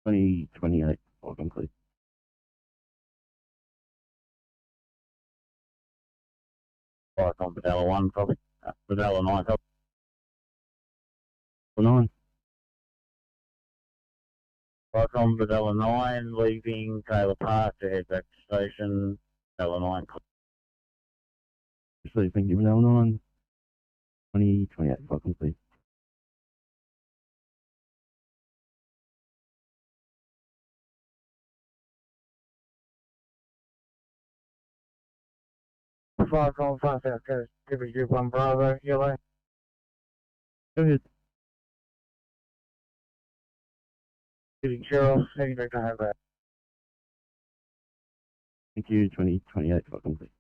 2028, welcome, please. Flight on Padella 1, copy. Padella 9, copy. 9. Flight on Padella 9, leaving Taylor Park to head back to station. Padella 9, copy. Received, thank you, Manel 9. 2028, welcome, please. Flight on South Coast, Group 1 Bravo, yellow. Go ahead. Getting Cheryl, heading back to Hobart. Thank you, 2028 for complete.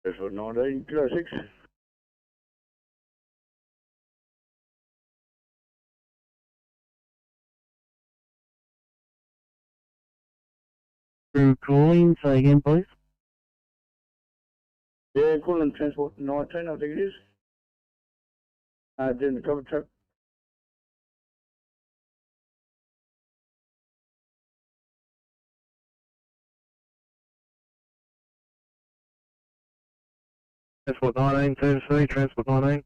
That's what 1906. Through calling, say again, please. Yeah, calling transport 19, I think it is. Doing the cover truck. Transport 19, Tennessee, Transport 19.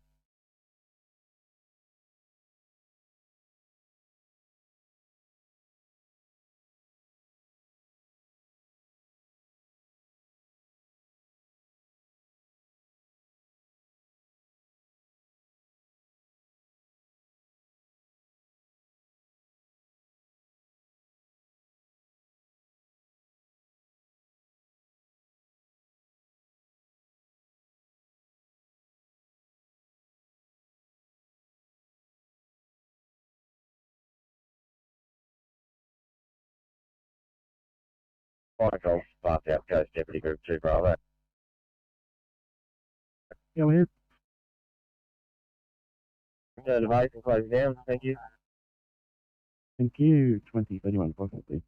Control, South Coast Deputy Group 2 Bravo. Go ahead. Turn the base and close down, thank you. Thank you, 2031 for complete.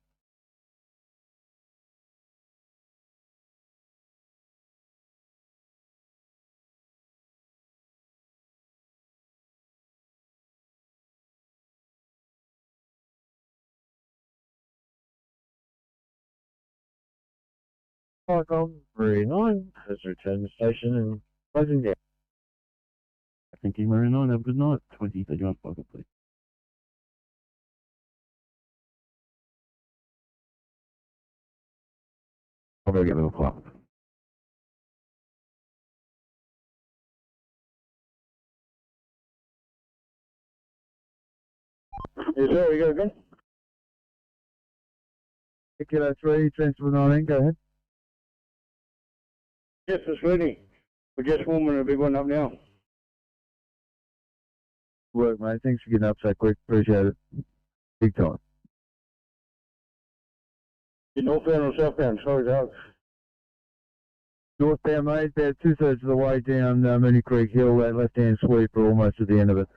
Cyclone 39 has returned to station and closing down. Thank you, Marine 9. Have a good night. 2031 for complete. I'll go get a little clock. Yes, sir, we go again. Kilo 3, Transport 19, go ahead. Yes, it's ready. We're just warming a big one up now. Work, mate. Thanks for getting up so quick. Appreciate it. Big time. You northbound or southbound? Sorry, Doug. Northbound, mate. About 2/3 of the way down Mooney Creek Hill. That left-hand sweep. We're almost at the end of it.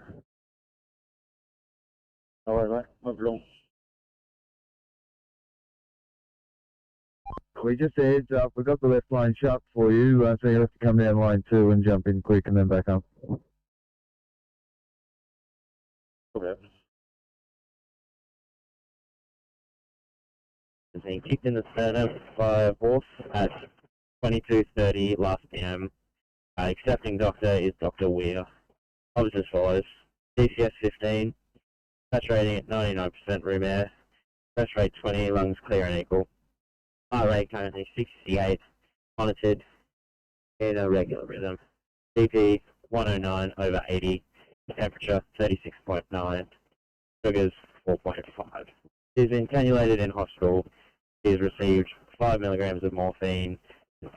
All right, mate. Move along. We just a heads up. We've got the left lane shut for you, so you'll have to come down lane 2 and jump in quick and then back up. Okay. Has been kicked in the sternum by a horse at 22:30 last PM. Accepting doctor is Dr. Weir. Obs as follows: DCS 15, saturating at 99% room air, press rate 20, lungs clear and equal. Heart rate currently 68, monitored in a regular rhythm. BP 109/80, temperature 36.9, sugars 4.5. He's been cannulated in hospital. He's received 5 milligrams of morphine,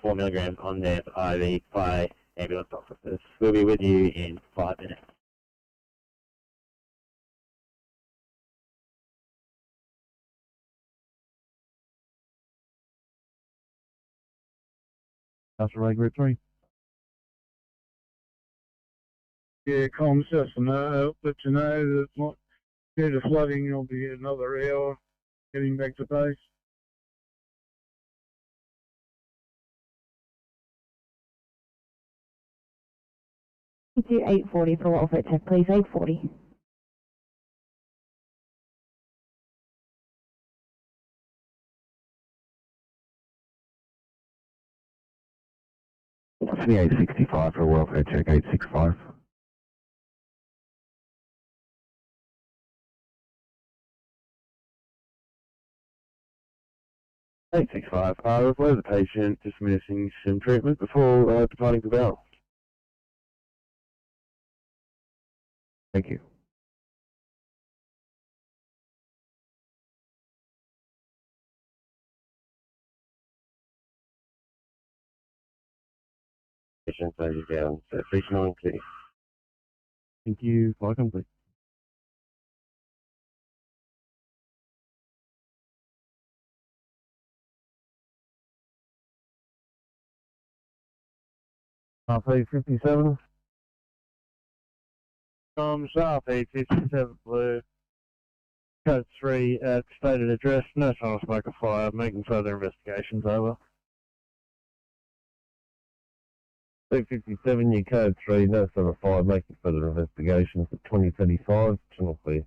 4 milligrams on their IV by ambulance officers. We'll be with you in 5 minutes. That's right, group 3. Yeah, comms just to know, let you know that Due to flooding, you'll be another hour getting back to base. Do 840 for welfare check, please. 840. Sydney 865 for welfare check 865. Eight six five. Refer the patient, just missing some treatment before departing the bowel. Thank you. Patient over down. So please no clear. Thank you. Flight complete. RP 57. RP 57 Blue. Code 3 at stated address. No sign of smoke or fire. Making further investigations. Over. 257, your code 3, no sign of fire, making further investigations at 2035, channel clear.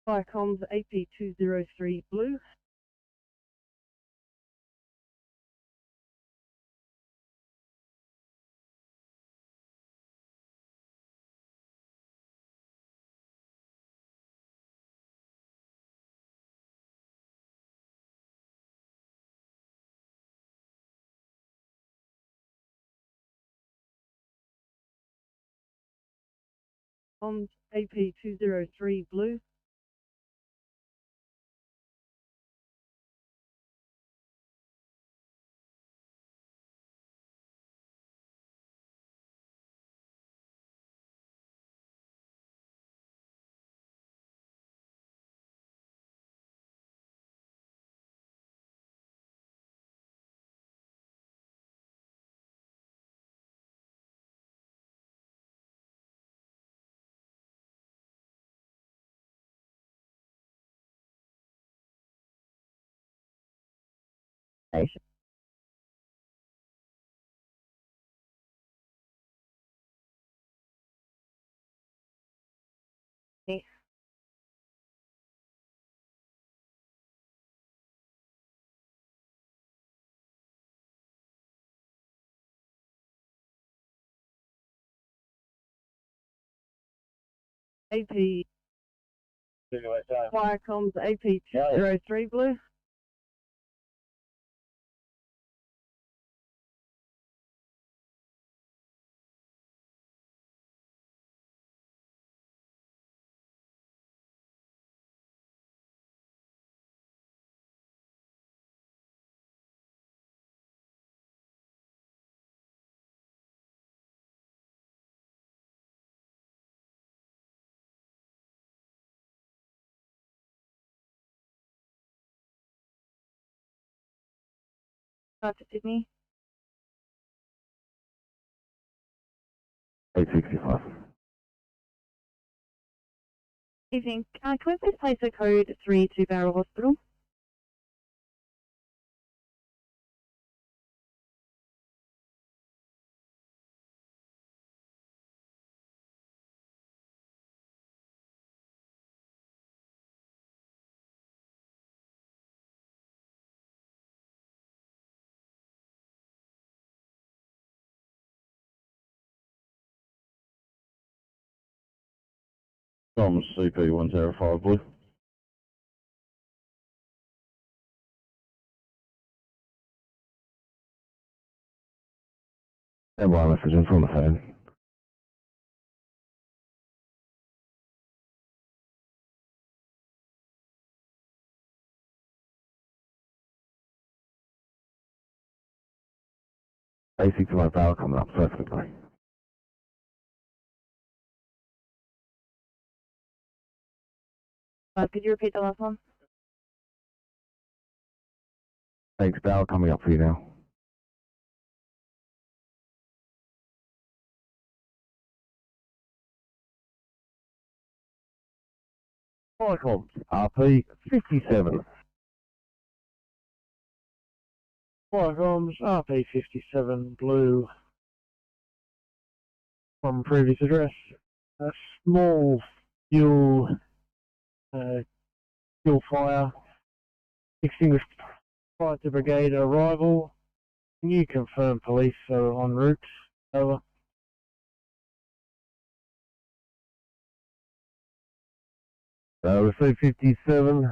Viacom's AP203 Blue. AP203 Blue. Station. Okay. AP. Viacom's AP203 Blue. To Sydney. 865. Evening. Can we please place a code 3 to Barrel Hospital? Tom CP105 Blue. And my messages on the phone. Basic to my barrel coming up perfectly. Could you repeat the last one? Thanks, barrel coming up for you now. Michael, RP 57. Firearms RP57 Blue from previous address. A small fuel fire extinguished prior to brigade arrival. Can you confirm police are en route? Over. Received 57.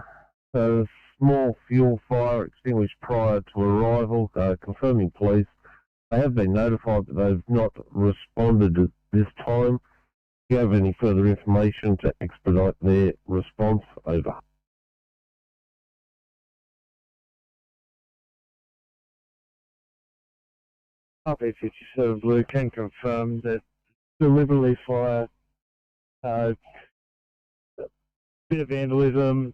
Small fuel fire extinguished prior to arrival. Confirming police. They have been notified that they've not responded at this time. Do you have any further information to expedite their response? Over. RP57 Blue can confirm that deliberately fire, bit of vandalism,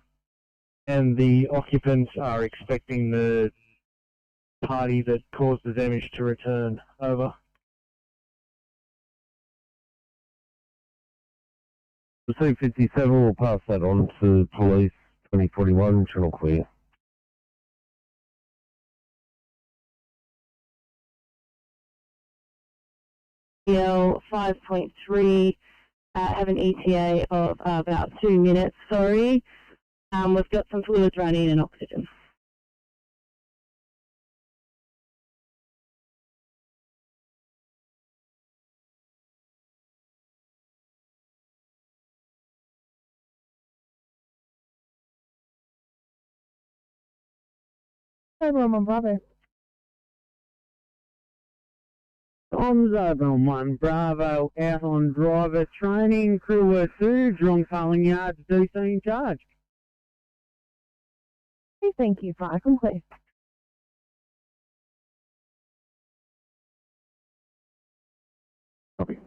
and the occupants are expecting the party that caused the damage to return. Over. Received 57. We'll pass that on to police 2041. Channel clear. EL 5.3, have an ETA of about 2 minutes, sorry. We've got some fluids running and oxygen. Over on Bravo. Comms over on 1 Bravo, out on driver training, crew were 2, drunk Farling Yards, DC in charge. Thank you, fire complete. Copy.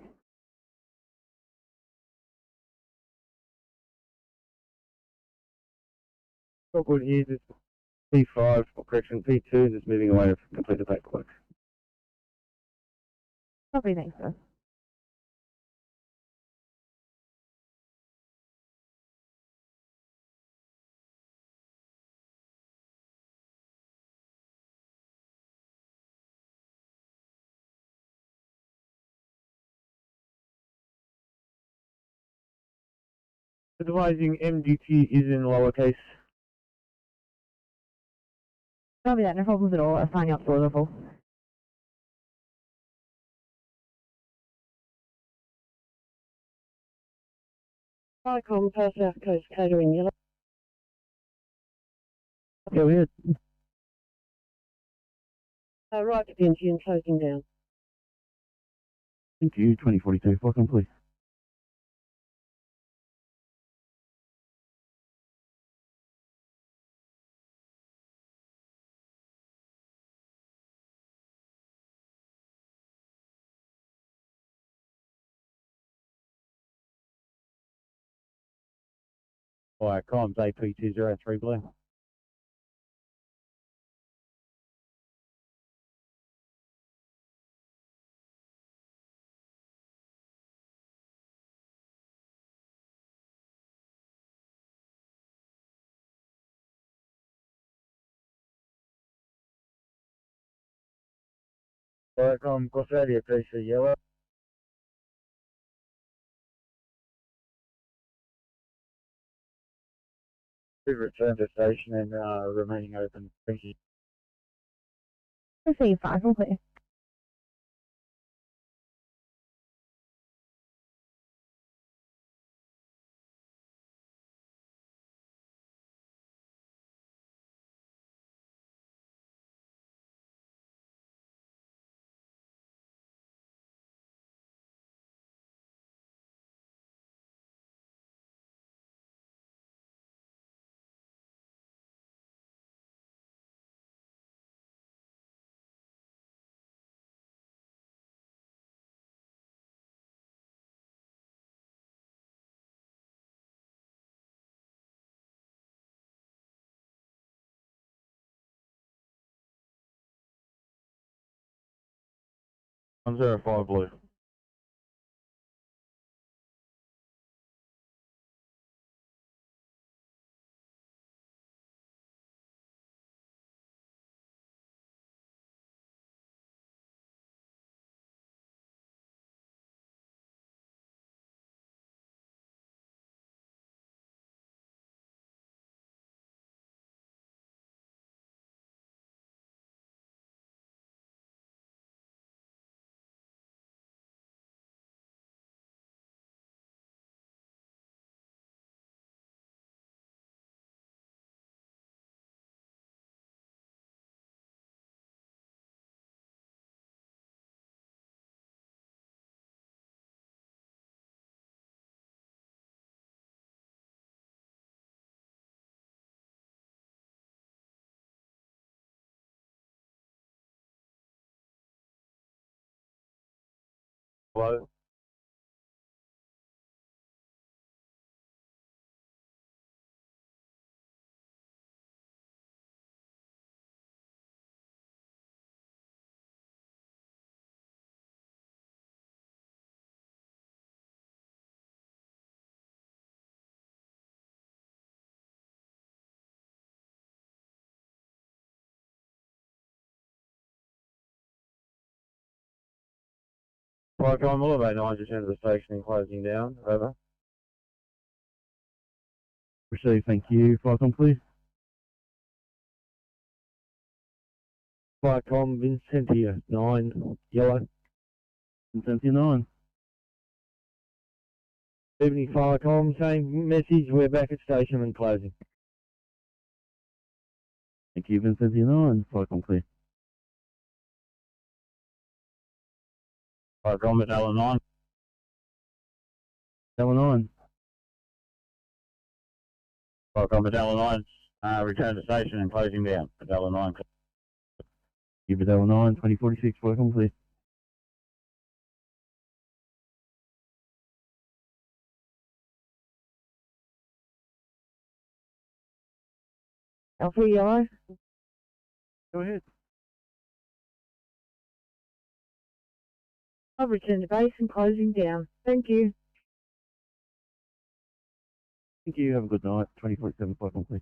All good here, just P5, or correction, P2, just moving away from completed paperwork. Copy, thanks, sir. advising MDT is in lowercase. Copy that, no problems at all. I'll sign you up for a level. Icon per South Coast catering yellow. Go ahead. Right to the engine closing down. Thank you, 2042. Welcome, please. Fire comms AP203 Blue. Welcome, Corsaria, PC yellow. We've returned to station and remaining open. Thank you. Receive 5 complete. 105 blue. Hello? Flycom Elevate 9, just enter the station and closing down. Over. Receive, thank you. Flycom, please. Flycom Vincentia 9, yellow. Vincentia 9. Evening Flycom, same message, we're back at station and closing. Thank you, Vincentia 9. Flycom, clear. Flycom Medalla 9. Delta 9. Flycom Medalla 9, return to station and closing down. Medalla 9. You Delta 9, 2046. Flycom, clear. Alpha Yellow. Go ahead. I've returned to base and closing down. Thank you. Thank you. Have a good night. 2047. Flycom, clear.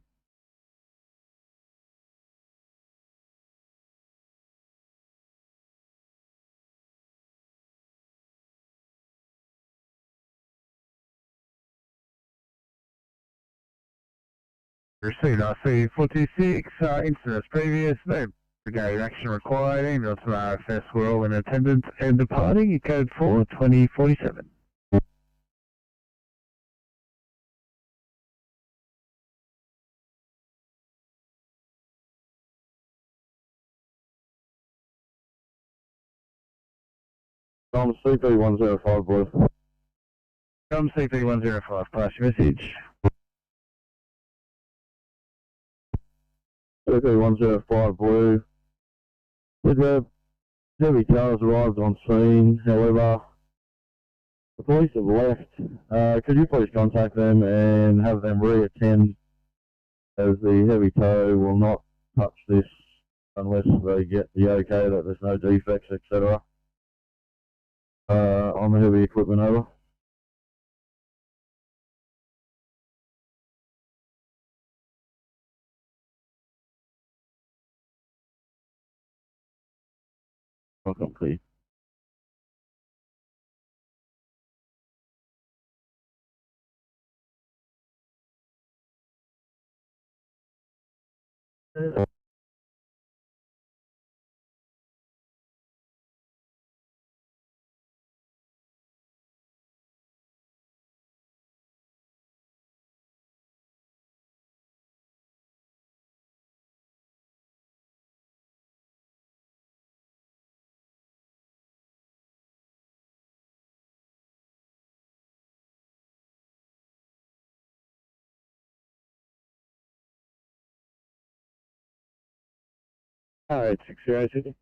Received RC 426, incidents previous, no brigade action required, email to RFS, we're all in attendance and departing, you code 4 2047. CP105 blue. From CP105, pass your message. CP105 blue. The heavy cars arrived on scene, however, the police have left. Could you please contact them and have them re-attend, as the heavy tow will not touch this unless they get the okay that there's no defects, etc. On the heavy equipment, over. Flycom, clear. Alright, 606.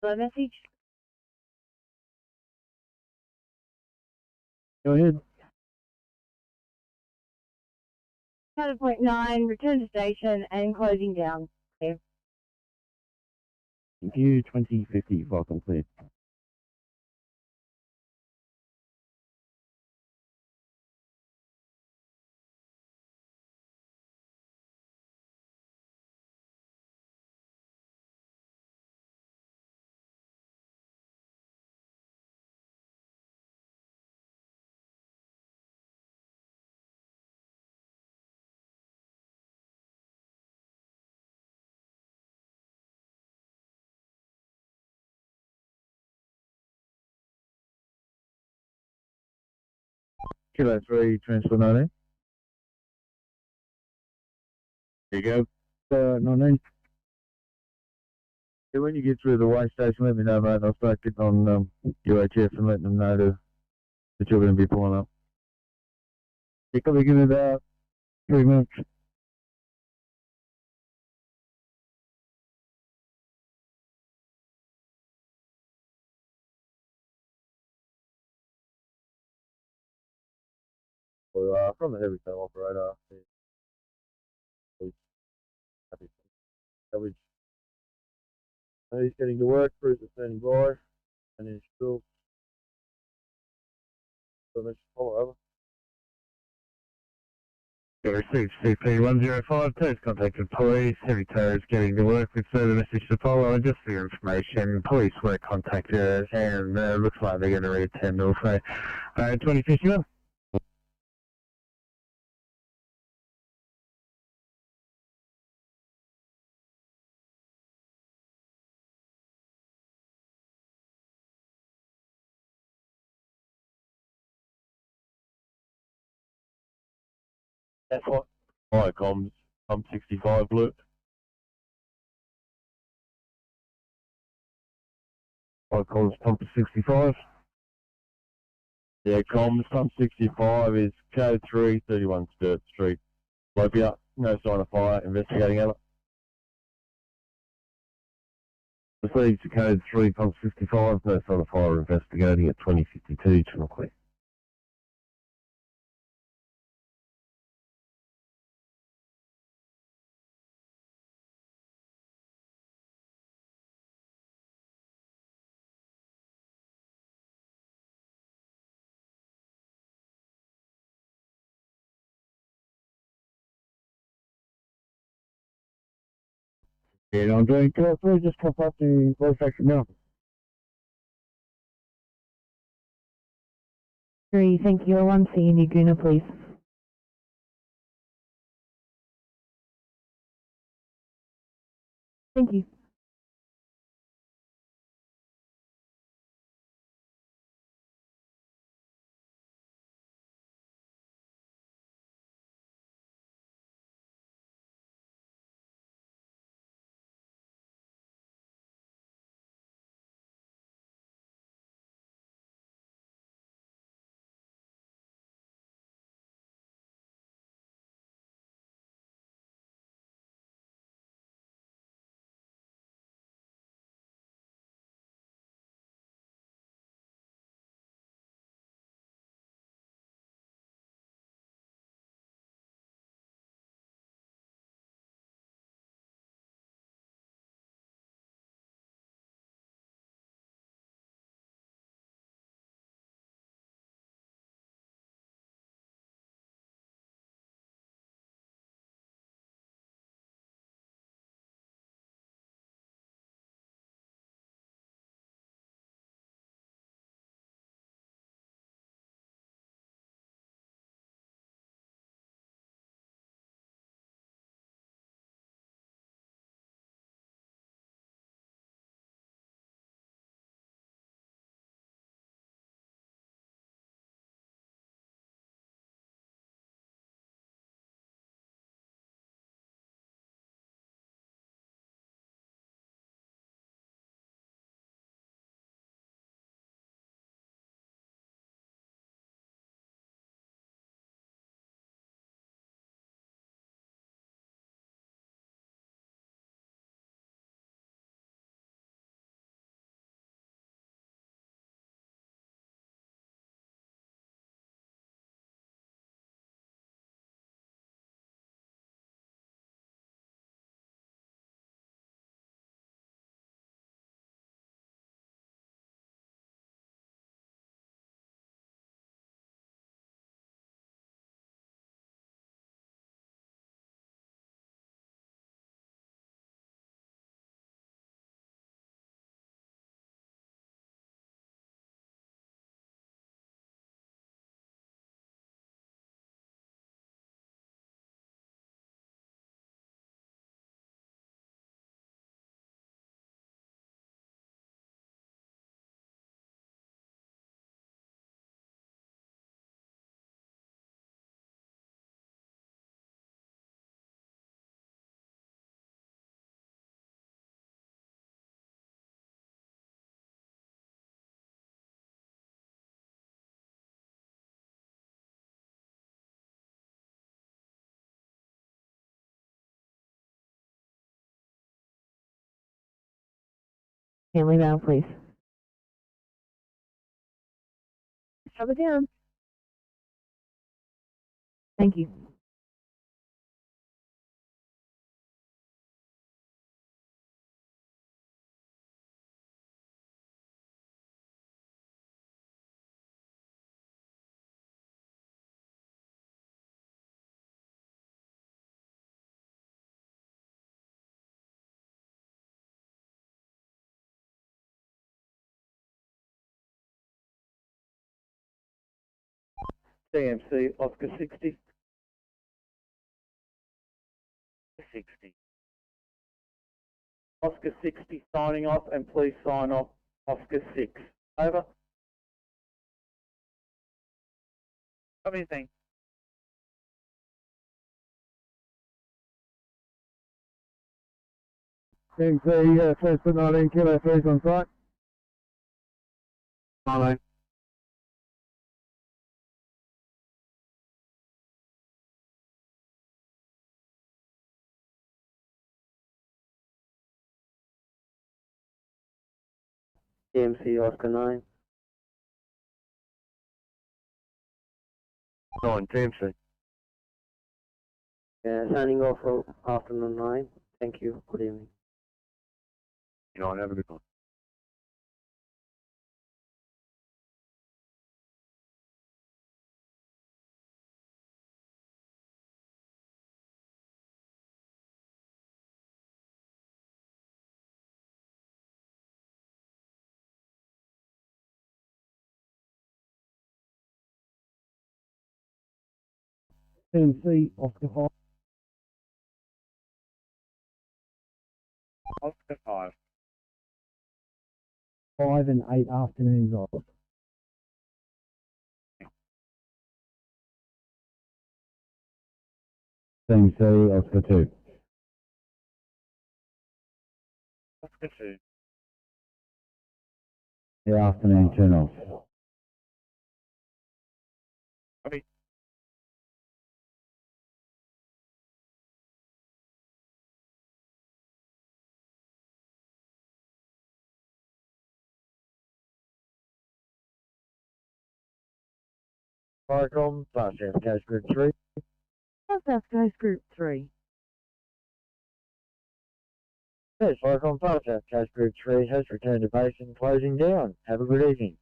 Hello, message. Go ahead. 7.9, return to station and closing down. Clear. Thank you, 2050, welcome clear. Kilo 3, transfer 19. There you go. 19. Yeah, when you get through the way station, let me know, mate. I'll start getting on UHF and letting them know that you're going to be pulling up. You're probably give me about 3 minutes. Well, from the heavy tail operator, he's getting to work, crews are standing by, and then still, so let's follow over. Got received CP105, tows contacted police, heavy towers getting to work with further message to follow, and just for your information, police were contacted and looks like they're going to reattend also. 2051. That's what. Hi, comms. I'm 65 blue. I calls pump 65. Yeah, comms. Pump 65 is code 3, 31 Sturt Street. Lopia. No sign of fire. Investigating out. Received to code 3, pump 55, no sign of fire, investigating at 2052, channel clear. Yeah, I'm doing Kilo 3, just come up the road section now. 3, thank you. 1 seeing you, Guna, please. Thank you. Family Vale, please. Shut it down. Thank you. CMC Oscar 60. 60. Oscar 60 signing off, and please sign off Oscar 6. Over. What do you think? CMC, first to 19 kilo 3 on site. Hello. CMC Oscar 9. 9, CMC. Yeah, signing off for afternoon 9. Thank you. Good evening. 9, have a good one. CMC Oscar 5. Oscar 5. 5 and 8 afternoons off. CMC Oscar 2. Oscar 2. The afternoon turn off. Copy. Firecom, Fast Case Group 3. South Coast Group 3. Yes, Firecom, Fast Case Group 3 has returned to base and closing down. Have a good evening.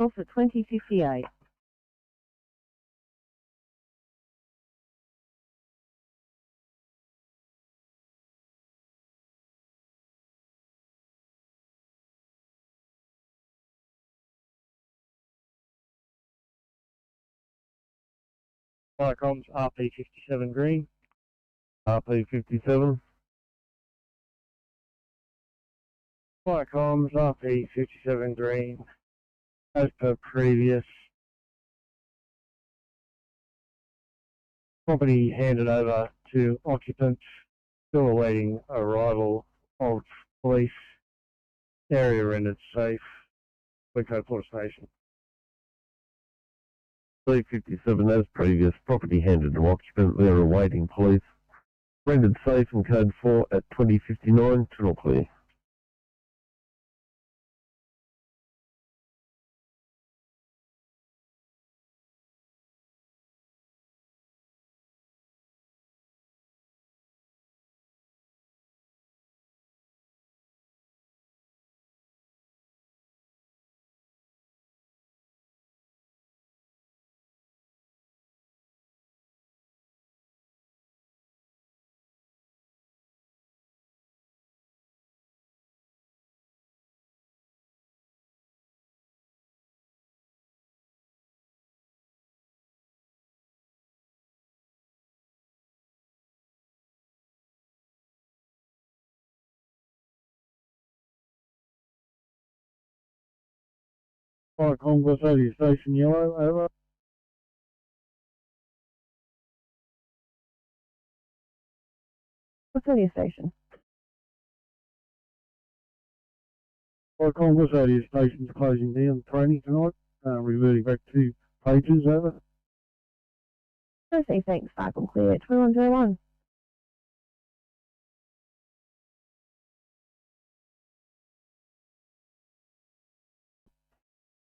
Alpha 2058. Firecom's RP57 green. RP57. Firecom's RP57 green. As per previous, property handed over to occupants, still awaiting arrival of police. Area rendered safe. Wico Port Station. 357 as previous, property handed to occupant, they are awaiting police. Rendered safe in code 4 at 2059, tunnel clear. Firecom, West 80 Station Yellow, over. What's on your station? Firecom, West 80 Station's closing down training tonight. Reverting back to pages, over. Thursday, thanks. Cycle clear. 2101.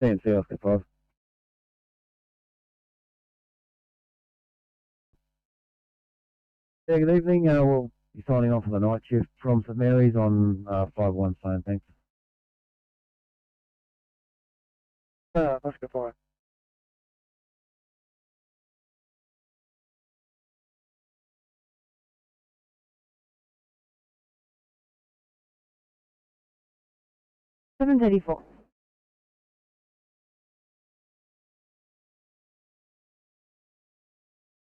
CNC Oscar 5. Yeah, good evening. We'll be signing off for the night shift from St Mary's on 5-1 Stone. Thanks. Oscar 5. $7.34.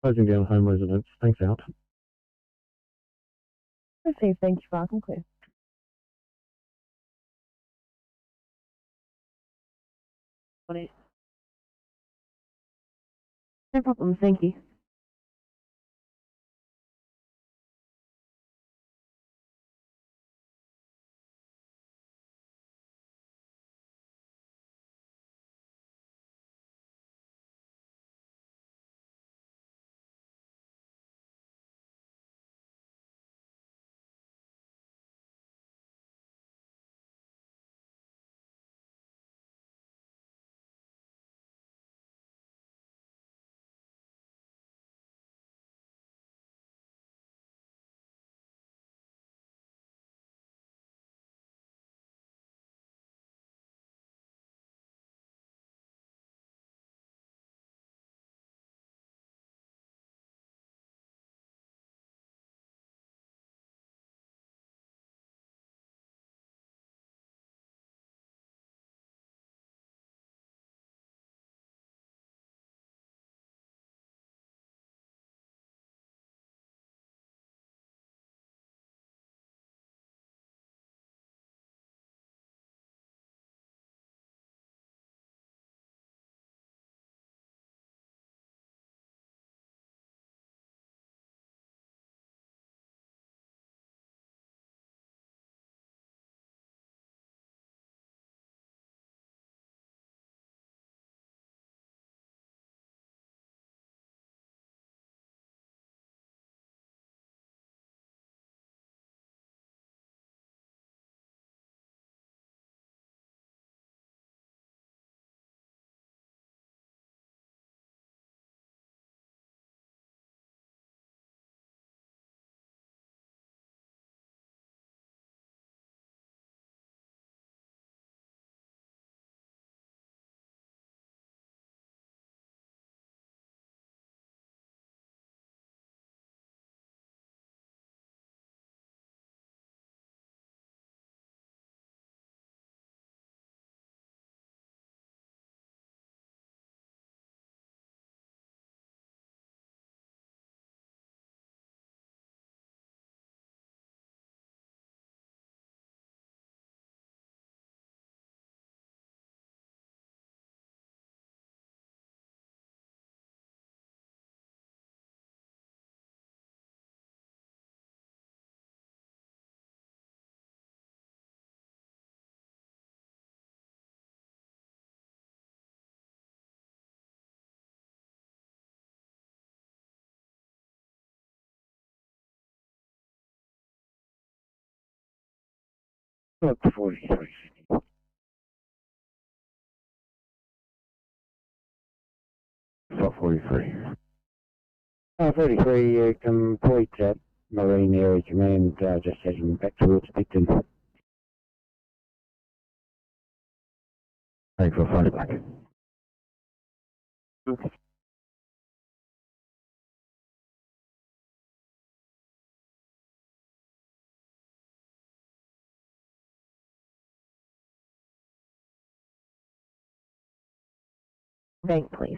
Closing down home residence. Thanks out. Received, thank you, Mark and clear. Got it. No problem, thank you. Not 43. Stop 43. 33, complete Marine Area Command, just heading back towards Picton. Thanks for phone back. Bank, please.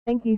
Thank you.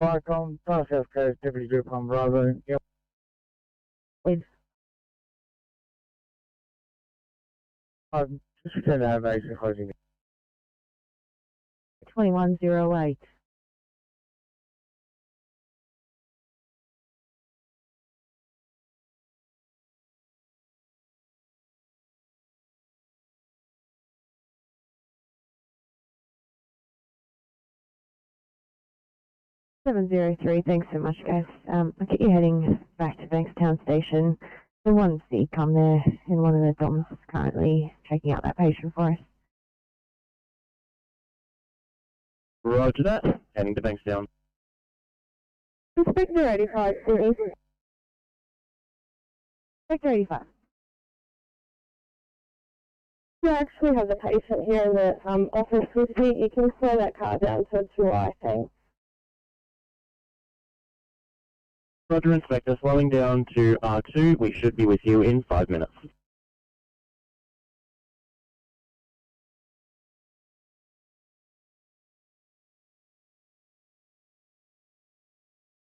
Viacom, South Coast, Deputy Group on Bravo. Yep. With Just pretend to have basic closing. 2108. .703, thanks so much, guys. I'll get you heading back to Bankstown Station. The one seat come there, and one of the DOMs is currently checking out that patient for us. Roger that. Heading to Bankstown. Inspector 85, Sydney. Inspector 85. You actually have the patient here in the office with me. You can slow that car down to a 2, I think. Roger, Inspector. Slowing down to R2. We should be with you in 5 minutes.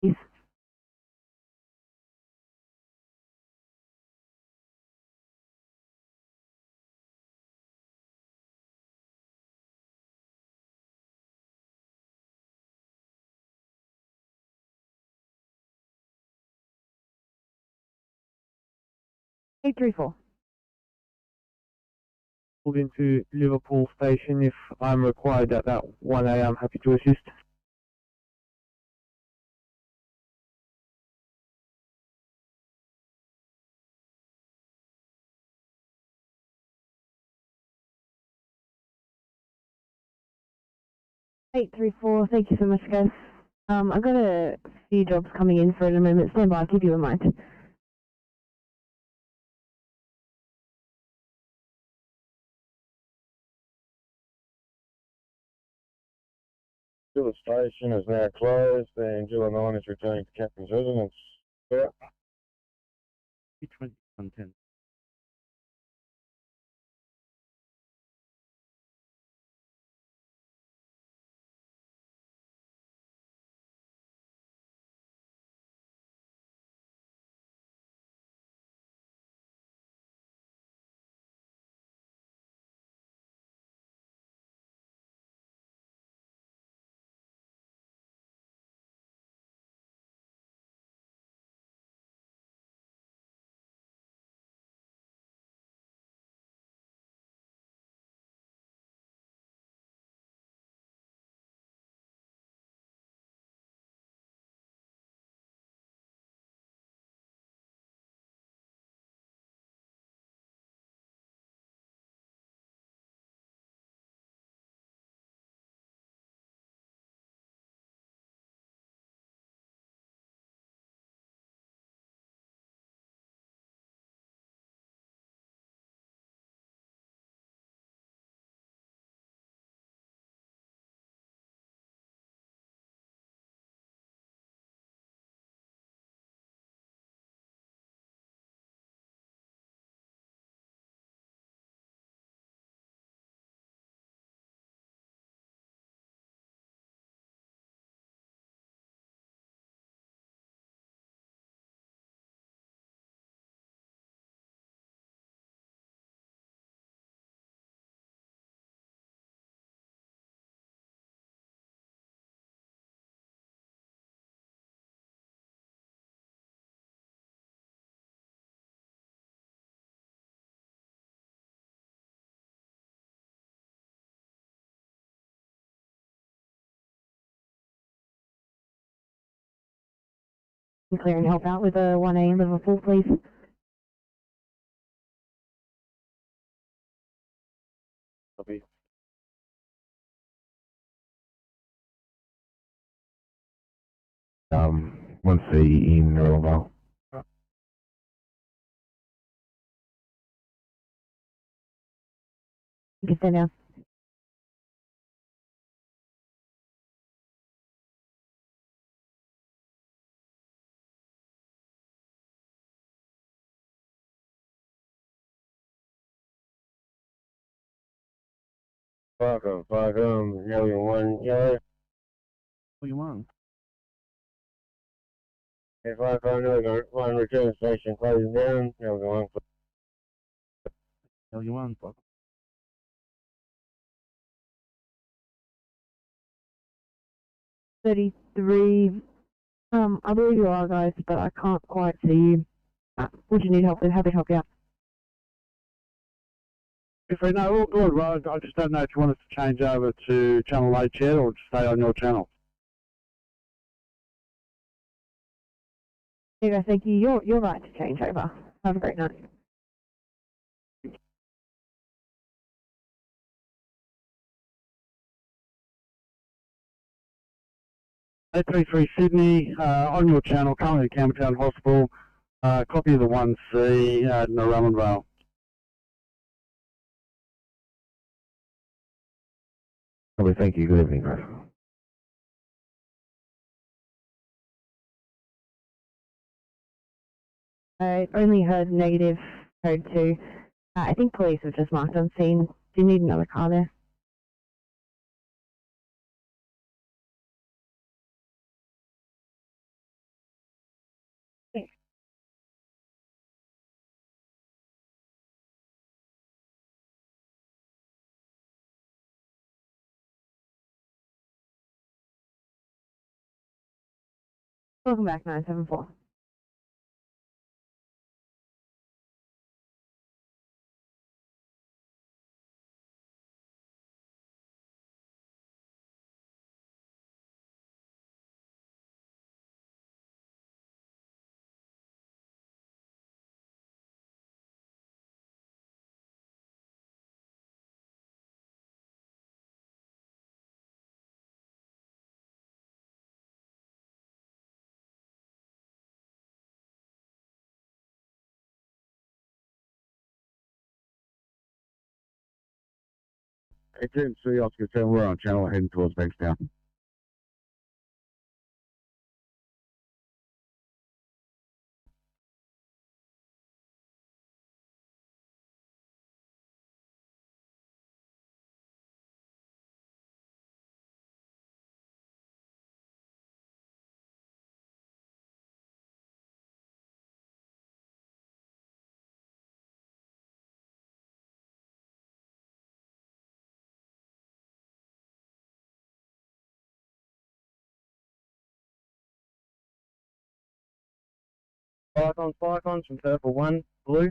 Yes. Eight 834. Pulled into Liverpool Station. If I'm required at that 1A, I'm happy to assist. Eight 834, thank you so much, guys. I've got a few jobs coming in for in a moment. Stand by, I'll keep you in mind. Angela Station is now closed. The Angela 9 is returning to Captain's residence. Yeah. 20 content. Clear and help out with a 1A in Liverpool, please. Copy. One C in Norwell. You can stand down. Welcome, Alien 1, Yellow. What do you want? If I know one return station closing down, now go on for LU1. 33. I believe you are, guys, but I can't quite see you. Would you need help with? Happy to help you out. If we know, all good, well, I just don't know if you want us to change over to channel 8 yet or just stay on your channel. There you go, thank you. You're right to change over. Have a great night. A33 Sydney, on your channel, currently at Campbelltown Hospital, copy of the 1C at Narellan Vale. Lovely, thank you. Good evening, Chris. I only heard negative code 2. I think police have just marked on scene. Do you need another car there? Welcome back, 974. HMC Oscar 10, we're on channel heading towards Bankstown. Icons from Purple 1, Blue.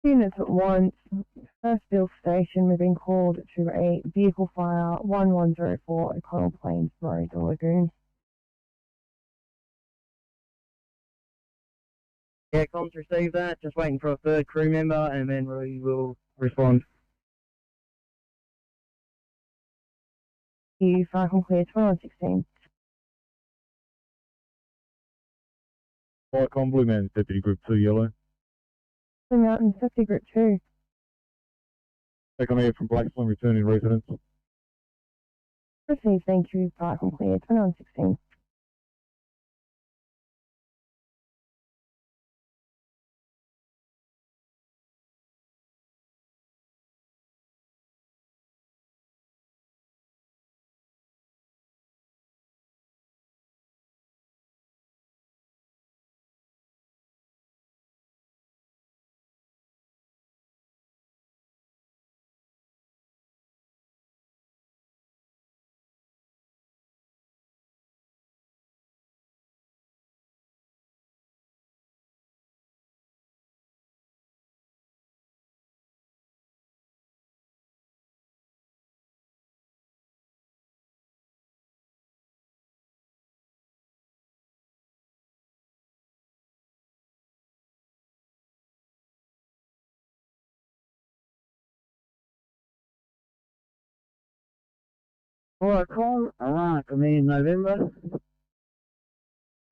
Units at once, first field station, we've been called to a vehicle fire 1104 O'Connell Plains Road, the Lagoon. Yeah, comms received that, just waiting for a third crew member and then we will respond. You Falcon clear 2116. Icon Blue Man, Deputy Group 2 Yellow. Coming out in safety group 2. Take on air from Blackstone, returning residence. Received, thank you, Falcon clear 2116. Alright, call, alright, come in November.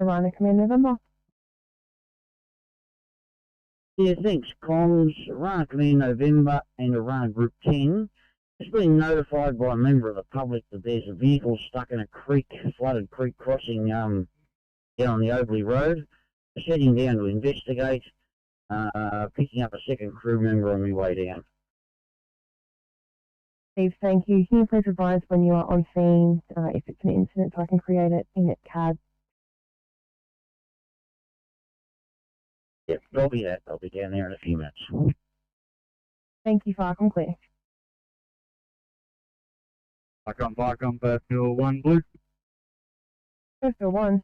Arana, come in November. Yeah, thanks, comms, Iran come in November and Iran Group 10. Just been notified by a member of the public that there's a vehicle stuck in a creek, flooded creek crossing down on the Oakley Road. Just heading down to investigate, picking up a second crew member on my way down. Steve, thank you. Can you please advise when you are on scene if it's an incident so I can create it in CAD? Yep, I'll be down there in a few minutes. Thank you, Farcom clear. Farcom, Perthville 1 Blue. Perthville 1.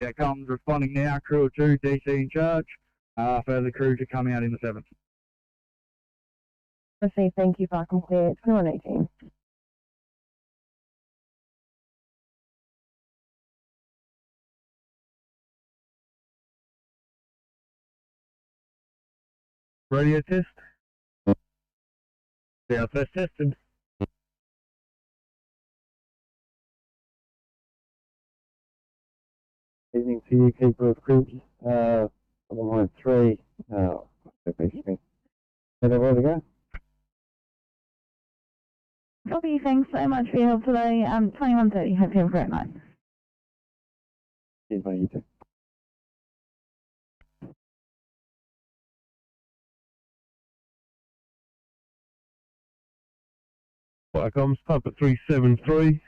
Yeah, comms responding now, crew of 2, DC in charge. Further crew to come out in the 7th. Receive, thank you, Farcom clear, 2118. Radio test. Southwest tested. Evening to you, keeper of crew. On line 3. Basically. Where to go? Copy, thanks so much for your help today. 2130, hope you have a great night. Cheers, mate, you too. Farcom's Papa 373.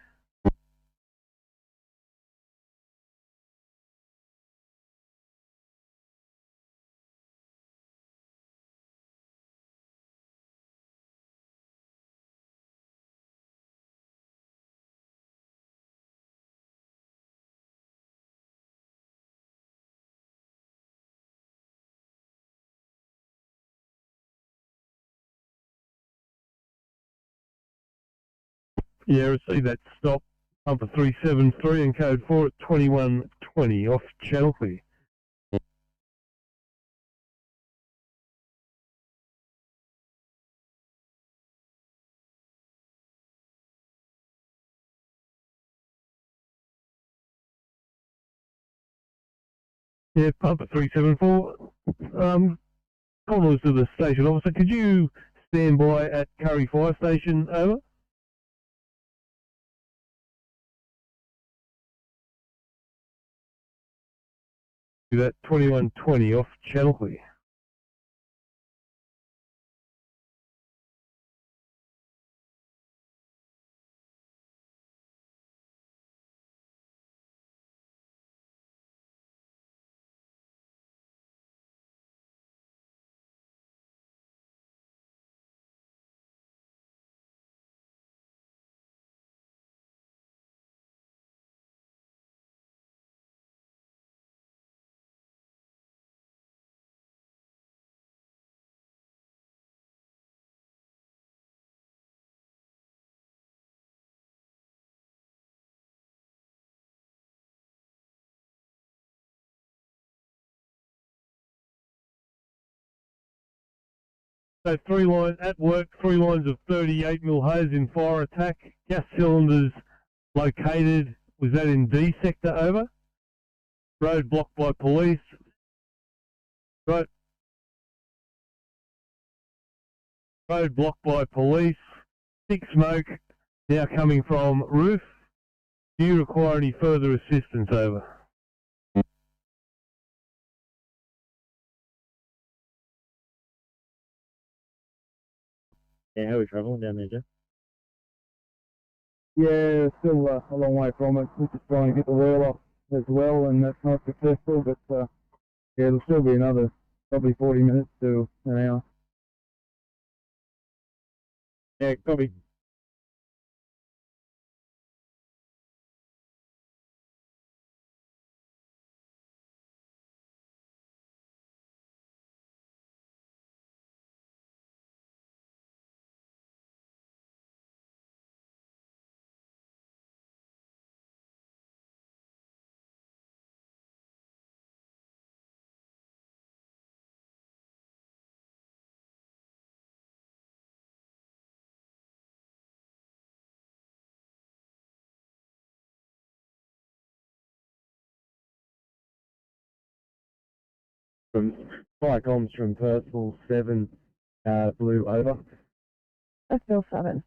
Yeah, receive that stop. Papa 373 and code 4 at 2120 off channel clear. Yeah, Papa 374. Callers to the station officer, could you stand by at Curry Fire Station, over? Do that 2120 off channel clear. So 3 lines at work, 3 lines of 38mm hose in fire attack. Gas cylinders located. Was that in D sector, over? Road blocked by police. Road blocked by police. Thick smoke now coming from roof. Do you require any further assistance, over? Yeah, how are we travelling down there, Jeff? Yeah, still a long way from it. We're just trying to get the wheel off as well, and that's not successful, but yeah, it'll still be another probably 40 minutes to an hour. Yeah, copy. From Farcom's from Perthville 7, Blue, over. Perthville 7.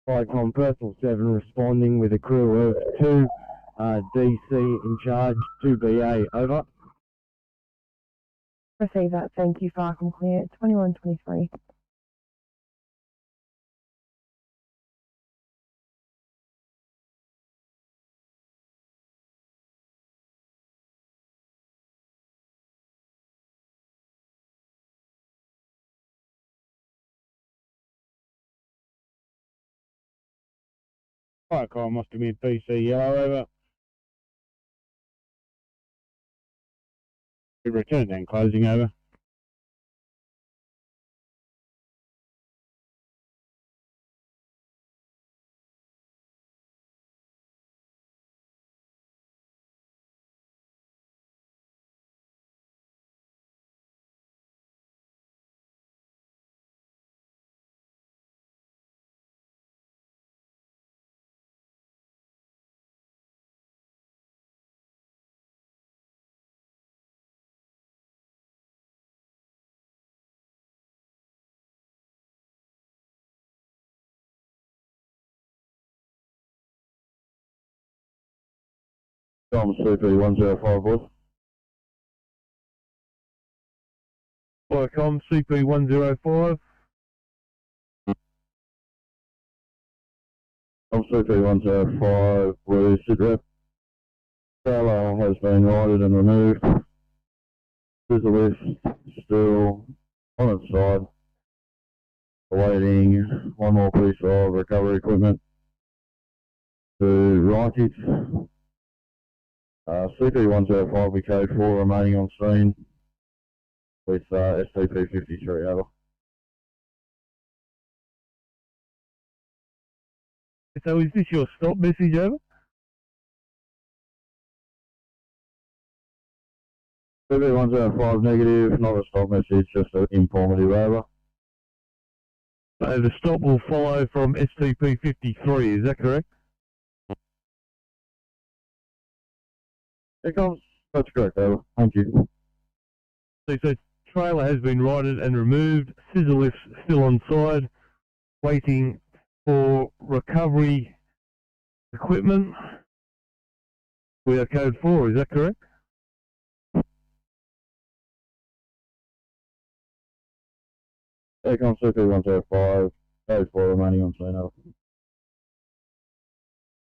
Farcom Perthville 7 responding with a crew of 2, DC in charge, 2BA, over. Receive that, thank you, Farcom clear, 2123. Fire call must have been BC yellow over. We return then closing over. CP105 boys. Flycom CP105. CP105 Blue Sitrep. Trailer has been righted and removed. Scissor lift still on its side, awaiting one more piece of recovery equipment to right it. CP105 we code 4 remaining on scene with SCP-53 over. So is this your stop message over? CP105 negative, not a stop message, just an informative over. So the stop will follow from SCP-53, is that correct? Here comes. That's correct, over. Thank you. So trailer has been righted and removed. Scissor lift's still on side, waiting for recovery equipment. We are code 4, is that correct? Here comes CP105, code 4 remaining on scene, over.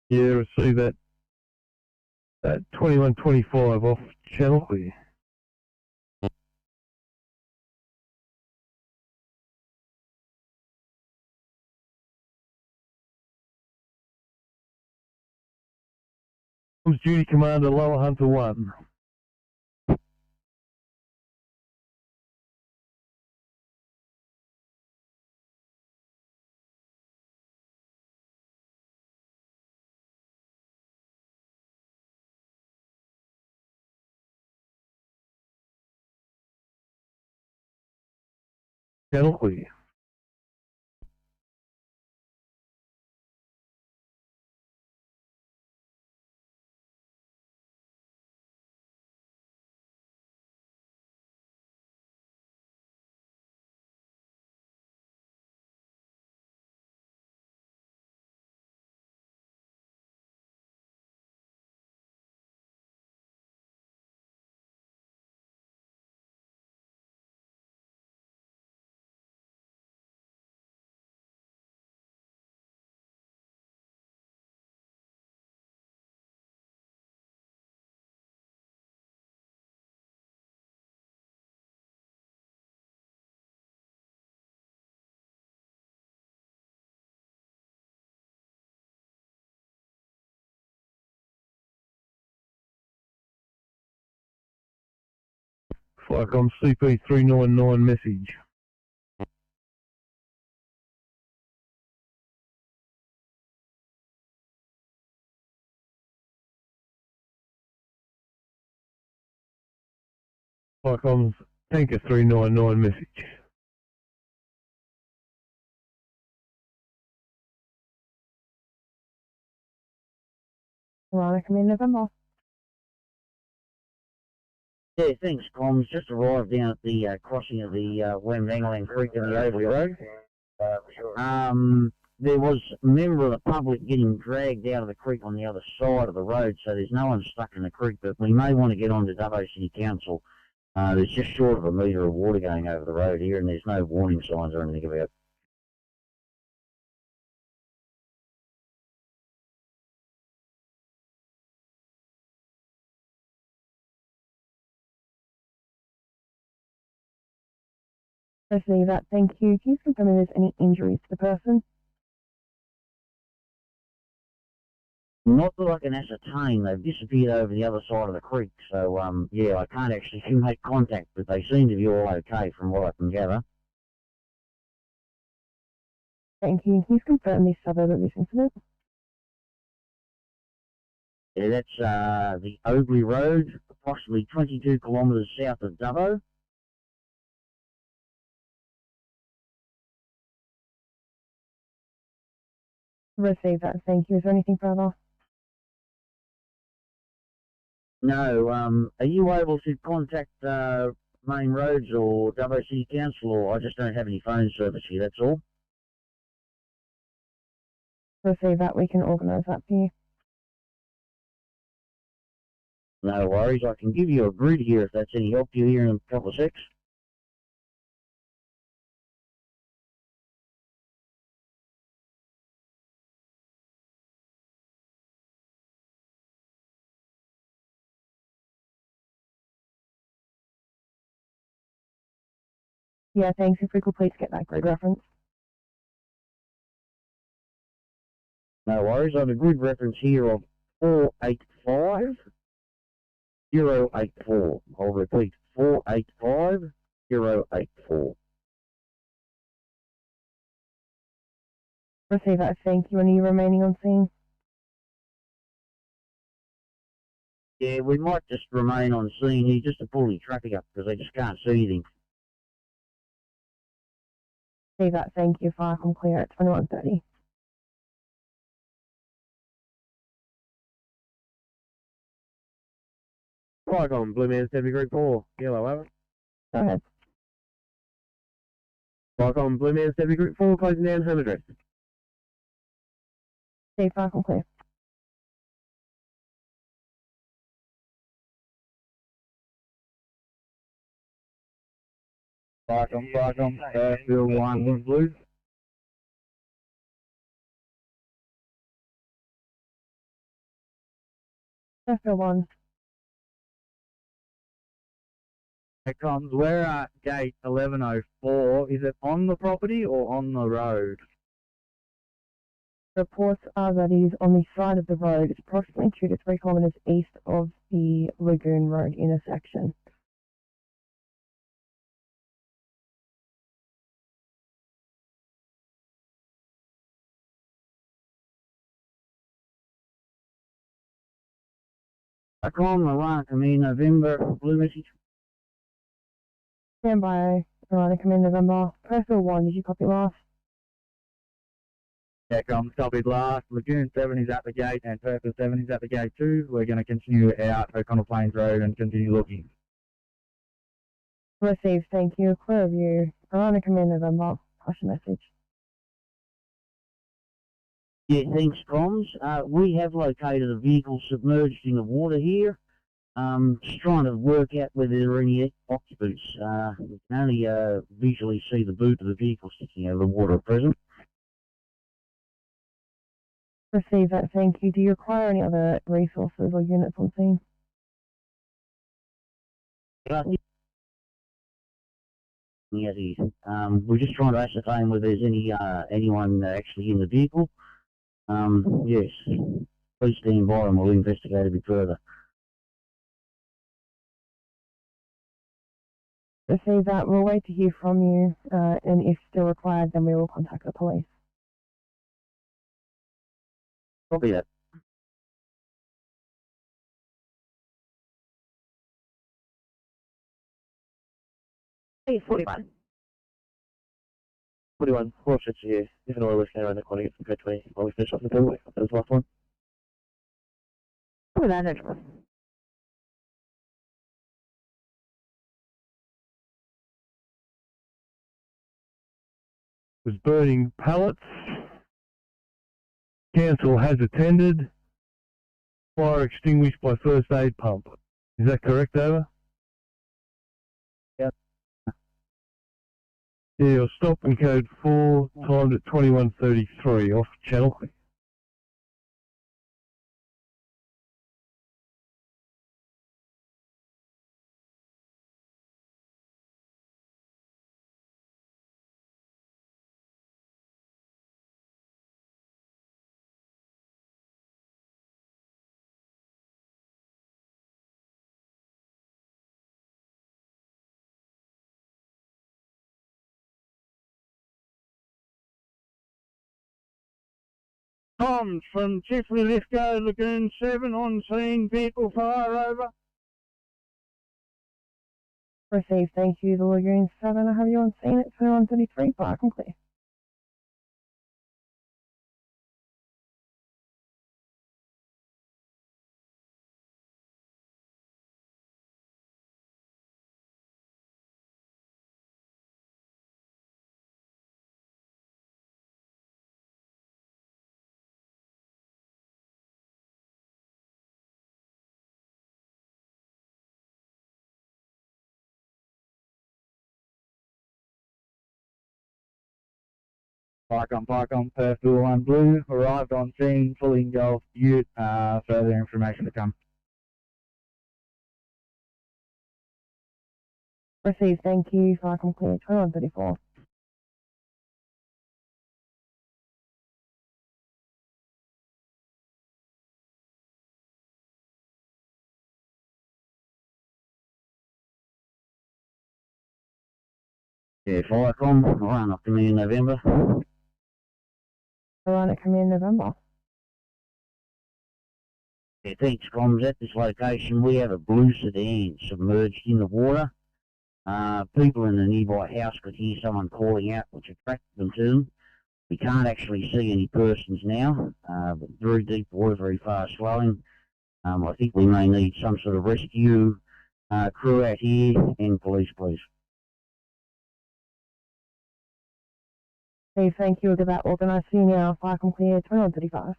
Yeah, receive that 2125 off channel. Duty Commander Lower Hunter 1. Channel clear. Flycom CP399 message. Flycom's Tanker 399 message. Veronica, in November. Yeah, thanks, comms. Just arrived down at the crossing of the Wembangling Creek and the Overley Road. There was a member of the public getting dragged out of the creek on the other side of the road, so there's no one stuck in the creek, but we may want to get on to Dubbo City Council. There's just short of a metre of water going over the road here, and there's no warning signs or anything about it. Firstly, that thank you. Can you confirm if there's any injuries to the person? Not that I can ascertain. They've disappeared over the other side of the creek, so yeah, I can't actually make contact, but they seem to be all okay from what I can gather. Thank you. Can you confirm the suburb of this incident? Yeah, that's the Oakley Road, approximately 22 kilometres south of Dubbo. Receive that. Thank you. Is there anything further? No, are you able to contact Main Roads or Dubbo City Council, or I just don't have any phone service here, that's all? Receive that. We can organise that for you. No worries, I can give you a grid here if that's any help to you here in a couple of secs. Yeah, thanks. If we could please get that grid reference. No worries, I have a grid reference here of 485084. I'll repeat, 485084. Receive that. Thank you. And are you remaining on scene? Yeah, we might just remain on scene here just to pull the traffic up because they just can't see anything. Receive that. Thank you. Fire from clear at 21:30. Fire on Blue Man 70 Group 4, yellow, over. Go ahead. Fire on Blue Man 70 Group 4, closing down home address. Stay fire from clear. Fire on, Airfield 1, Blue. Airfield 1. Comms, we're at gate 1104. Is it on the property or on the road? Reports are that it is on the side of the road. It's approximately 2 to 3 kilometres east of the Lagoon Road intersection. Marana, Command November, Blue message. Stand by, Marana, come in November. Airfield 1, did you copy last? Comms, copied last. Lagoon 7 is at the gate and Purple 7 is at the gate too. We're going to continue out O'Connell Plains Road and continue looking. Received, thank you. Clear of you. Marana, come in November. Pass a message. Yeah, thanks, comms. We have located a vehicle submerged in the water here. Just trying to work out whether there are any occupants. We can only visually see the boot of the vehicle sticking out of the water at present. Receive that, thank you. Do you require any other resources or units on scene? Yes, we're just trying to ascertain whether there's anyone actually in the vehicle. Yes, please stand by and we'll investigate a bit further. Receive that. We'll wait to hear from you, and if still required, then we will contact the police. Copy that. Please, 41. 41, Royal Stretch here. If an oil is around the corner, get some code 20 while we finish off the bill. That was the last one. With that address. Was burning pallets. Council has attended. Fire extinguished by first aid pump. Is that correct, over? Yep. Yeah, you'll stop and code 4, timed at 21:33, off channel. comms from Chifley Lithgow, Lagoon 7 on scene, vehicle fire over. Received, thank you. The Lagoon 7, I have you on scene at 2133, park and clear. Park on, Perth 1 Blue, arrived on scene, fully engulfed, Ute, further information to come. Received, thank you. Park and clear, 2134. Yeah, Firecom, run up to me in November. Run at Command November. Yeah, thanks, comms. At this location, we have a blue sedan submerged in the water. People in the nearby house could hear someone calling out, which attracted them to them. We can't actually see any persons now, but very deep water, very fast flowing. I think we may need some sort of rescue crew out here and police, please. Steve, thank you. We'll get that organised for you now. Park and clear, 2135.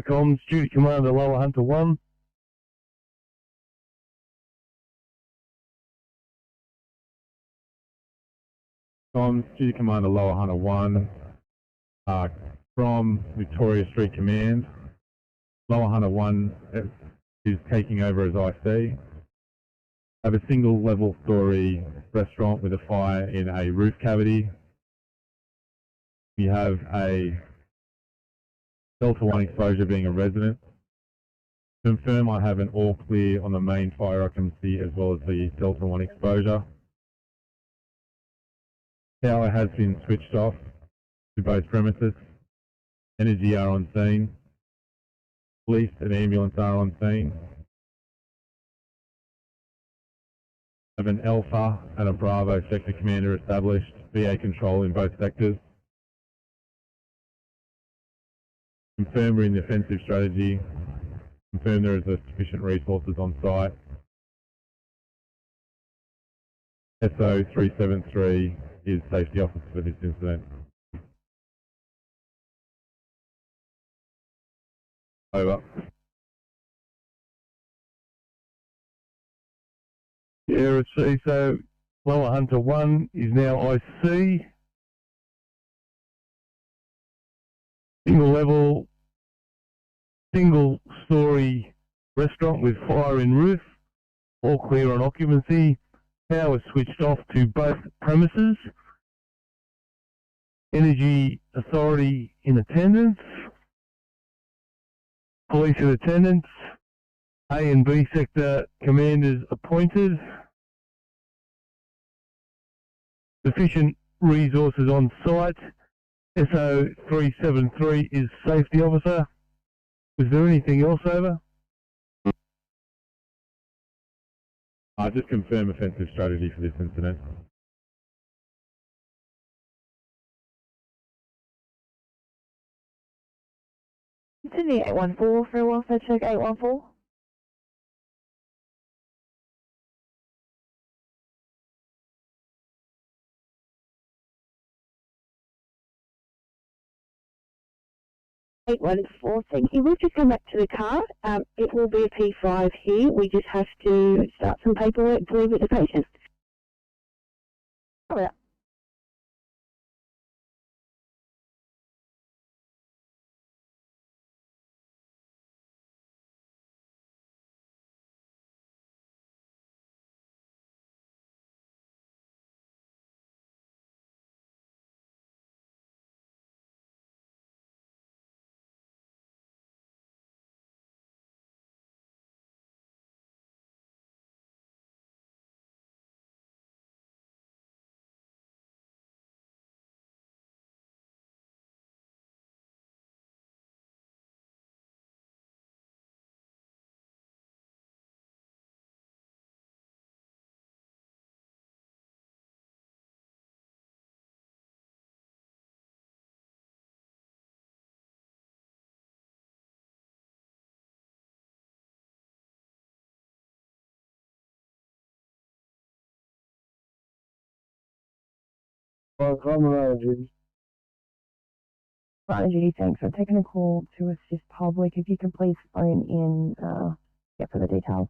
Comms, duty commander Lower Hunter 1. Comms, duty commander Lower Hunter 1, from Victoria Street Command. Lower Hunter 1 is taking over as IC. Have a single level story restaurant with a fire in a roof cavity. You have a Delta 1 exposure being a resident. Confirm I have an all clear on the main fire occupancy as well as the Delta 1 exposure. Power has been switched off to both premises. Energy are on scene. Police and ambulance are on scene. Have an Alpha and a Bravo sector commander established. VA control in both sectors. Confirm we're in the offensive strategy. Confirm there is sufficient resources on site. SO 373 is safety officer for this incident. Over. Yeah, so Lower Hunter 1 is now IC. Single level, single story restaurant with fire in roof, all clear on occupancy, power switched off to both premises, energy authority in attendance, police in attendance, A and B sector commanders appointed, sufficient resources on site. SO 373 is safety officer. Was there anything else over? I just confirm offensive strategy for this incident. Sydney 814 for a welfare check 814. Thank you. We'll just come back to the car. It will be a P5 here. We just have to start some paperwork to leave it to patients. Oh, yeah. Strategy, thanks. I'm taking a call to assist public. If you can please phone in, for the details.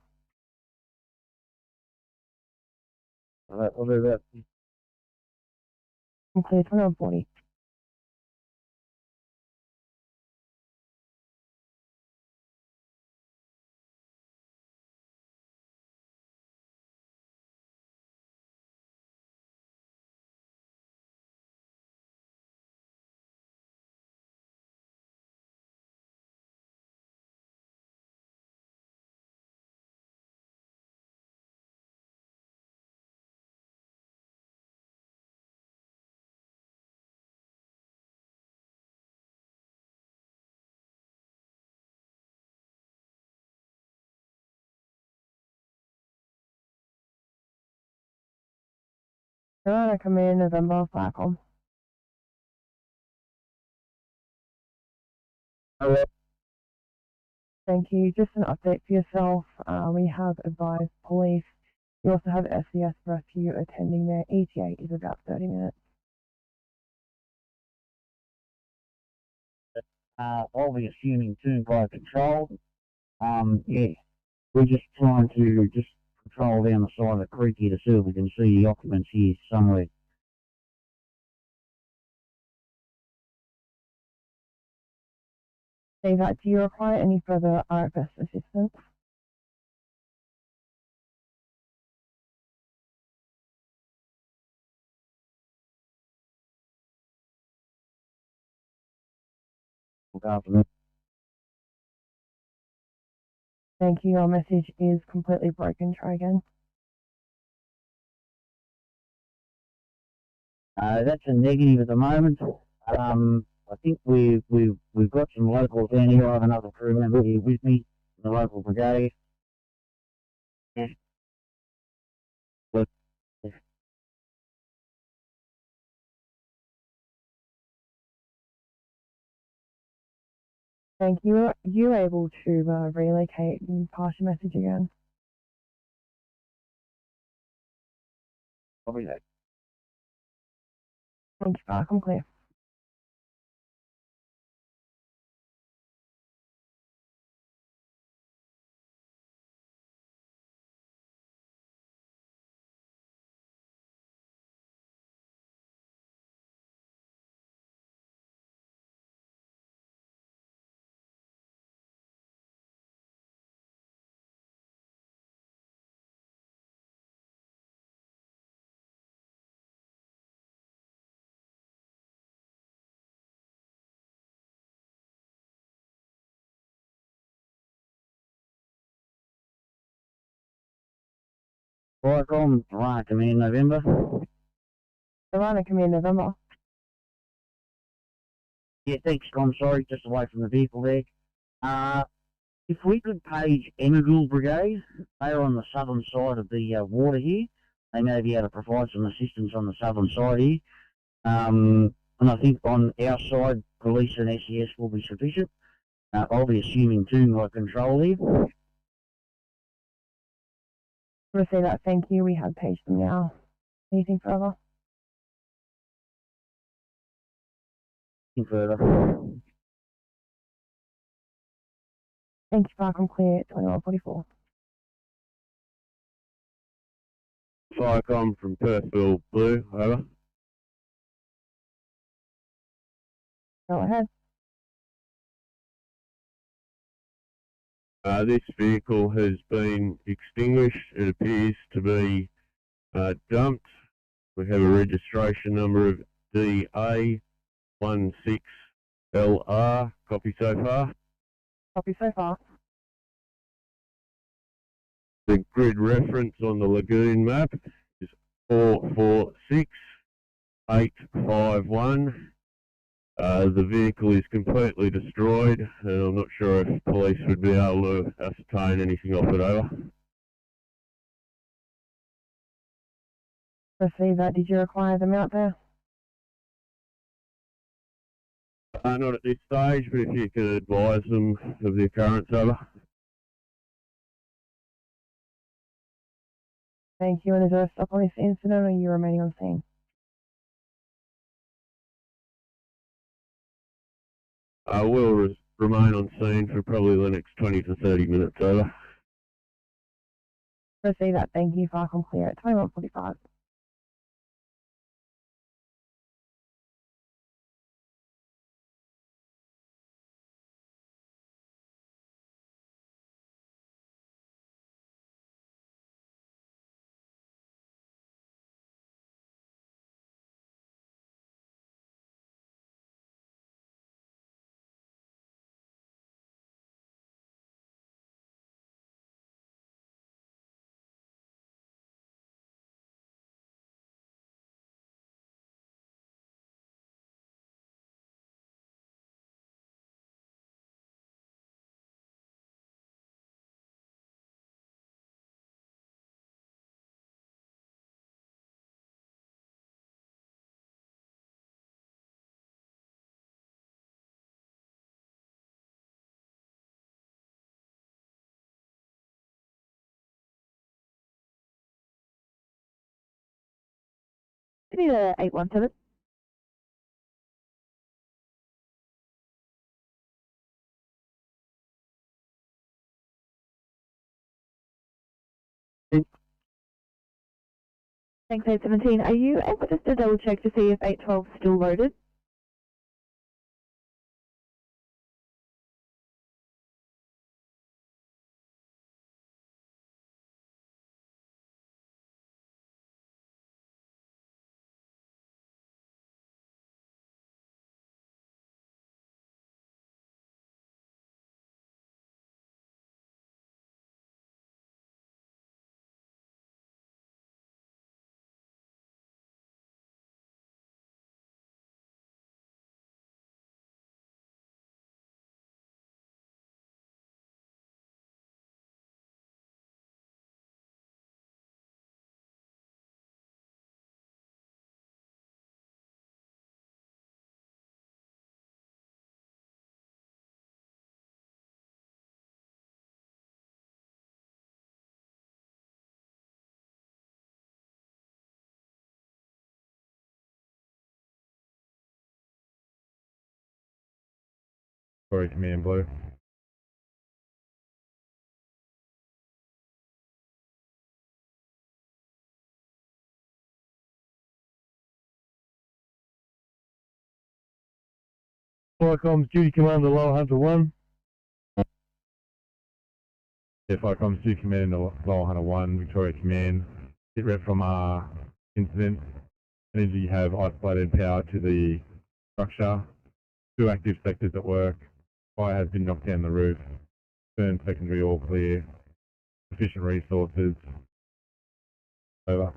Alright, I'll do that. I'm clear 2140. I come in November, Flacom. Hello. Thank you. Just an update for yourself. We have advised police. We also have SES Rescue attending there. ETA is about 30 minutes. I'll be assuming turnpike control. Yeah, we're just trying to just patrol down the side of the creek here to see if we can see the occupants here somewhere. Eva, do you require any further RFS assistance? Look after them. Thank you. Your message is completely broken. Try again. That's a negative at the moment. I think we've got some locals down here. I have another crew member here with me, the local brigade. Yeah. Look, Thank you. Are you able to relocate and pass your message again? probably that. Thank you, Mark. I'm clear. Right, I'm right, come in November. Savannah, come in November. Yeah, thanks, Tom. Sorry, just away from the vehicle there. If we could page Emmaville Brigade, they are on the southern side of the water here. They may be able to provide some assistance on the southern side here. And I think on our side, police and SES will be sufficient. I'll be assuming to my control here. Receive that, thank you. We have paged them now. Anything further? Anything further? Thank you, Park, I'm clear, 2144. Firecom from Perthville Blue, over. Go ahead. This vehicle has been extinguished. It appears to be dumped. We have a registration number of DA16LR. Copy so far. Copy so far. The grid reference on the lagoon map is 446851. The vehicle is completely destroyed, and I'm not sure if police would be able to ascertain anything off it, over. Receive that. Did you require them out there? Not at this stage, but if you could advise them of the occurrence, over. Thank you. And is there a stop on this incident, or are you remaining on scene? I will remain on scene for probably the next 20 to 30 minutes, over. Receive that. Thank you. Farcom clear at 2145. Give me the 817. Thanks, 817. Are you able just to double check to see if 812 is still loaded? Sorry, Command Blue. Firecom's Duty Commander Lower Hunter 1. Yeah, Firecom's Duty Commander Lower Hunter 1, Victoria Command. Hit rep from incident. Energy have isolated power to the structure. 2 active sectors at work. Fire has been knocked down the roof. Burn secondary all clear. Sufficient resources. Over.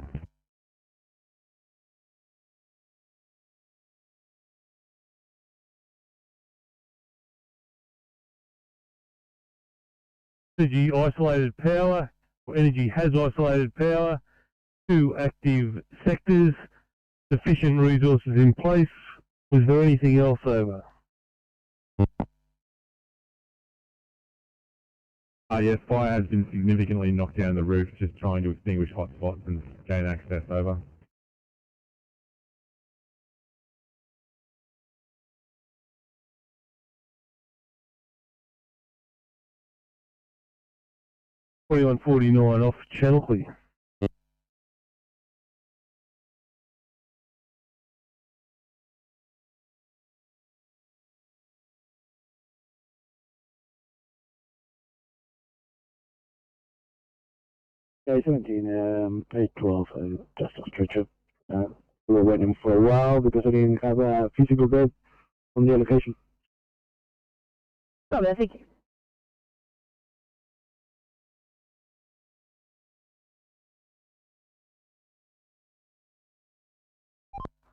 Energy isolated power, or energy has isolated power, 2 active sectors, sufficient resources in place. Was there anything else, over? Yes, fire has been significantly knocked down the roof, just trying to extinguish hot spots and gain access over. $21.49 off Channelly. Okay, 17, 812, just a stretcher. We were waiting for a while because I didn't have a physical bed on the location. Oh, I think.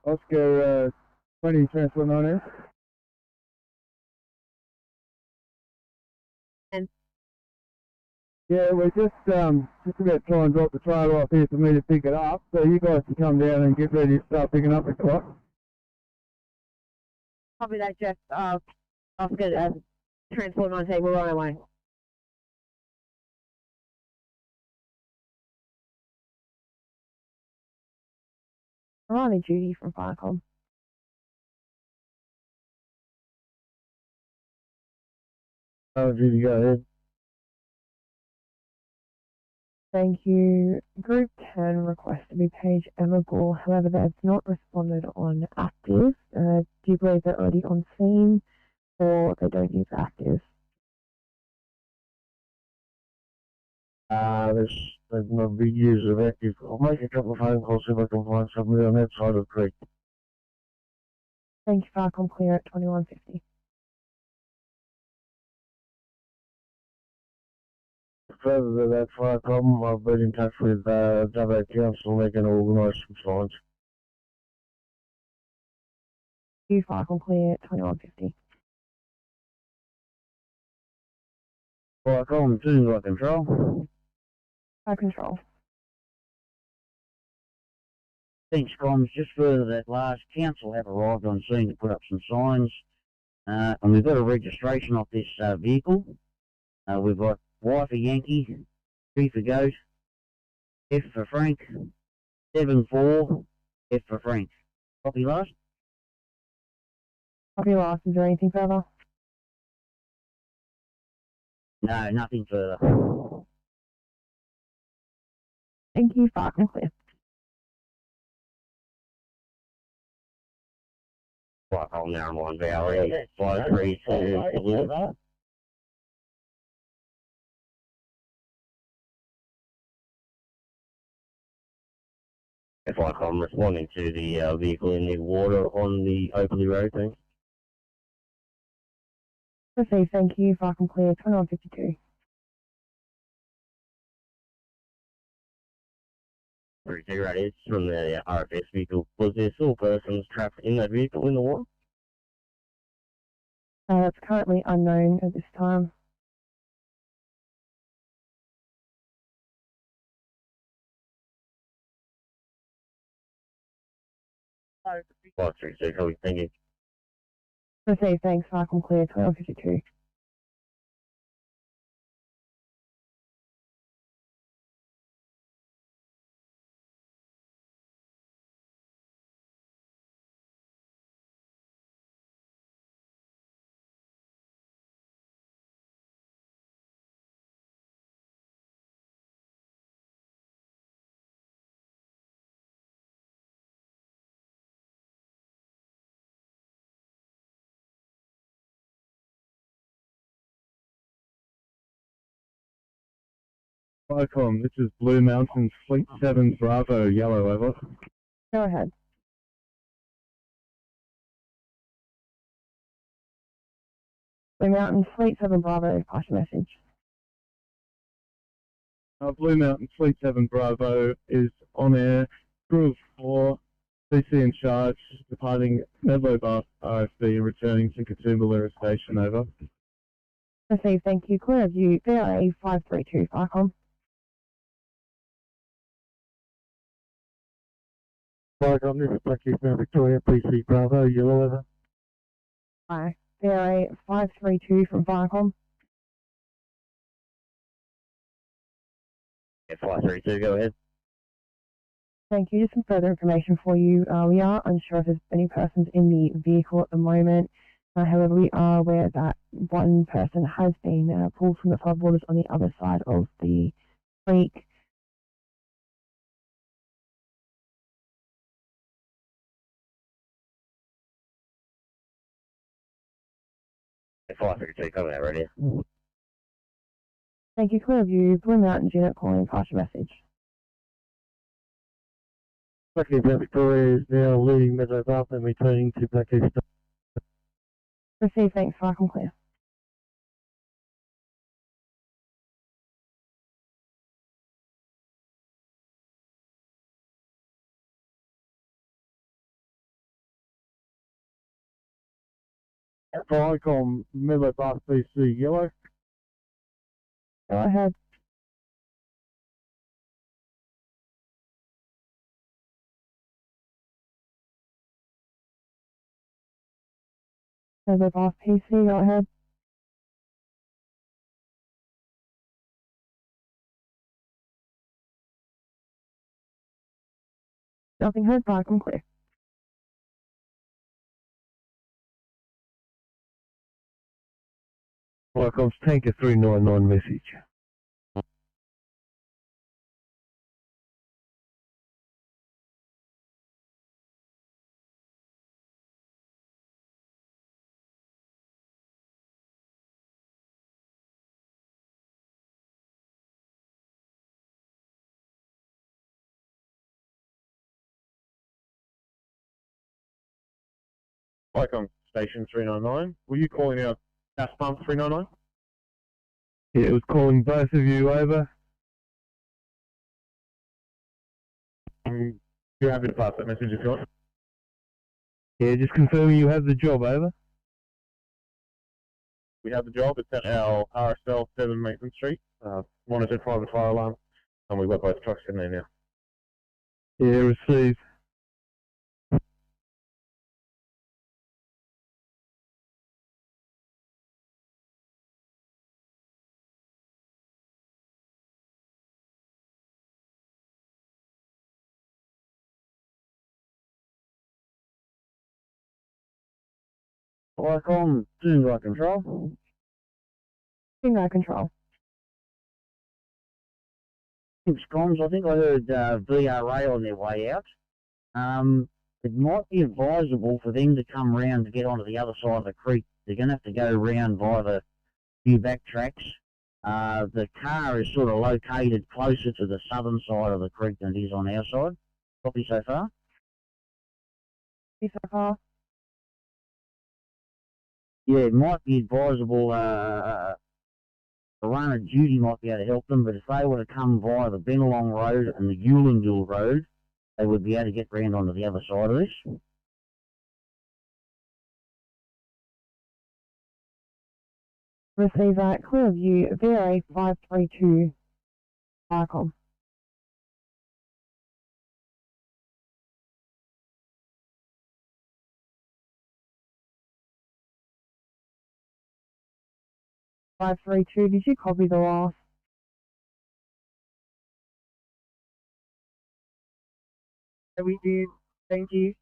Oscar 20, transfer 9 And yeah, we're just about trying to drop the trailer off here for me to pick it up, so you guys can come down and get ready to start picking up the clock. copy that, Jeff. Oscar, transport 19, we're on our way. I'm on a duty from Firecom. Oh, Judy, go ahead. Thank you. Group 10 request to be page Emma-Gore. However, they have not responded on active. Do you believe they're already on scene or they don't use active? There's no big use of active. I'll make a couple of phone calls if I can find somebody on that side of the creek. Thank you, Firecom clear at 2150. Further to that fire problem, I've been in touch with WA Council and they can organise some signs. You Firecom clear at 2150. Fire problem 2 by control. By control. Thanks, comms. Just further that last council have arrived on scene to put up some signs. And we've got a registration off this vehicle. We've got Y for Yankee, G for Goat, F for Frank, 7-4, F for Frank. Copy last? Copy last. Is there anything further? No, nothing further. Thank you, Firecom clear. Flycom Narromine Valley, 532 Elizabeth. Flycom responding to the vehicle in the water on the Oakley Road, thanks. Proceed, thank you. Firecom clear, 2152. It's from the RFS vehicle. Was there still persons trapped in that vehicle in the water? That's currently unknown at this time. Thank you. Proceed, thanks. Firecom clear, 2152. Firecom, this is Blue Mountains, Fleet 7 Bravo, yellow, over. Go ahead. Blue Mountain Fleet 7 Bravo, pass your message. Blue Mountain Fleet 7 Bravo is on air, crew of 4, CC in charge, departing Medlow Bus RFB and returning to Katoomba Station, over. Proceed, thank you. Clear of you, VRA 532, Firecom. Firecom, this is Blackie from Victoria, PC Bravo, yellow, over. Hi. VRA 532 from Firecom. 532, go ahead. Thank you. Just some further information for you. We are unsure if there's any persons in the vehicle at the moment. However, we are aware that one person has been pulled from the floodwaters on the other side of the creek. Yeah, 532, cover that radio. Thank you. Clearview, Blue Mountains unit calling, pass your message. Blackheath Victoria is now leaving Meadow Bath and returning to Blackheath. Receive, thanks, Falcon clear. Icon Meadow Bath BC yellow. Go ahead. Meadow Bath PC, go ahead. Nothing heard, Falcon clear. Icons Tanker 399 message. Icon Station 399. Were you calling out gas pump 399? Yeah, it was calling both of you over. You're happy to pass that message if you want. Yeah, just confirming you have the job over. We have the job. It's at our RSL 7 Maitland Street. Monitored private fire alarm. And we've got both trucks in there now. Yeah, received. Icon, Stingray control. Stingray control. Comms, I think I heard VRA on their way out. It might be advisable for them to come round to get onto the other side of the creek. They're going to have to go round via the few back tracks. The car is sort of located closer to the southern side of the creek than it is on our side. Copy so far? Copy so far. Yeah, it might be advisable, the runner duty might be able to help them, but if they were to come via the Bennelong Road and the Ewingville Road, they would be able to get round onto the other side of this. Receive Clearview, VRA 532, Icon. Did you copy the last? We did. Thank you.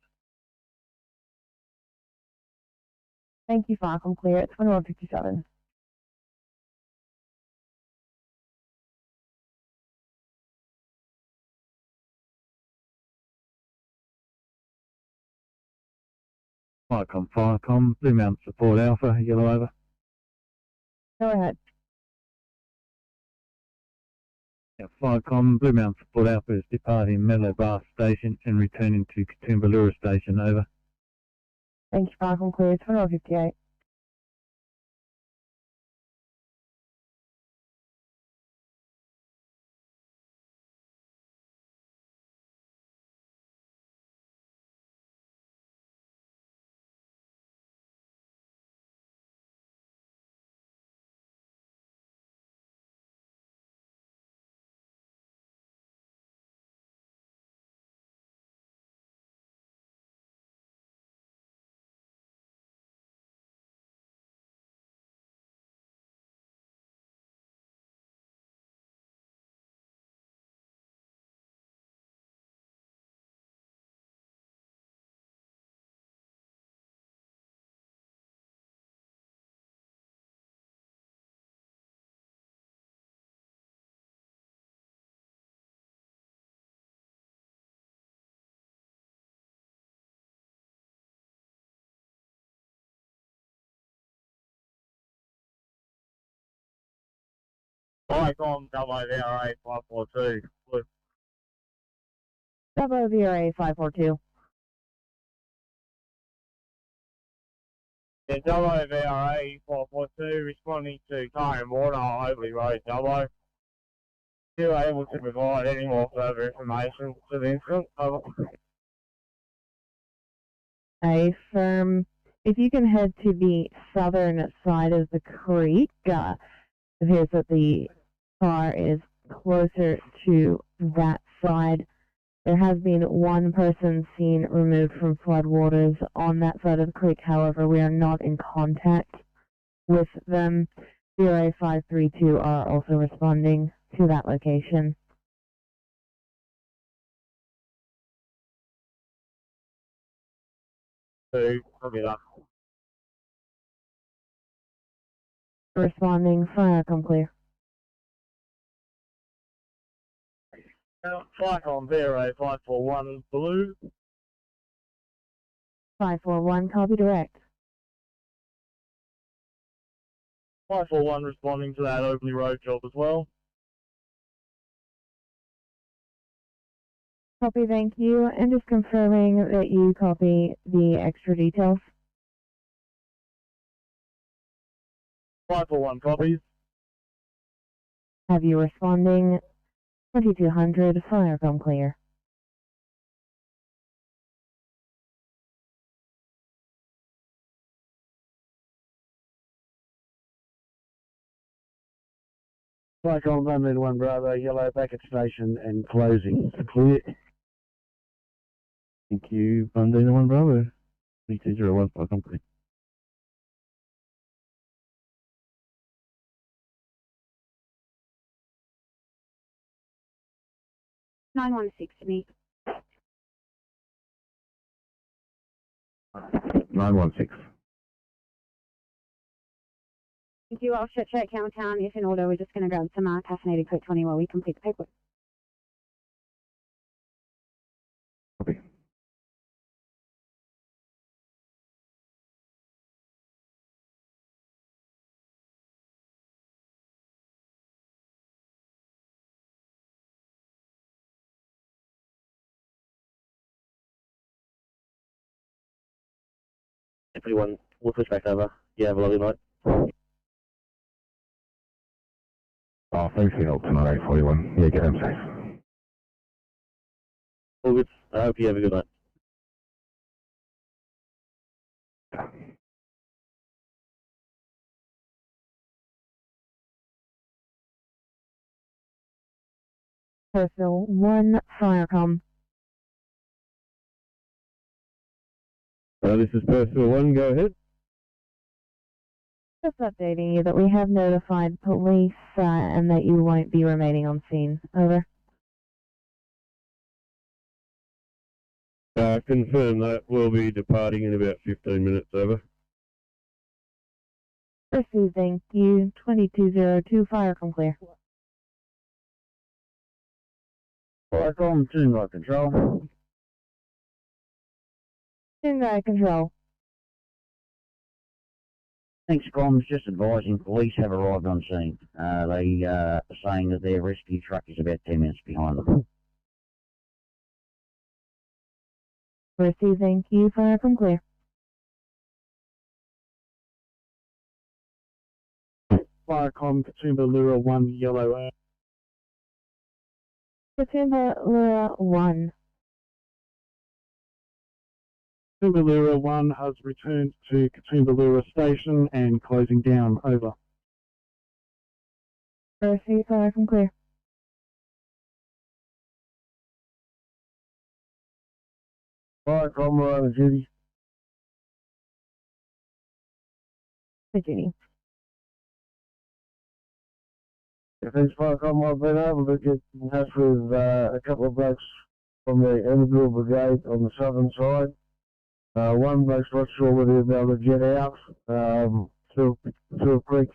Thank you, Falcon clear at 2157. Icon, Blue Mountain Support Alpha, yellow over. Go ahead. Yeah, Icon, Blue Mountain Support Alpha is departing Medlow Bath Station and returning to Katoombalura Station, over. Thank you, Falcon clear, 2158. Icon WVRA 542. Blue. WVRA 542. Yeah, WVRA 542 responding to car and water on Oakley Road, Dubbo. Still able to provide any more further information to the incident. Over. If you can head to the southern side of the creek, it appears that the car is closer to that side. There has been one person seen removed from floodwaters on that side of the creek. However, we are not in contact with them. VRA 532 are also responding to that location. Responding, fire, come clear. Flight on VRA 541 blue. 541, copy direct. 541 responding to that Oakley Road job as well. Copy, thank you. And just confirming that you copy the extra details. 541 copies. Have you responding? 2200, fire, come clear. Icon 1 Bravo, yellow back at station and closing. Clear. Thank you, 1 Bravo. 3201, fire complete. Nine 916 to me. 916. Thank you. I'll check Countdown. If in order, we're just going to grab some caffeinated Coke 20 while we complete the paperwork. Copy. Everyone, we'll switch back over. You have a lovely night. Oh, thanks for your help tonight, 841. Yeah, get home safe. All good. I hope you have a good night. Personal 1, Firecom. This is Personal 1, go ahead. Just updating you that we have notified police and that you won't be remaining on scene. Over. Confirm that we'll be departing in about 15 minutes, over. Received, thank you. 2202, Firecom clear. Firecom, 2 right control. In control. Thanks, comms. Just advising, police have arrived on scene. They are saying that their rescue truck is about 10 minutes behind them. Received, thank you. Firecom clear. Firecom, Katoomba Lura 1, yellow. Katoomba Lura 1. Katoomba Lura 1 has returned to Katoomba Lura station and closing down. Over. Received, Firecom clear. Firecom, we're on duty. Virginia. Thanks, Firecom. I've been able to get in touch with a couple of blokes from the NSW brigade on the southern side. One bloke's not sure whether he'll be able to get out through a creek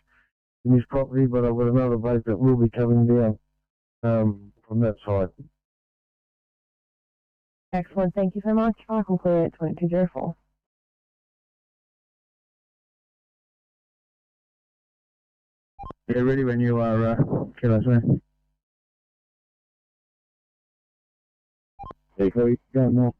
in his property, but I've got another bloke that will be coming down from that side. Excellent, thank you so much. Firecom clear at 2204. Yeah, ready when you are, Kilo, sir. Yeah, Chloe, go more.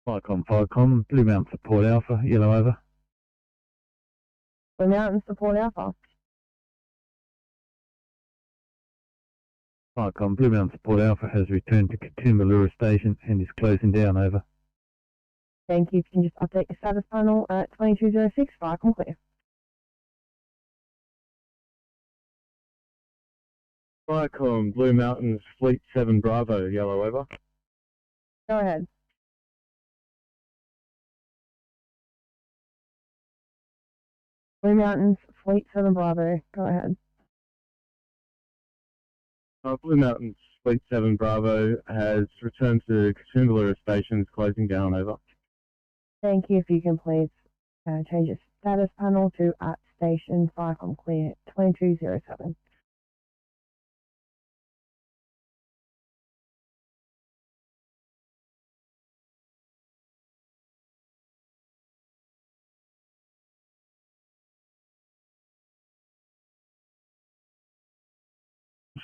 Ficom, Blue Mountain Support Alpha, Yellow over. Blue Mountain Support Alpha. Ficom, Blue Mountain Support Alpha has returned to Katoombalura Station and is closing down, over. Thank you. If you can just update your status panel at 2206, Ficom clear. Viacom, Blue Mountains, Fleet 7 Bravo, Yellow over. Go ahead. Blue Mountains, Fleet 7 Bravo. Go ahead. Blue Mountains, Fleet 7 Bravo has returned to Katoombalura Station, closing down, over. Thank you. If you can please change your status panel to at station Ficom clear 2207.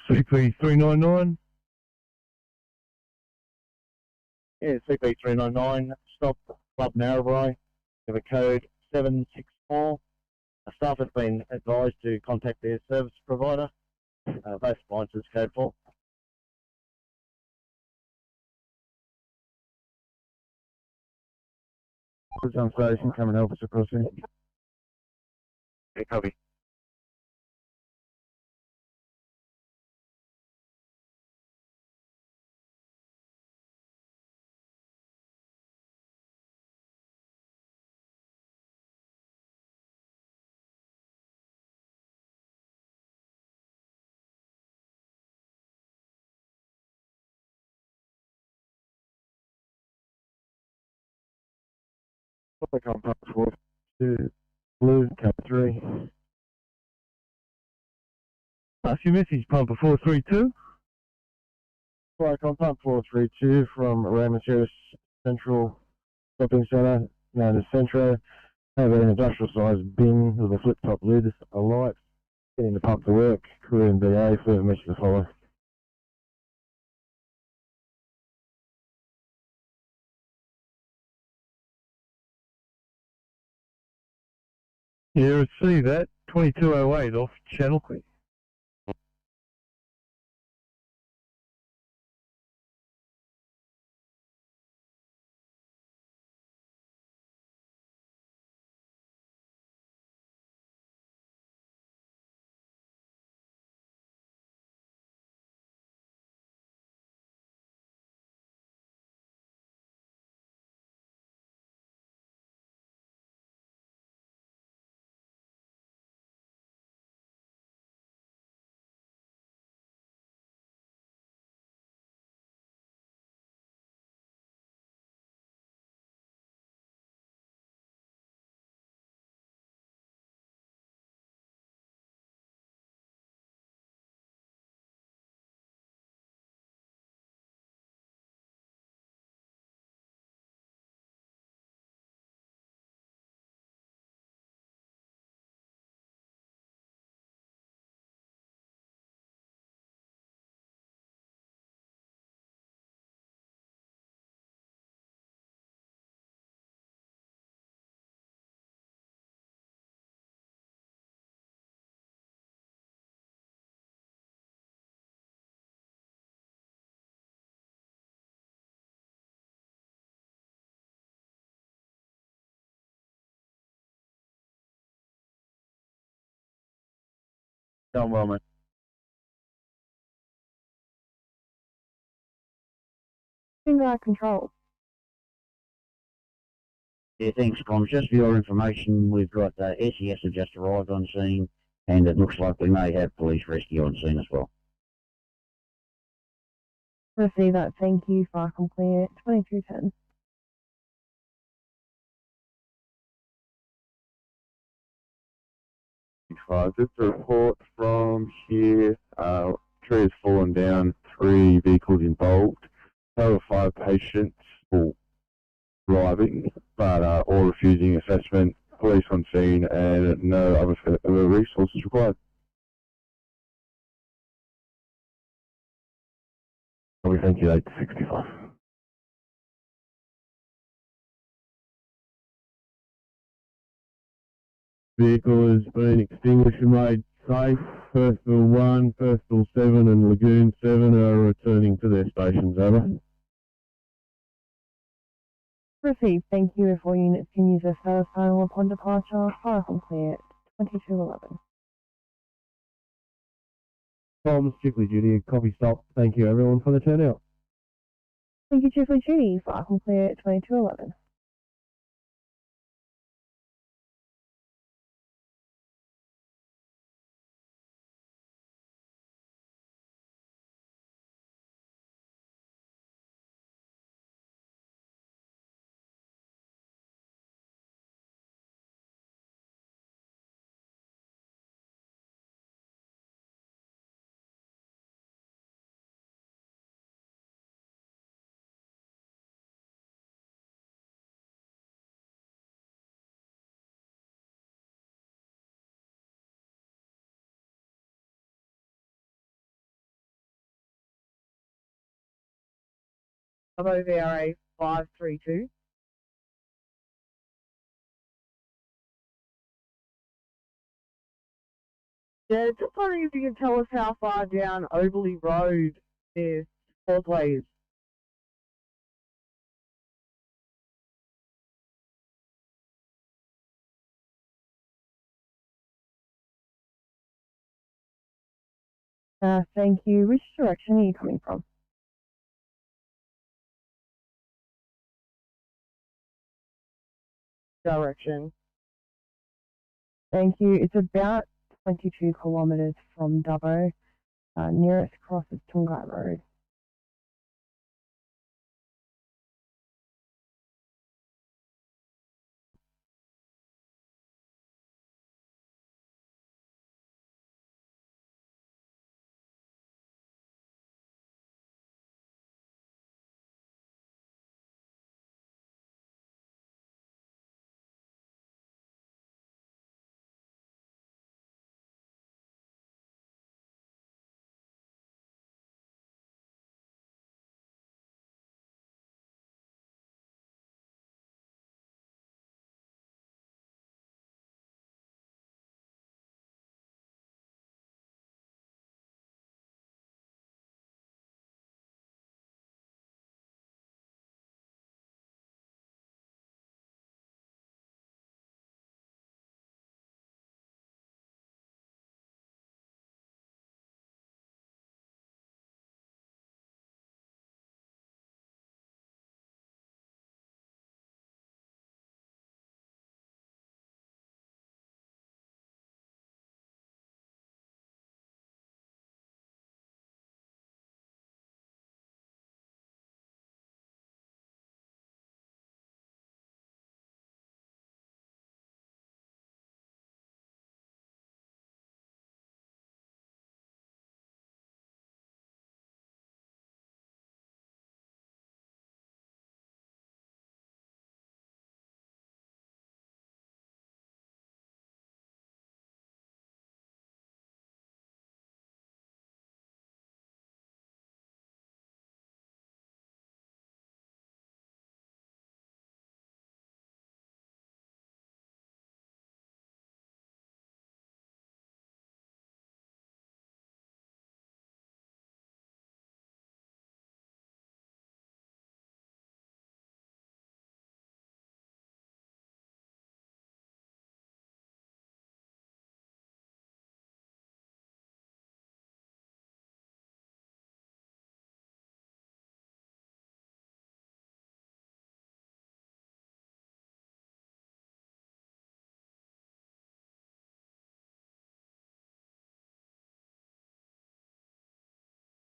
CP399. Yeah, CP399, stop Club Narrabri, with a code 764. Staff has been advised to contact their service provider. Both sponsors code 4. Some station, come and help us across here. Okay, copy. Ficom pump 4, 2, blue, count 3. That's your message, Pumper 432. Ficom pump 432 from Raymond Service Central Shopping Centre, known as Centro. Have an industrial sized bin with a flip top lid, a light, getting the pump to work, crew and BA, further message to follow. Yeah, I see that. 2208 off channel. Done well, mate. Finger control. Yeah, thanks, Con. Just for your information, we've got SES have just arrived on scene, and it looks like we may have police rescue on scene as well. Receive that. Thank you. Far complete. 2210. Just a report from here. Tree has fallen down, 3 vehicles involved. Total of 5 patients all driving, but all refusing assessment. Police on scene and no other resources required. We thank you, 865. Vehicle has been extinguished and made safe. Perthville 1, Perthville 7 and Lagoon 7 are returning to their stations, over. Received. Thank you. If all units can use their service panel upon departure, fire complete. 2211. Tom, strictly duty, copy stop. Thank you everyone for the turnout. Thank you, Chiefly Judy. Fire complete. 2211. Bravo VRA 532. Yeah, just wondering if you can tell us how far down Overley Road this causeway is. Thank you. Which direction are you coming from? Direction. Thank you. It's about 22 kilometres from Dubbo. Nearest cross is Tungai Road.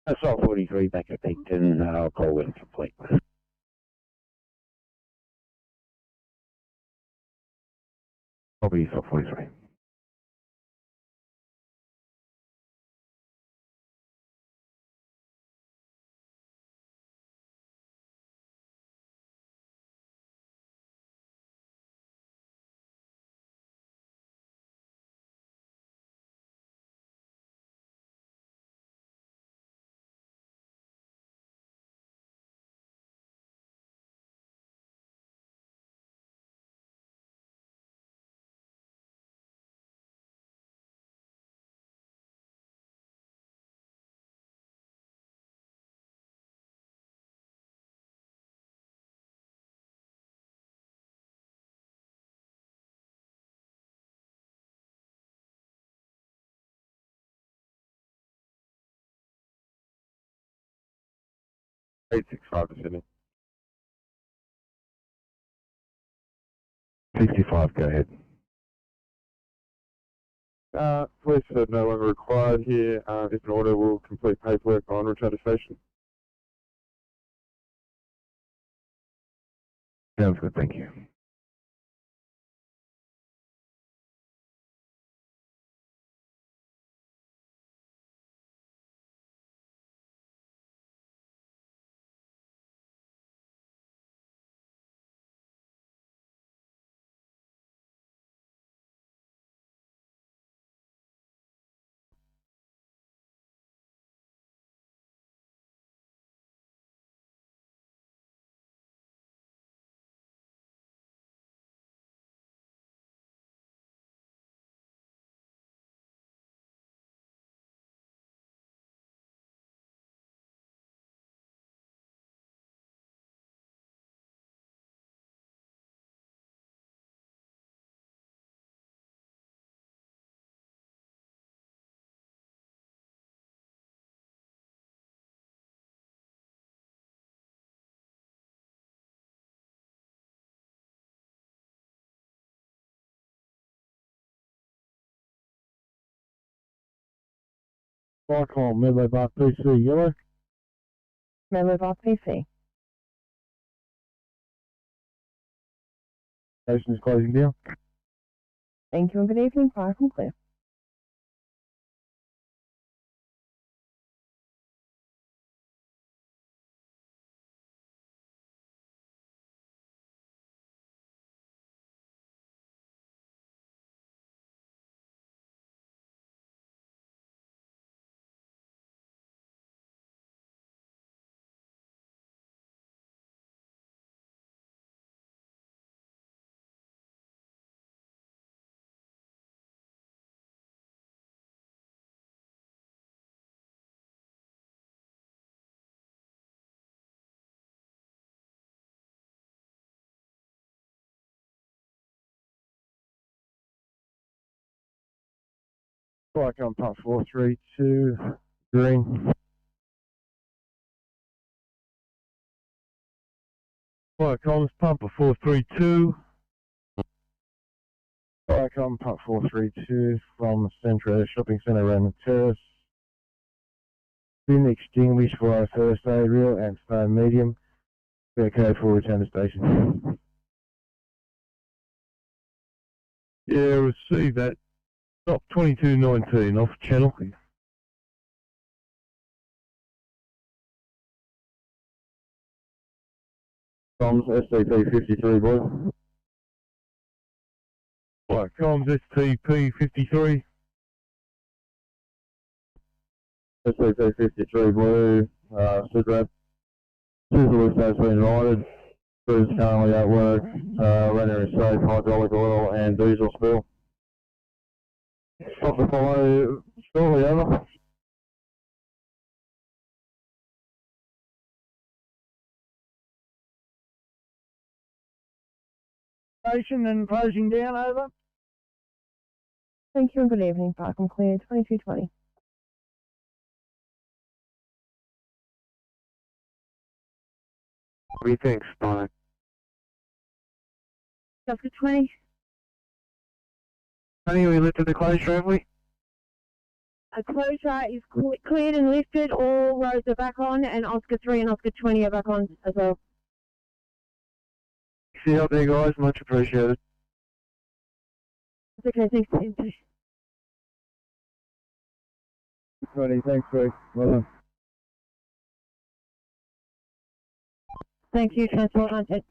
Assault 43 back at Peakton, I'll call when complete. Copy, Assault 43. Eight 65 to Sydney. 65, go ahead. Police said no longer required here. If an order, will complete paperwork on return to station. Sounds good, thank you. Cyclone, Medway Bar PC, yellow. Medway Bar PC. Station is closing down. Thank you and good evening. Fire from clear. Cyclone Pump 432, green. Fire comms pumper 432. Cyclone Pump 432 from Centra Shopping Centre Raymond Terrace. Been extinguished for our first aid real and stone medium. Okay for return to station. Yeah, receive that. Stop 2219 off channel. Comms SCP 53, boy. Fire comms STP 53. SCP 53, blue, SIDRAP. Two has been righted. Crews currently at work. Runner is safe, hydraulic oil and diesel spill. Stop to follow shortly, over. Station and closing down, over. Thank you and good evening. Fire from clear. 2220. Rethinks, fine. Delta 20. Honey, we lifted the closure, have we? A closure is cleared and lifted. All roads are back on, and Oscar 3 and Oscar 20 are back on as well. See you out there, guys. Much appreciated. It's okay, thanks. Thanks, Greg. Well done. Thank you, Transport Hunted.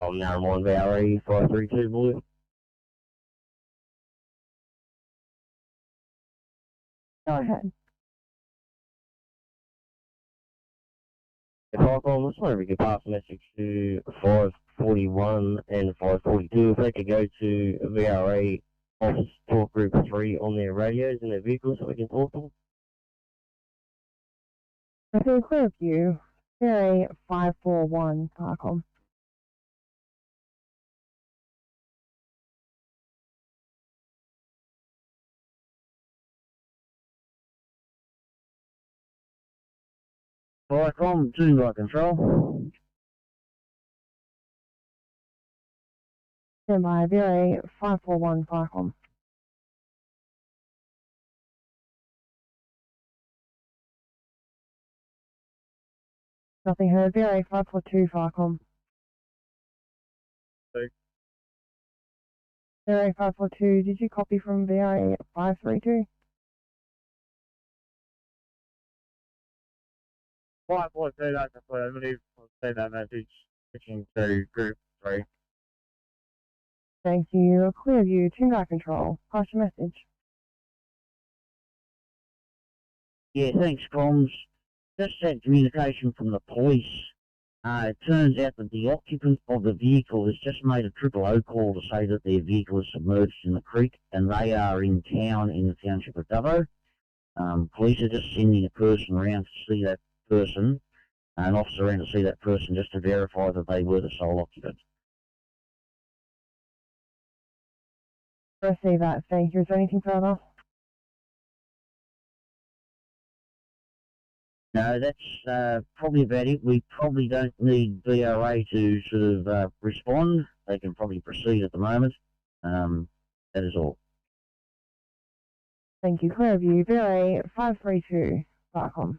I'm now on VRE 532 Blue. Go ahead. If I call, just wonder if we could pass a message to 541 and 542 if they could go to VRA Office Talk Group 3 on their radios in their vehicles so we can talk to them. I think clear of you. Area 541, Parcom. Vicom, Toongai Control. Stand by, VRA 541 Vicom. Nothing heard, VRA 542 Vicom. VRA 542, did you copy from VRA 532? 542, that's affirmative. I'll send that message switching to group 3. Thank you. Clear view, Toongai Control. Pass your message. Yeah, thanks, comms. Just had communication from the police. It turns out that the occupant of the vehicle has just made a 000 call to say that their vehicle is submerged in the creek and they are in town in the township of Dubbo. Police are just sending a person around to see that person, an officer around to see that person just to verify that they were the sole occupant. Receive that, thank you. Is there anything further? No, that's probably about it. We probably don't need VRA to sort of respond. They can probably proceed at the moment. That is all. Thank you. Clear view, VRA 532 Vicom.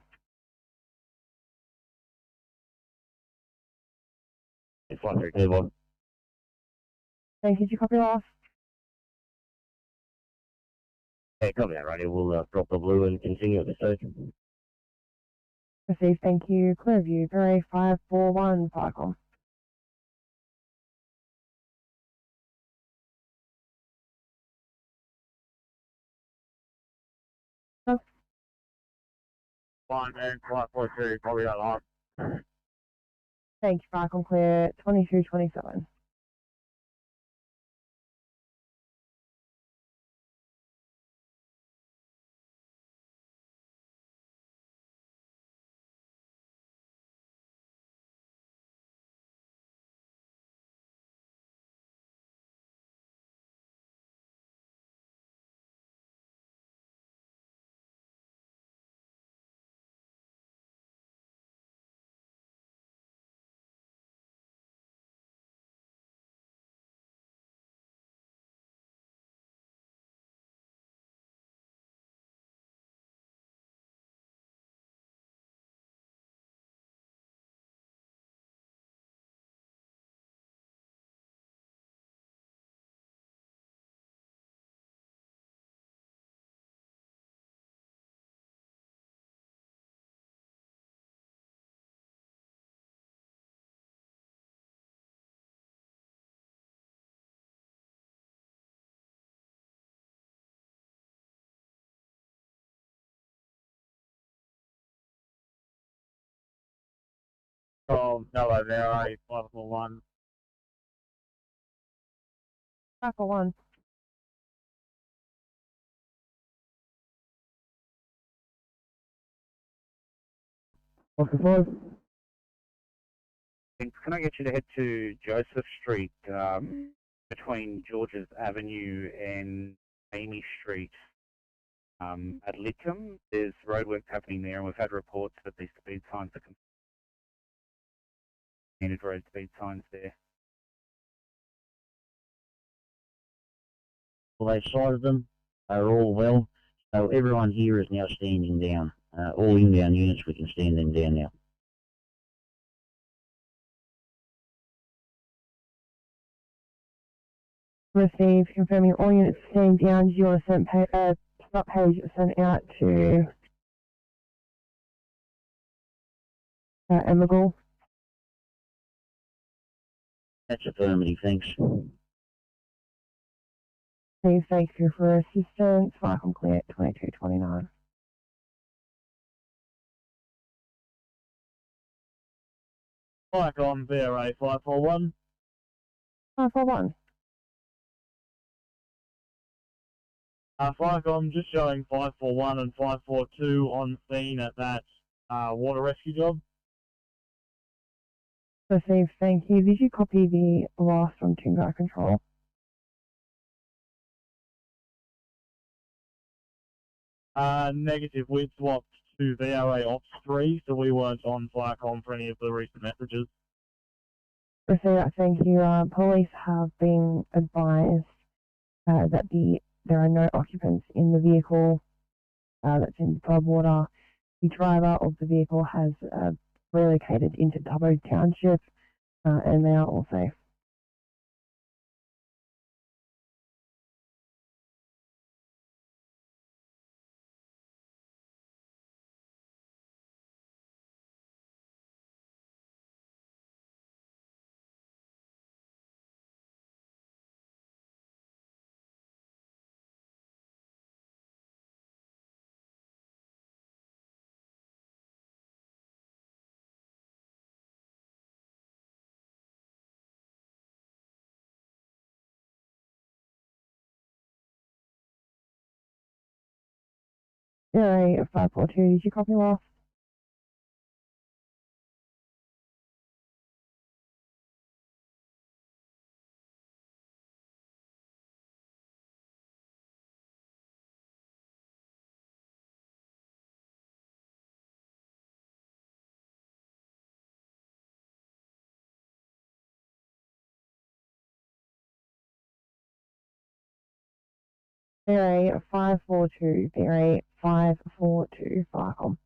It's 532. Thank you. Did you copy last? Yeah, copy that, radio. We'll drop the blue and continue with the search. Received, thank you. Clear view, VRA 541 Vicom. Fine, man. 542, probably that last. Thank you, Vicom. Clear 2227. Oh, hello there, VRA 541. 541. Oscar 5. Can I get you to head to Joseph Street, between Georges Avenue and Amy Street, at Lidcombe? There's roadwork happening there, and we've had reports that the speed signs are standard road speed signs there. Well, they've sighted them. They're all well. So everyone here is now standing down. All inbound units, we can stand them down now. Received, confirming all units stand down. Do you want to send that page sent out to Emigul? That's affirmative, thanks. Please, thank you for assistance. Vicom clear 2229. Vicom, VRA 541. 541. Vicom, just showing 541 and 542 on scene at that water rescue job. Received, thank you. Did you copy the last from Toongai Control? Negative, we've swapped to VRA Ops 3, so we weren't on FireCom for any of the recent messages. Receive that, thank you. Police have been advised that there are no occupants in the vehicle that's in Broadwater. The driver of the vehicle has relocated into Dubbo Township, and they are all safe. Area 542, did you copy last? Area 542, area 542, FireCom.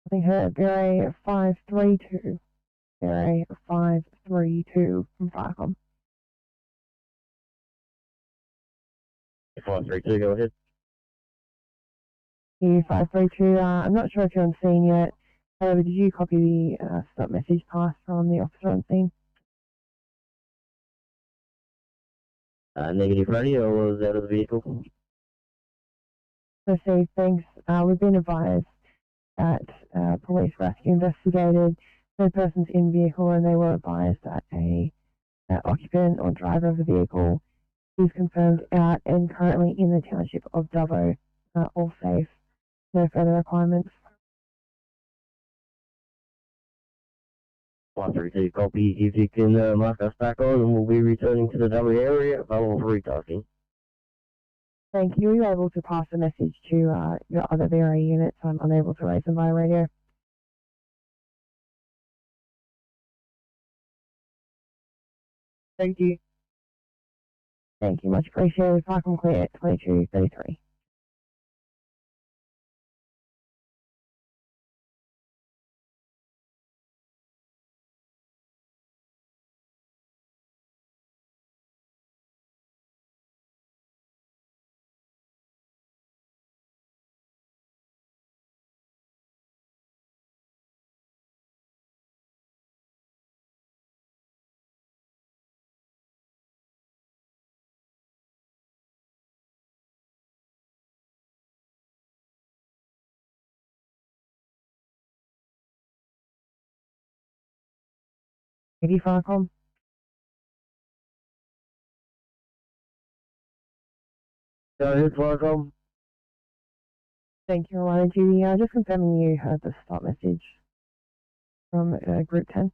I think her area 532, area 532 from FireCom. 532, go ahead. You 532, I'm not sure if you're on scene yet. However, did you copy the stop message pass from the officer on scene? Negative radio was out of the vehicle. Received, thanks. We've been advised that police rescue investigated, no persons in vehicle, and they were advised that a occupant or driver of the vehicle is confirmed out and currently in the township of Dubbo, all safe. No further requirements. 532 copy. If you can mark us back on, and we'll be returning to the Dubbo area. Available for retasking. Thank you. You're able to pass the message to your other VRA units. I'm unable to raise them via radio. Thank you. Thank you. Much appreciated. FireCom clear at 2233. FireCom. Go ahead, FireCom. Thank you, Ryan. Judy, just confirming you heard the stop message from Group 10.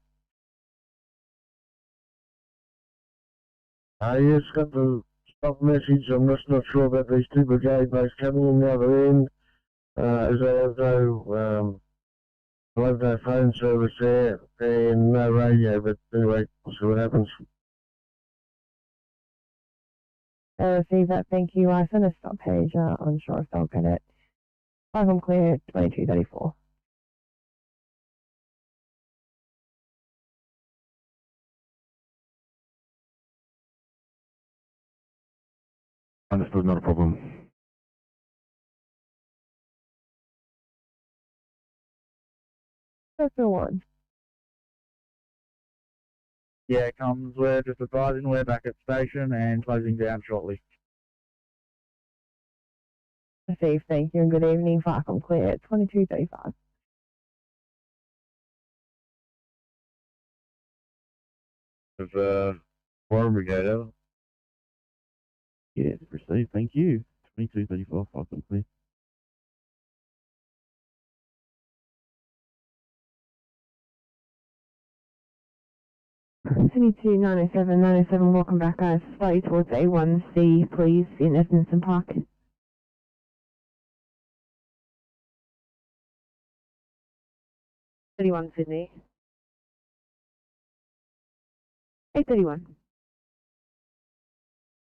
Yes, got the stop message. I'm just not sure about these two brigade base coming in the other end. As I have no phone service there and no radio, but anyway, we'll see what happens. I received that, thank you. I sent a stop page, unsure if they'll get it. FireCom clear, 2234. Understood, not a problem. Sector 1. Yeah, comes. We're just advising we're back at station and closing down shortly. Received, thank you, and good evening. FireCom clear, 2235. There's Foreign Brigade over. Yes, received, thank you. 2234, FireCom clear. Sydney to 907, 907, welcome back, guys. Slightly towards A1C, please, in Edmondson Park. A31 Sydney. 831.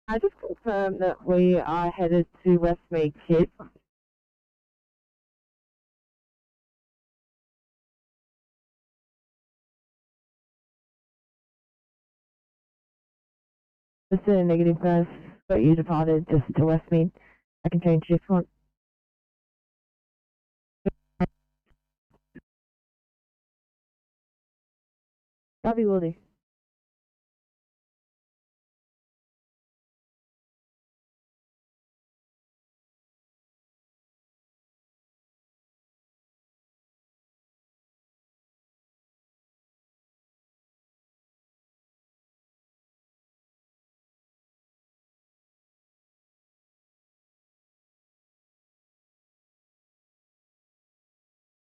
I just confirm that we are headed to Westmead Kids. Just a negative, guys. But you departed just to Westmead. I can change if you want. Robbie will do.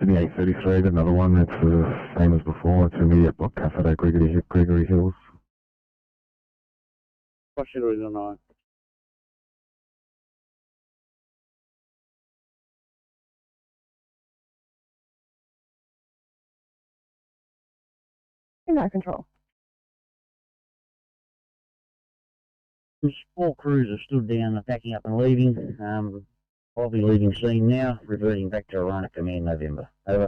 Sydney 833, another one. It's the same as before. It's immediate block cafe at Gregory Hills. What should we do now? In that control. There's 4 crews are stood down, packing up and leaving. I'll be leaving scene now, reverting back to Arana Command November. Over.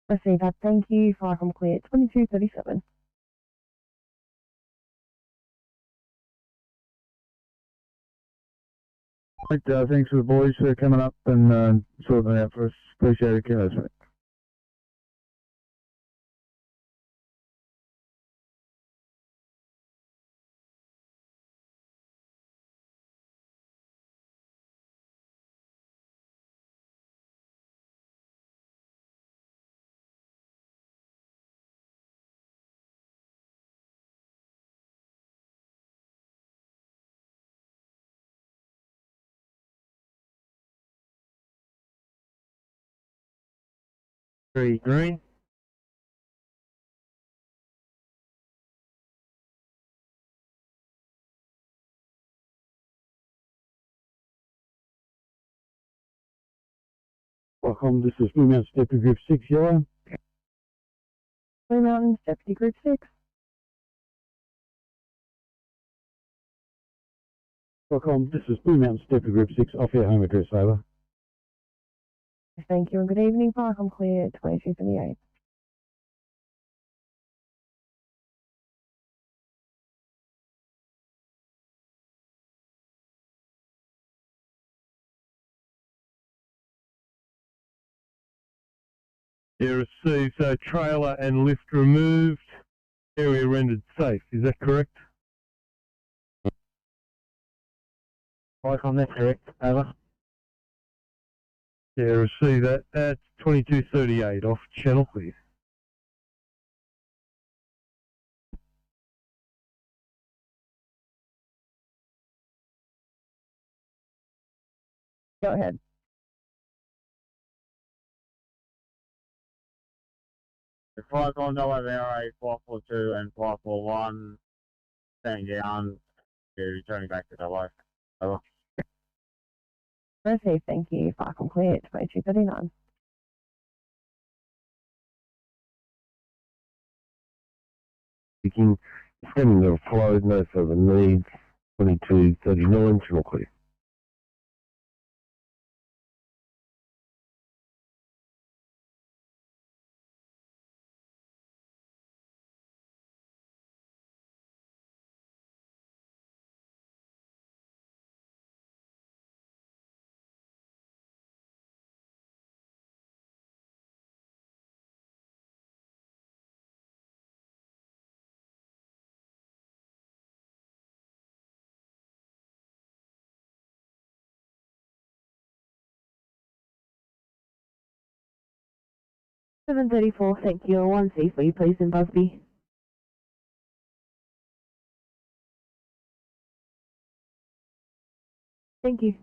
Receive that, thank you. Flycom clear, 2237. Right, thanks for the boys for coming up and sorting it out for us. Appreciate it, guys. Green. Welcome, this is Blue Mountains Deputy Group 6 Yellow. Blue Mountains Deputy Group 6. Welcome, this is Blue Mountains Deputy Group 6 off your home address, over. Thank you and good evening. Flycom clear, 2238. Yeah, received. So trailer and lift removed. Area rendered safe. Is that correct? Flycom, that's correct. Over. Yeah, receive that. That's 2238 off channel, please. Go ahead. The Flycom WRA 542 and 541 standing down, returning back to Dubbo. Over. Receive, thank you. Flycom clear, 2239. Speaking, sending the flow, no further needs. 2239, channel clear. Seven 34, thank you. 1C for you, please, in Busby. Thank you.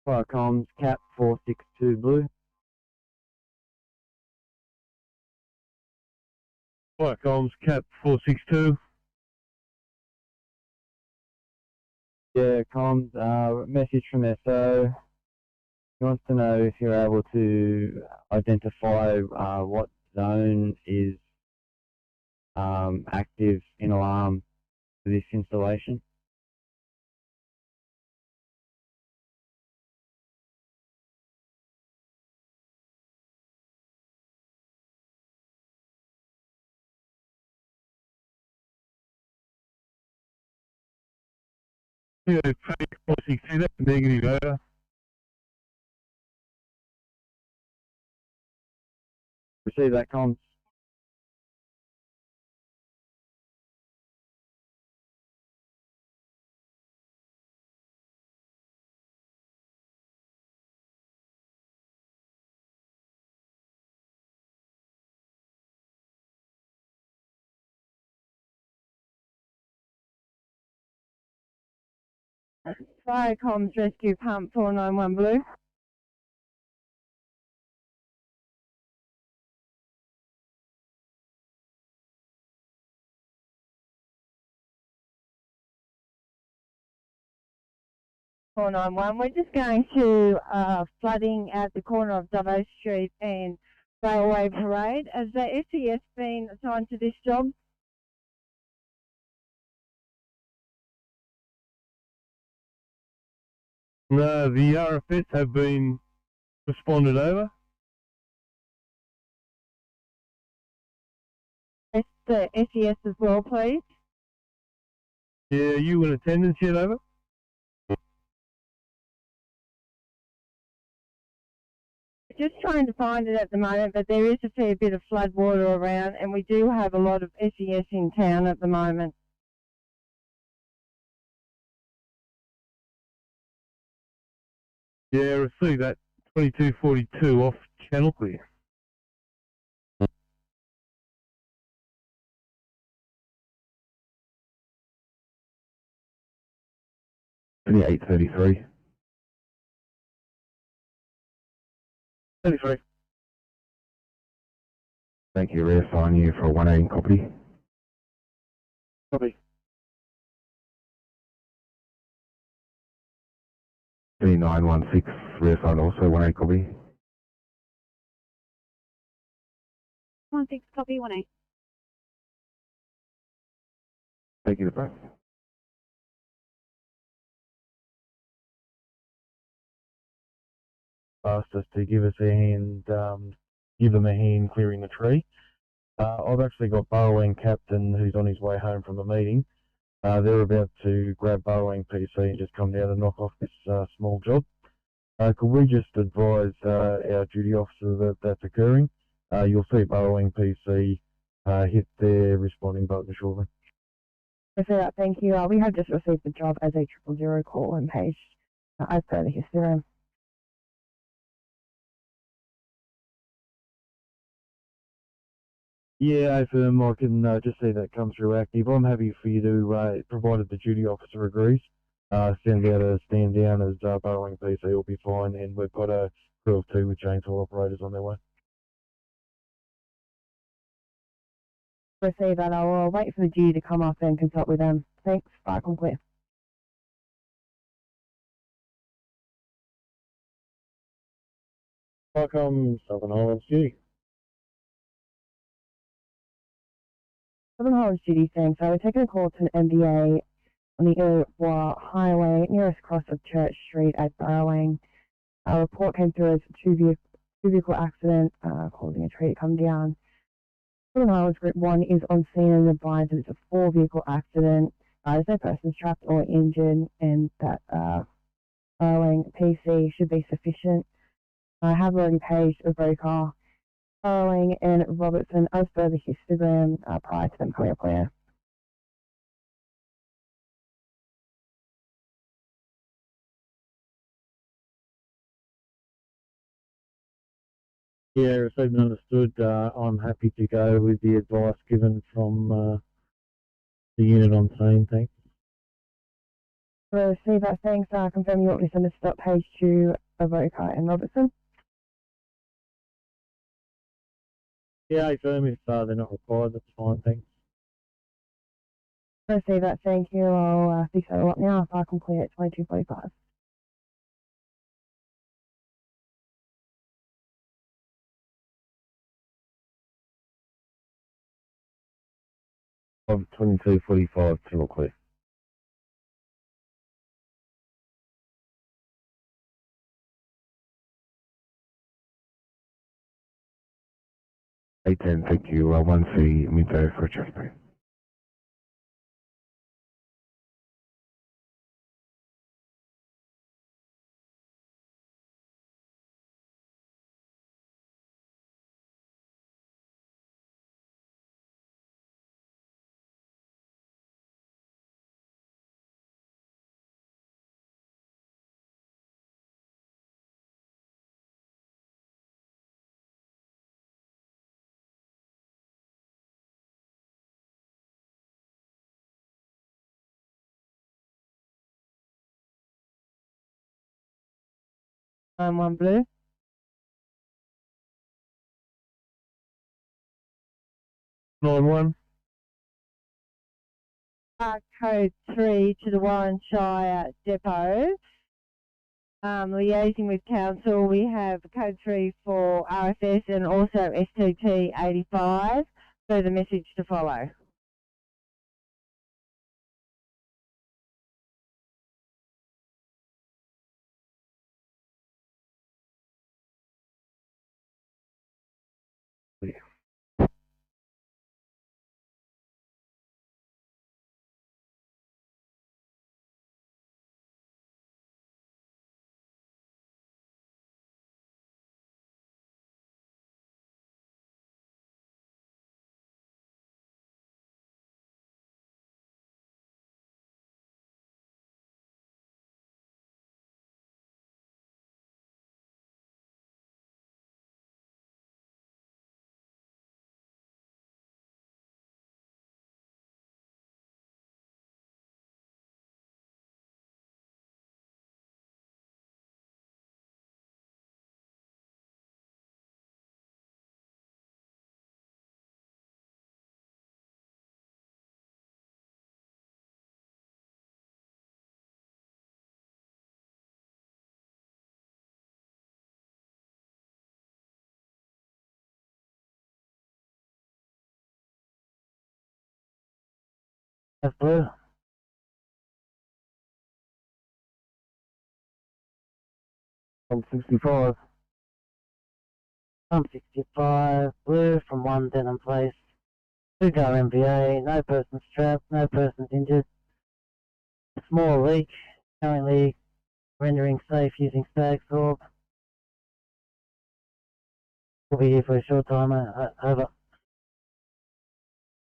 Fire comms, cap 462 blue. Fire comms, cap 462. Yeah, comms, message from SO. He wants to know if you're able to identify what zone is active in alarm for this installation. Yeah, 462, that's negative over. Receive that, comms. Fire comms rescue pump 491 blue. We're just going to flooding at the corner of Davo Street and Railway Parade. Has the SES been assigned to this job? No, the RFS have been responded over. It's the SES as well, please. Yeah, you in attendance yet, over? Just trying to find it at the moment, but there is a fair bit of flood water around, and we do have a lot of SES in town at the moment. Yeah, receive that. 2242 off channel clear. Only 833. 33. Thank you. Reassign you for 1A copy. Copy. 3916. Reassign also 1A copy. 16 copy 1A. Thank you, the press. Asked us to give us a hand, give them a hand clearing the tree. I've actually got Burrowing Captain who's on his way home from a meeting. They're about to grab Burrowing PC and just come down and knock off this small job. Could we just advise our duty officer that that's occurring? You'll see Burrowing PC hit their responding button shortly. Thank you. We have just received the job as a 000 call and page as per the history. Yeah, AFM, I can just see that come through active. I'm happy for you to, provided the duty officer agrees, send out a stand down as Burrowing PC will be fine, and we've got a crew of 2 with chainsaw operators on their way. Receive that. I will wait for the G to come up and consult with them. Thanks. Bye, complete. Welcome, Southern Highlands Duty. Southern Highlands Duty, thanks. I was taking a call to an MBA on the Illawarra Highway, nearest cross of Church Street at Burrowing. A report came through as a two-vehicle accident causing a tree to come down. Southern Highlands Group 1 is on scene and advised that it's a 4-vehicle accident. There's no persons trapped or injured, and that Burrowing PC should be sufficient. I have already paged a broker, Burrowing and Robertson, as per the histogram prior to them coming up here. Yeah, received and understood. I'm happy to go with the advice given from the unit on scene, thanks. Receive that, thanks. Confirm you want me to send a stop page to Avoca and Robertson. Yeah, firm if they're not required, that's fine, thanks. Receive that, thank you. I'll fix that all up now if I complete at 22:45. Of 22:45, channel clear. A10, thank you. 1C, Minto for Jasper. One blue. One. Code 3 to the Warrenshire Depot. Liaising with Council, we have code 3 for RFS and also STT 85. So the message to follow. That's blue. I'm 65. I'm 65, blue from 1 Denham Place. 2-car MVA, no persons trapped, no persons injured. Small leak, currently rendering safe using stag sorb. We'll be here for a short time, over.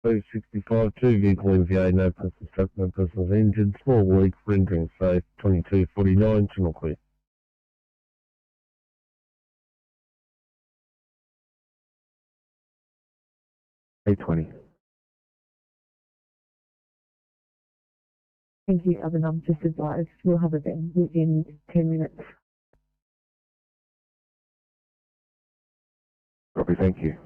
65, 2 vehicle MVA, no persons trapped, no persons injured. Small leak, rendering safe. 22:49, channel clear. A20. Thank you, Evan. Just advised we'll have a event within 10 minutes. Copy, thank you.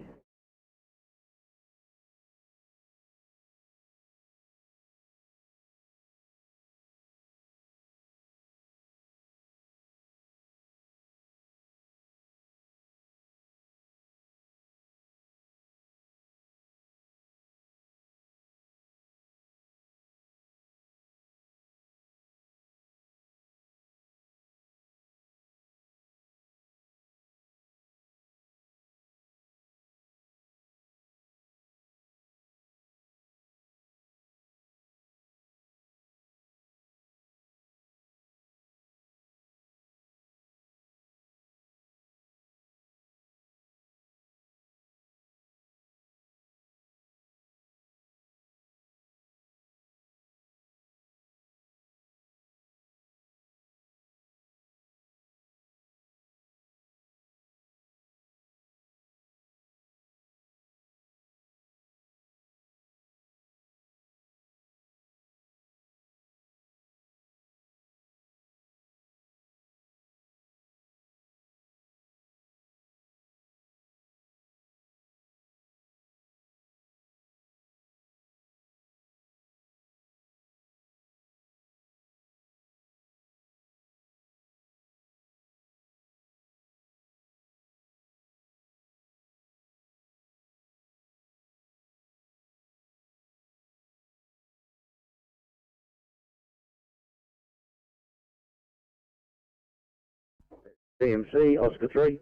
TMC, Oscar 3.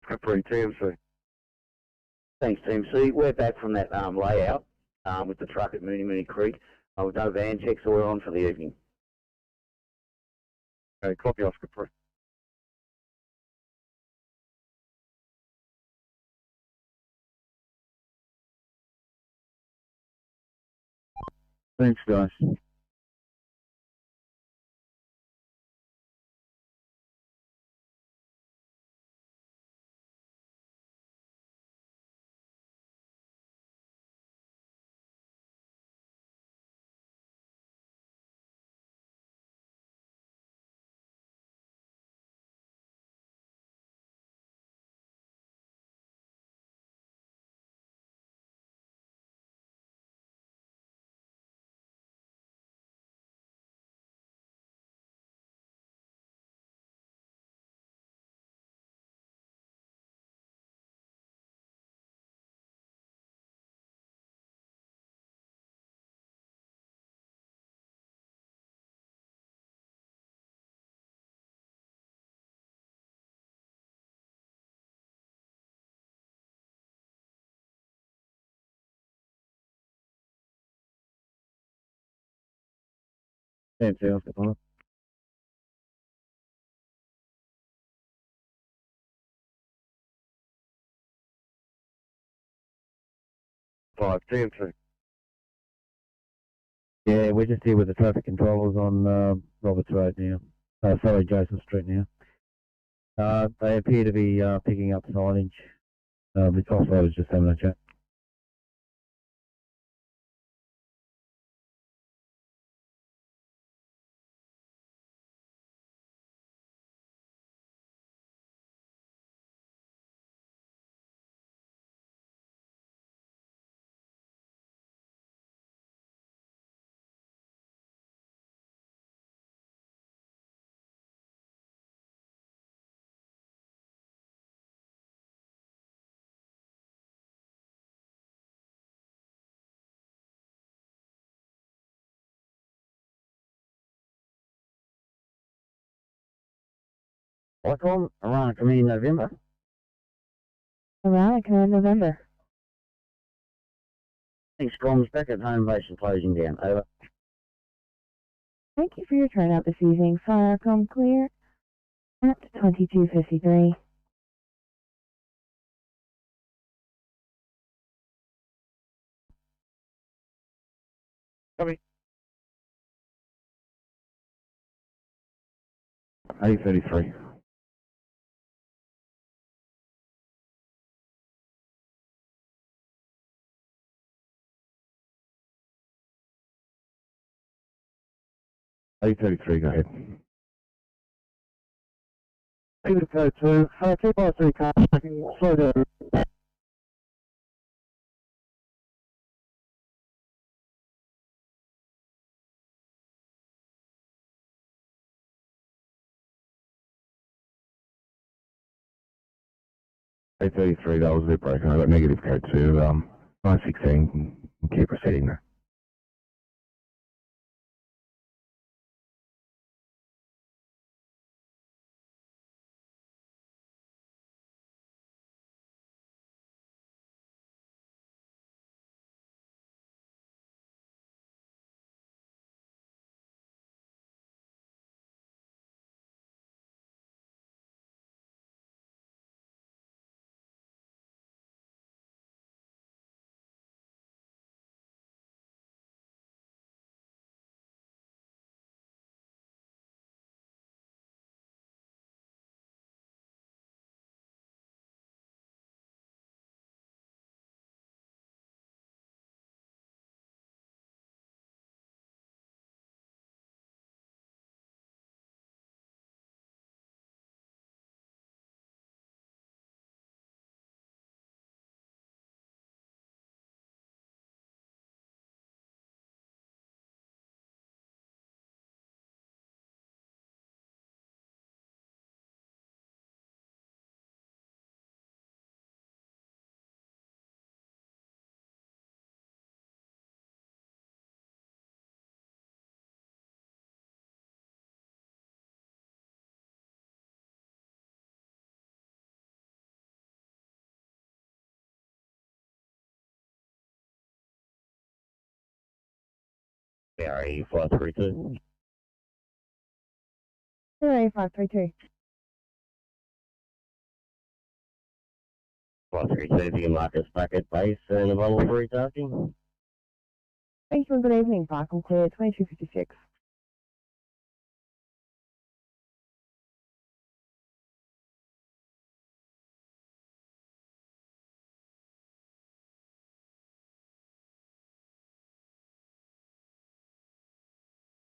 Oscar 3, TMC. Thanks, TMC. We're back from that layout with the truck at Mooney Mooney Creek. We've done van checks, so we're on for the evening. Okay, copy Oscar 3. Thanks, guys. TMC, Oscar 5. TMC. Yeah, we're just here with the traffic controllers on Roberts Road now. Sorry, Joseph Street now. They appear to be picking up signage. The crossroad is just having a chat. Icon, Arana Committee November. Veronica, November. Thanks, comms. Back at home base and closing down. Over. Thank you for your turnout this evening. Firecom clear at 22:53. Copy. 8:33. Go ahead. David Code 2, 253 car parking, slow down. $8.33, that was a bit broken. I got negative code 2, 916, keep proceeding there. CRA 532. CRA 532. 532, if you can mark us back at base and available for retasking. Thank you and good evening, Michael Clear, 2256.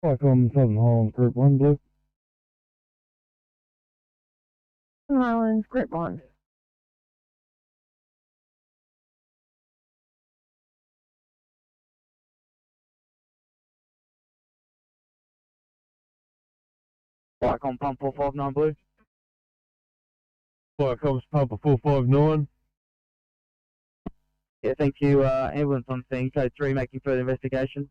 Welcome, Southern Highlands Group 1, Blue. Highlands, Group 1. Viacom pump 459 Blue. Viacom's pump 459. Yeah, thank you. Ambulance on scene, code 3, making further investigation.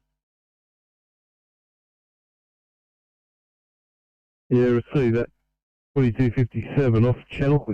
Yeah, receive that. 2257 off channel.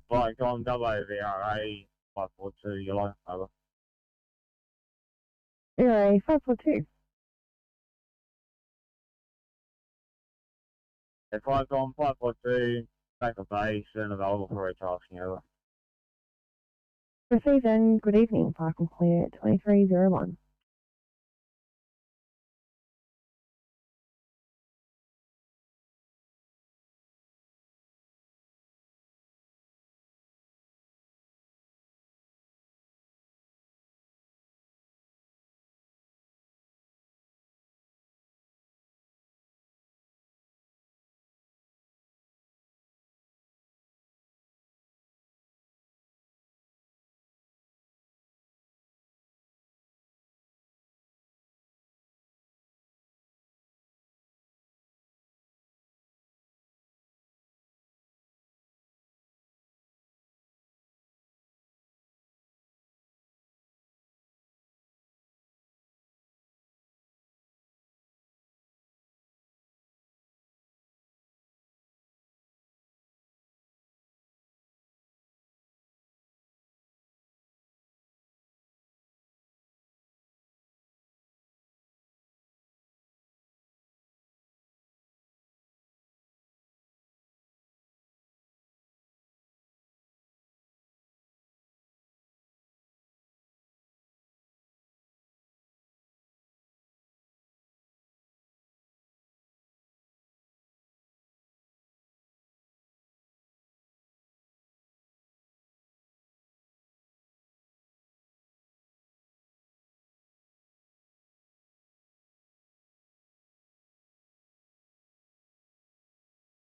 Viacom WVRA 542 yellow, over. CRA 542. Yeah, Viacom 542, Back of base and available for retasking over. Received and good evening, Park and Clear 2301.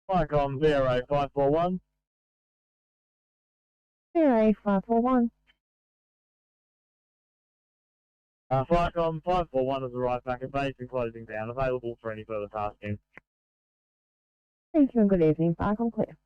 Flycom 0541. 0541. Flycom 541 is the right back at base and closing down. Available for any further tasking. Thank you and good evening, Park and Clear.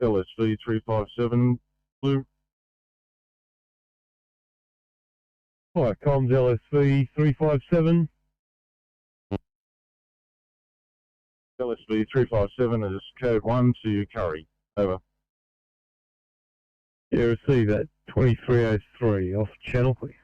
LSV 357 blue. Flycom's LSV 357. LSV 357 is code 1 to Curry. Over. Yeah, receive that 2303 off channel, please.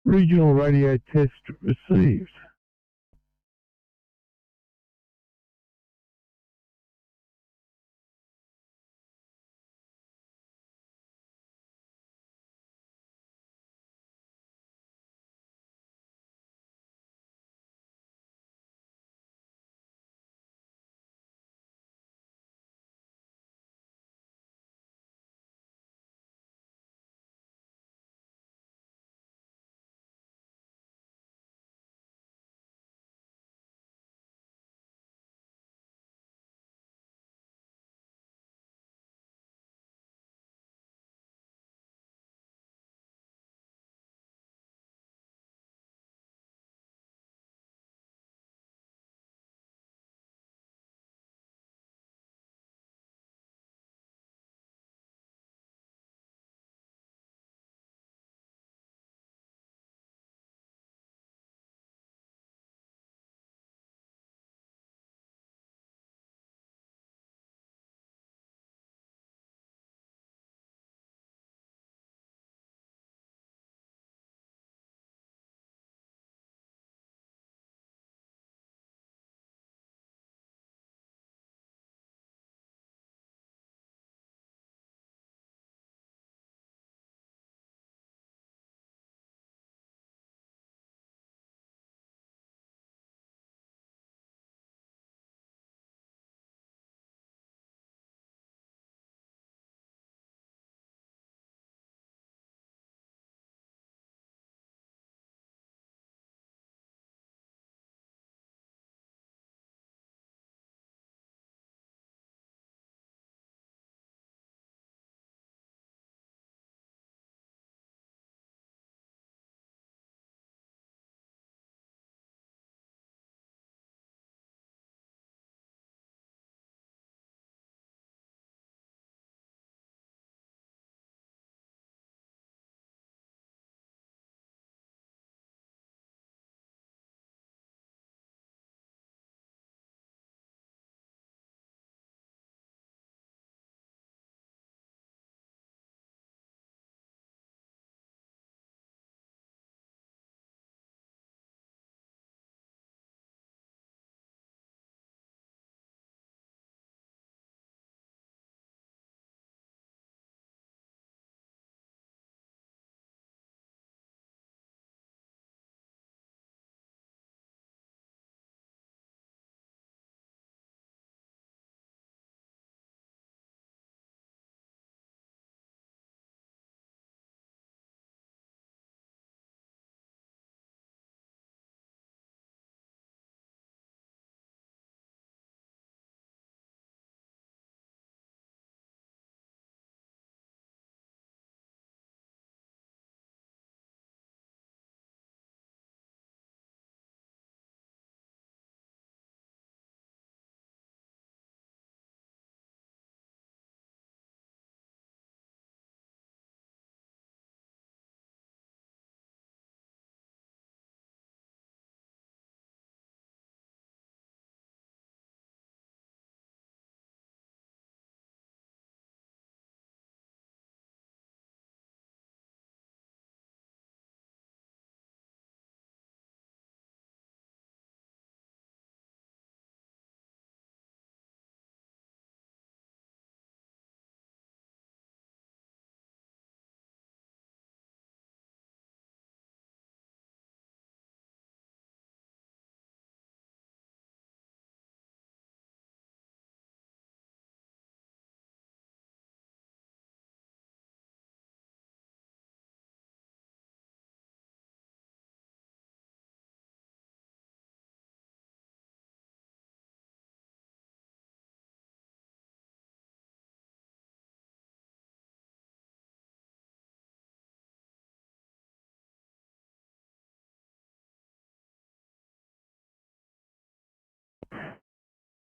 Regional radio test received.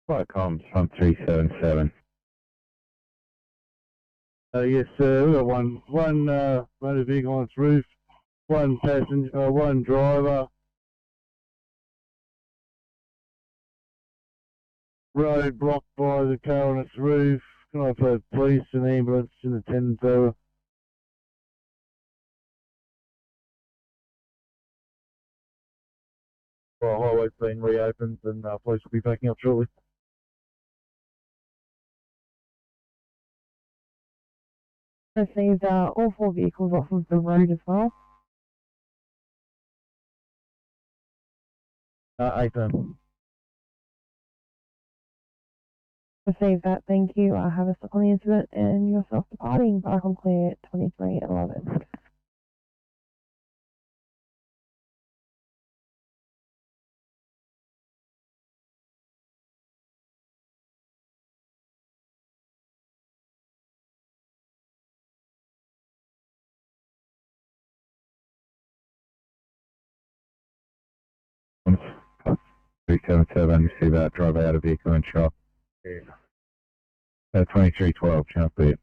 Flight comms from 377. Yes, sir. We've got one motor vehicle on its roof, one passenger, one driver. Road blocked by the car on its roof. Can I put police and ambulance in attendance over? Well, highway's been reopened and police will be backing up shortly. Received all 4 vehicles off of the road as well. 8 Received that, thank you. I have a stop on the incident and yourself departing. Back on clear 2311. Plus 377, receive that, drive out of vehicle and shop. 2312, channel clear.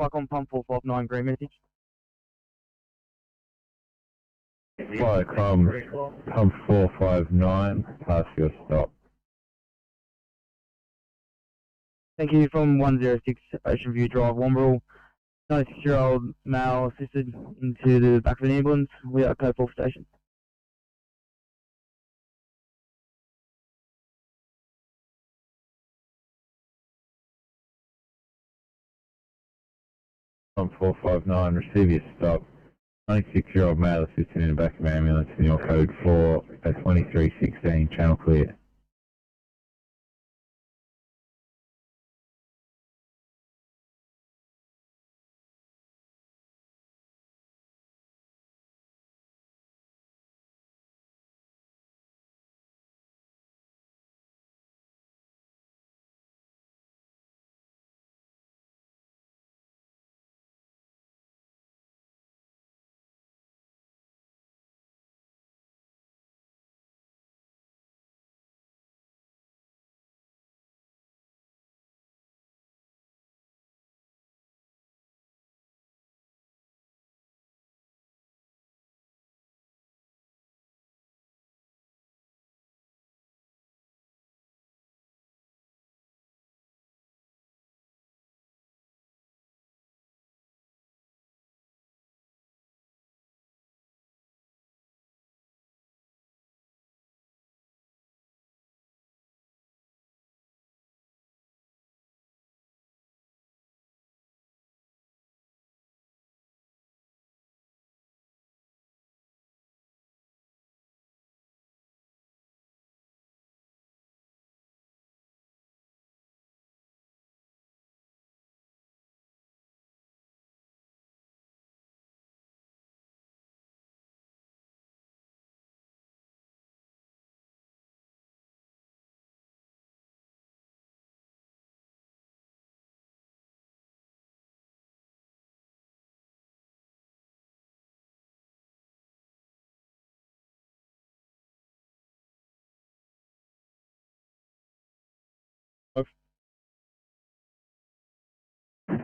Flycom pump 459 green message. Flycom pump 459, pass your stop. Thank you from 106 Ocean View Drive, Womberall. 96-year-old male assisted into the back of an ambulance without code 4 station. Pump 459, receive your stop. 96-year-old male assisted in the back of an ambulance in your code 4 at 2316, channel clear.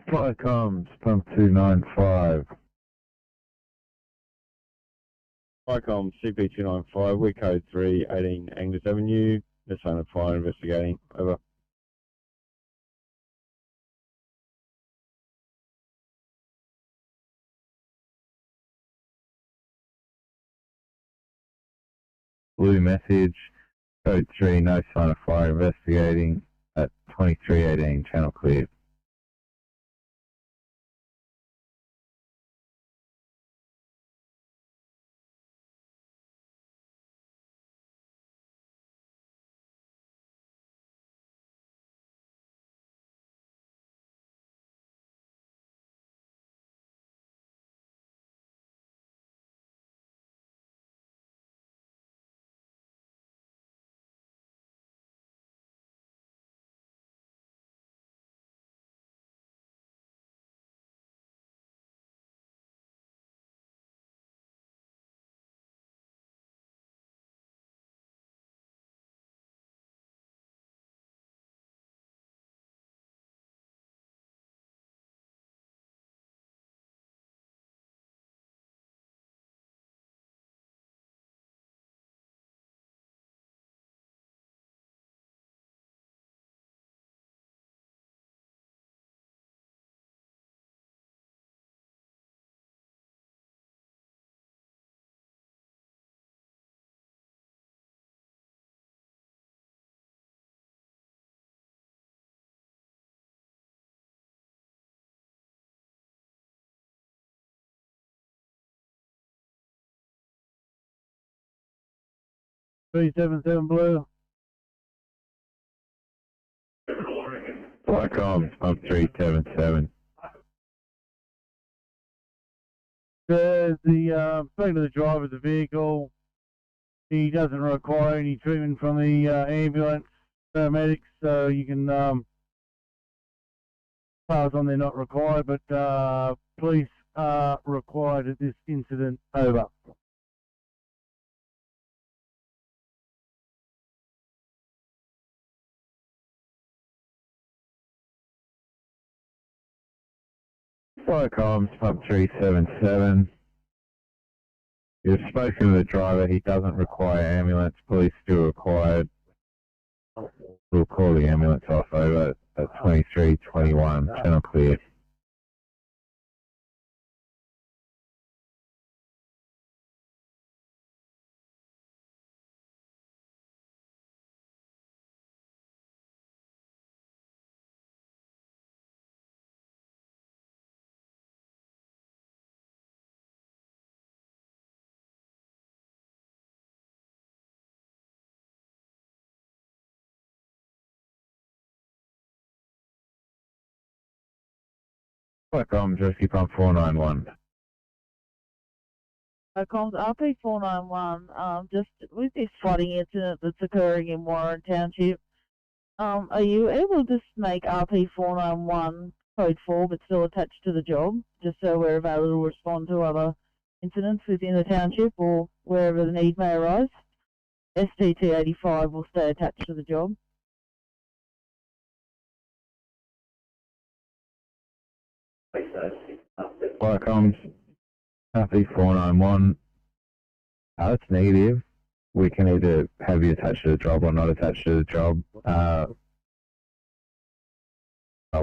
Flycoms pump 295. Flycom CP295, we're code 3, 18 Angus Avenue, NSW fire investigating, over. Blue message, code 3, no sign of fire investigating at 2318, channel clear. Blue. Flycom pump 377. Speaking to the driver of the vehicle, he doesn't require any treatment from the ambulance paramedics, so you can pass on they're not required, but police are required at this incident. Over. Flycomms, pub 377. You've spoken to the driver, he doesn't require ambulance, police still required. We'll call the ambulance off over at 2321, channel clear. Flycomms, rescue pump 491. Comms RP491, just with this flooding incident that's occurring in Warren Township, are you able to just make RP491 code 4 but still attached to the job, just so we're available to respond to other incidents within the township or wherever the need may arise? SDT85 will stay attached to the job. Flycomms, RP491. It's negative. We can either have you attached to the job or not attached to the job.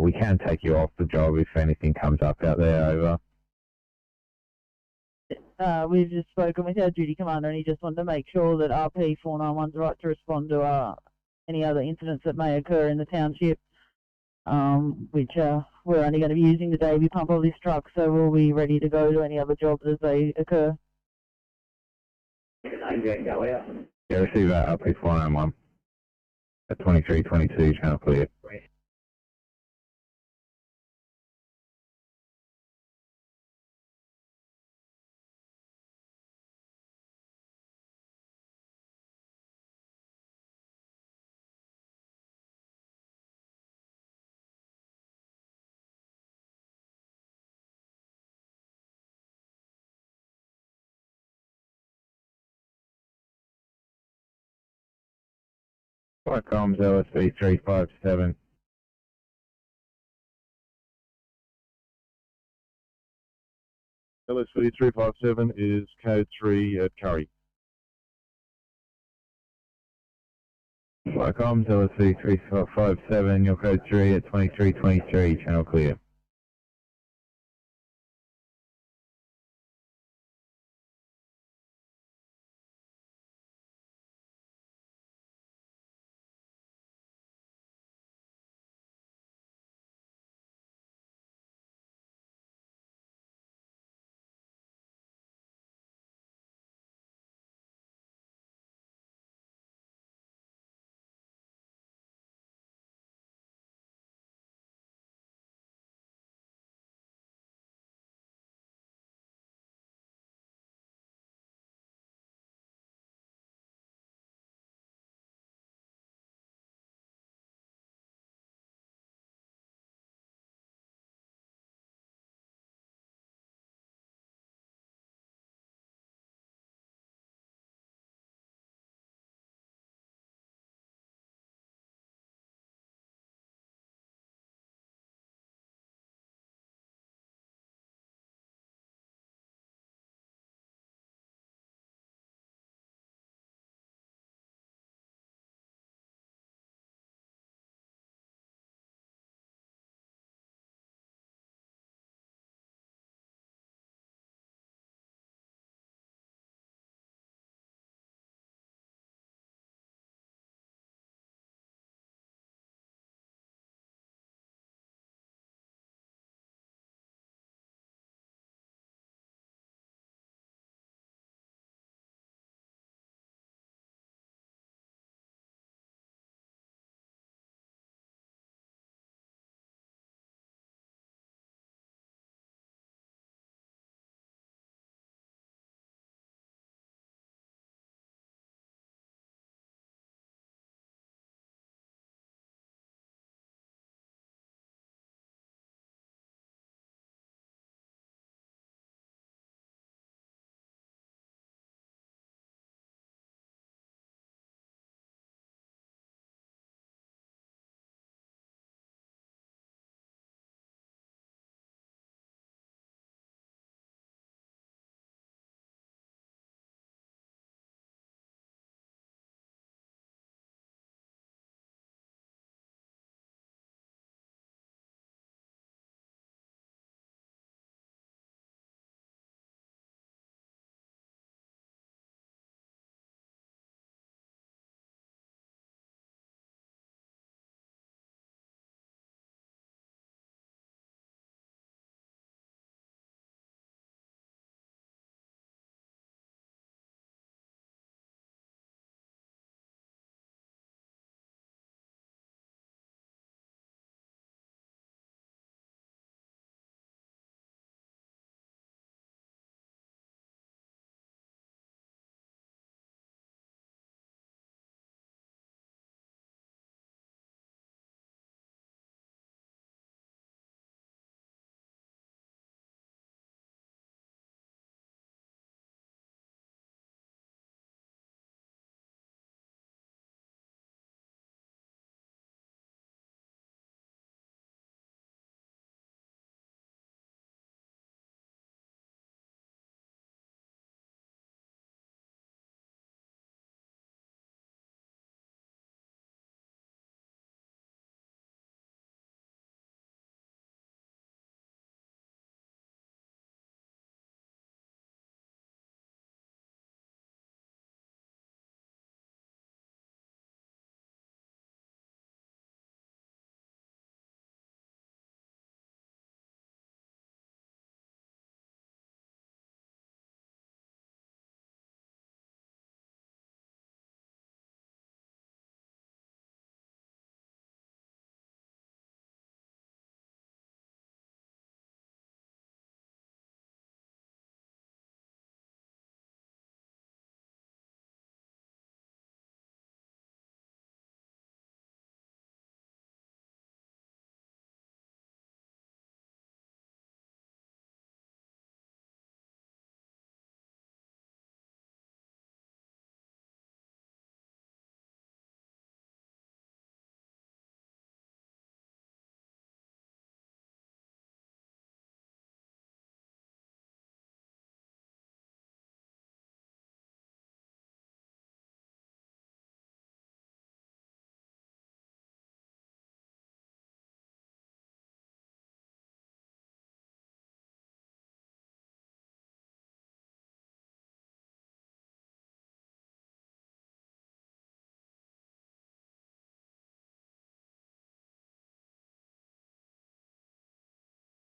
We can take you off the job if anything comes up out there, over. We've just spoken with our duty commander and he just wanted to make sure that RP491's right to respond to any other incidents that may occur in the township, which we're only going to be using the Davy pump of this truck, so we'll be ready to go to any other jobs as they occur. Yeah, receive that RP491 at 2322, channel clear. Flycomms, LSV 357. LSV 357 is code 3 at Curry. Flycomms, LSV 357, your code 3 at 2323, channel clear.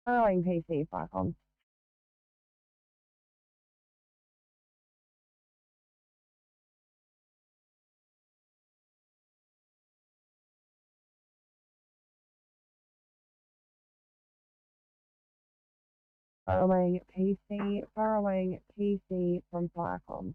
Following PC, Firecom. Following PC from Firecom.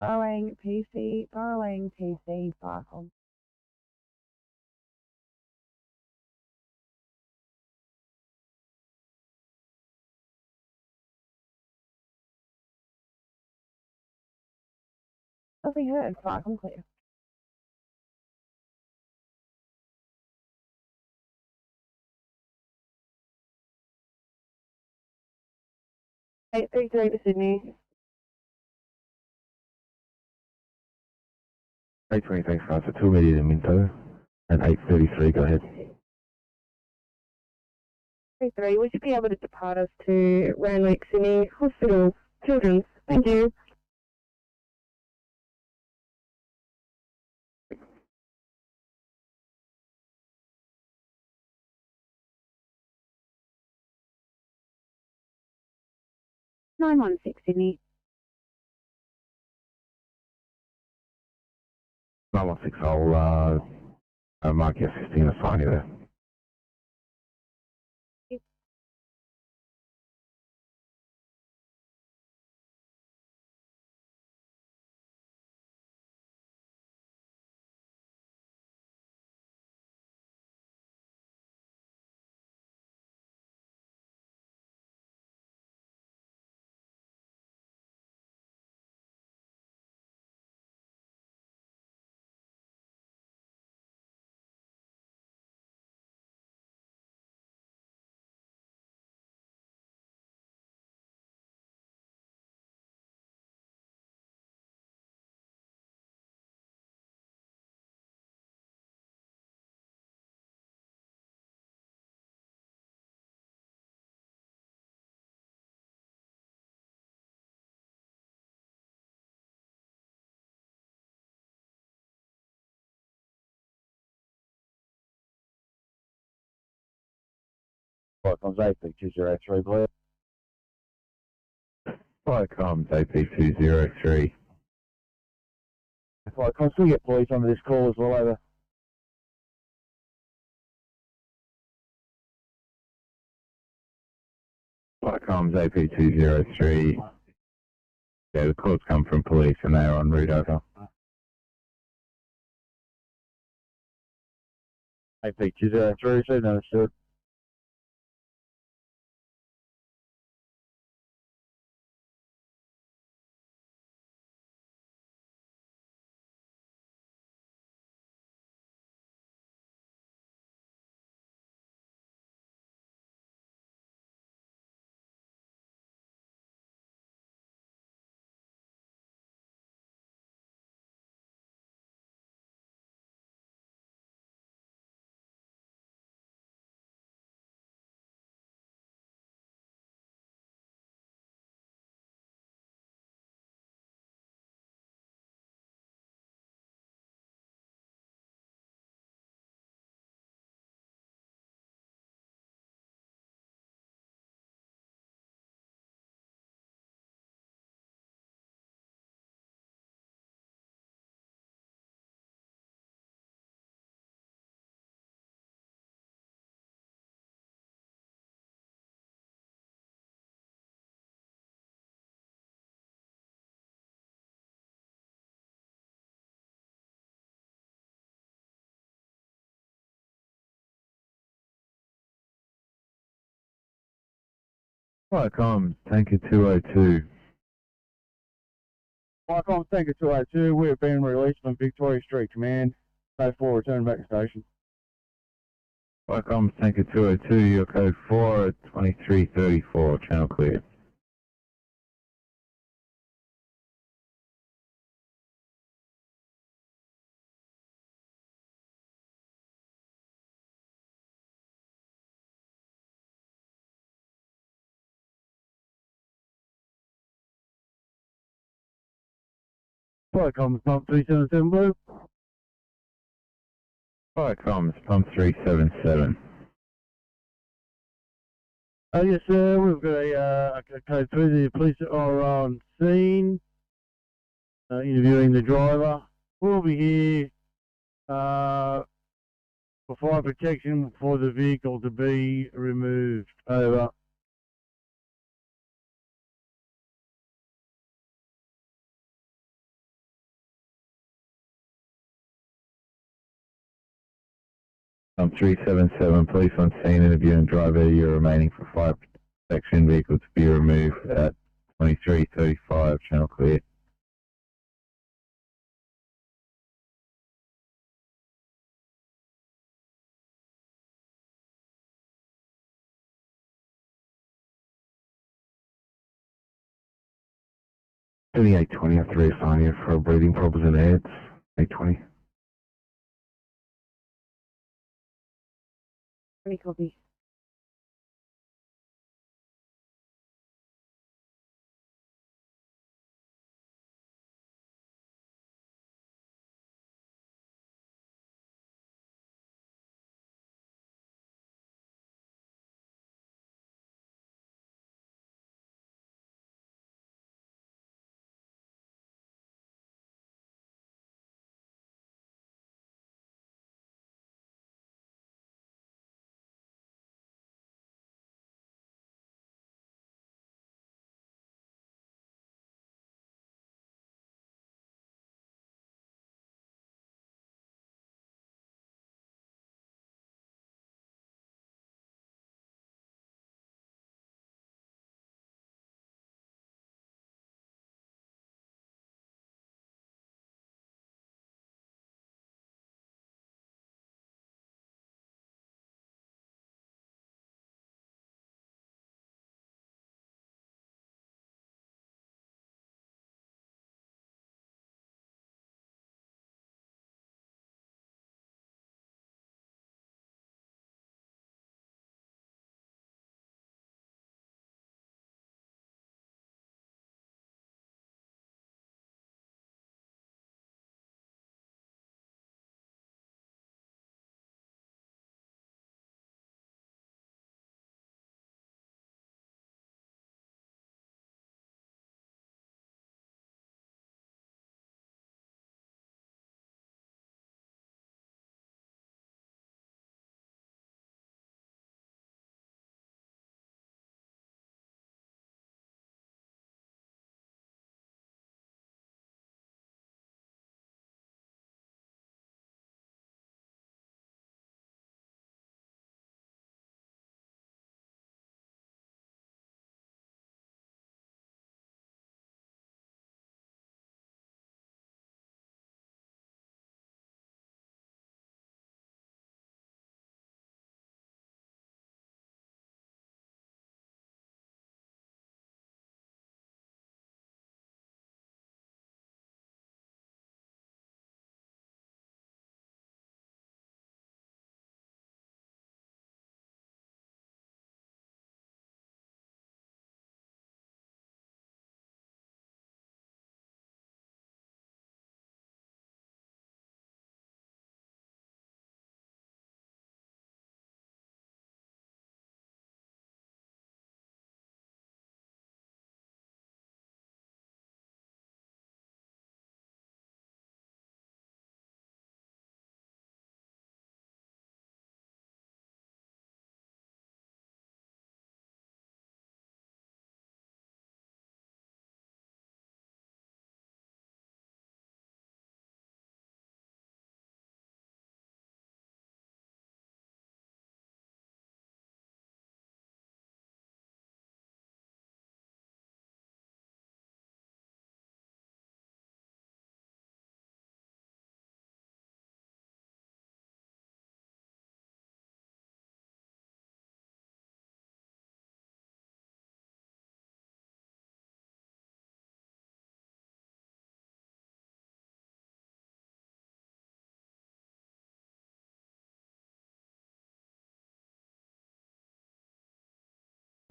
Following PC, Firecom. Nothing heard, Firecom clear. Eight three three to Sydney. 820, thanks guys, for 2 immediate in Minto. At 8:33, go ahead. 3, would you be able to depart us to Randwick Sydney Hospital Children's? Thank you. Nine one six Sydney. 916, I'll mark your 15 and sign you there. Firecom's AP203, please. Firecom's AP203. Firecom, still get police under this call as well, over. Firecom's AP203. Yeah, the calls come from police and they're en route over. AP203, so understood. Viacom, Tanker 202. Viacom, Tanker 202, we have been released from Victoria Street Command. Code 4, return back to station. Viacom, Tanker 202, your code 4 at 2334, channel clear. Viacom, pump 377 blue. Viacom, pump 377. Yes, sir, we've got a code 3, the police are on scene, interviewing the driver. We'll be here for fire protection for the vehicle to be removed. Over. Pump 377, police on scene, interviewing driver, you're remaining for fire protection, vehicle to be removed at 2335, channel clear. The 820, I have to reassign you for breathing problems and heads. 820. 20 copy.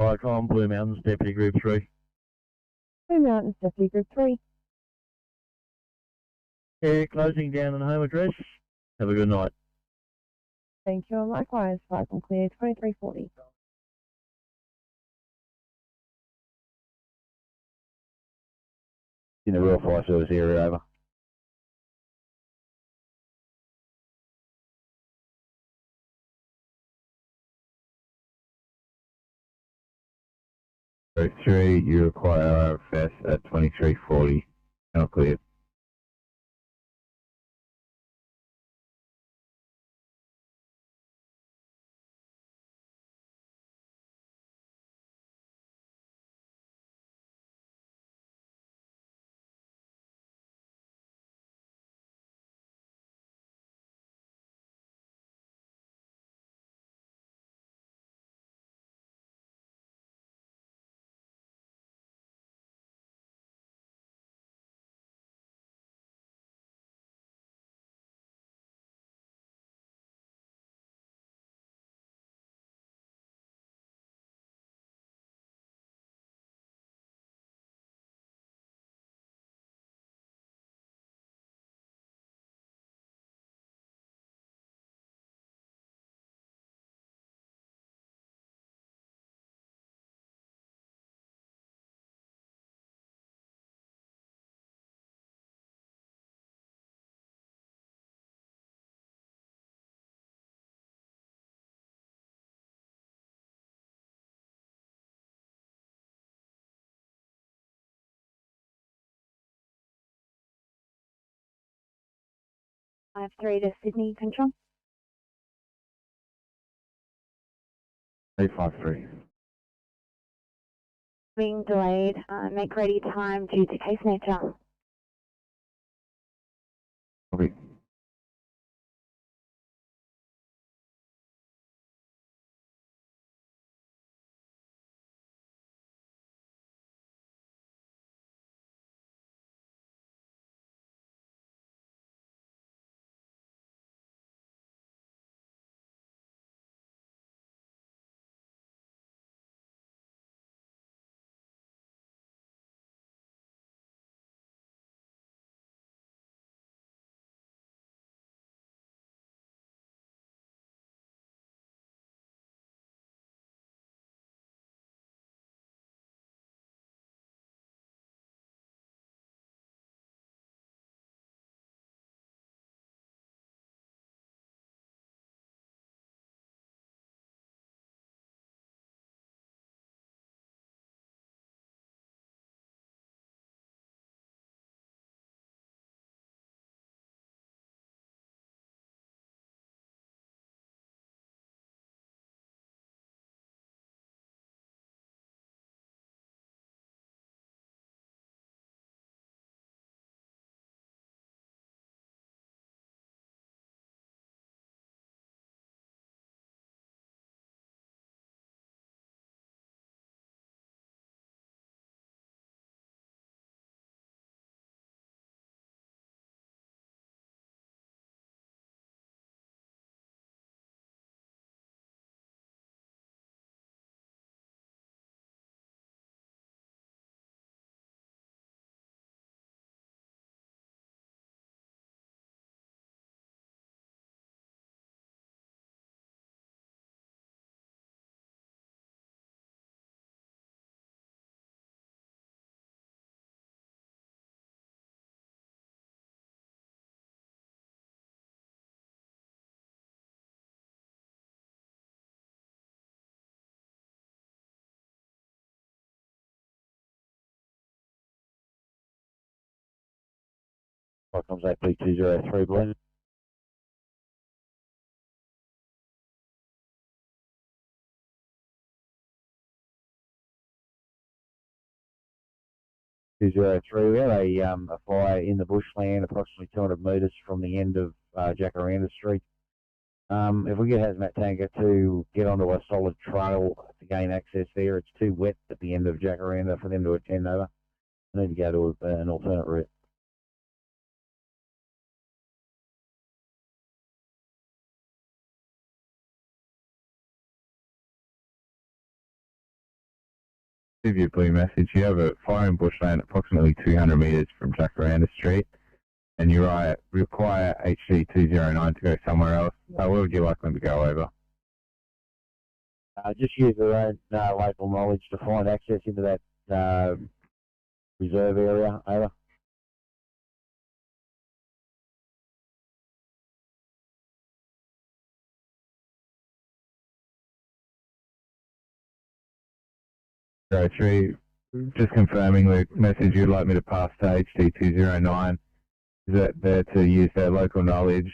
Icon, Blue Mountains, Deputy Group 3. Blue Mountains, Deputy Group 3. Yeah, closing down on home address. Have a good night. Thank you, and likewise, 5 on clear, 2340. In the Royal Fire Service area, over. Group 3, you require RFS at 2340. Now clear. I have 3 to Sydney Control. 853. Being delayed. Make ready time due to case nature. Okay. Icons AP203 blend. We had a fire in the bushland approximately 200 metres from the end of Jacaranda Street. If we get hazmat tanker to get onto a solid trail to gain access there, it's too wet at the end of Jacaranda for them to attend over. I need to go to an alternate route. Give you a blue message. You have a fire in bushland approximately 200 metres from Jacaranda Street, and you require HC209 to go somewhere else. Where would you like them to go over? Just use their own local knowledge to find access into that reserve area. Over. Tree, just confirming the message you'd like me to pass to HC209. Is that they're to use their local knowledge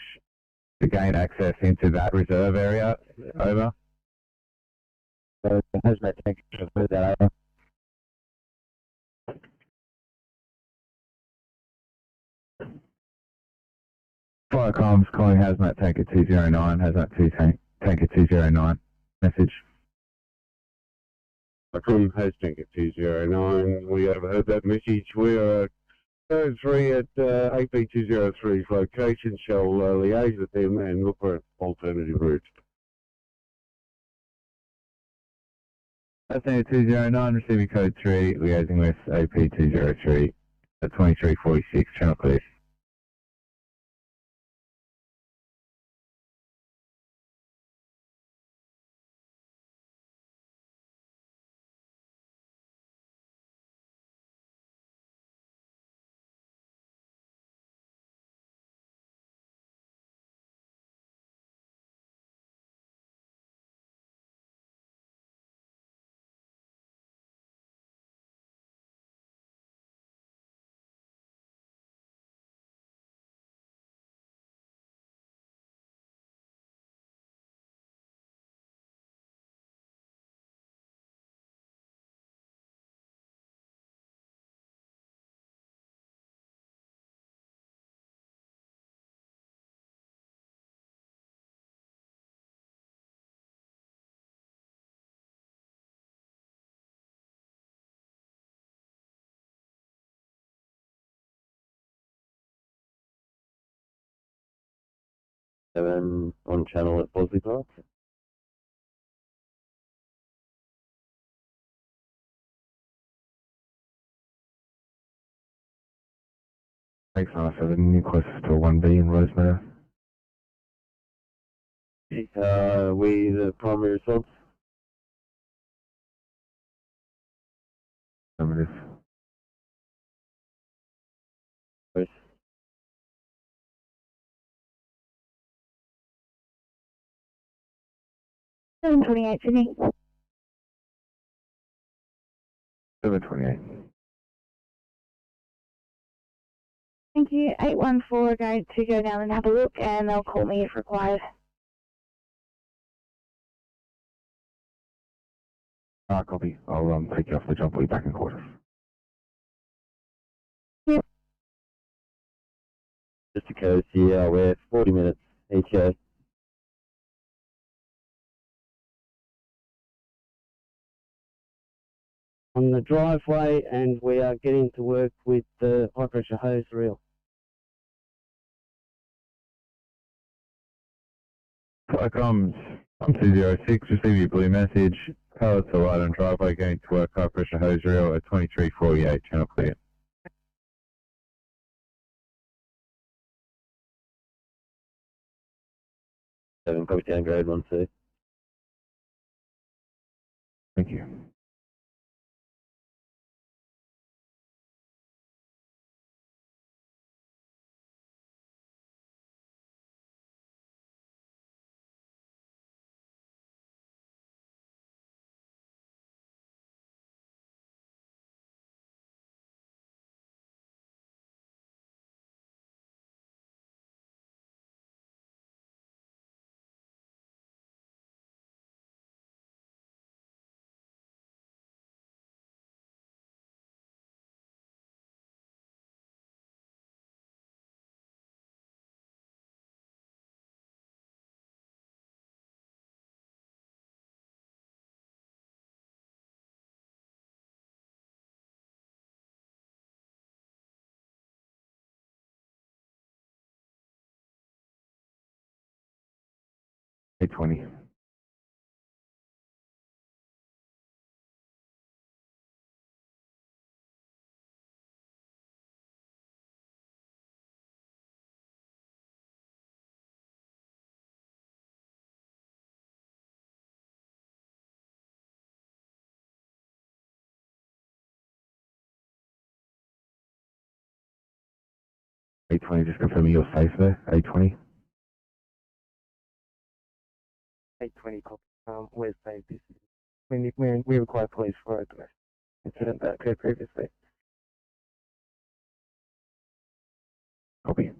to gain access into that reserve area? Over. So hazmat tank should put that over. Fire comms calling hazmat tanker 209, hazmat 2 tanker 209. Message. From Host Tanker 209, we overheard that message. We are code 3 at AP203's location. Shall liaise with them and look for an alternative route. Host Tanker 209, receiving code 3, liaising with AP203 at 2346, channel clear. On channel at Bosley Park. Thanks, 97, you closest to 1B in Rosemere. We the primary response. Affirmative. Yes. Seven 28 Sydney. 728. Thank you. 814 are going to go down and have a look, and they'll call me if required. Copy. I'll take you off the jump, we'll be back in quarters. Yep. Just because we're 40 minutes each go. On the driveway, and we are getting to work with the high pressure hose reel. Fire comms, I'm 206, receive your blue message. Pallets are light on driveway, going to work, high pressure hose reel at 2348, channel clear. Copy down grade 1-2. Thank you. $820. A20, just confirming you're safe there, A20. 820 copy. We're safe. We require police for a domestic incident that occurred previously. Copy.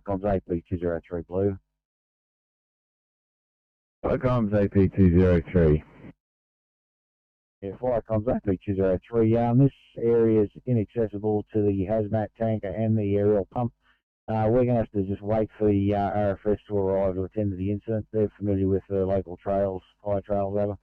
Comms AP203 Blue. Comms AP203. Yeah, Comms AP203. This area is inaccessible to the hazmat tanker and the aerial pump. We're going to have to just wait for the RFS to arrive to attend to the incident. They're familiar with the local trails, high trails, over.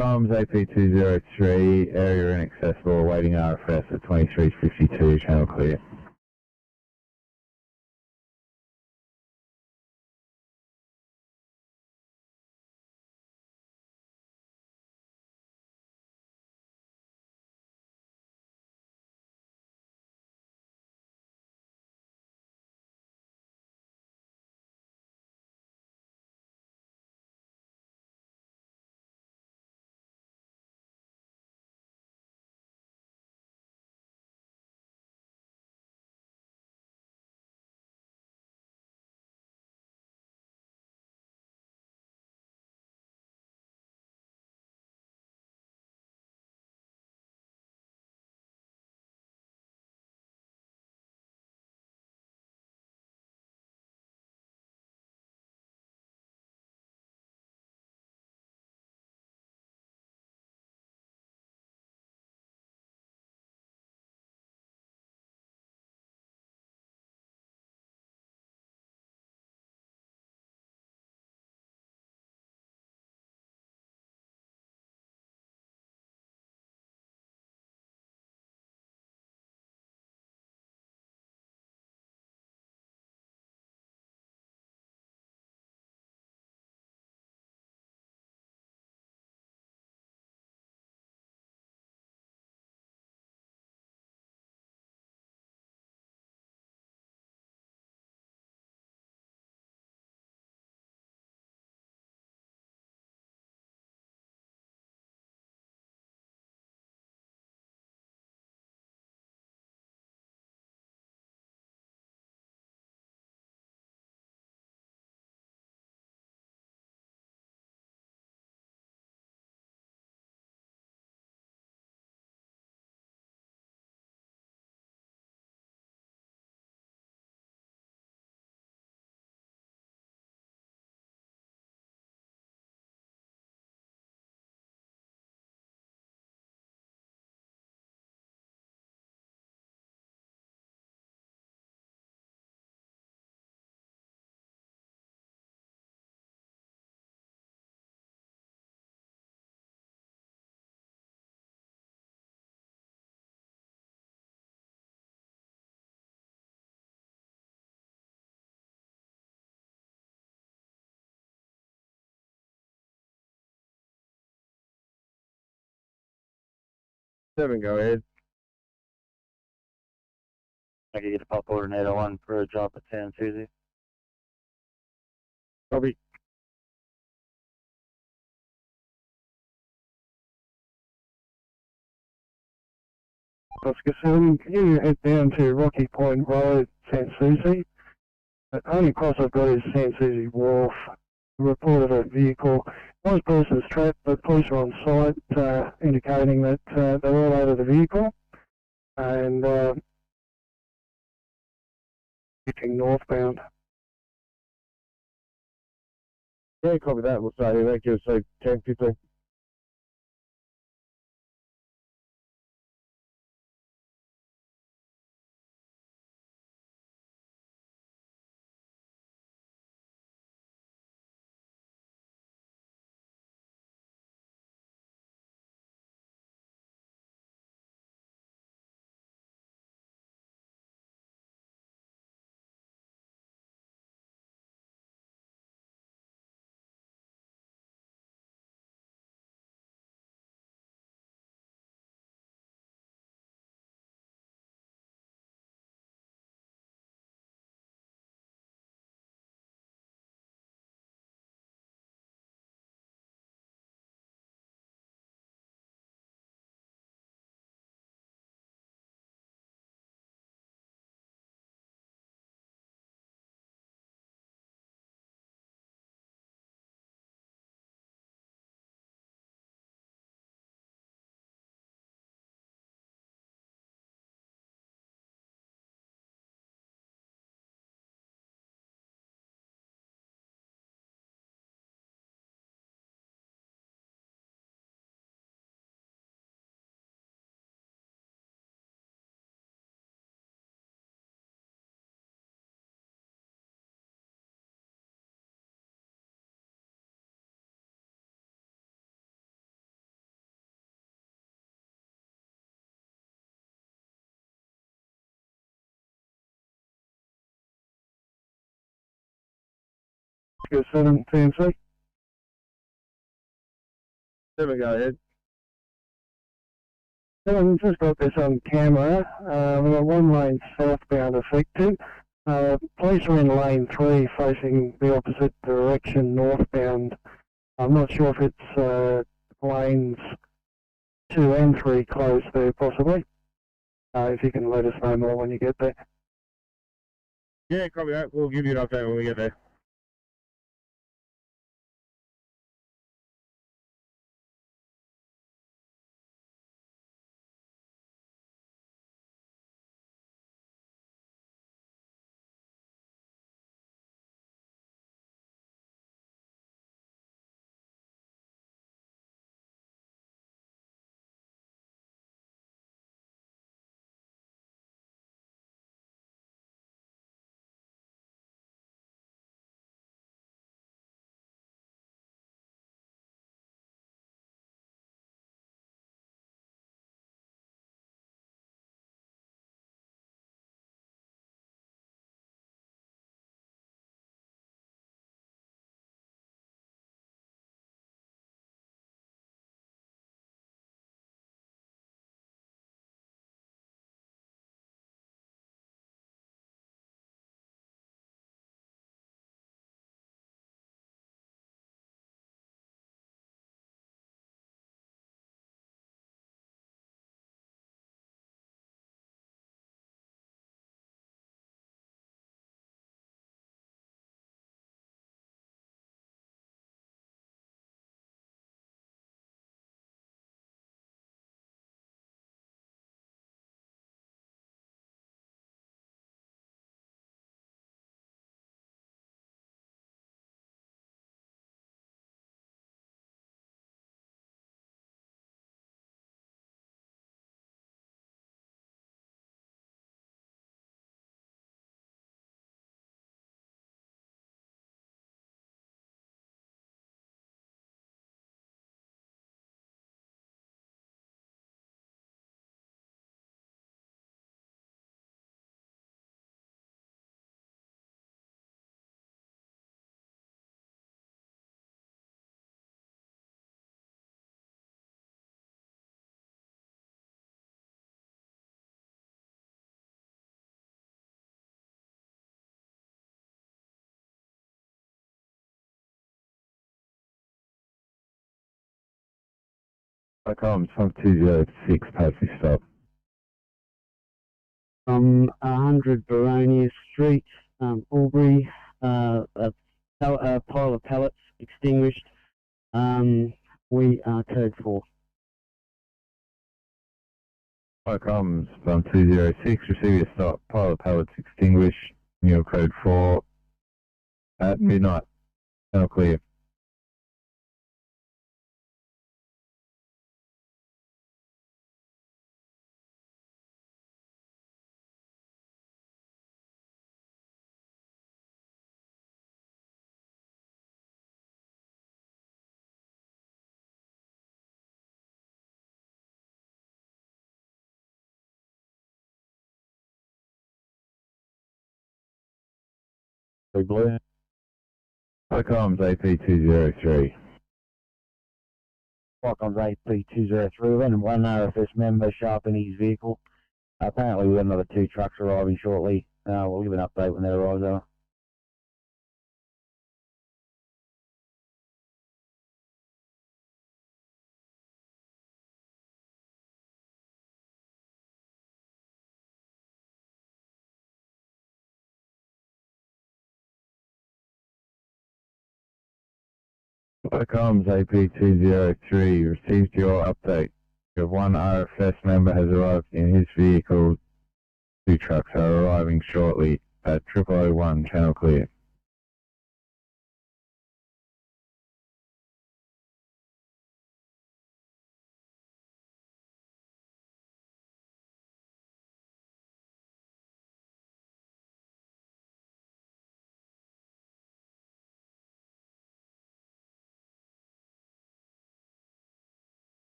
Comms AP203, area inaccessible, awaiting RFS at 2352, channel clear. Seven, go ahead. I can get a pop coordinator one for a drop at 10 Tuesday. Copy. Oscar 7, can you head down to Rocky Point Road, San Souci? The only cross I've got is San Souci Wharf. Reported a vehicle. One person's trapped, but police are on site indicating that they're all out of the vehicle and heading northbound. Yeah, copy that. We'll start here. Thank you. So 10:15. Oscar 7, TMC. There we go, Ed. Just got this on camera. We've got one lane southbound affected. Police are in lane 3 facing the opposite direction northbound. I'm not sure if it's lanes 2 and 3 closed there possibly. If you can let us know more when you get there. Yeah, copy that. We'll give you an update when we get there. Okay, I'm 5206, Patsy, stop. from 100 Baronia Street, Albury, a pile of pallets extinguished. We are code 4. Comms from 206, receive your stop, pile of pallets extinguished, your code 4 at midnight. Channel clear. Blue. Comms AP203. Qualcomm's AP203, and one RFS member sharpening his vehicle. Apparently we've got another 2 trucks arriving shortly. We'll give an update when they arrive though. Comms AP203, received your update. Your 1 RFS member has arrived in his vehicle. 2 trucks are arriving shortly at 0001, channel clear.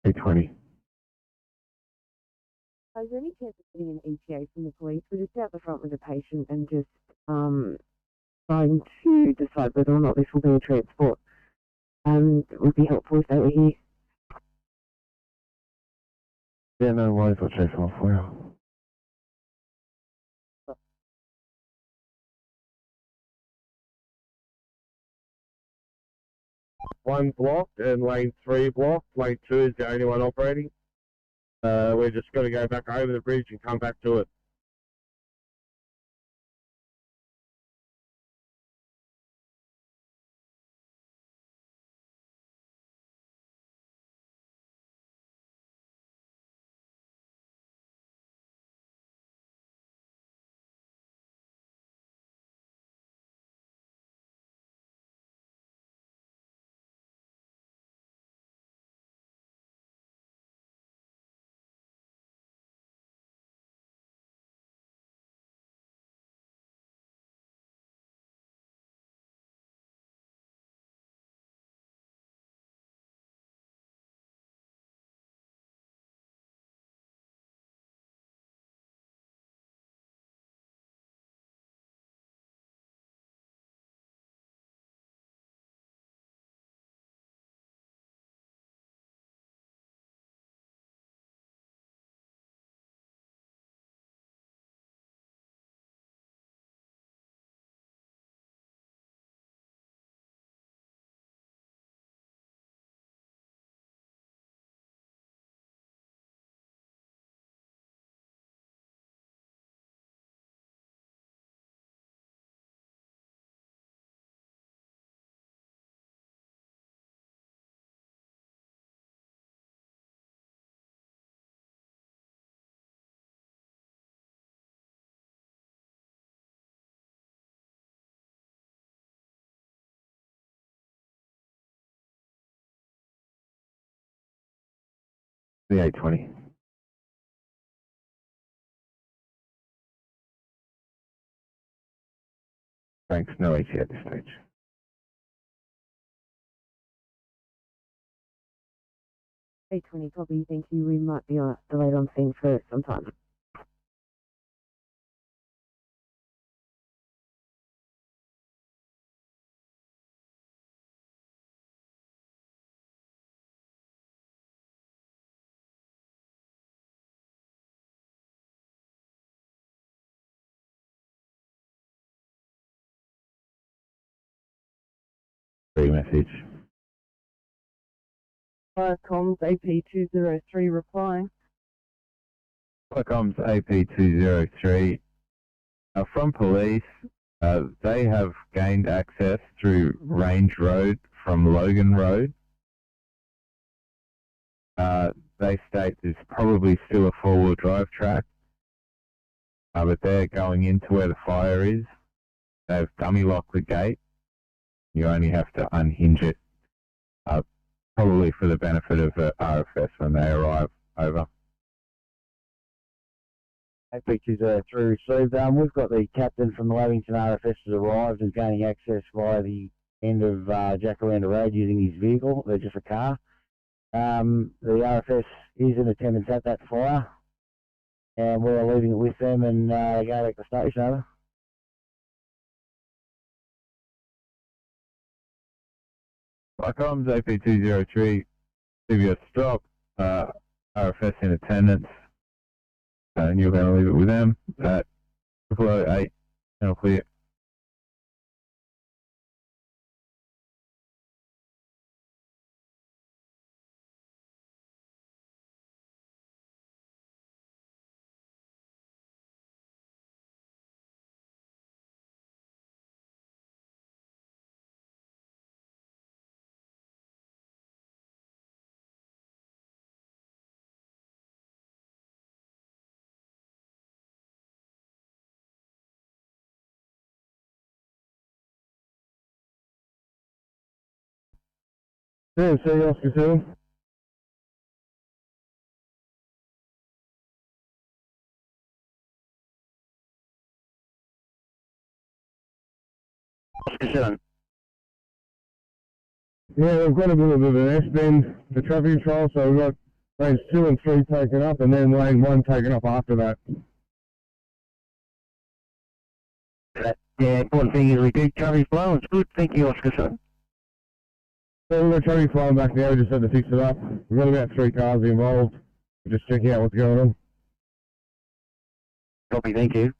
A20. Is there any chance of getting an ETA from the police? We're just out the front with a patient and just trying to decide whether or not this will be a transport. It would be helpful if they were here. Yeah, no worries, I'll chase them off for you. 1 blocked and lane 3 blocked. Lane 2 is the only one operating. We're just going to go back over the bridge and come back to it. The 820. Thanks, no AC at this stage. A20 copy, thank you. We might be delayed on scene for some time. Free message. Comms AP203 replying. Comms AP203. From police, they have gained access through Range Road from Logan Road. They state there's probably still a four-wheel drive track, but they're going into where the fire is. They've dummy locked the gate. You only have to unhinge it, probably for the benefit of RFS when they arrive. Over. AP203 received. We've got the captain from the Lavington RFS has arrived and gaining access via the end of Jacaranda Road using his vehicle. They're just a car. The RFS is in attendance at that fire, and we're leaving it with them and going back to the station. Over. Comms AP203, CBS stop, RFS in attendance, and you're going to leave it with them at 008, channel clear. Yeah, so Oscar 7. Oscar 7. Yeah, we've got a bit of an S-bend for traffic control, so we've got lanes 2 and 3 taken up, and then lane 1 taken up after that. Yeah, important thing is we do traffic flow. It's good. Thank you, Oscar 7. So we've got traffic flowing back now, we just had to fix it up. We've got about 3 cars involved. We're just checking out what's going on. Copy, thank you.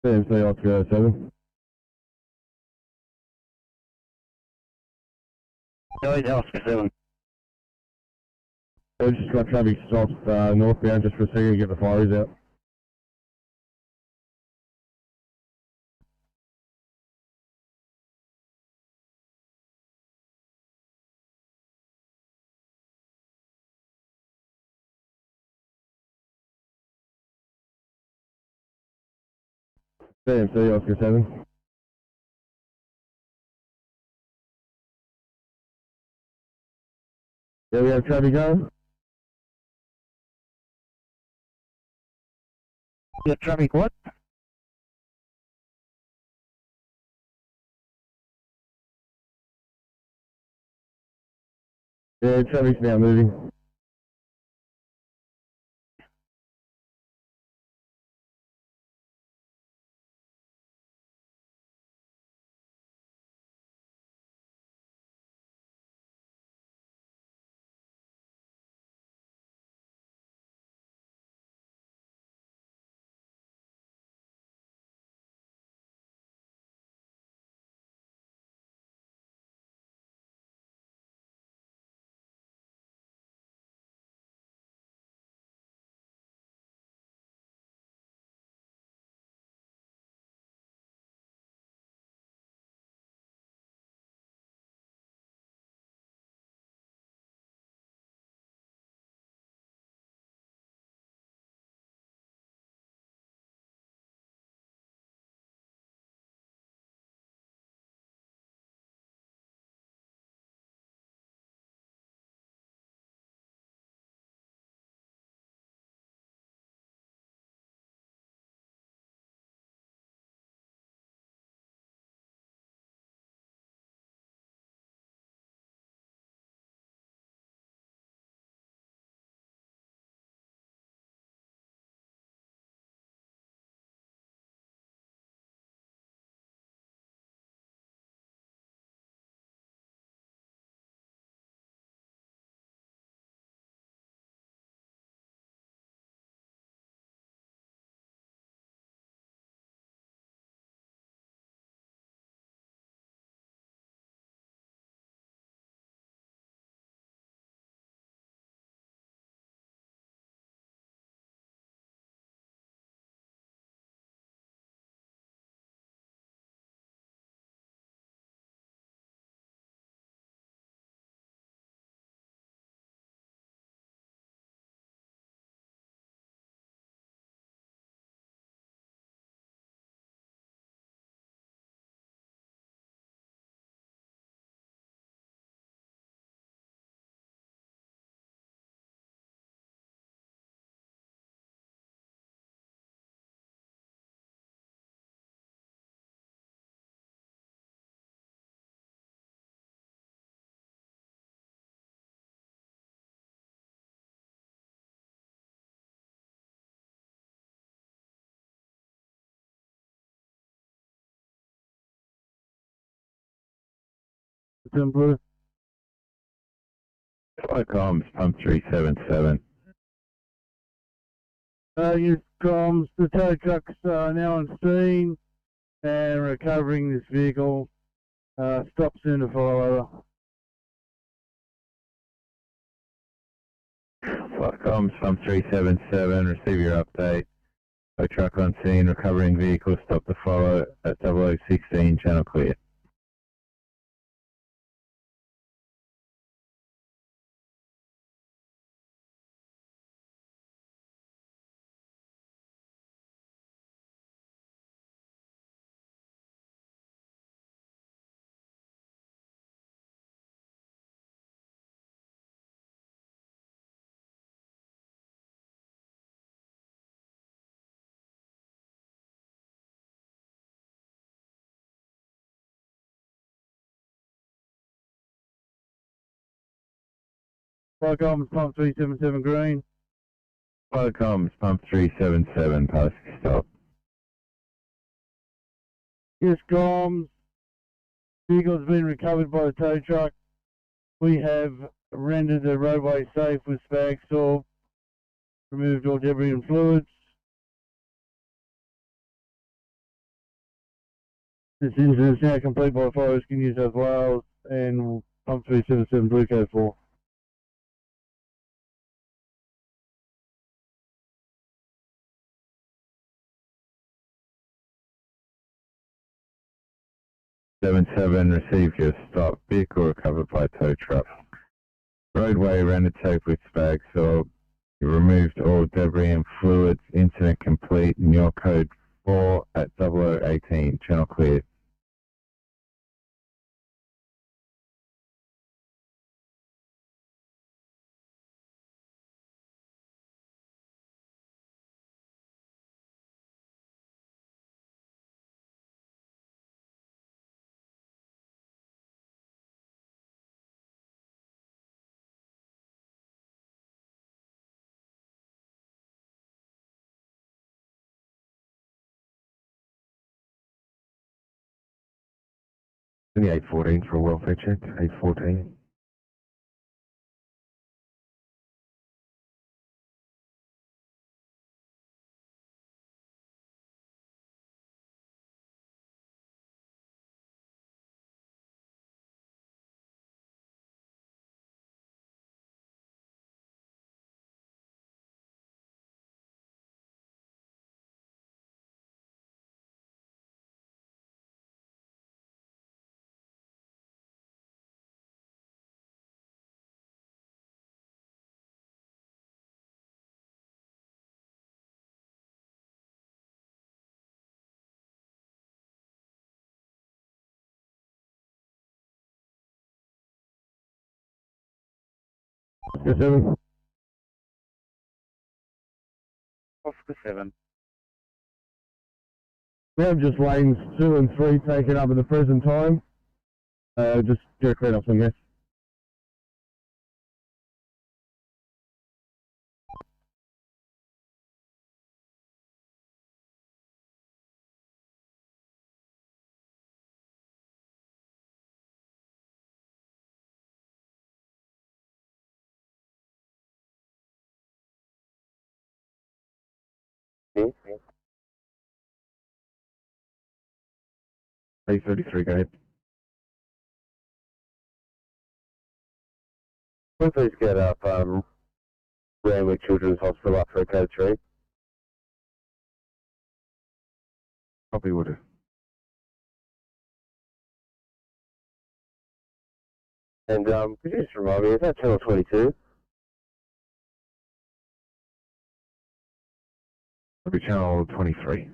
CMC Oscar 7. Oscar 7. We just got traffic stops northbound just for a second to get the fireys out. CMC Oscar 7. Yeah, we have traffic going. The traffic what? Yeah, traffic's now moving. Blue. Comms, pump 377. Yes, comms, the tow trucks are now on scene and recovering this vehicle. Stop soon to follow over. Comms, pump 377, receive your update. Tow truck on scene, recovering vehicle, stop to follow at 0016, channel clear. Comms, pump 377 green. Comms, pump 377, post stop. Yes, comms. Vehicle's been recovered by the tow truck. We have rendered the roadway safe with spag saw, removed all debris and fluids. This incident is now complete by Fire Rescue New South Wales and Pump 377 Blue Code 4. Received your stop. Vehicle recovered by tow truck. Roadway rendered safe with spag saw. You removed all debris and fluids. Incident complete. In your code 4 at 0018. Channel cleared. In the 814 for a welfare check. 814. Oscar 7. Oscar 7. We have just lanes 2 and 3 taken up at the present time. Just get a clean off them, yes. Okay. 833, go ahead. Please get up Randwick Children's Hospital up for code 3. Copy order. And could you just remind me, is that channel 22? Copy channel 23.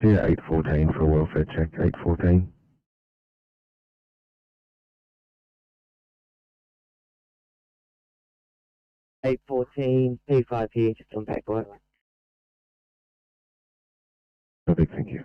Yeah, 814 for a welfare check, 814. P5 here, just on paperwork. Perfect, thank you.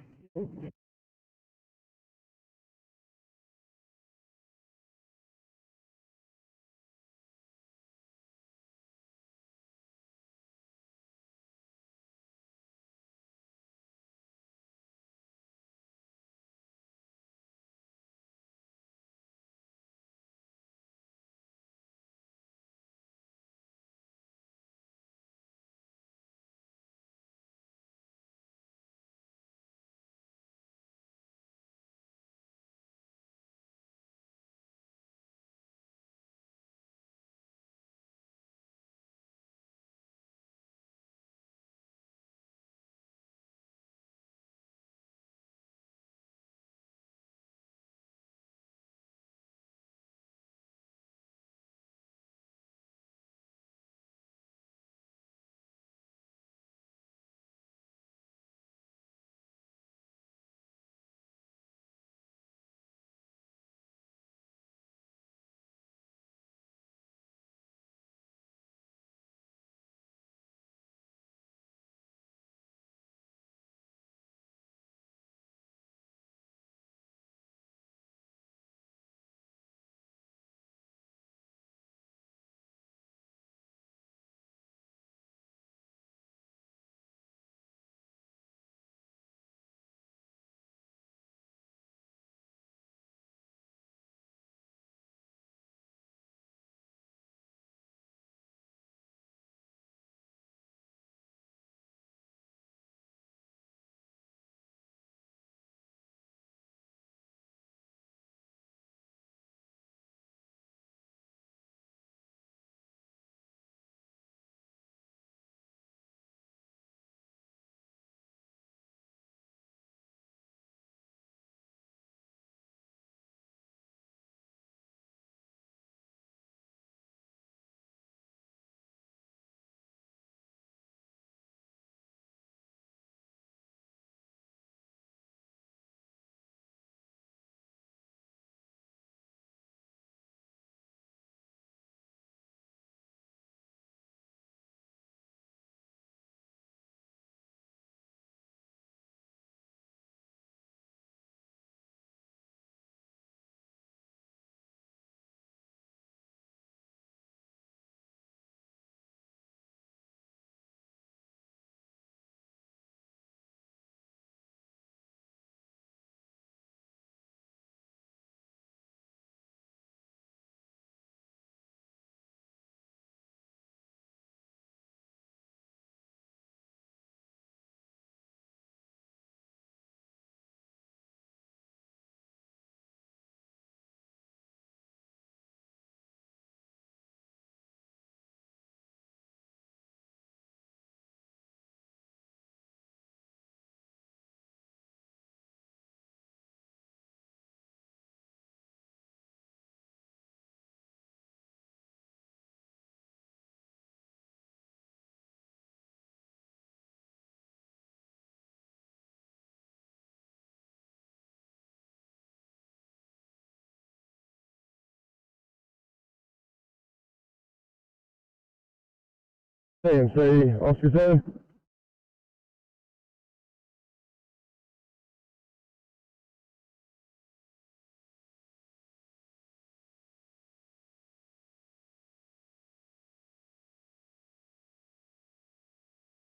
CMC, Oscar 2.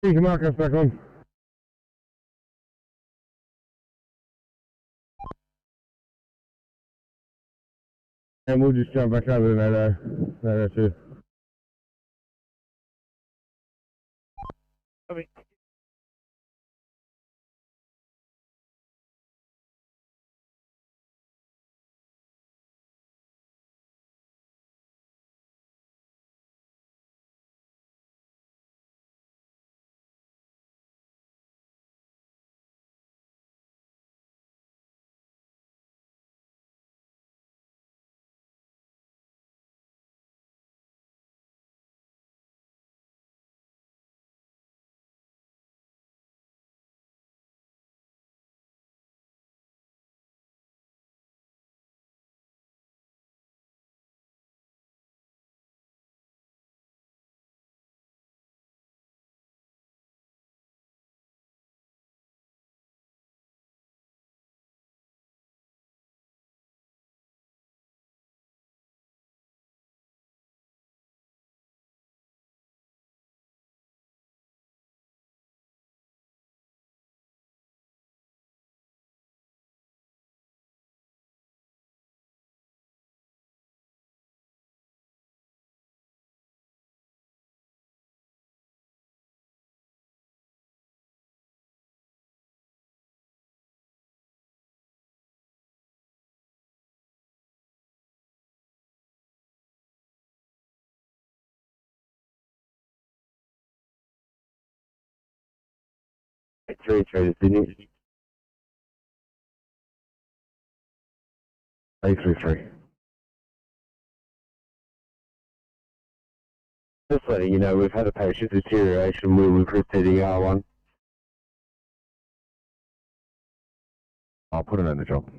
You can mark us back on. And we'll just jump back over to that 2. Okay. 3 to Sydney. 833. Just letting you know, we've had a patient deterioration. We're requesting R1. I'll put it in the job.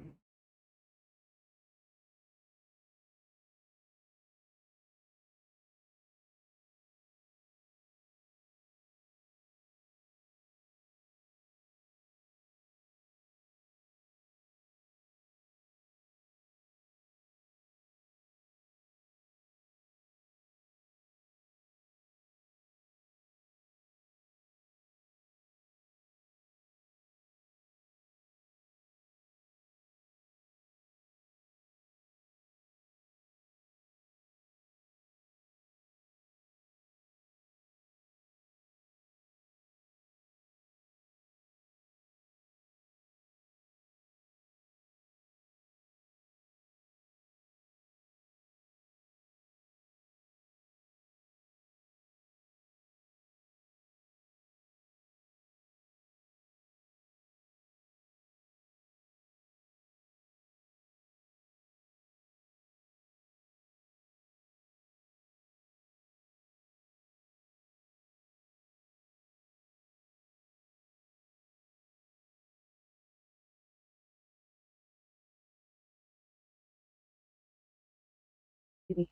Judy.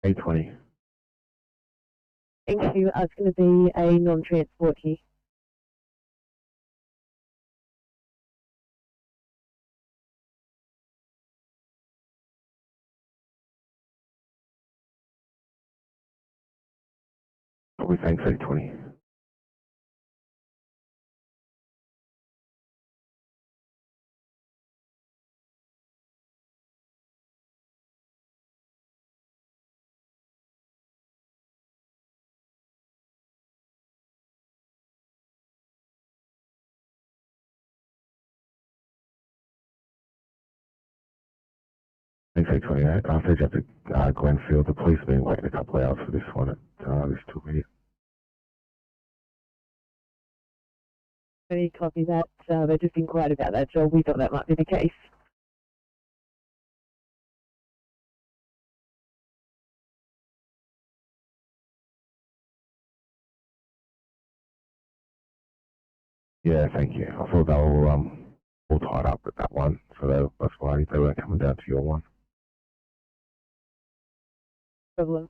820. Thank you. It's going to be a non-transport here. We thanks 820. Thanks 828. I'll take up to Glenfield. The police have been waiting a couple of hours for this one. This took me. Any copy that? They just inquired about that job. We thought that might be the case. Yeah, thank you. I thought they were all tied up with that one, so that's why they weren't coming down to your one. Problem.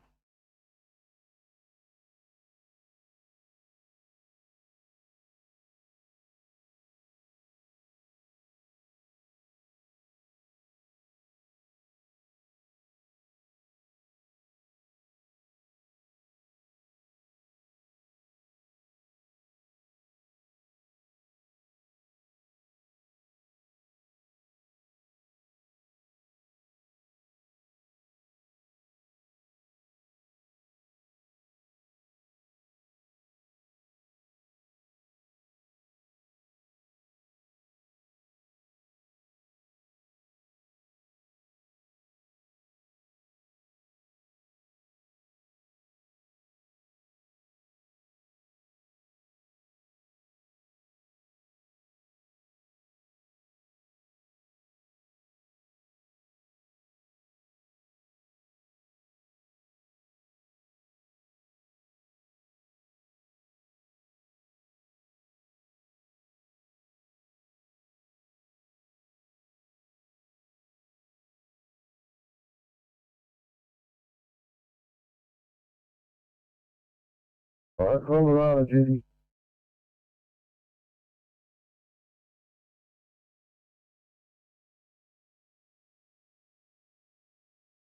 Alright, Colorado, Judy.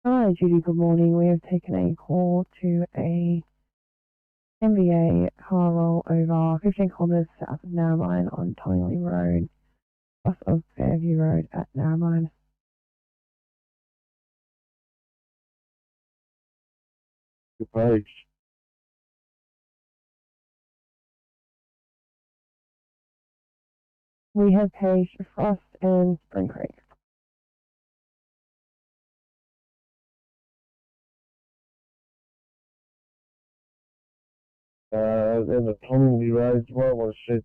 Hi, Judy. Good morning. We have taken a call to a MVA car roll over 15 kilometres south of Narrabeen on Tongley Road, off of Fairview Road at Narrabeen. Good page. We have Page, Frost, and Spring Creek. And the plumbing will be raised. Well, I want to set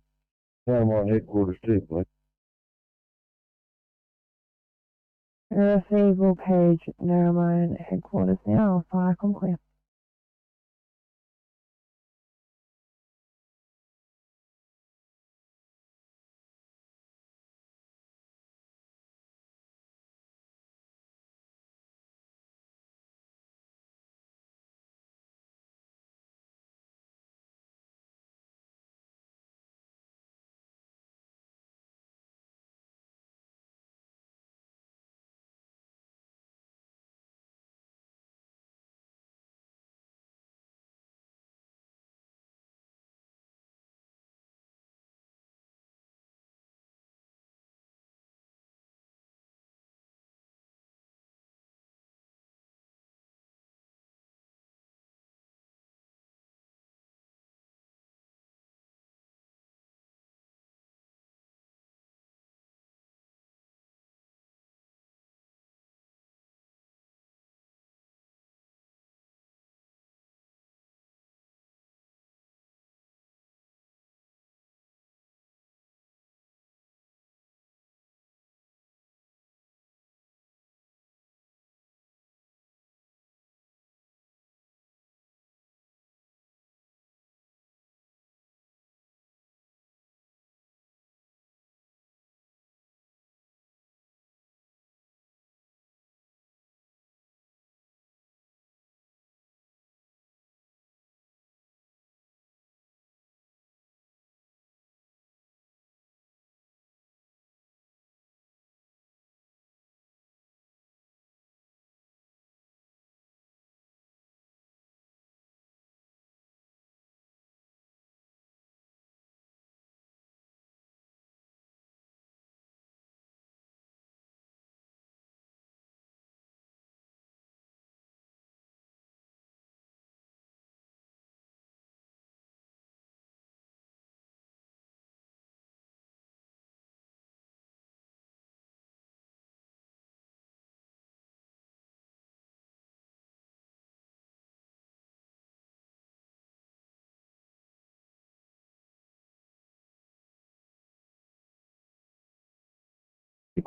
down my headquarters too, mate. Receivable page, Narromine headquarters now, fire clear.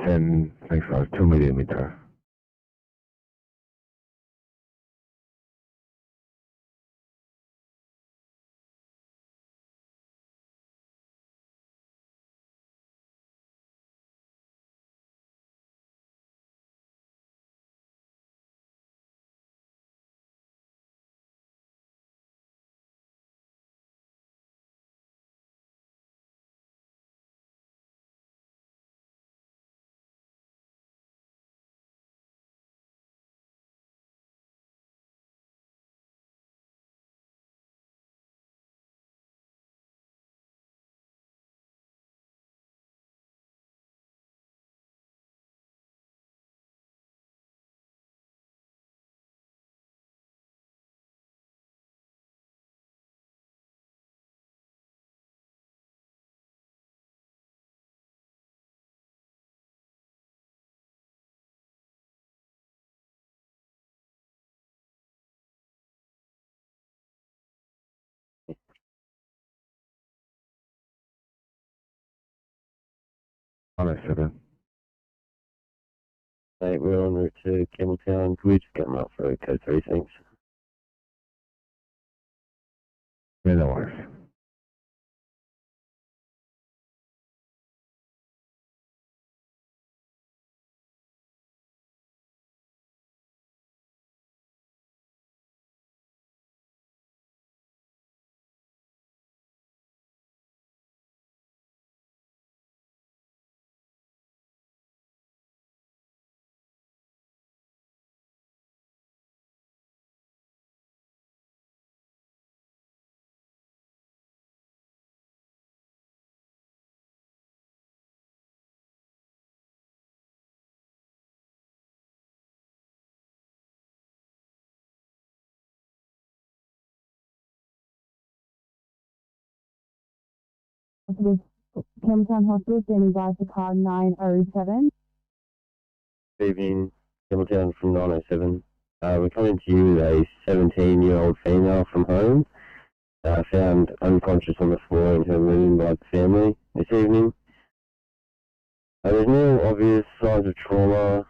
Ten, thanks for 2 millimeter. NSW. Mate, we're en route to Campbelltown. Can we just get them up for code 3, thanks? Yeah, no worries. Campbelltown Hospital, standing by for car 907. Good evening, Campbelltown from 907. We're coming to you with a 17-year-old female from home. found unconscious on the floor in her room by the family this evening. There's no obvious signs of trauma.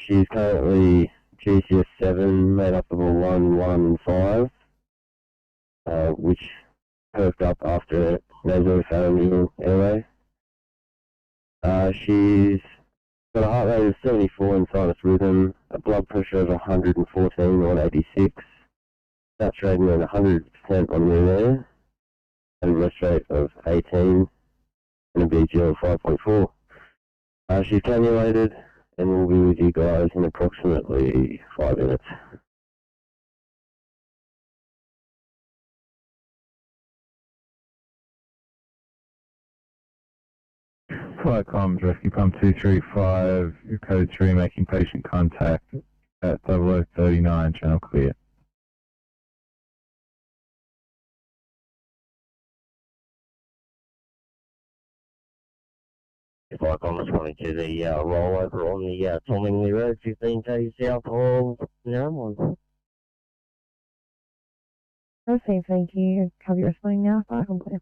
She's currently GCS 7, made up of a 1, 1 and 5, which perked up after nasopharyngeal airway. She's got a heart rate of 74 in sinus rhythm, a blood pressure of 114 on 86, saturating at 100% on room air, and a rest rate of 18 and a BGO of 5.4. She's cannulated and will be with you guys in approximately 5 minutes. Flight comms, rescue pump 235, your code 3 making patient contact at 0039, channel clear. Flight comm responding to the rollover on the Tom Ingley Road, 15k south of Narromine. Okay, thank you. Have you responding now? Flight comm clear.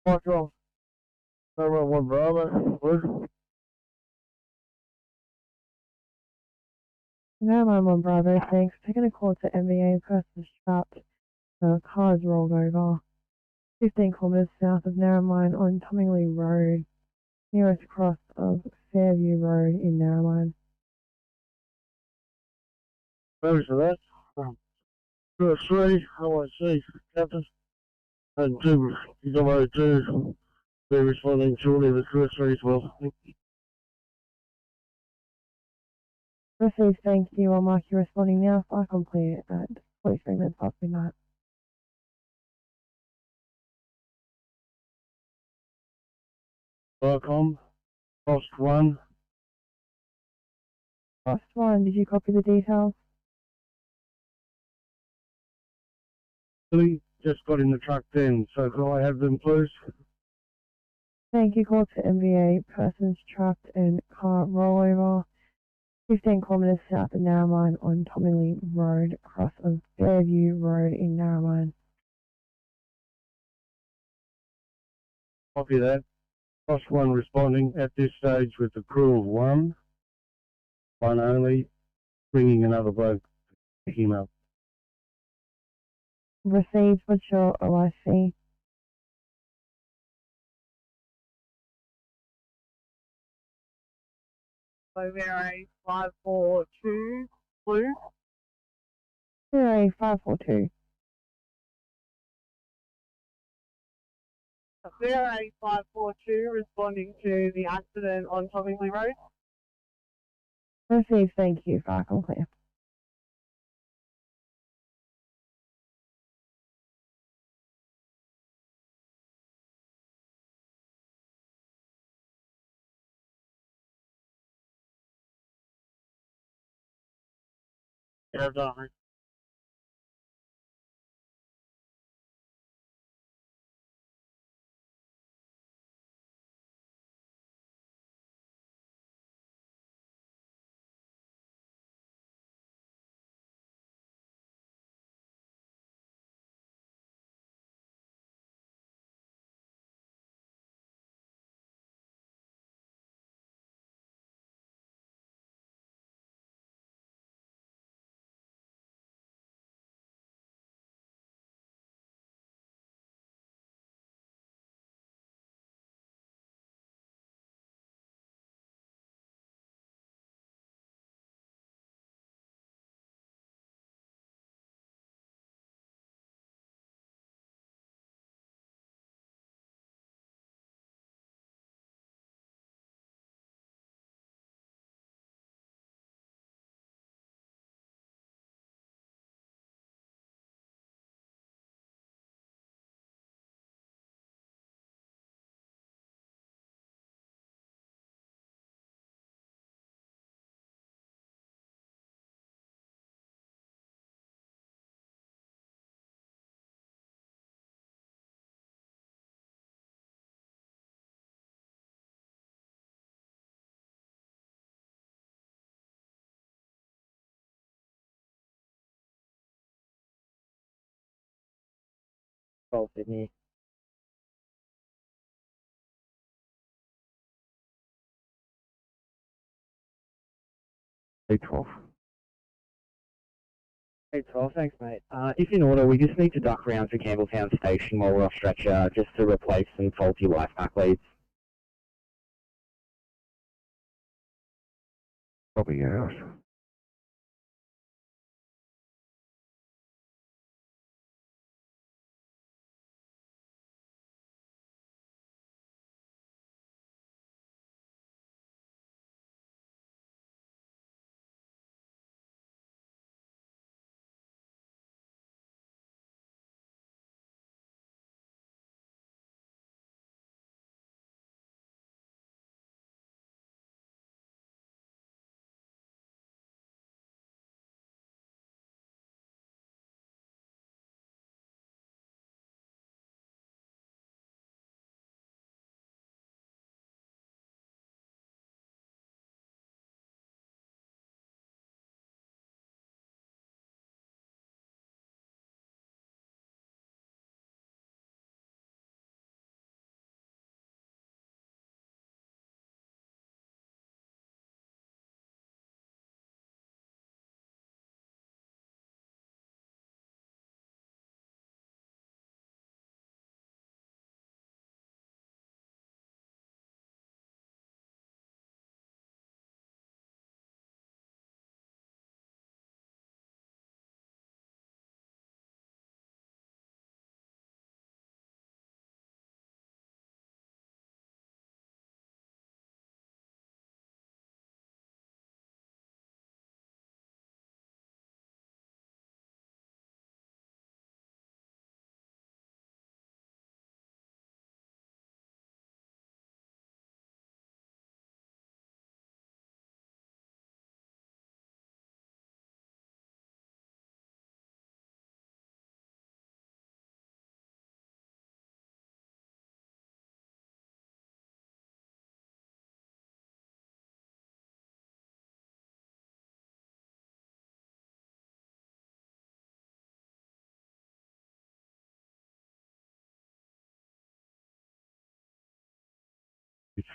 Michael, 911 Bravo, please. Narromine Bravo, thanks. Taking a call to MVA, person's trapped. The car's rolled over. 15 kilometres south of Narromine on Tomingley Road, nearest cross of Fairview Road in Narromine. Thanks for that. 203, OIC, Captain. And 202, be responding shortly with 203 as well. Received, thank you. I'll mark you responding now. Flight complete at 43 minutes past midnight. Welcome. Post 1. Post 1, did you copy the details? just got in the truck then, so could I have them, please? Thank you. Call to MVA, persons trapped in car rollover, 15 kilometres south of Narromine on Tommy Lee Road, across of Fairview Road in Narromine. Copy that. Cross one responding at this stage with the crew of one only, bringing another bloke to pick him up. Received. What's your OIC? Over 542 blue. 542. 542 responding to the accident on Tomingley Road. Received. Thank you. Falcon clear. Yeah, done. Sydney. A12. 812, thanks mate. If in order, we just need to duck round to Campbelltown Station while we're off stretcher, just to replace some faulty life pack leads. Copy, yes.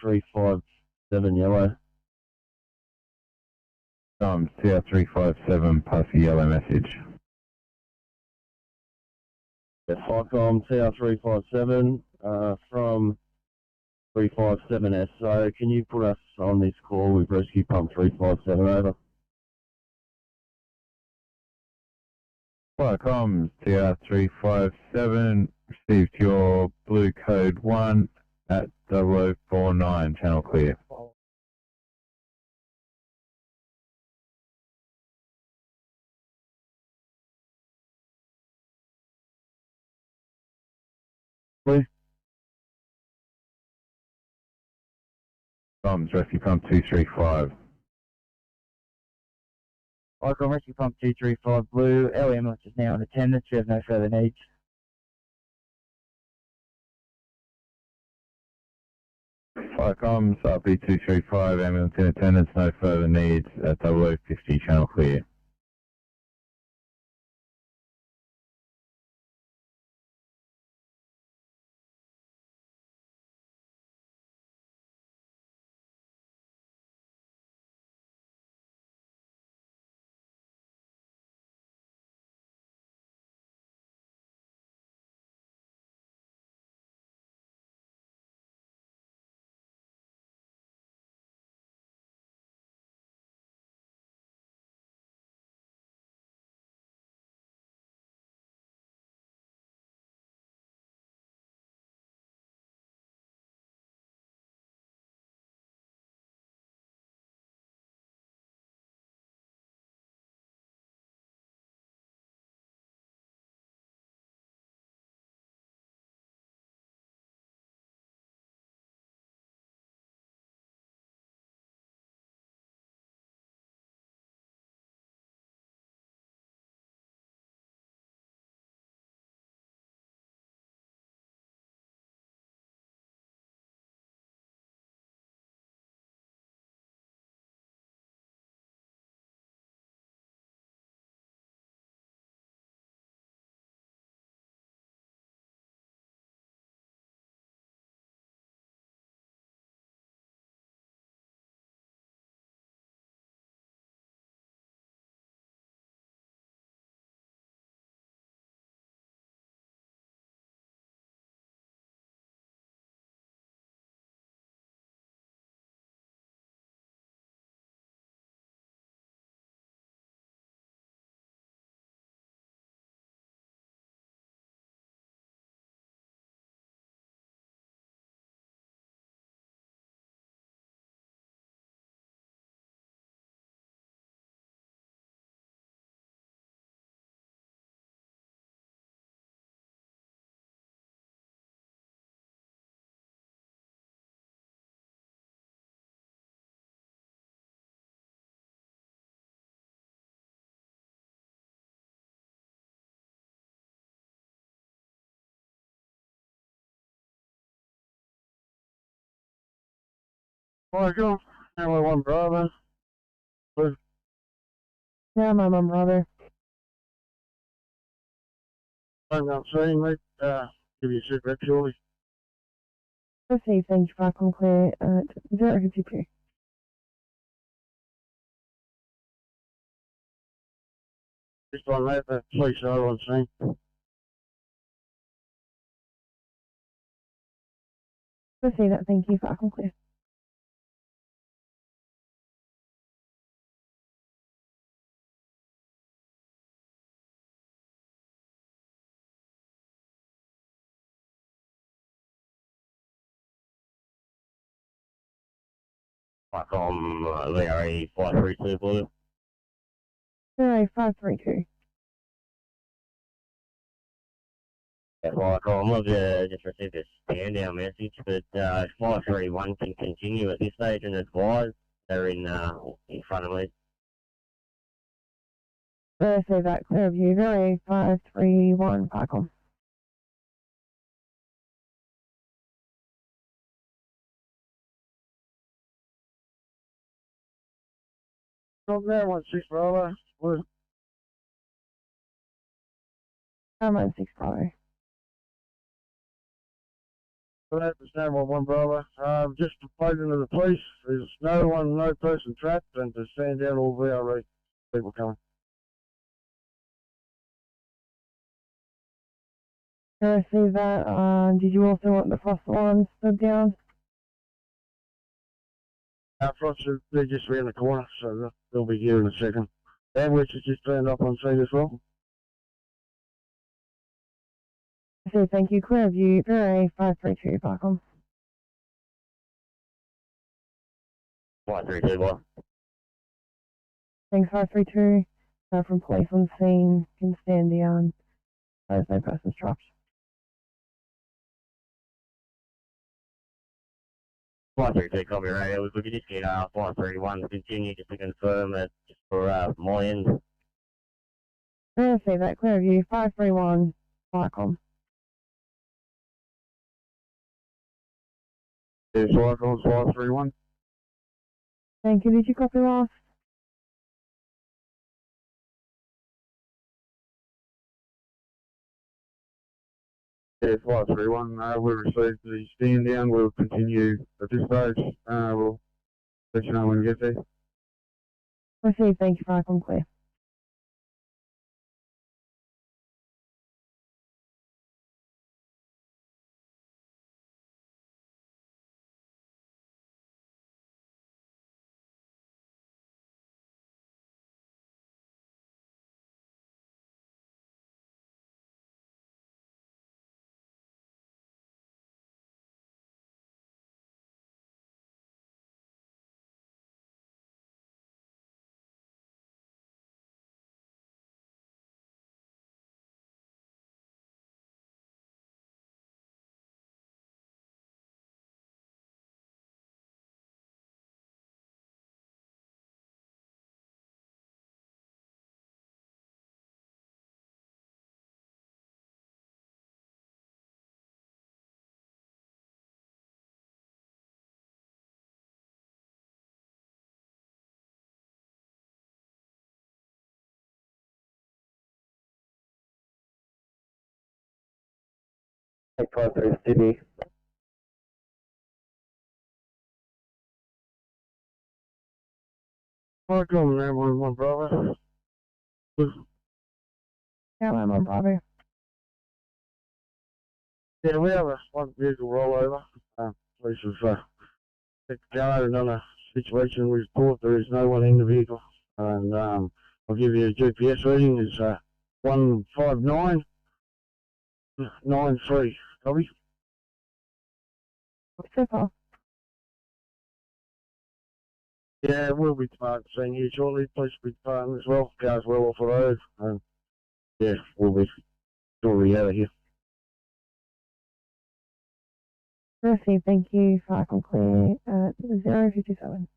CR357 yellow. CR357 pass the yellow message. Yeah, FICOM CR357 from 357S. So can you put us on this call with rescue pump 357 over? Welcome, CR357, received your blue code 1 at 0049, channel clear. Please. Comms, rescue pump 235. Icon Rescue Pump 235 Blue, our ambulance is now in attendance, we have no further needs. Comms, RP235, ambulance in attendance, no further needs at 0050, channel clear. Michael, Hammer 1 Bravo. Blue. Yeah, my mum, brother. I'm not saying, mate, give you a sit rep shortly. Received, thank you, Falcon Clear at 052. Just on that, the police are on scene. Received that, thank you, Falcon Clear. From VRE 532 Blue. 532. Yeah, Michael, I've just received a stand-down message, but 531 can continue at this stage and advise they're in front of me. Received that, clear view, 531, Falcon. Over there, 16 Bravo. Blue. 6 Bravo. For that, it's 911 Bravo. Just reporting to the police. There's no person trapped, and to stand down all VRE people coming. I see that. Did you also want the frost alarm stood down? Frost, they're just around the corner, so they'll be here in a second. Ambulance has just turned up on scene as well. I see, thank you. Clear view, Bureau 532, back on. 532, what? Thanks, 532. From police on scene, can stand down. There's no persons trapped. 532, copy radio. We could just get 531 to continue just to confirm that just for my end. I see that. Clear view, 531, back on. There's Cyclones 531. Thank you. Did you copy last? Yeah, 531. We received the stand down. We'll continue at this stage. We'll let you know when we get there. Received. Thank you, Falcon. Clear. Take 53 Sydney. Welcome, 911 Bravo. Yeah, I'm on Bravo. Yeah, we have one vehicle rollover. Police have checked the car and done a situation report. There is no one in the vehicle. And I'll give you a GPS reading. It's 15993. Copy? So far. Yeah, we'll be seeing you shortly. Police will be departing as well. Car's well off the road. And yeah, we'll be shortly out of here. Received. Thank you. Falcon Clear at 057.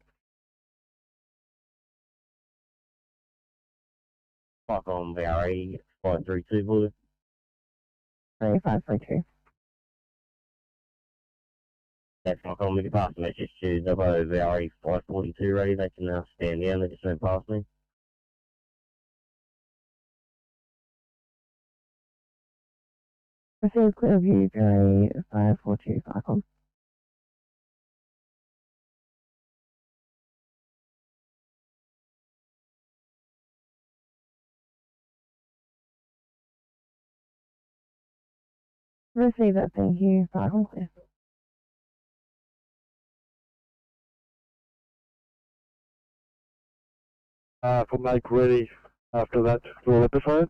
Cyclone VRE 532, blue. 532. That's Cyclone, we can pass the message to Dubbo VRE 542 ready. They can stand down, they just went past me. Received. Clear view, Bureau 542, Falcon. Receive that, thank you. Falcon Clear. For make ready after that full episode.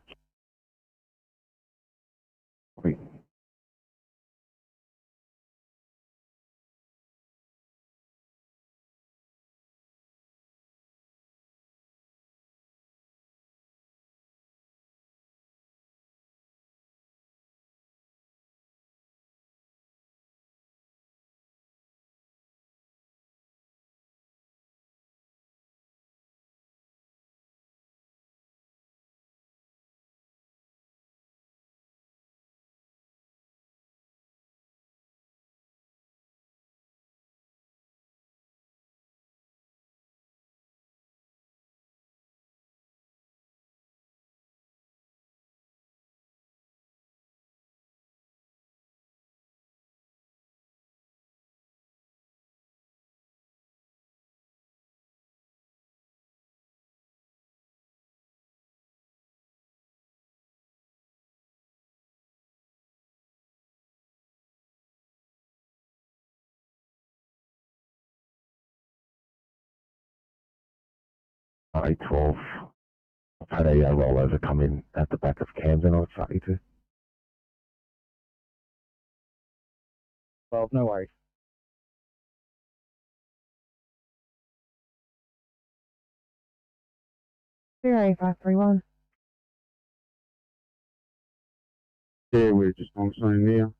A12. I've had a rollover come in at the back of Camden, I'd say to. Well, no worries. Zero 531. Yeah, we're just on scene now.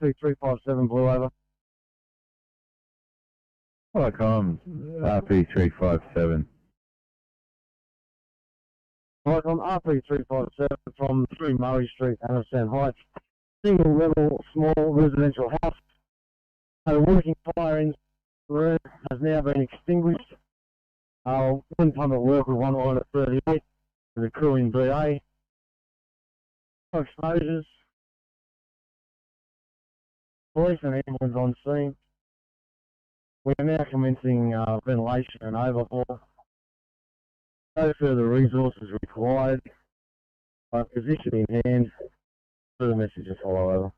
RP357 blew over. Hello, comms. RP357. Right on RP357 from 3 Murray Street, Anderson Heights. Single level, small residential house. A working fire in the room has now been extinguished. One time at work with one line at 38 with a crew in BA. No exposures. Police and ambulance on scene. We are now commencing ventilation and overhaul. No further resources required. Position in hand. Further messages follow over.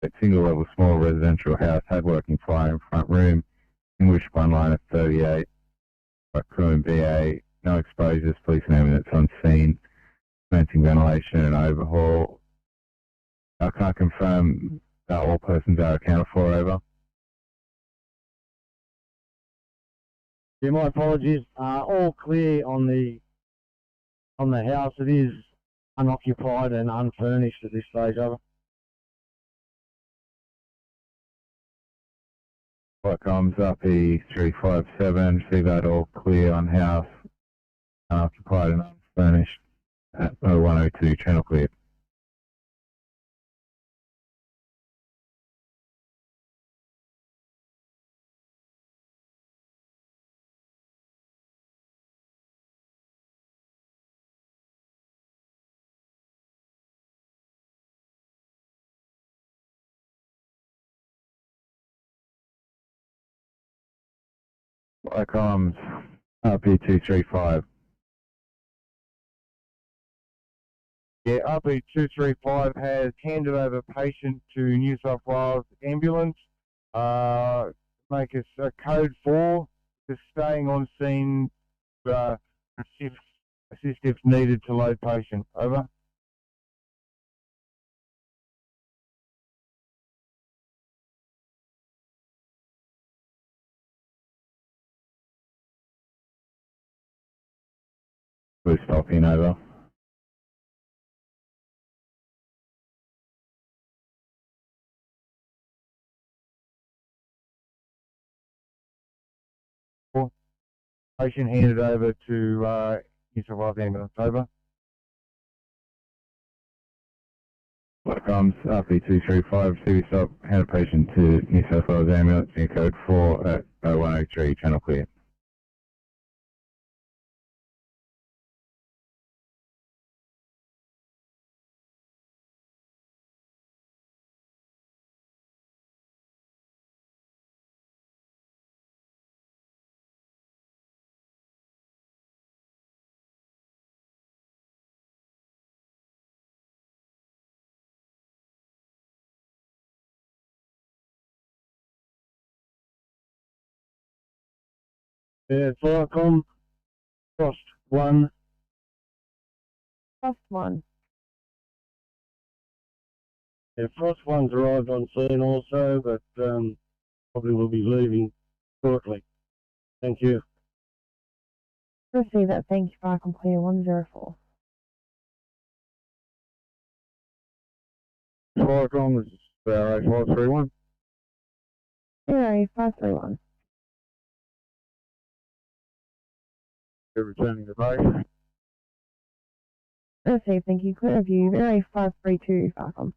A single level small residential house had working fire in front room. English one line at 38. By crew and BA. No exposures. Police and ambulance on scene. Commencing ventilation and overhaul. I can't confirm that all persons are accounted for, over. Yeah, my apologies. All clear on the house. It is unoccupied and unfurnished at this stage, over. Comms RP357, see that all clear on house, unoccupied and unfurnished at 0102, channel clear. Comms RP235. Yeah, RP235 has handed over patient to New South Wales ambulance. Make us a code 4, just staying on scene, assist if needed to load patient. Over. We're stopping, over. Patient handed over to New South Wales ambulance. Over. Comms RP235, see we stop, hand a patient to New South Wales ambulance, in code 4 at 0103, channel clear. Yeah, Firecom, Frost 1. Frost 1. Yeah, Frost one's arrived on scene also, but probably will be leaving shortly. Thank you. Receive that. Thank you, Falcon Clear 104. Flycom is 531. Area 531. You're returning the base. Receive, thank you. Clear view. Area 532, Falcon.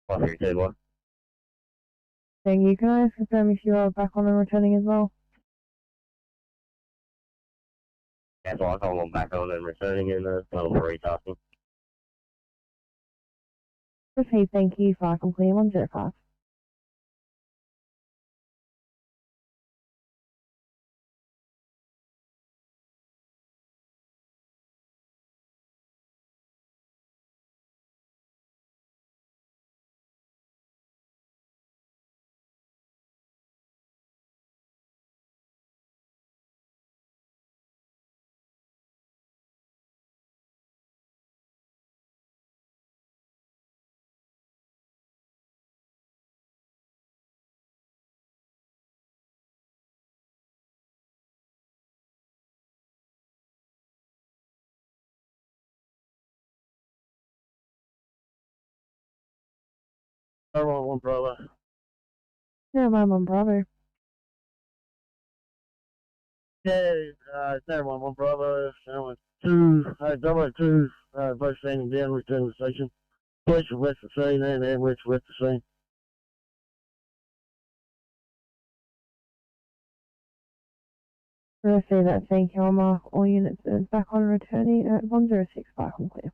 531. Thank you. Can I confirm if you are back on and returning as well? That's why I'm back on and returning in level 3 tasking. Receive, thank you. Falcon Clear 105. One brother. Yeah, I'm on Bravo. Yeah, 911 Bravo, 2, double 2, both standing down, return to the station. Police have left the scene and ambulance left the scene. Receive that. Thank you. I'll mark all units as back on returning at 106 Falcon Clear.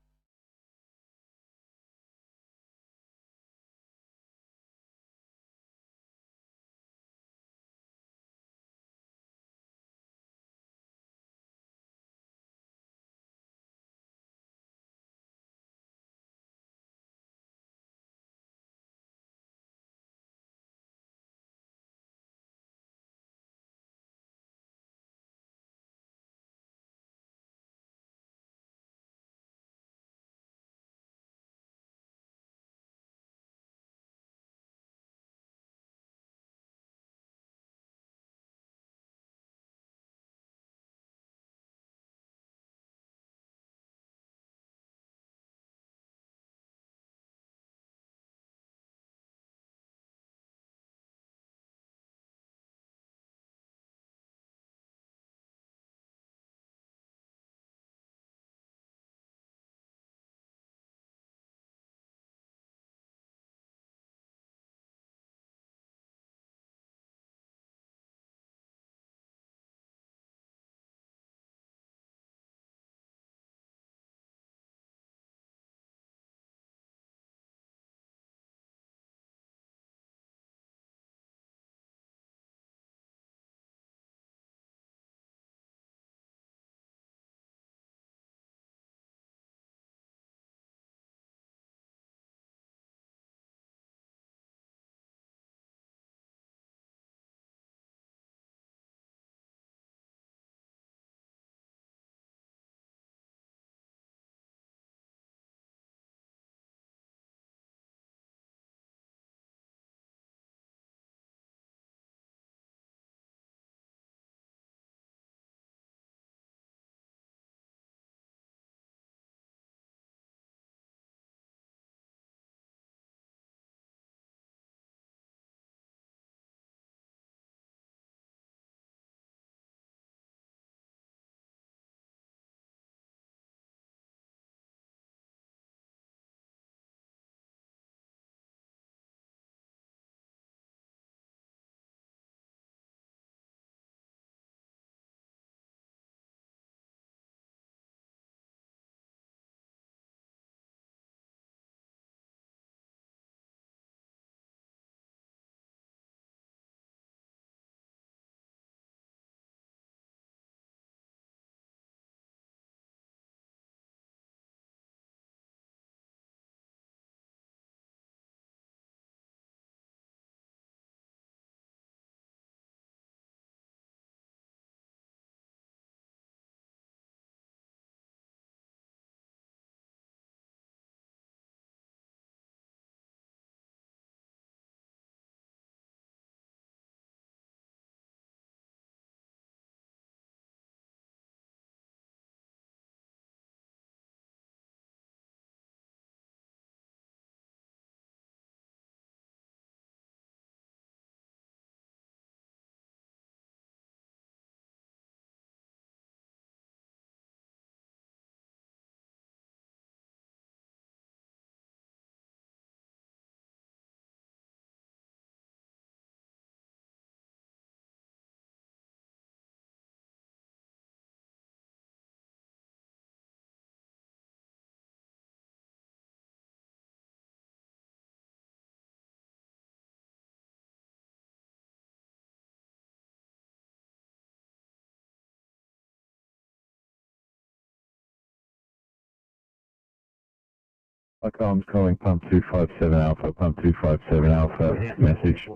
Comms calling pump 257 Alpha, pump 257 Alpha, message.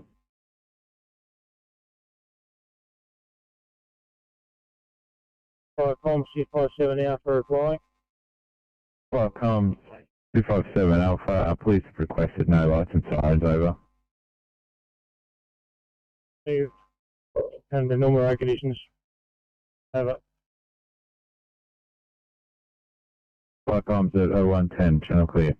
Comms 257 Alpha replying. Comms 257 Alpha, police have requested no lights and sirens, over. And the normal road conditions. Over. Comms at 0110, channel clear.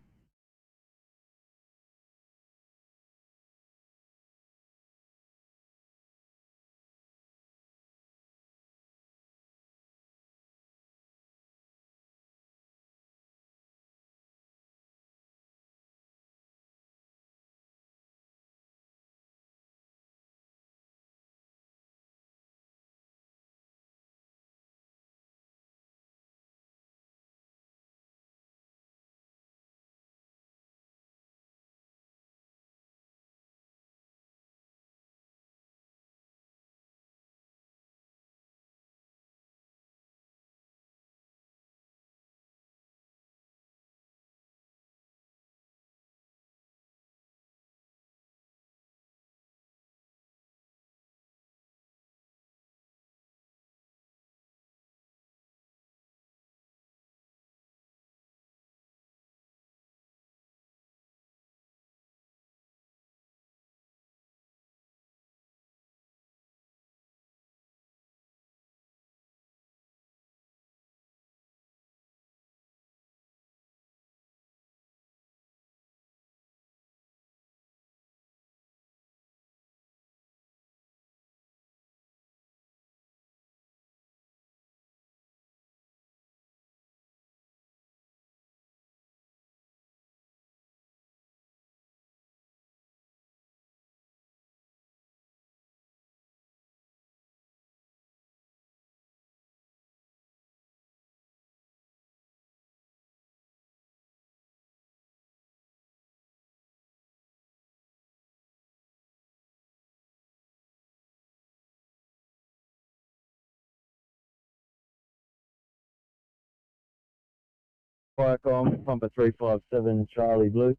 Firecom, pumper 357 Charlie Blue.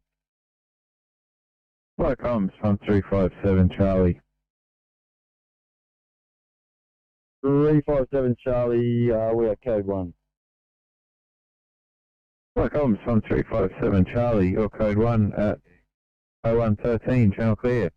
Comms, pump 357 Charlie. 357 Charlie, we are code 1. Comms, pump 357 Charlie, your code 1 at 0113, channel clear.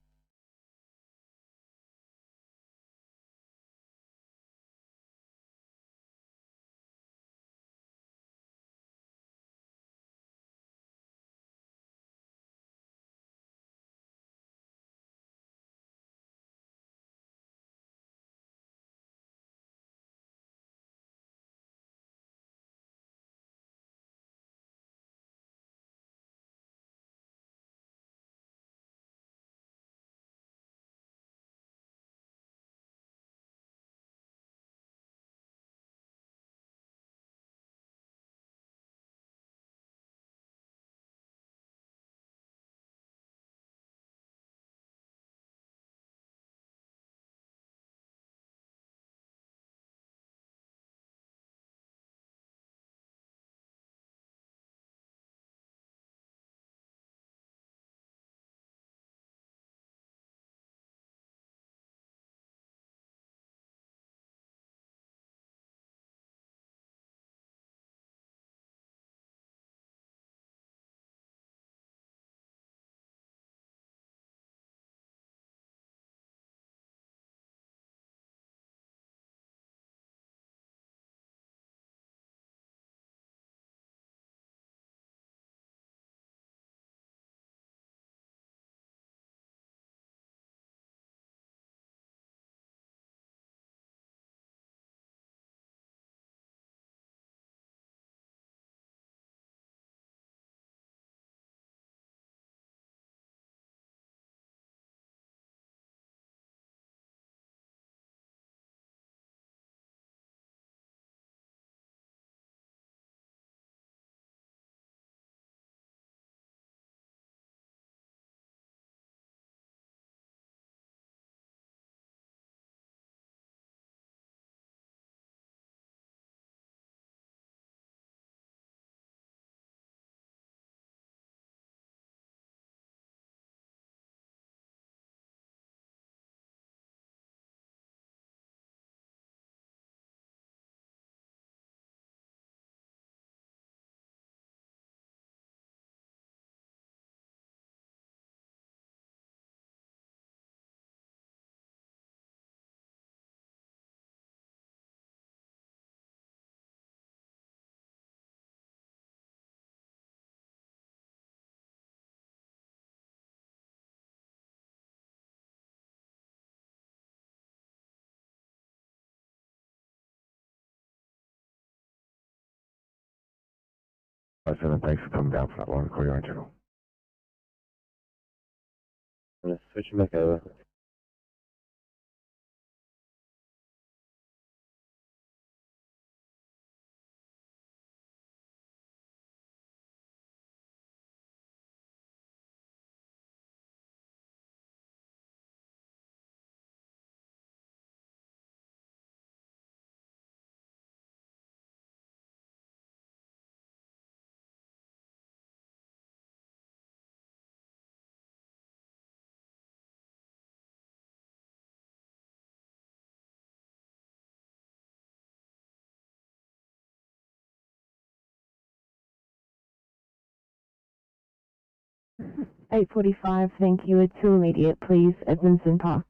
7, thanks for coming down for that line. Call your own channel. I'm going to switch back over. $8:45, thank you. It's too immediate, please. Edmondson Park.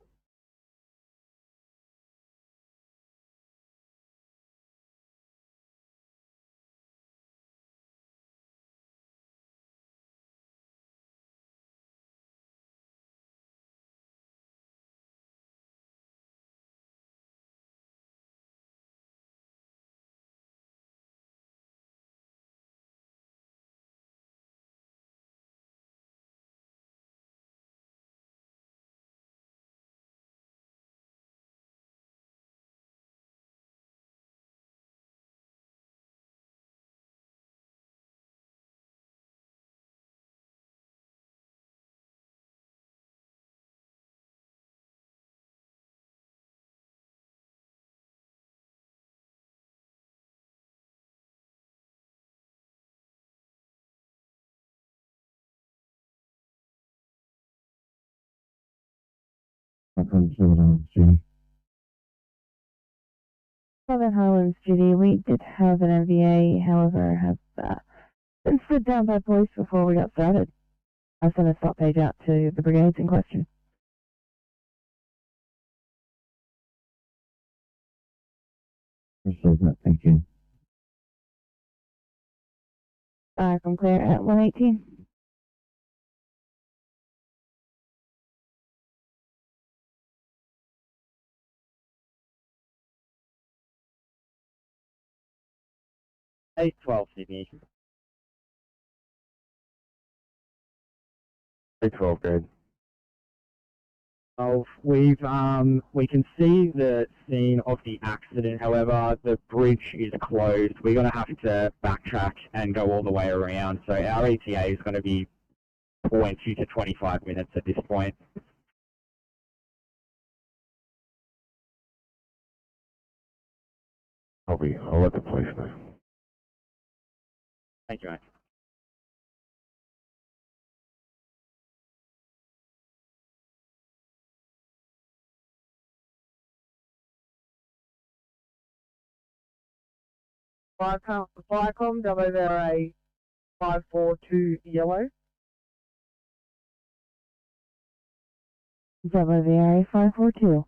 Southern Highlands, Judy. We did have an MVA, however, have been stood down by police before we got started. I sent a stop page out to the brigades in question. Appreciate that, thank you. I'm clear at 118. $8:12, Sydney. 8:12, good. We can see the scene of the accident. However, the bridge is closed. We're going to have to backtrack and go all the way around. So our ETA is going to be 20 to 25 minutes at this point. I'll let the police know. Thank you, mate. Viacom, WRA 542 yellow. WVRA 542.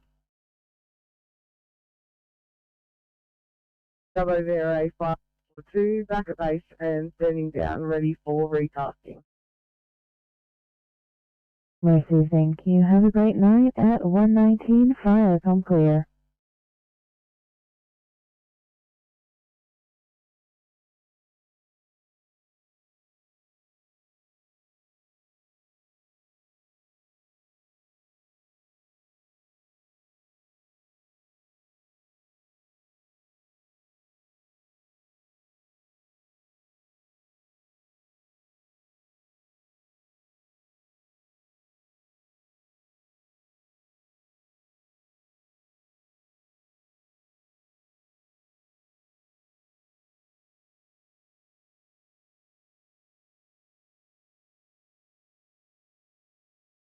WVRA 542, back at base and standing down, ready for retasking. Mercy, thank you. Have a great night at 119. Fire, come clear.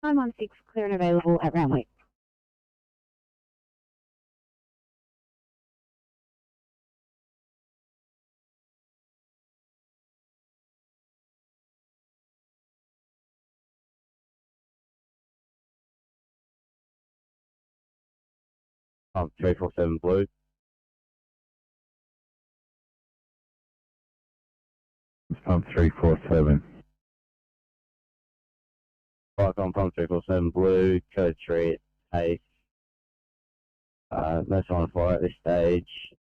I'm on 6, clear and available at Ramley. Pump 347 blue. Pump 347. Viacom, pump 347 blue, code 3, 8. No sign of fire at this stage.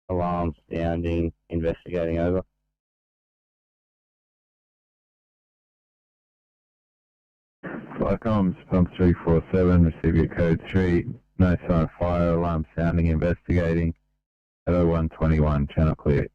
Alarm sounding, investigating over. Flycoms, pump 347, receive your code 3, no sign of fire, alarm sounding, investigating, at 0121, channel clear.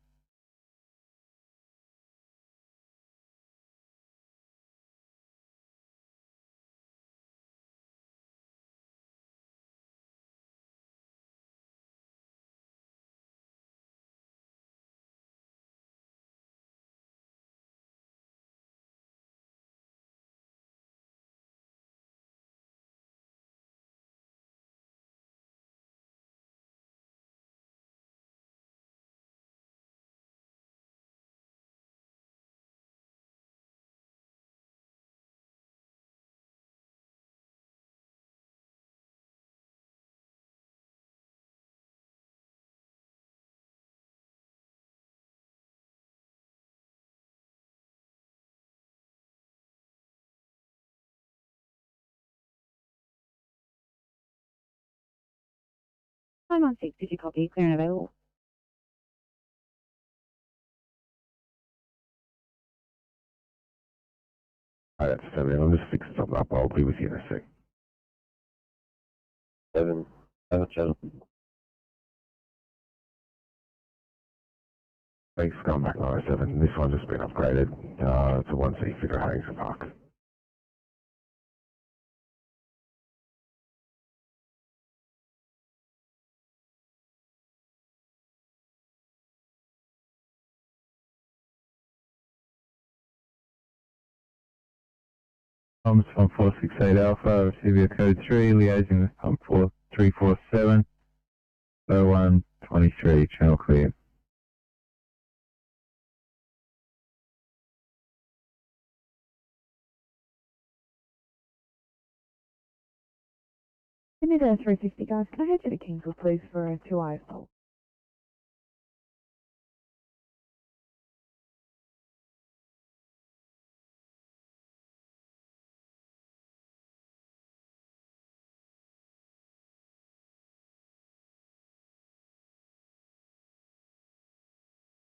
I'm on 6, did you copy? Clear and available. Hi, that's 7. I'm just fixing something up. I'll be with you in a sec. 7. Channel. Thanks for coming back, 907. This one's just been upgraded to 1C figure Harrington Park. Pumps 1468 Alpha, receive your code 3, liaising with pump 4347, 0123, channel clear. Give me the 350 guys. Can I head to the Kingswood please for a 2 eyes poll?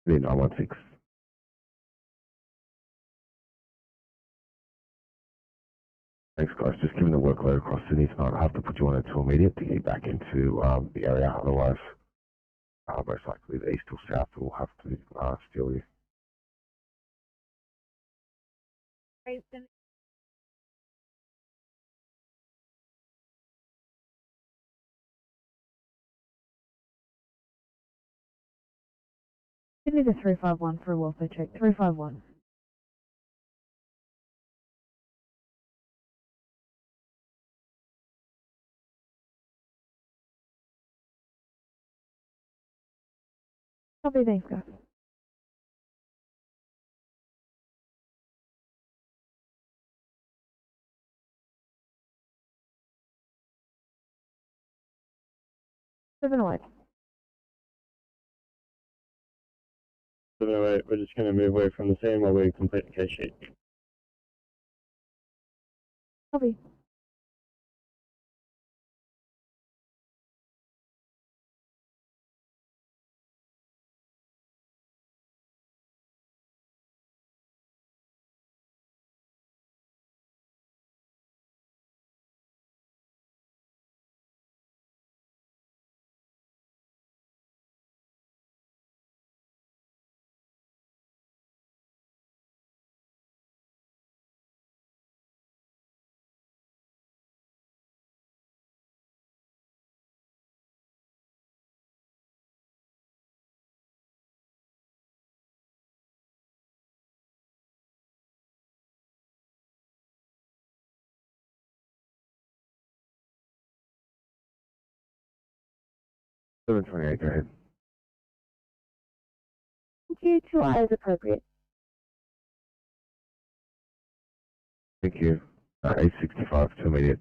Lead 916. Thanks, guys. Just given the workload across Sydney tonight, I have to put you on a 2 immediate to get back into the area. Otherwise, most likely the east or south will have to steal you. Give me the 351 for a welfare check. 351. Copy, thanks guys. Seven away. 708, we're just going to move away from the scene while we complete the case sheet. Copy. Go ahead. Thank you, 2 eyes appropriate. Thank you. 865 to immediate.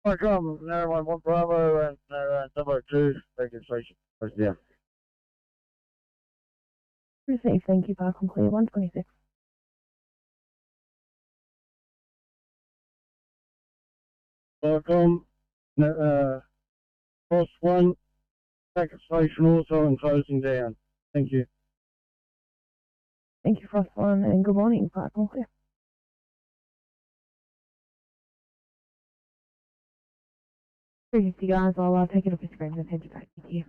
Hi, come, narrow 1 Bravo and narrow 002, vacant station. Close down. Received, thank you, Park on clear 126. Welcome, cross 1, vacant station also and closing down. Thank you. Thank you, Frost 1, and good morning, Park on clear. 350 guys, I'll take it off your screen and head you back to you.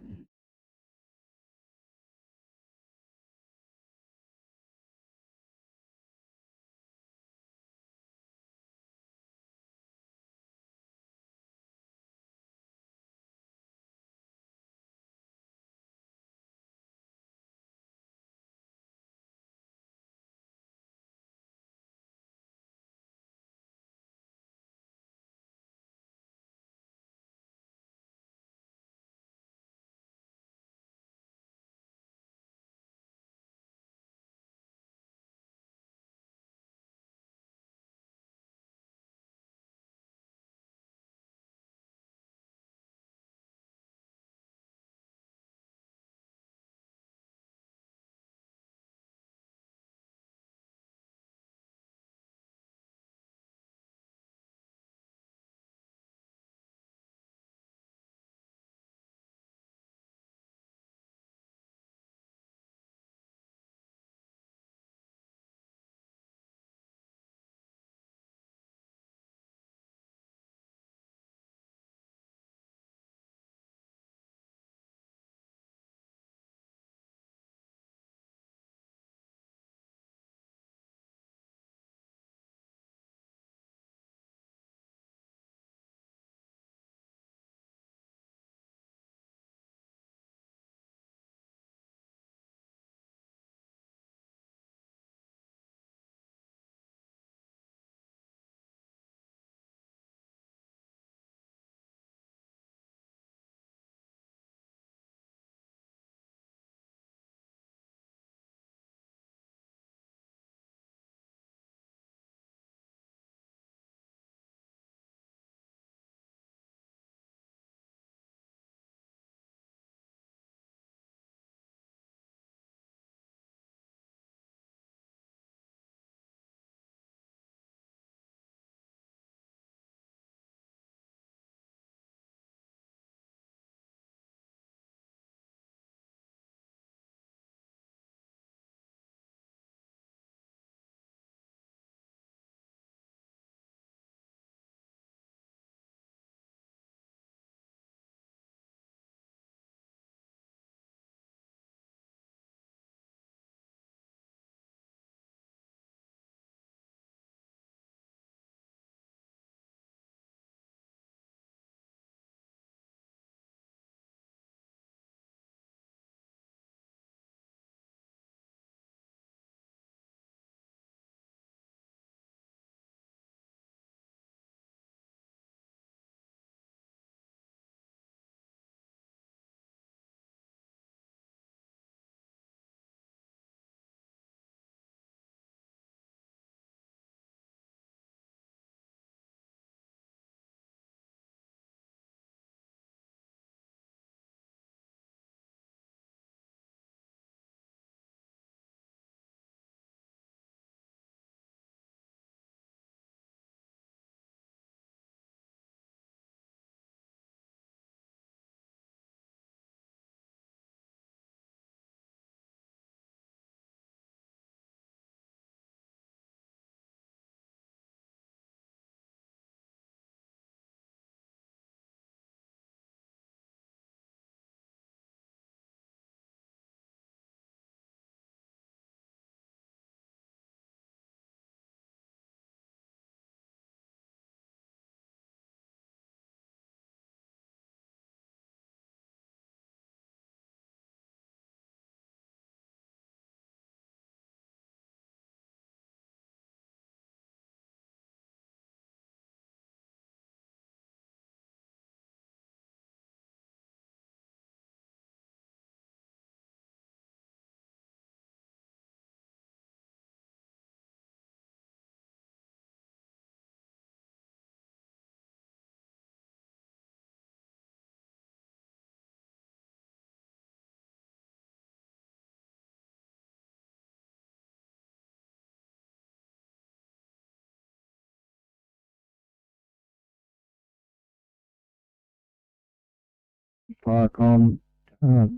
Firecom,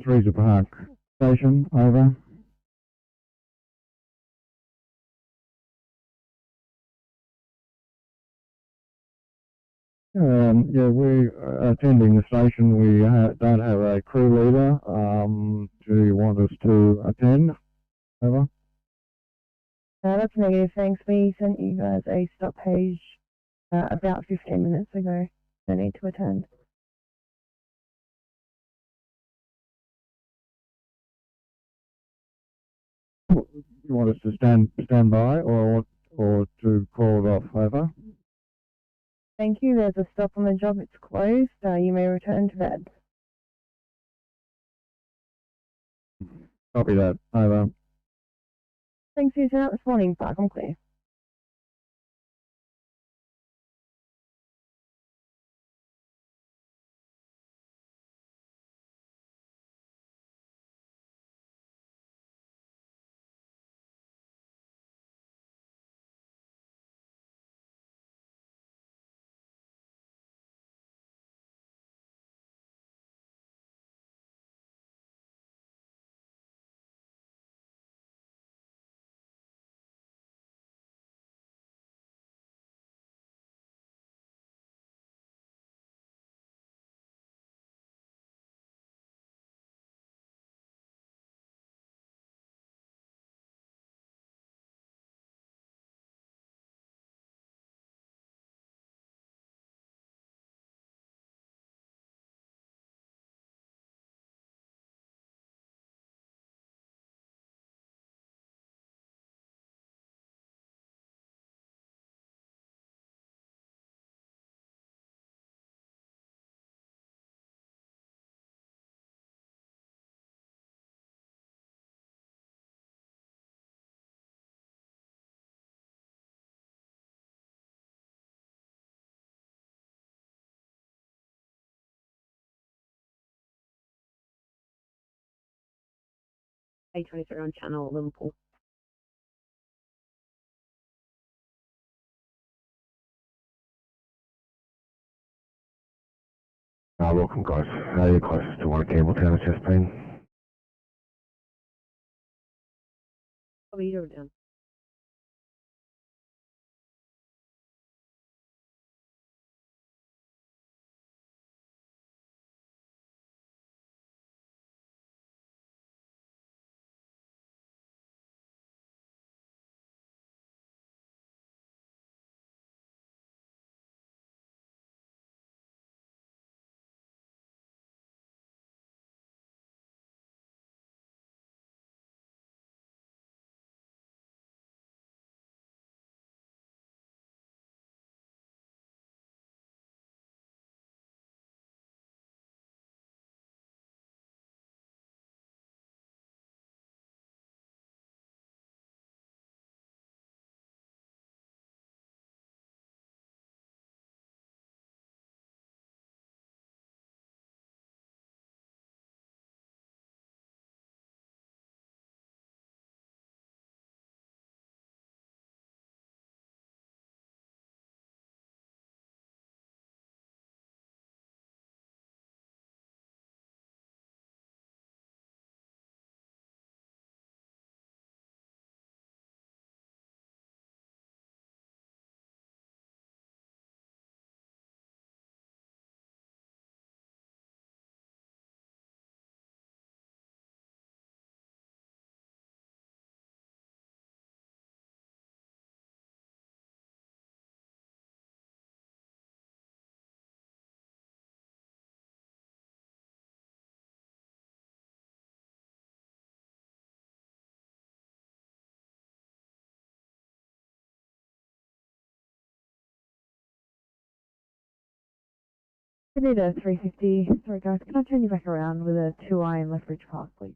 Theresa Park Station, over. Yeah, we attending the station. We don't have a crew leader. Do you want us to attend? Over. That's negative, thanks. We sent you guys a stop page about 15 minutes ago. No need to attend. You want us to stand by or to call it off? Over. Thank you. There's a stop on the job. It's closed. You may return to bed. Copy that. Over. Thanks for your turn out this morning. Park, I'm clear. A23 on channel Liverpool. Welcome guys. Are you closest to one at Campbelltown, it's just been? Probably you're down. Sydney to 350. Sorry guys, can I turn you back around with a 2i in Lethbridge Park, please?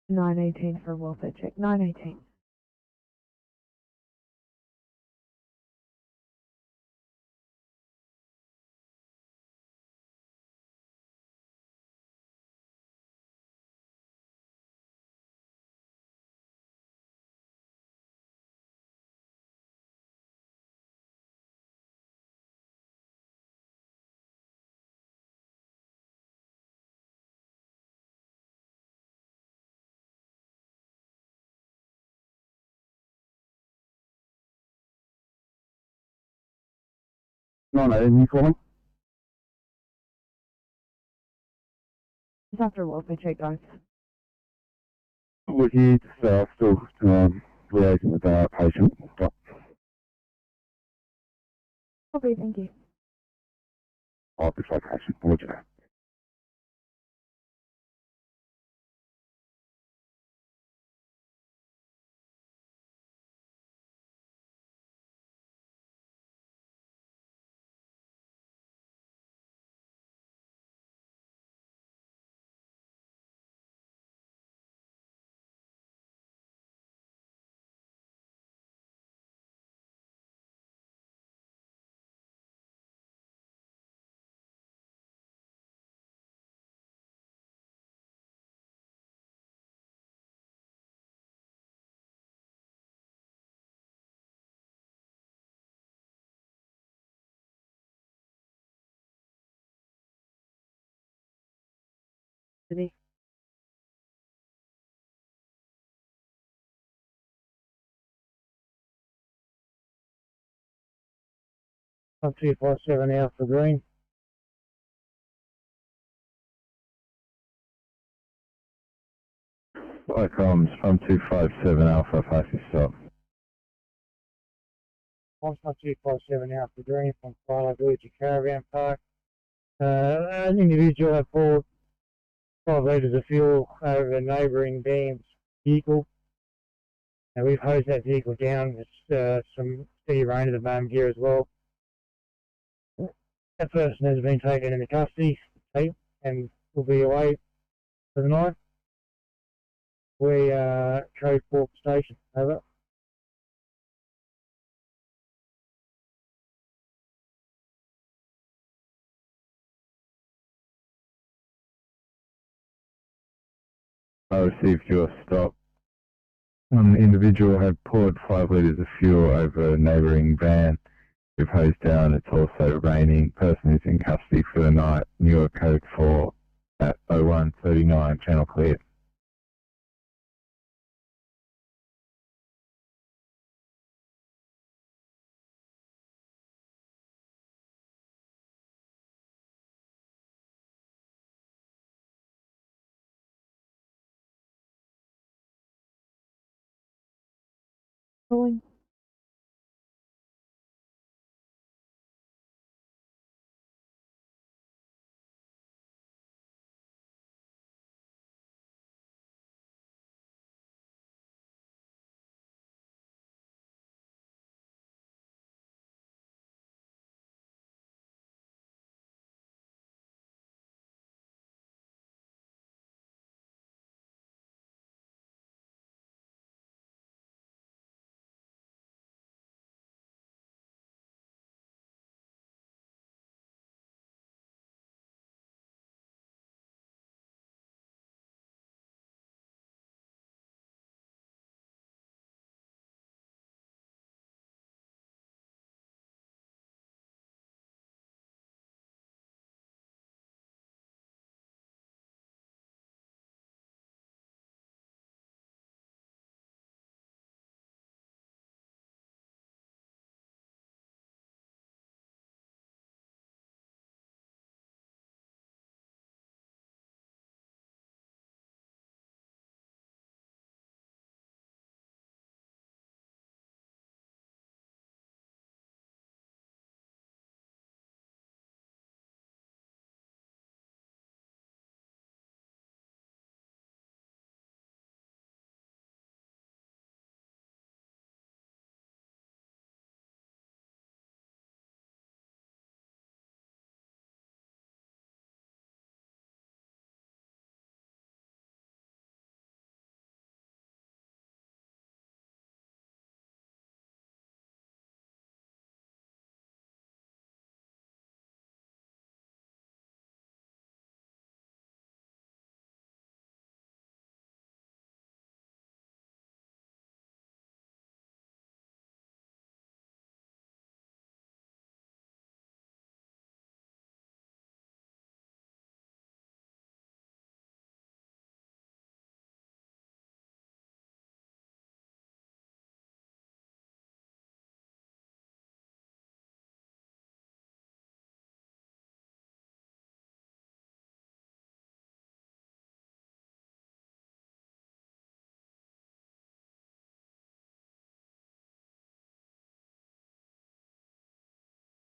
918 for a welfare check. 918. No, you calling? Just after a welfare check, guys. We're here just still liaising with our patient. Okay, thank you. This location. Roger. Sydney. On 247 Alpha Green. Comms from 257 Alpha, passing stop. On 247 Alpha Green from Philo Village Caravan Park. An individual had poured 5 litres of fuel over a neighbouring BAM's vehicle. And we've hosed that vehicle down. It's some steady rain at the moment here as well. That person has been taken into custody and will be away for the night. We code 4 station, over. I received your stop. An individual had poured 5 litres of fuel over a neighbouring van. We've hosed down. It's also raining. Person is in custody for the night. Newer code 4 at 0139. Channel clear. Calling.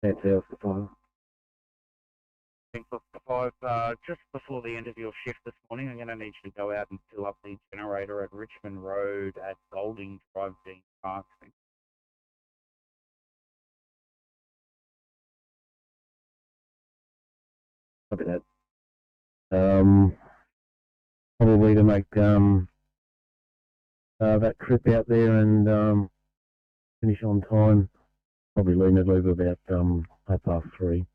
That's Alpha 5. Thanks, Oscar 5. Just before the end of your shift this morning, I'm going to need you to go out and fill up the generator at Richmond Road at Golding Drive Dean Park. Copy that. Probably to make that trip out there and finish on time. Probably leave about 3:30.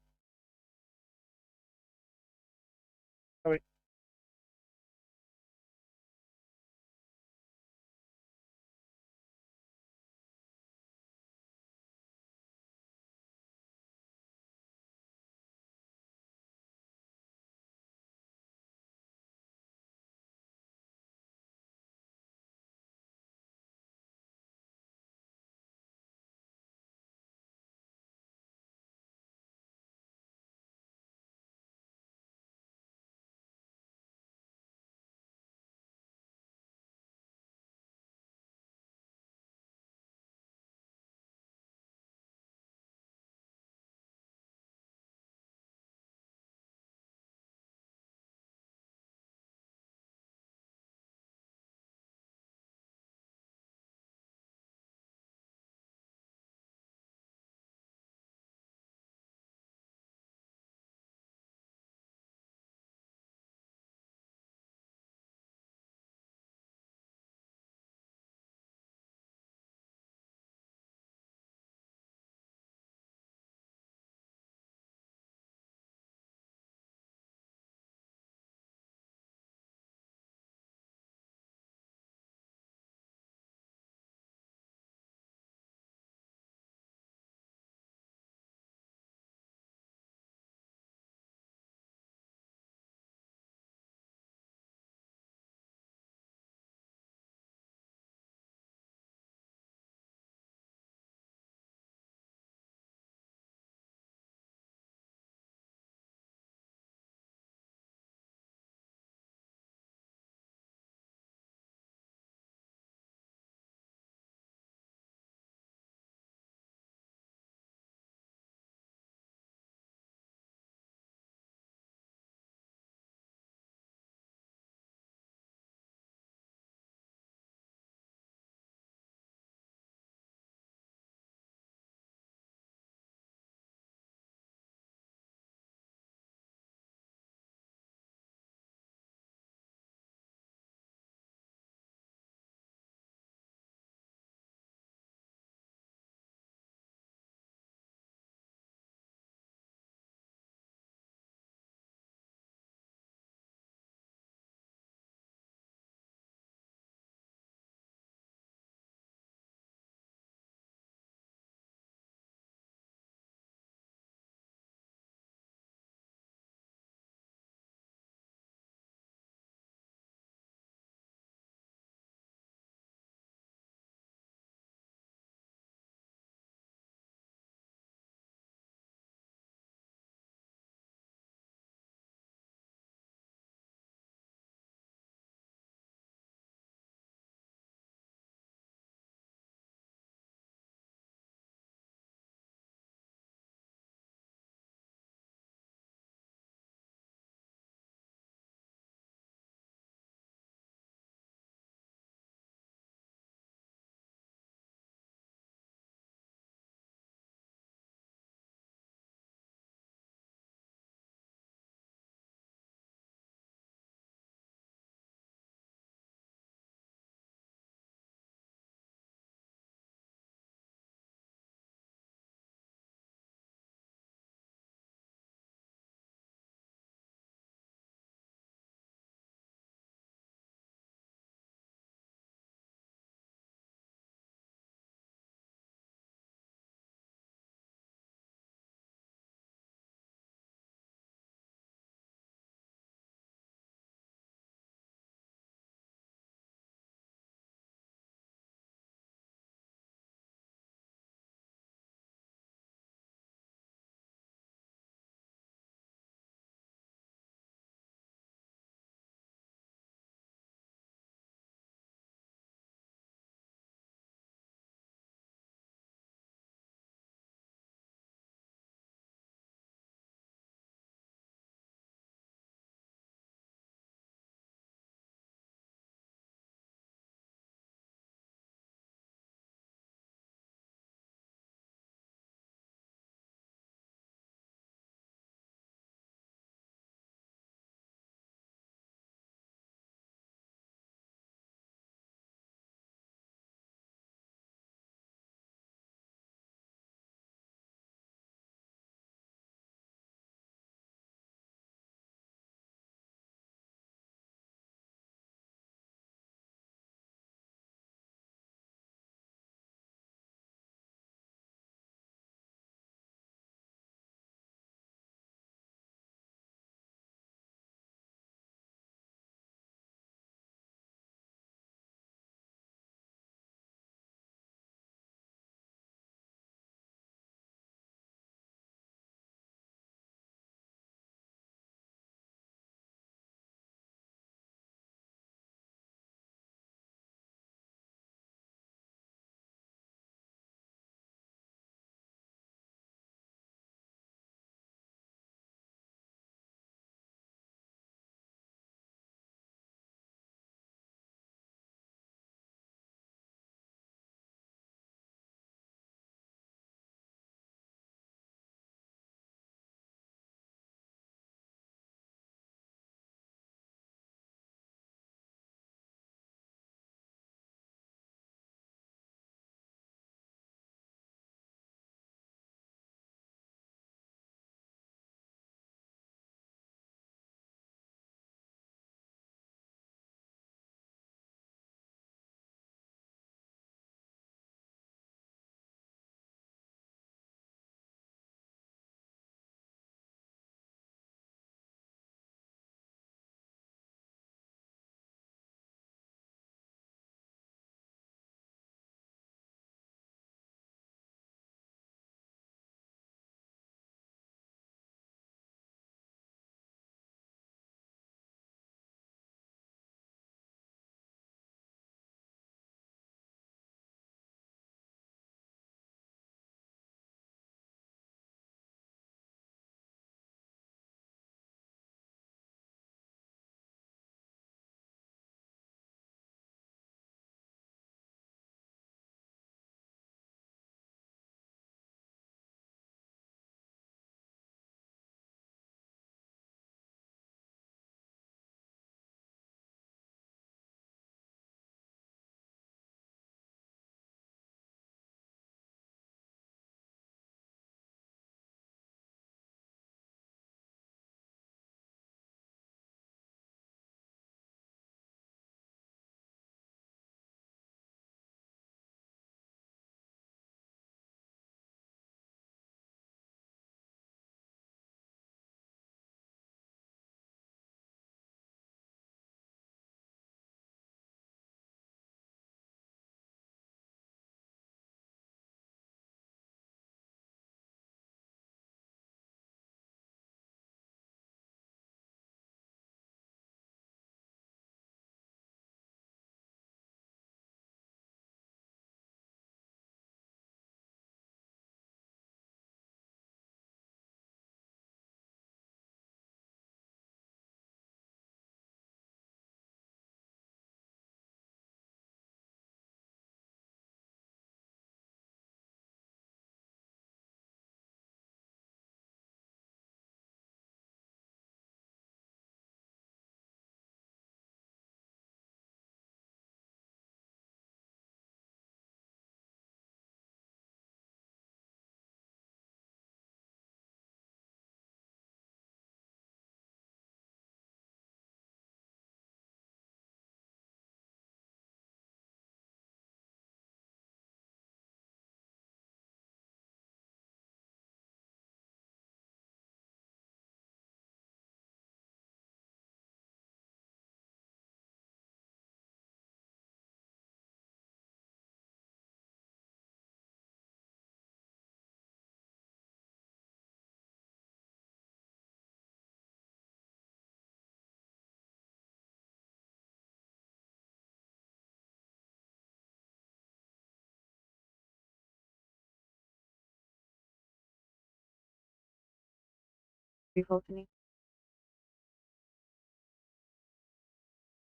Sydney.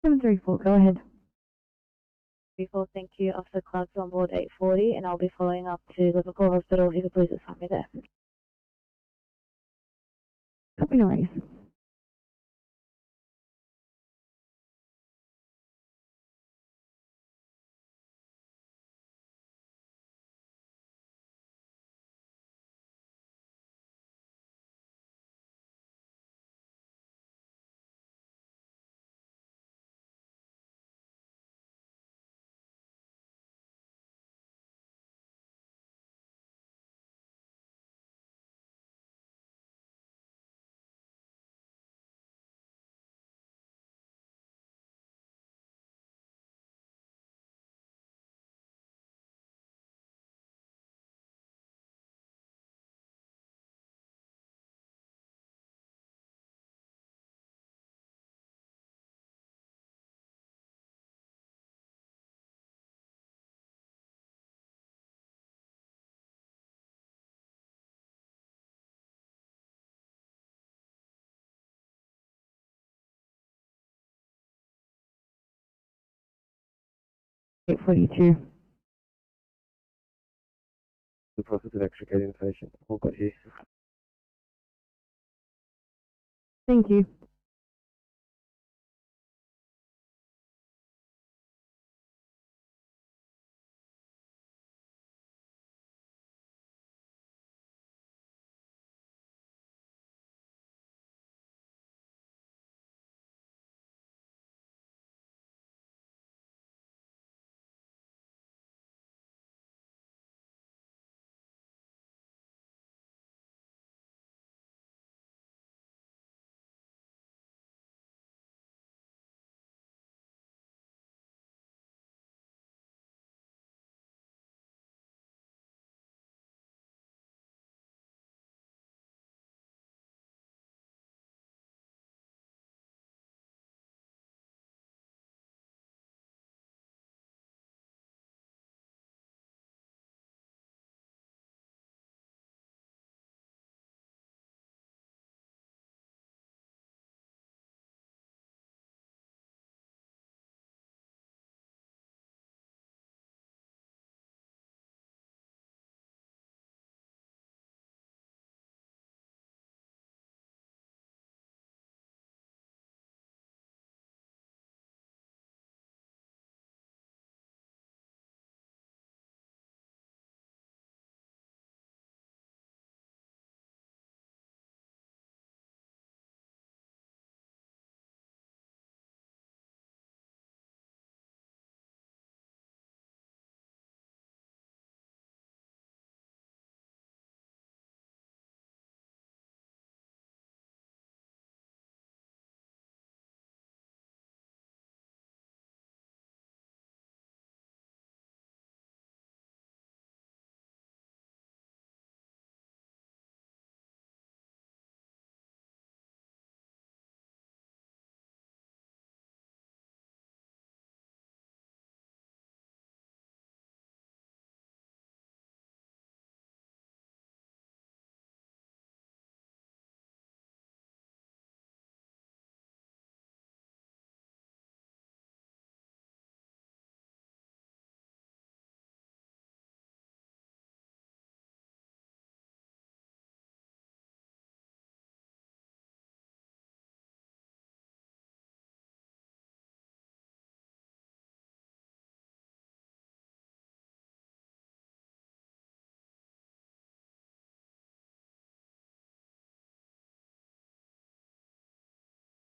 734, go ahead. 34, thank you. Officer Clark's on board 840, and I'll be following up to Liverpool Hospital. If you could please assign me there. Copy, no worries. $842. The process of extricating the patient. All good here. Thank you.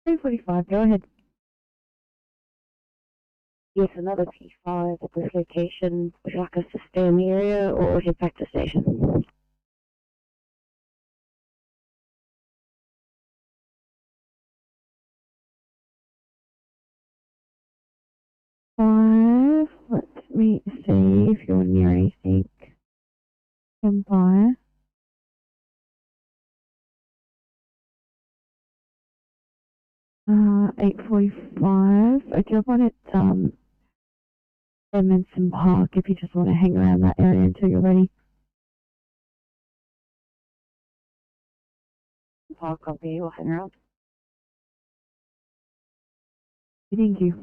$345, go ahead. Yes, another P5 at this location. Would you like us to stay in the area or head back to station? Five. Let me see if you're near anything. Empire. $845. I do have one at Edmondson Park if you just want to hang around that area until you're ready. Park copy or hang around. Thank you.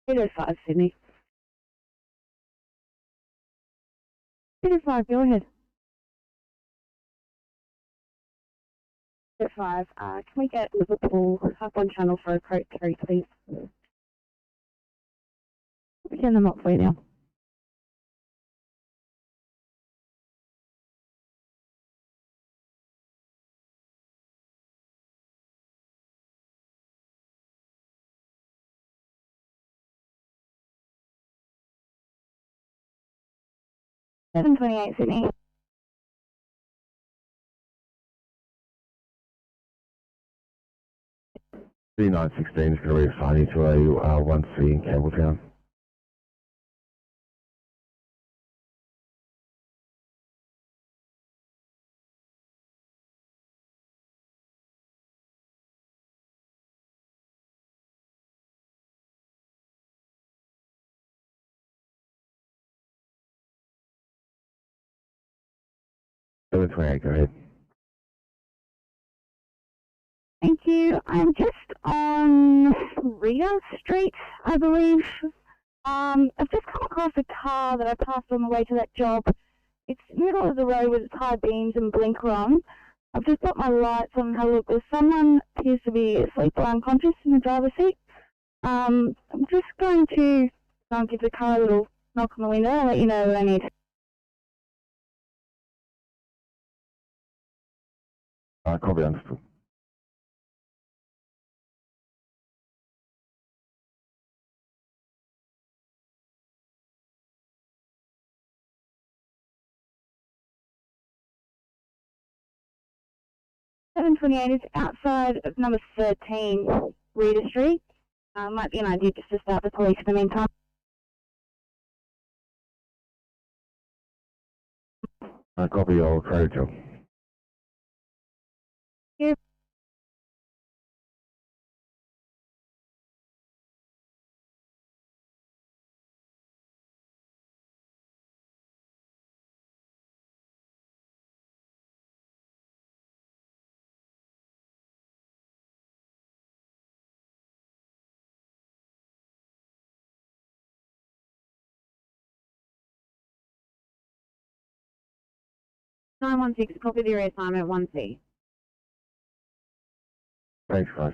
Peter 5, Sydney. Peter 5, go ahead. Peter 5, can we get Liverpool up on channel for a crate 3, please? We can them up for you now. Seven 28, Sydney. 3916 is going to be assigning to a 1C in Campbelltown. Seven 28, go ahead. Thank you. I'm just on Rita Street, I believe. I've just come across a car that I passed on the way to that job. It's middle of the road with its high beams and blinker on. I've just got my lights on and had a look. There's someone appears to be asleep or unconscious in the driver's seat. I'm just going to give the car a little knock on the window and let you know what I need. Copy, understood. Seven 28 is outside of number 13, Rita Street. Might be an idea just to start the police in the meantime. Copy, I'll try to. Here. Nine 1-6, copy the reassignment 1C. Thanks, guys.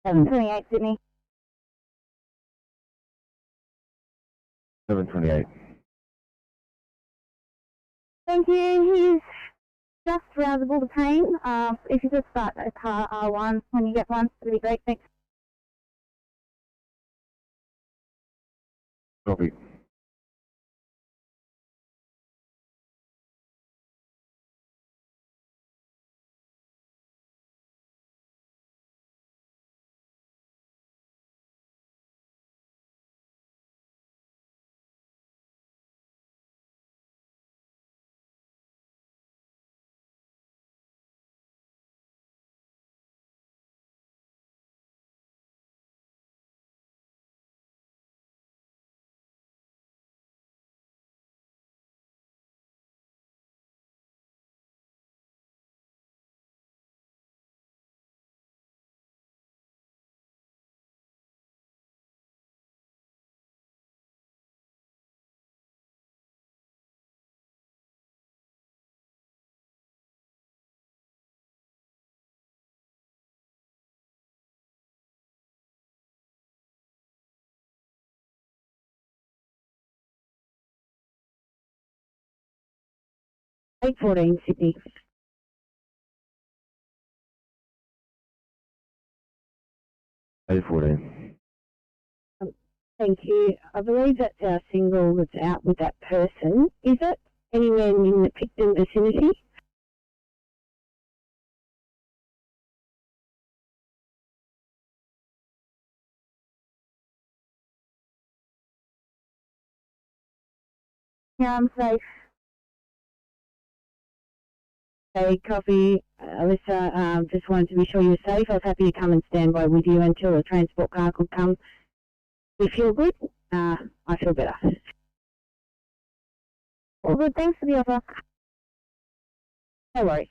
728 Sydney. 728. Thank you. He's just rousable to pain. If you just start at car R1 when you get one, that'd be great. Thanks. Copy. Eight 14 Sydney. 814. Thank you. I believe that's our single that's out with that person. Is it anywhere in the Picton vicinity? Yeah, I'm safe. Okay, copy. Alyssa, just wanted to be sure you're safe. I was happy to come and stand by with you until the transport car could come. If you're good, I feel better. All good, thanks for the offer. No worries.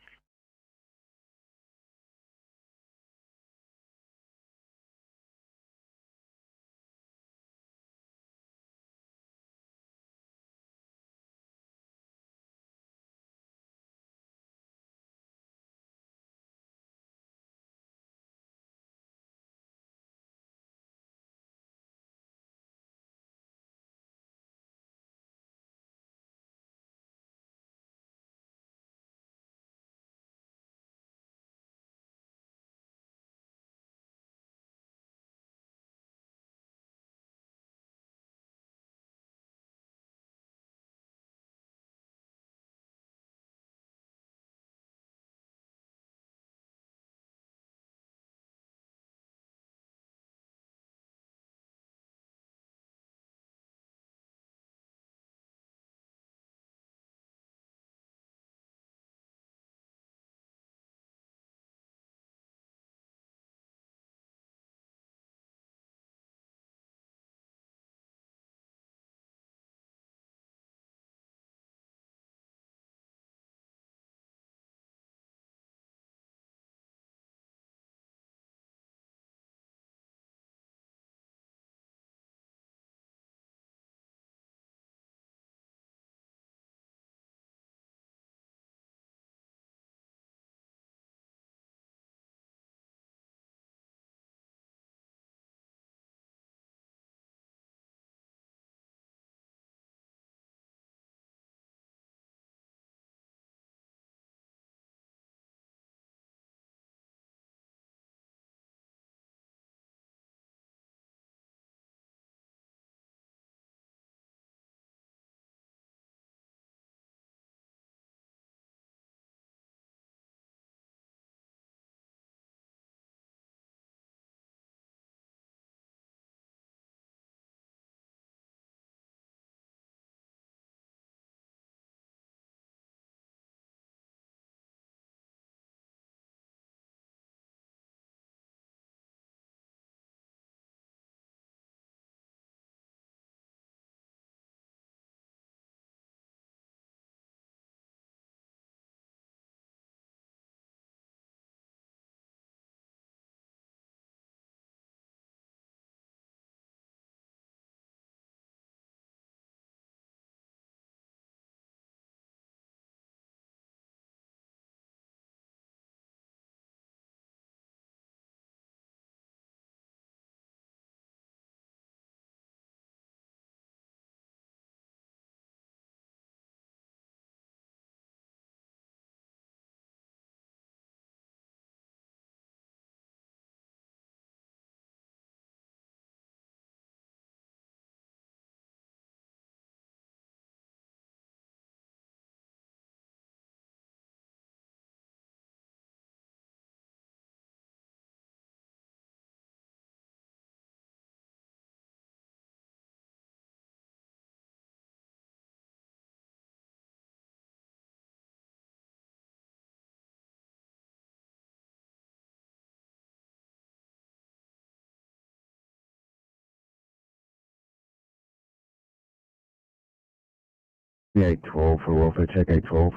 The 812 for welfare check, 812.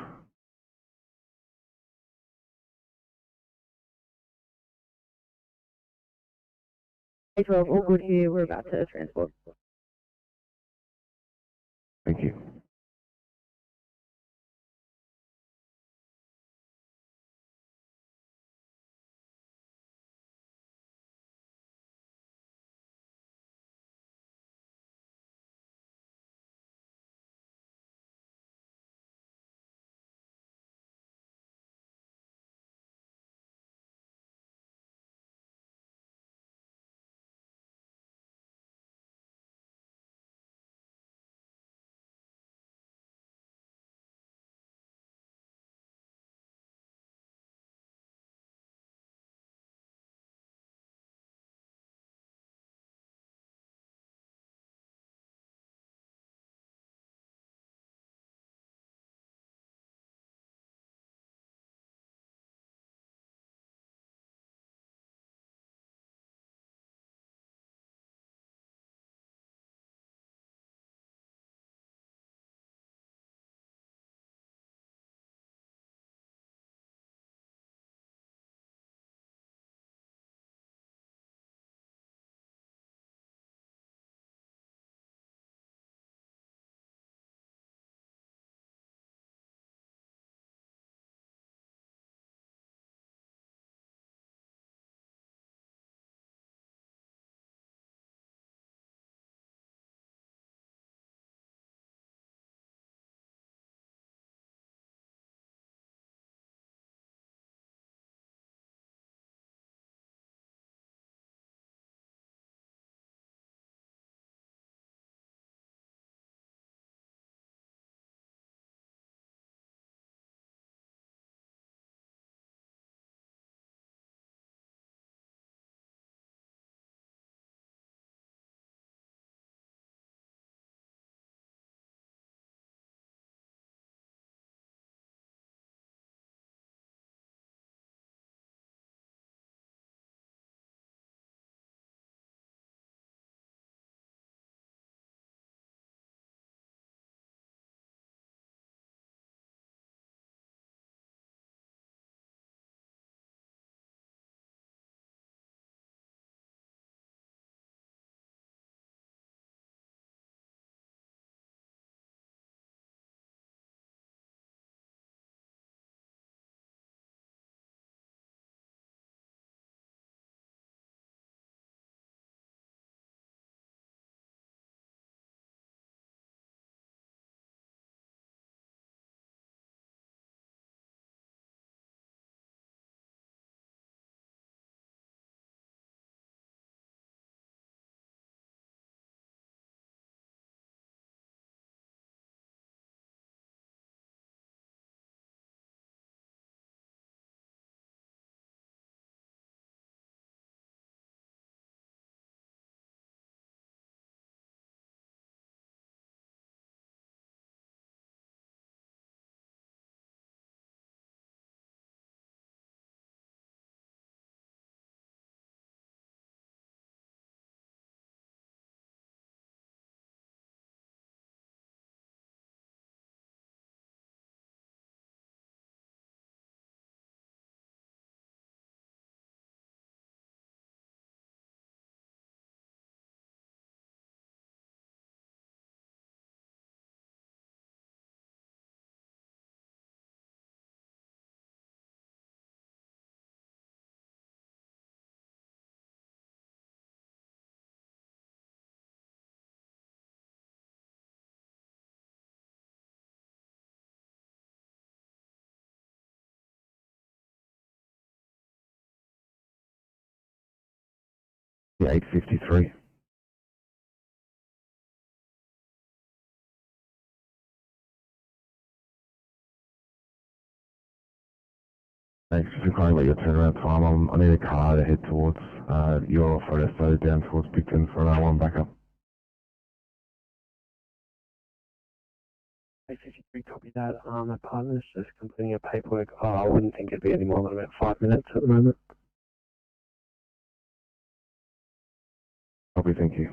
Hey, 12, all good here. We're about to transport. Thank you. The 853. Thanks for kindly your turnaround time. I need a car to head towards your photo study down towards Picton for an R1 backup. 853, copy that. My partner's just completing her paperwork. I wouldn't think it'd be any more than about 5 minutes at the moment. Copy, thank you.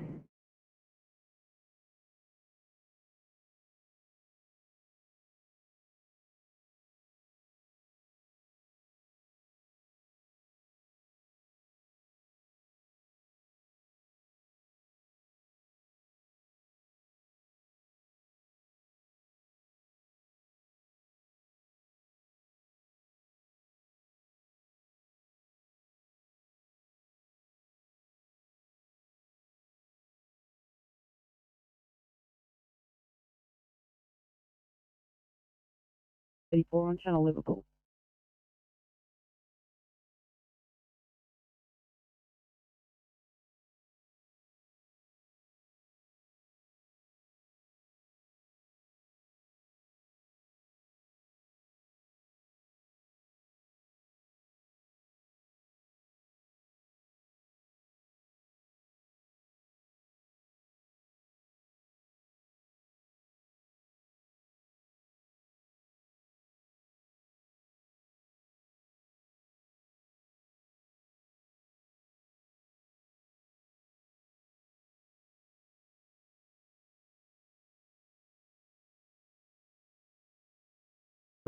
34 on Channel Liverpool.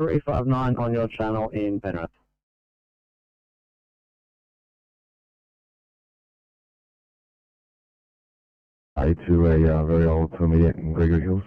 .359 on your channel in Penrith. To a very old intermediate in Gregory Hills.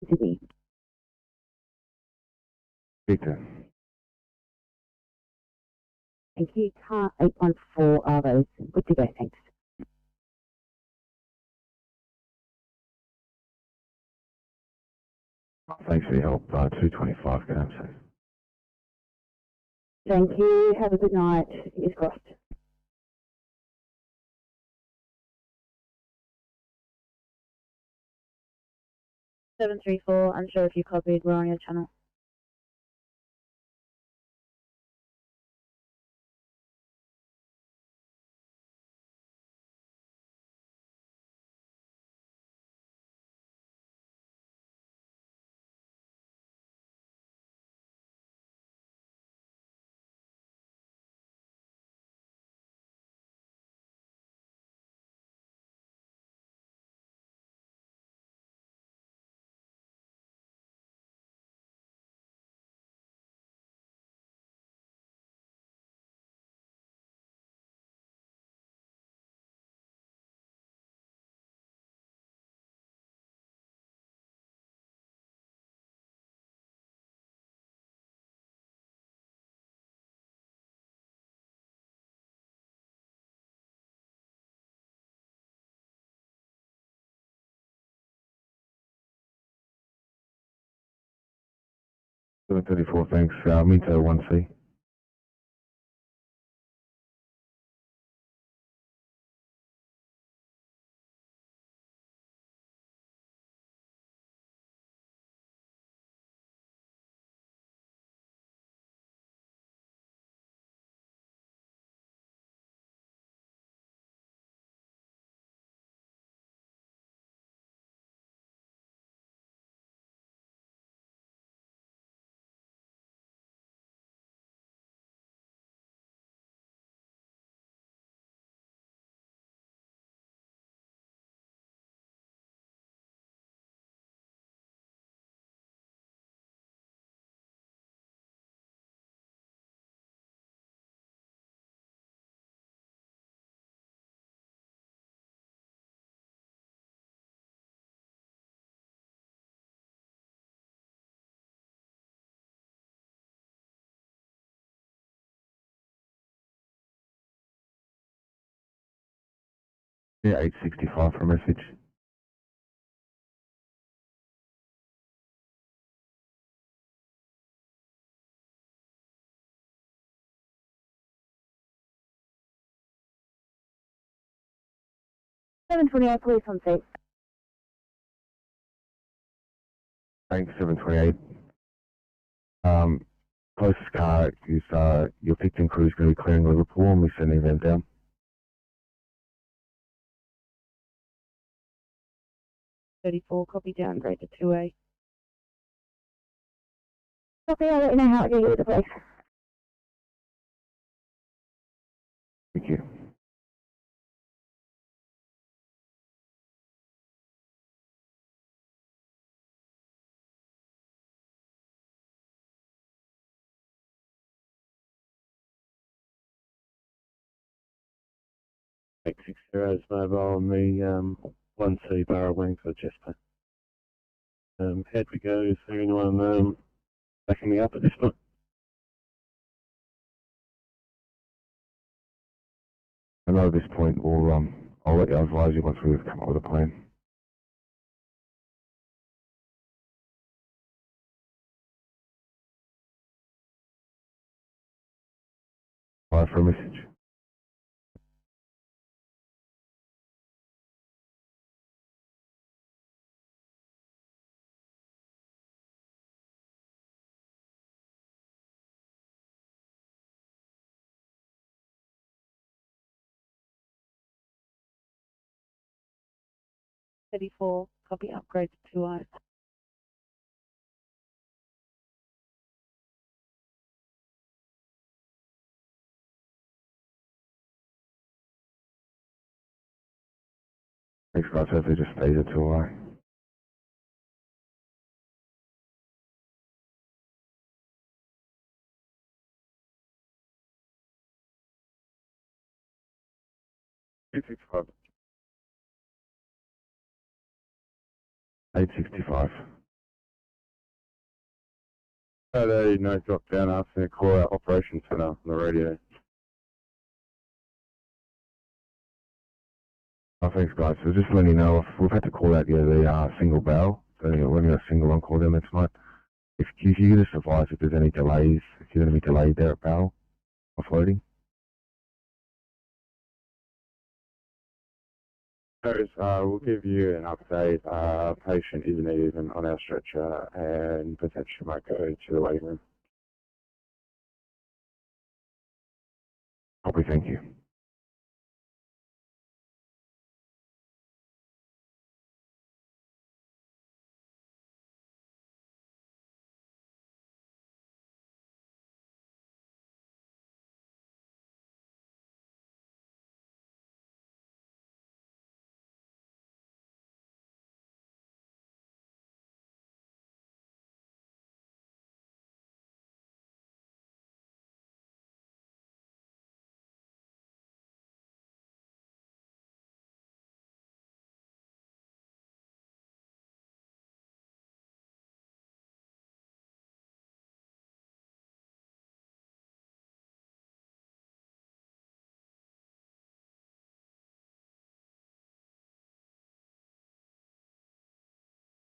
Sydney. Victor. Thank you. Car 814 are those. Good to go, thanks. Thanks for your help. 225 Campsite. Thank you. Have a good night. Fingers crossed. Seven three four. Unsure if you copied. We're on your channel. .34, thanks. Minto 1C. Yeah, 865 for message. Seven 28 police on scene. Thanks, 728. Closest car is your Picton crew is going to be clearing Liverpool, and we're sending them down. 34, copy, downgrade to 2A. Okay, I'll let you know how I get you to the place. Thank you. Six zeros mobile on the 1C barrel wing for Jesper. Head we go. Is there anyone backing me up at this point? I know at this point I'll let you advise you once we've come up with a plan. Fire for a message. Thirty-four, copy, upgrade to 2I. Thanks guys, hopefully just stays at 2I. $865. $865. Had a no drop down asking to call out operations center on the radio. Oh, thanks guys. So just letting you know, we've had to call out the single barrel. So we're going to single on call down next night. If you could just advise if there's any delays, if you're going to be delayed there at barrel, offloading. We'll give you an update. Patient isn't even on our stretcher and potentially might go to the waiting room. Copy, thank you.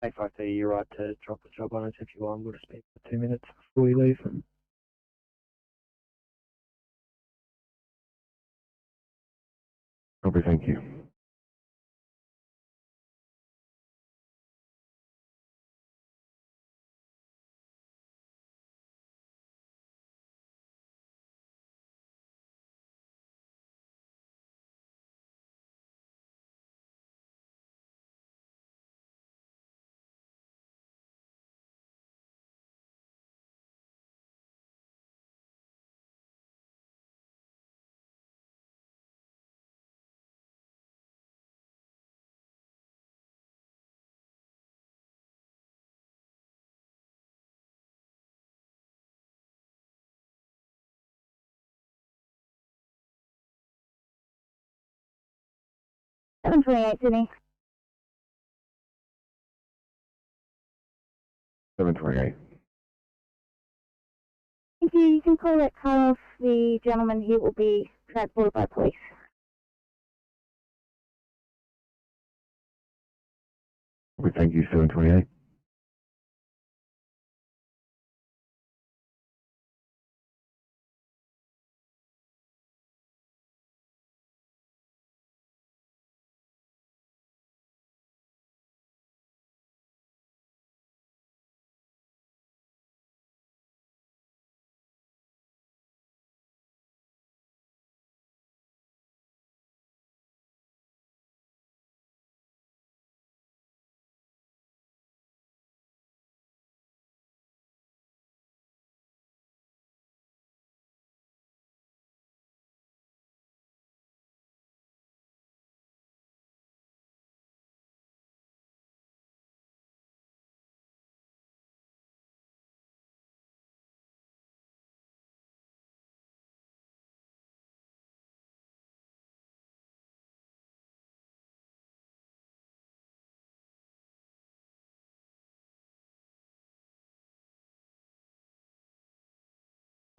A5T, you're right to drop the job on us if you want. We'll just speak for 2 minutes before we leave. Copy, thank you. Sydney. 728. Thank you. You can call that car off. The gentleman here will be transported by police. Copy, thank you, 728.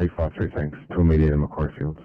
853, thanks. To immediate in Macquarie Fields.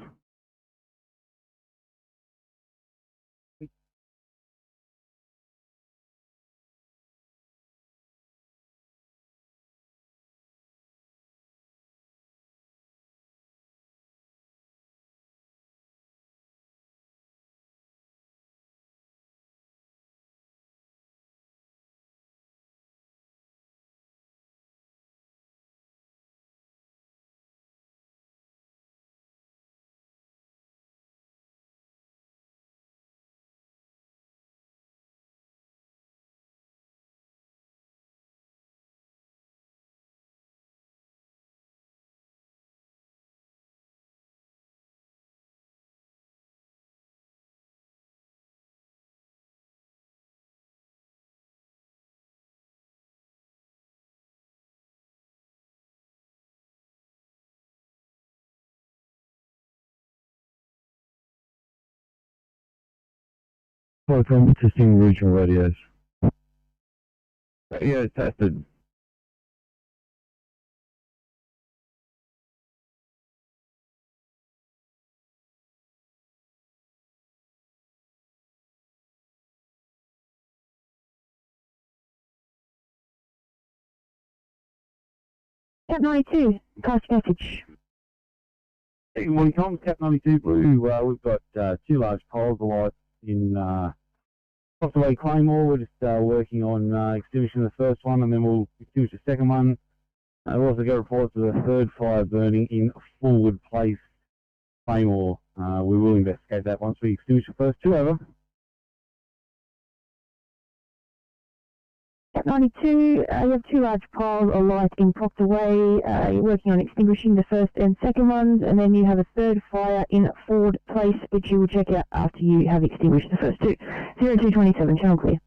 Welcome, testing regional radios. Yeah, tested. Cat 92, pass message. Hey, good morning, Tom. Cat 92 Blue. We've got two large poles alight in across the way Claymore. We're just working on extinguishing the first one, and then we'll extinguish the second one. We've also got reports of a third fire burning in Forward Place, Claymore. We will investigate that once we extinguish the first two. Over. Cat 92, you have two large piles of light in Proctor Way. You're working on extinguishing the first and second ones, and then you have a third fire in Ford Place, which you will check out after you have extinguished the first two. 0227, channel clear.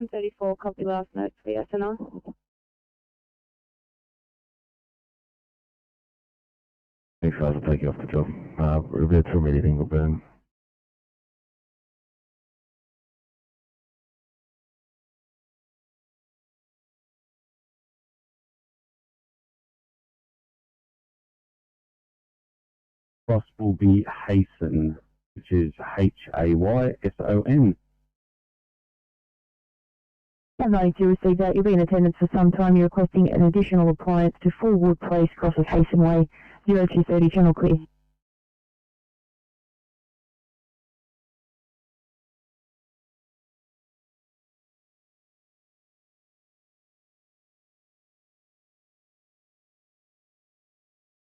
$34, copy last note for the SNR. Thanks, guys. I'll take you off the job. We'll get through anything will burn. Cross will be Hayson, which is Hayson. Cat 92 received that. You'll be in attendance for some time. You're requesting an additional appliance to Forward Place, cross of Hayson Way, 0230, channel clear.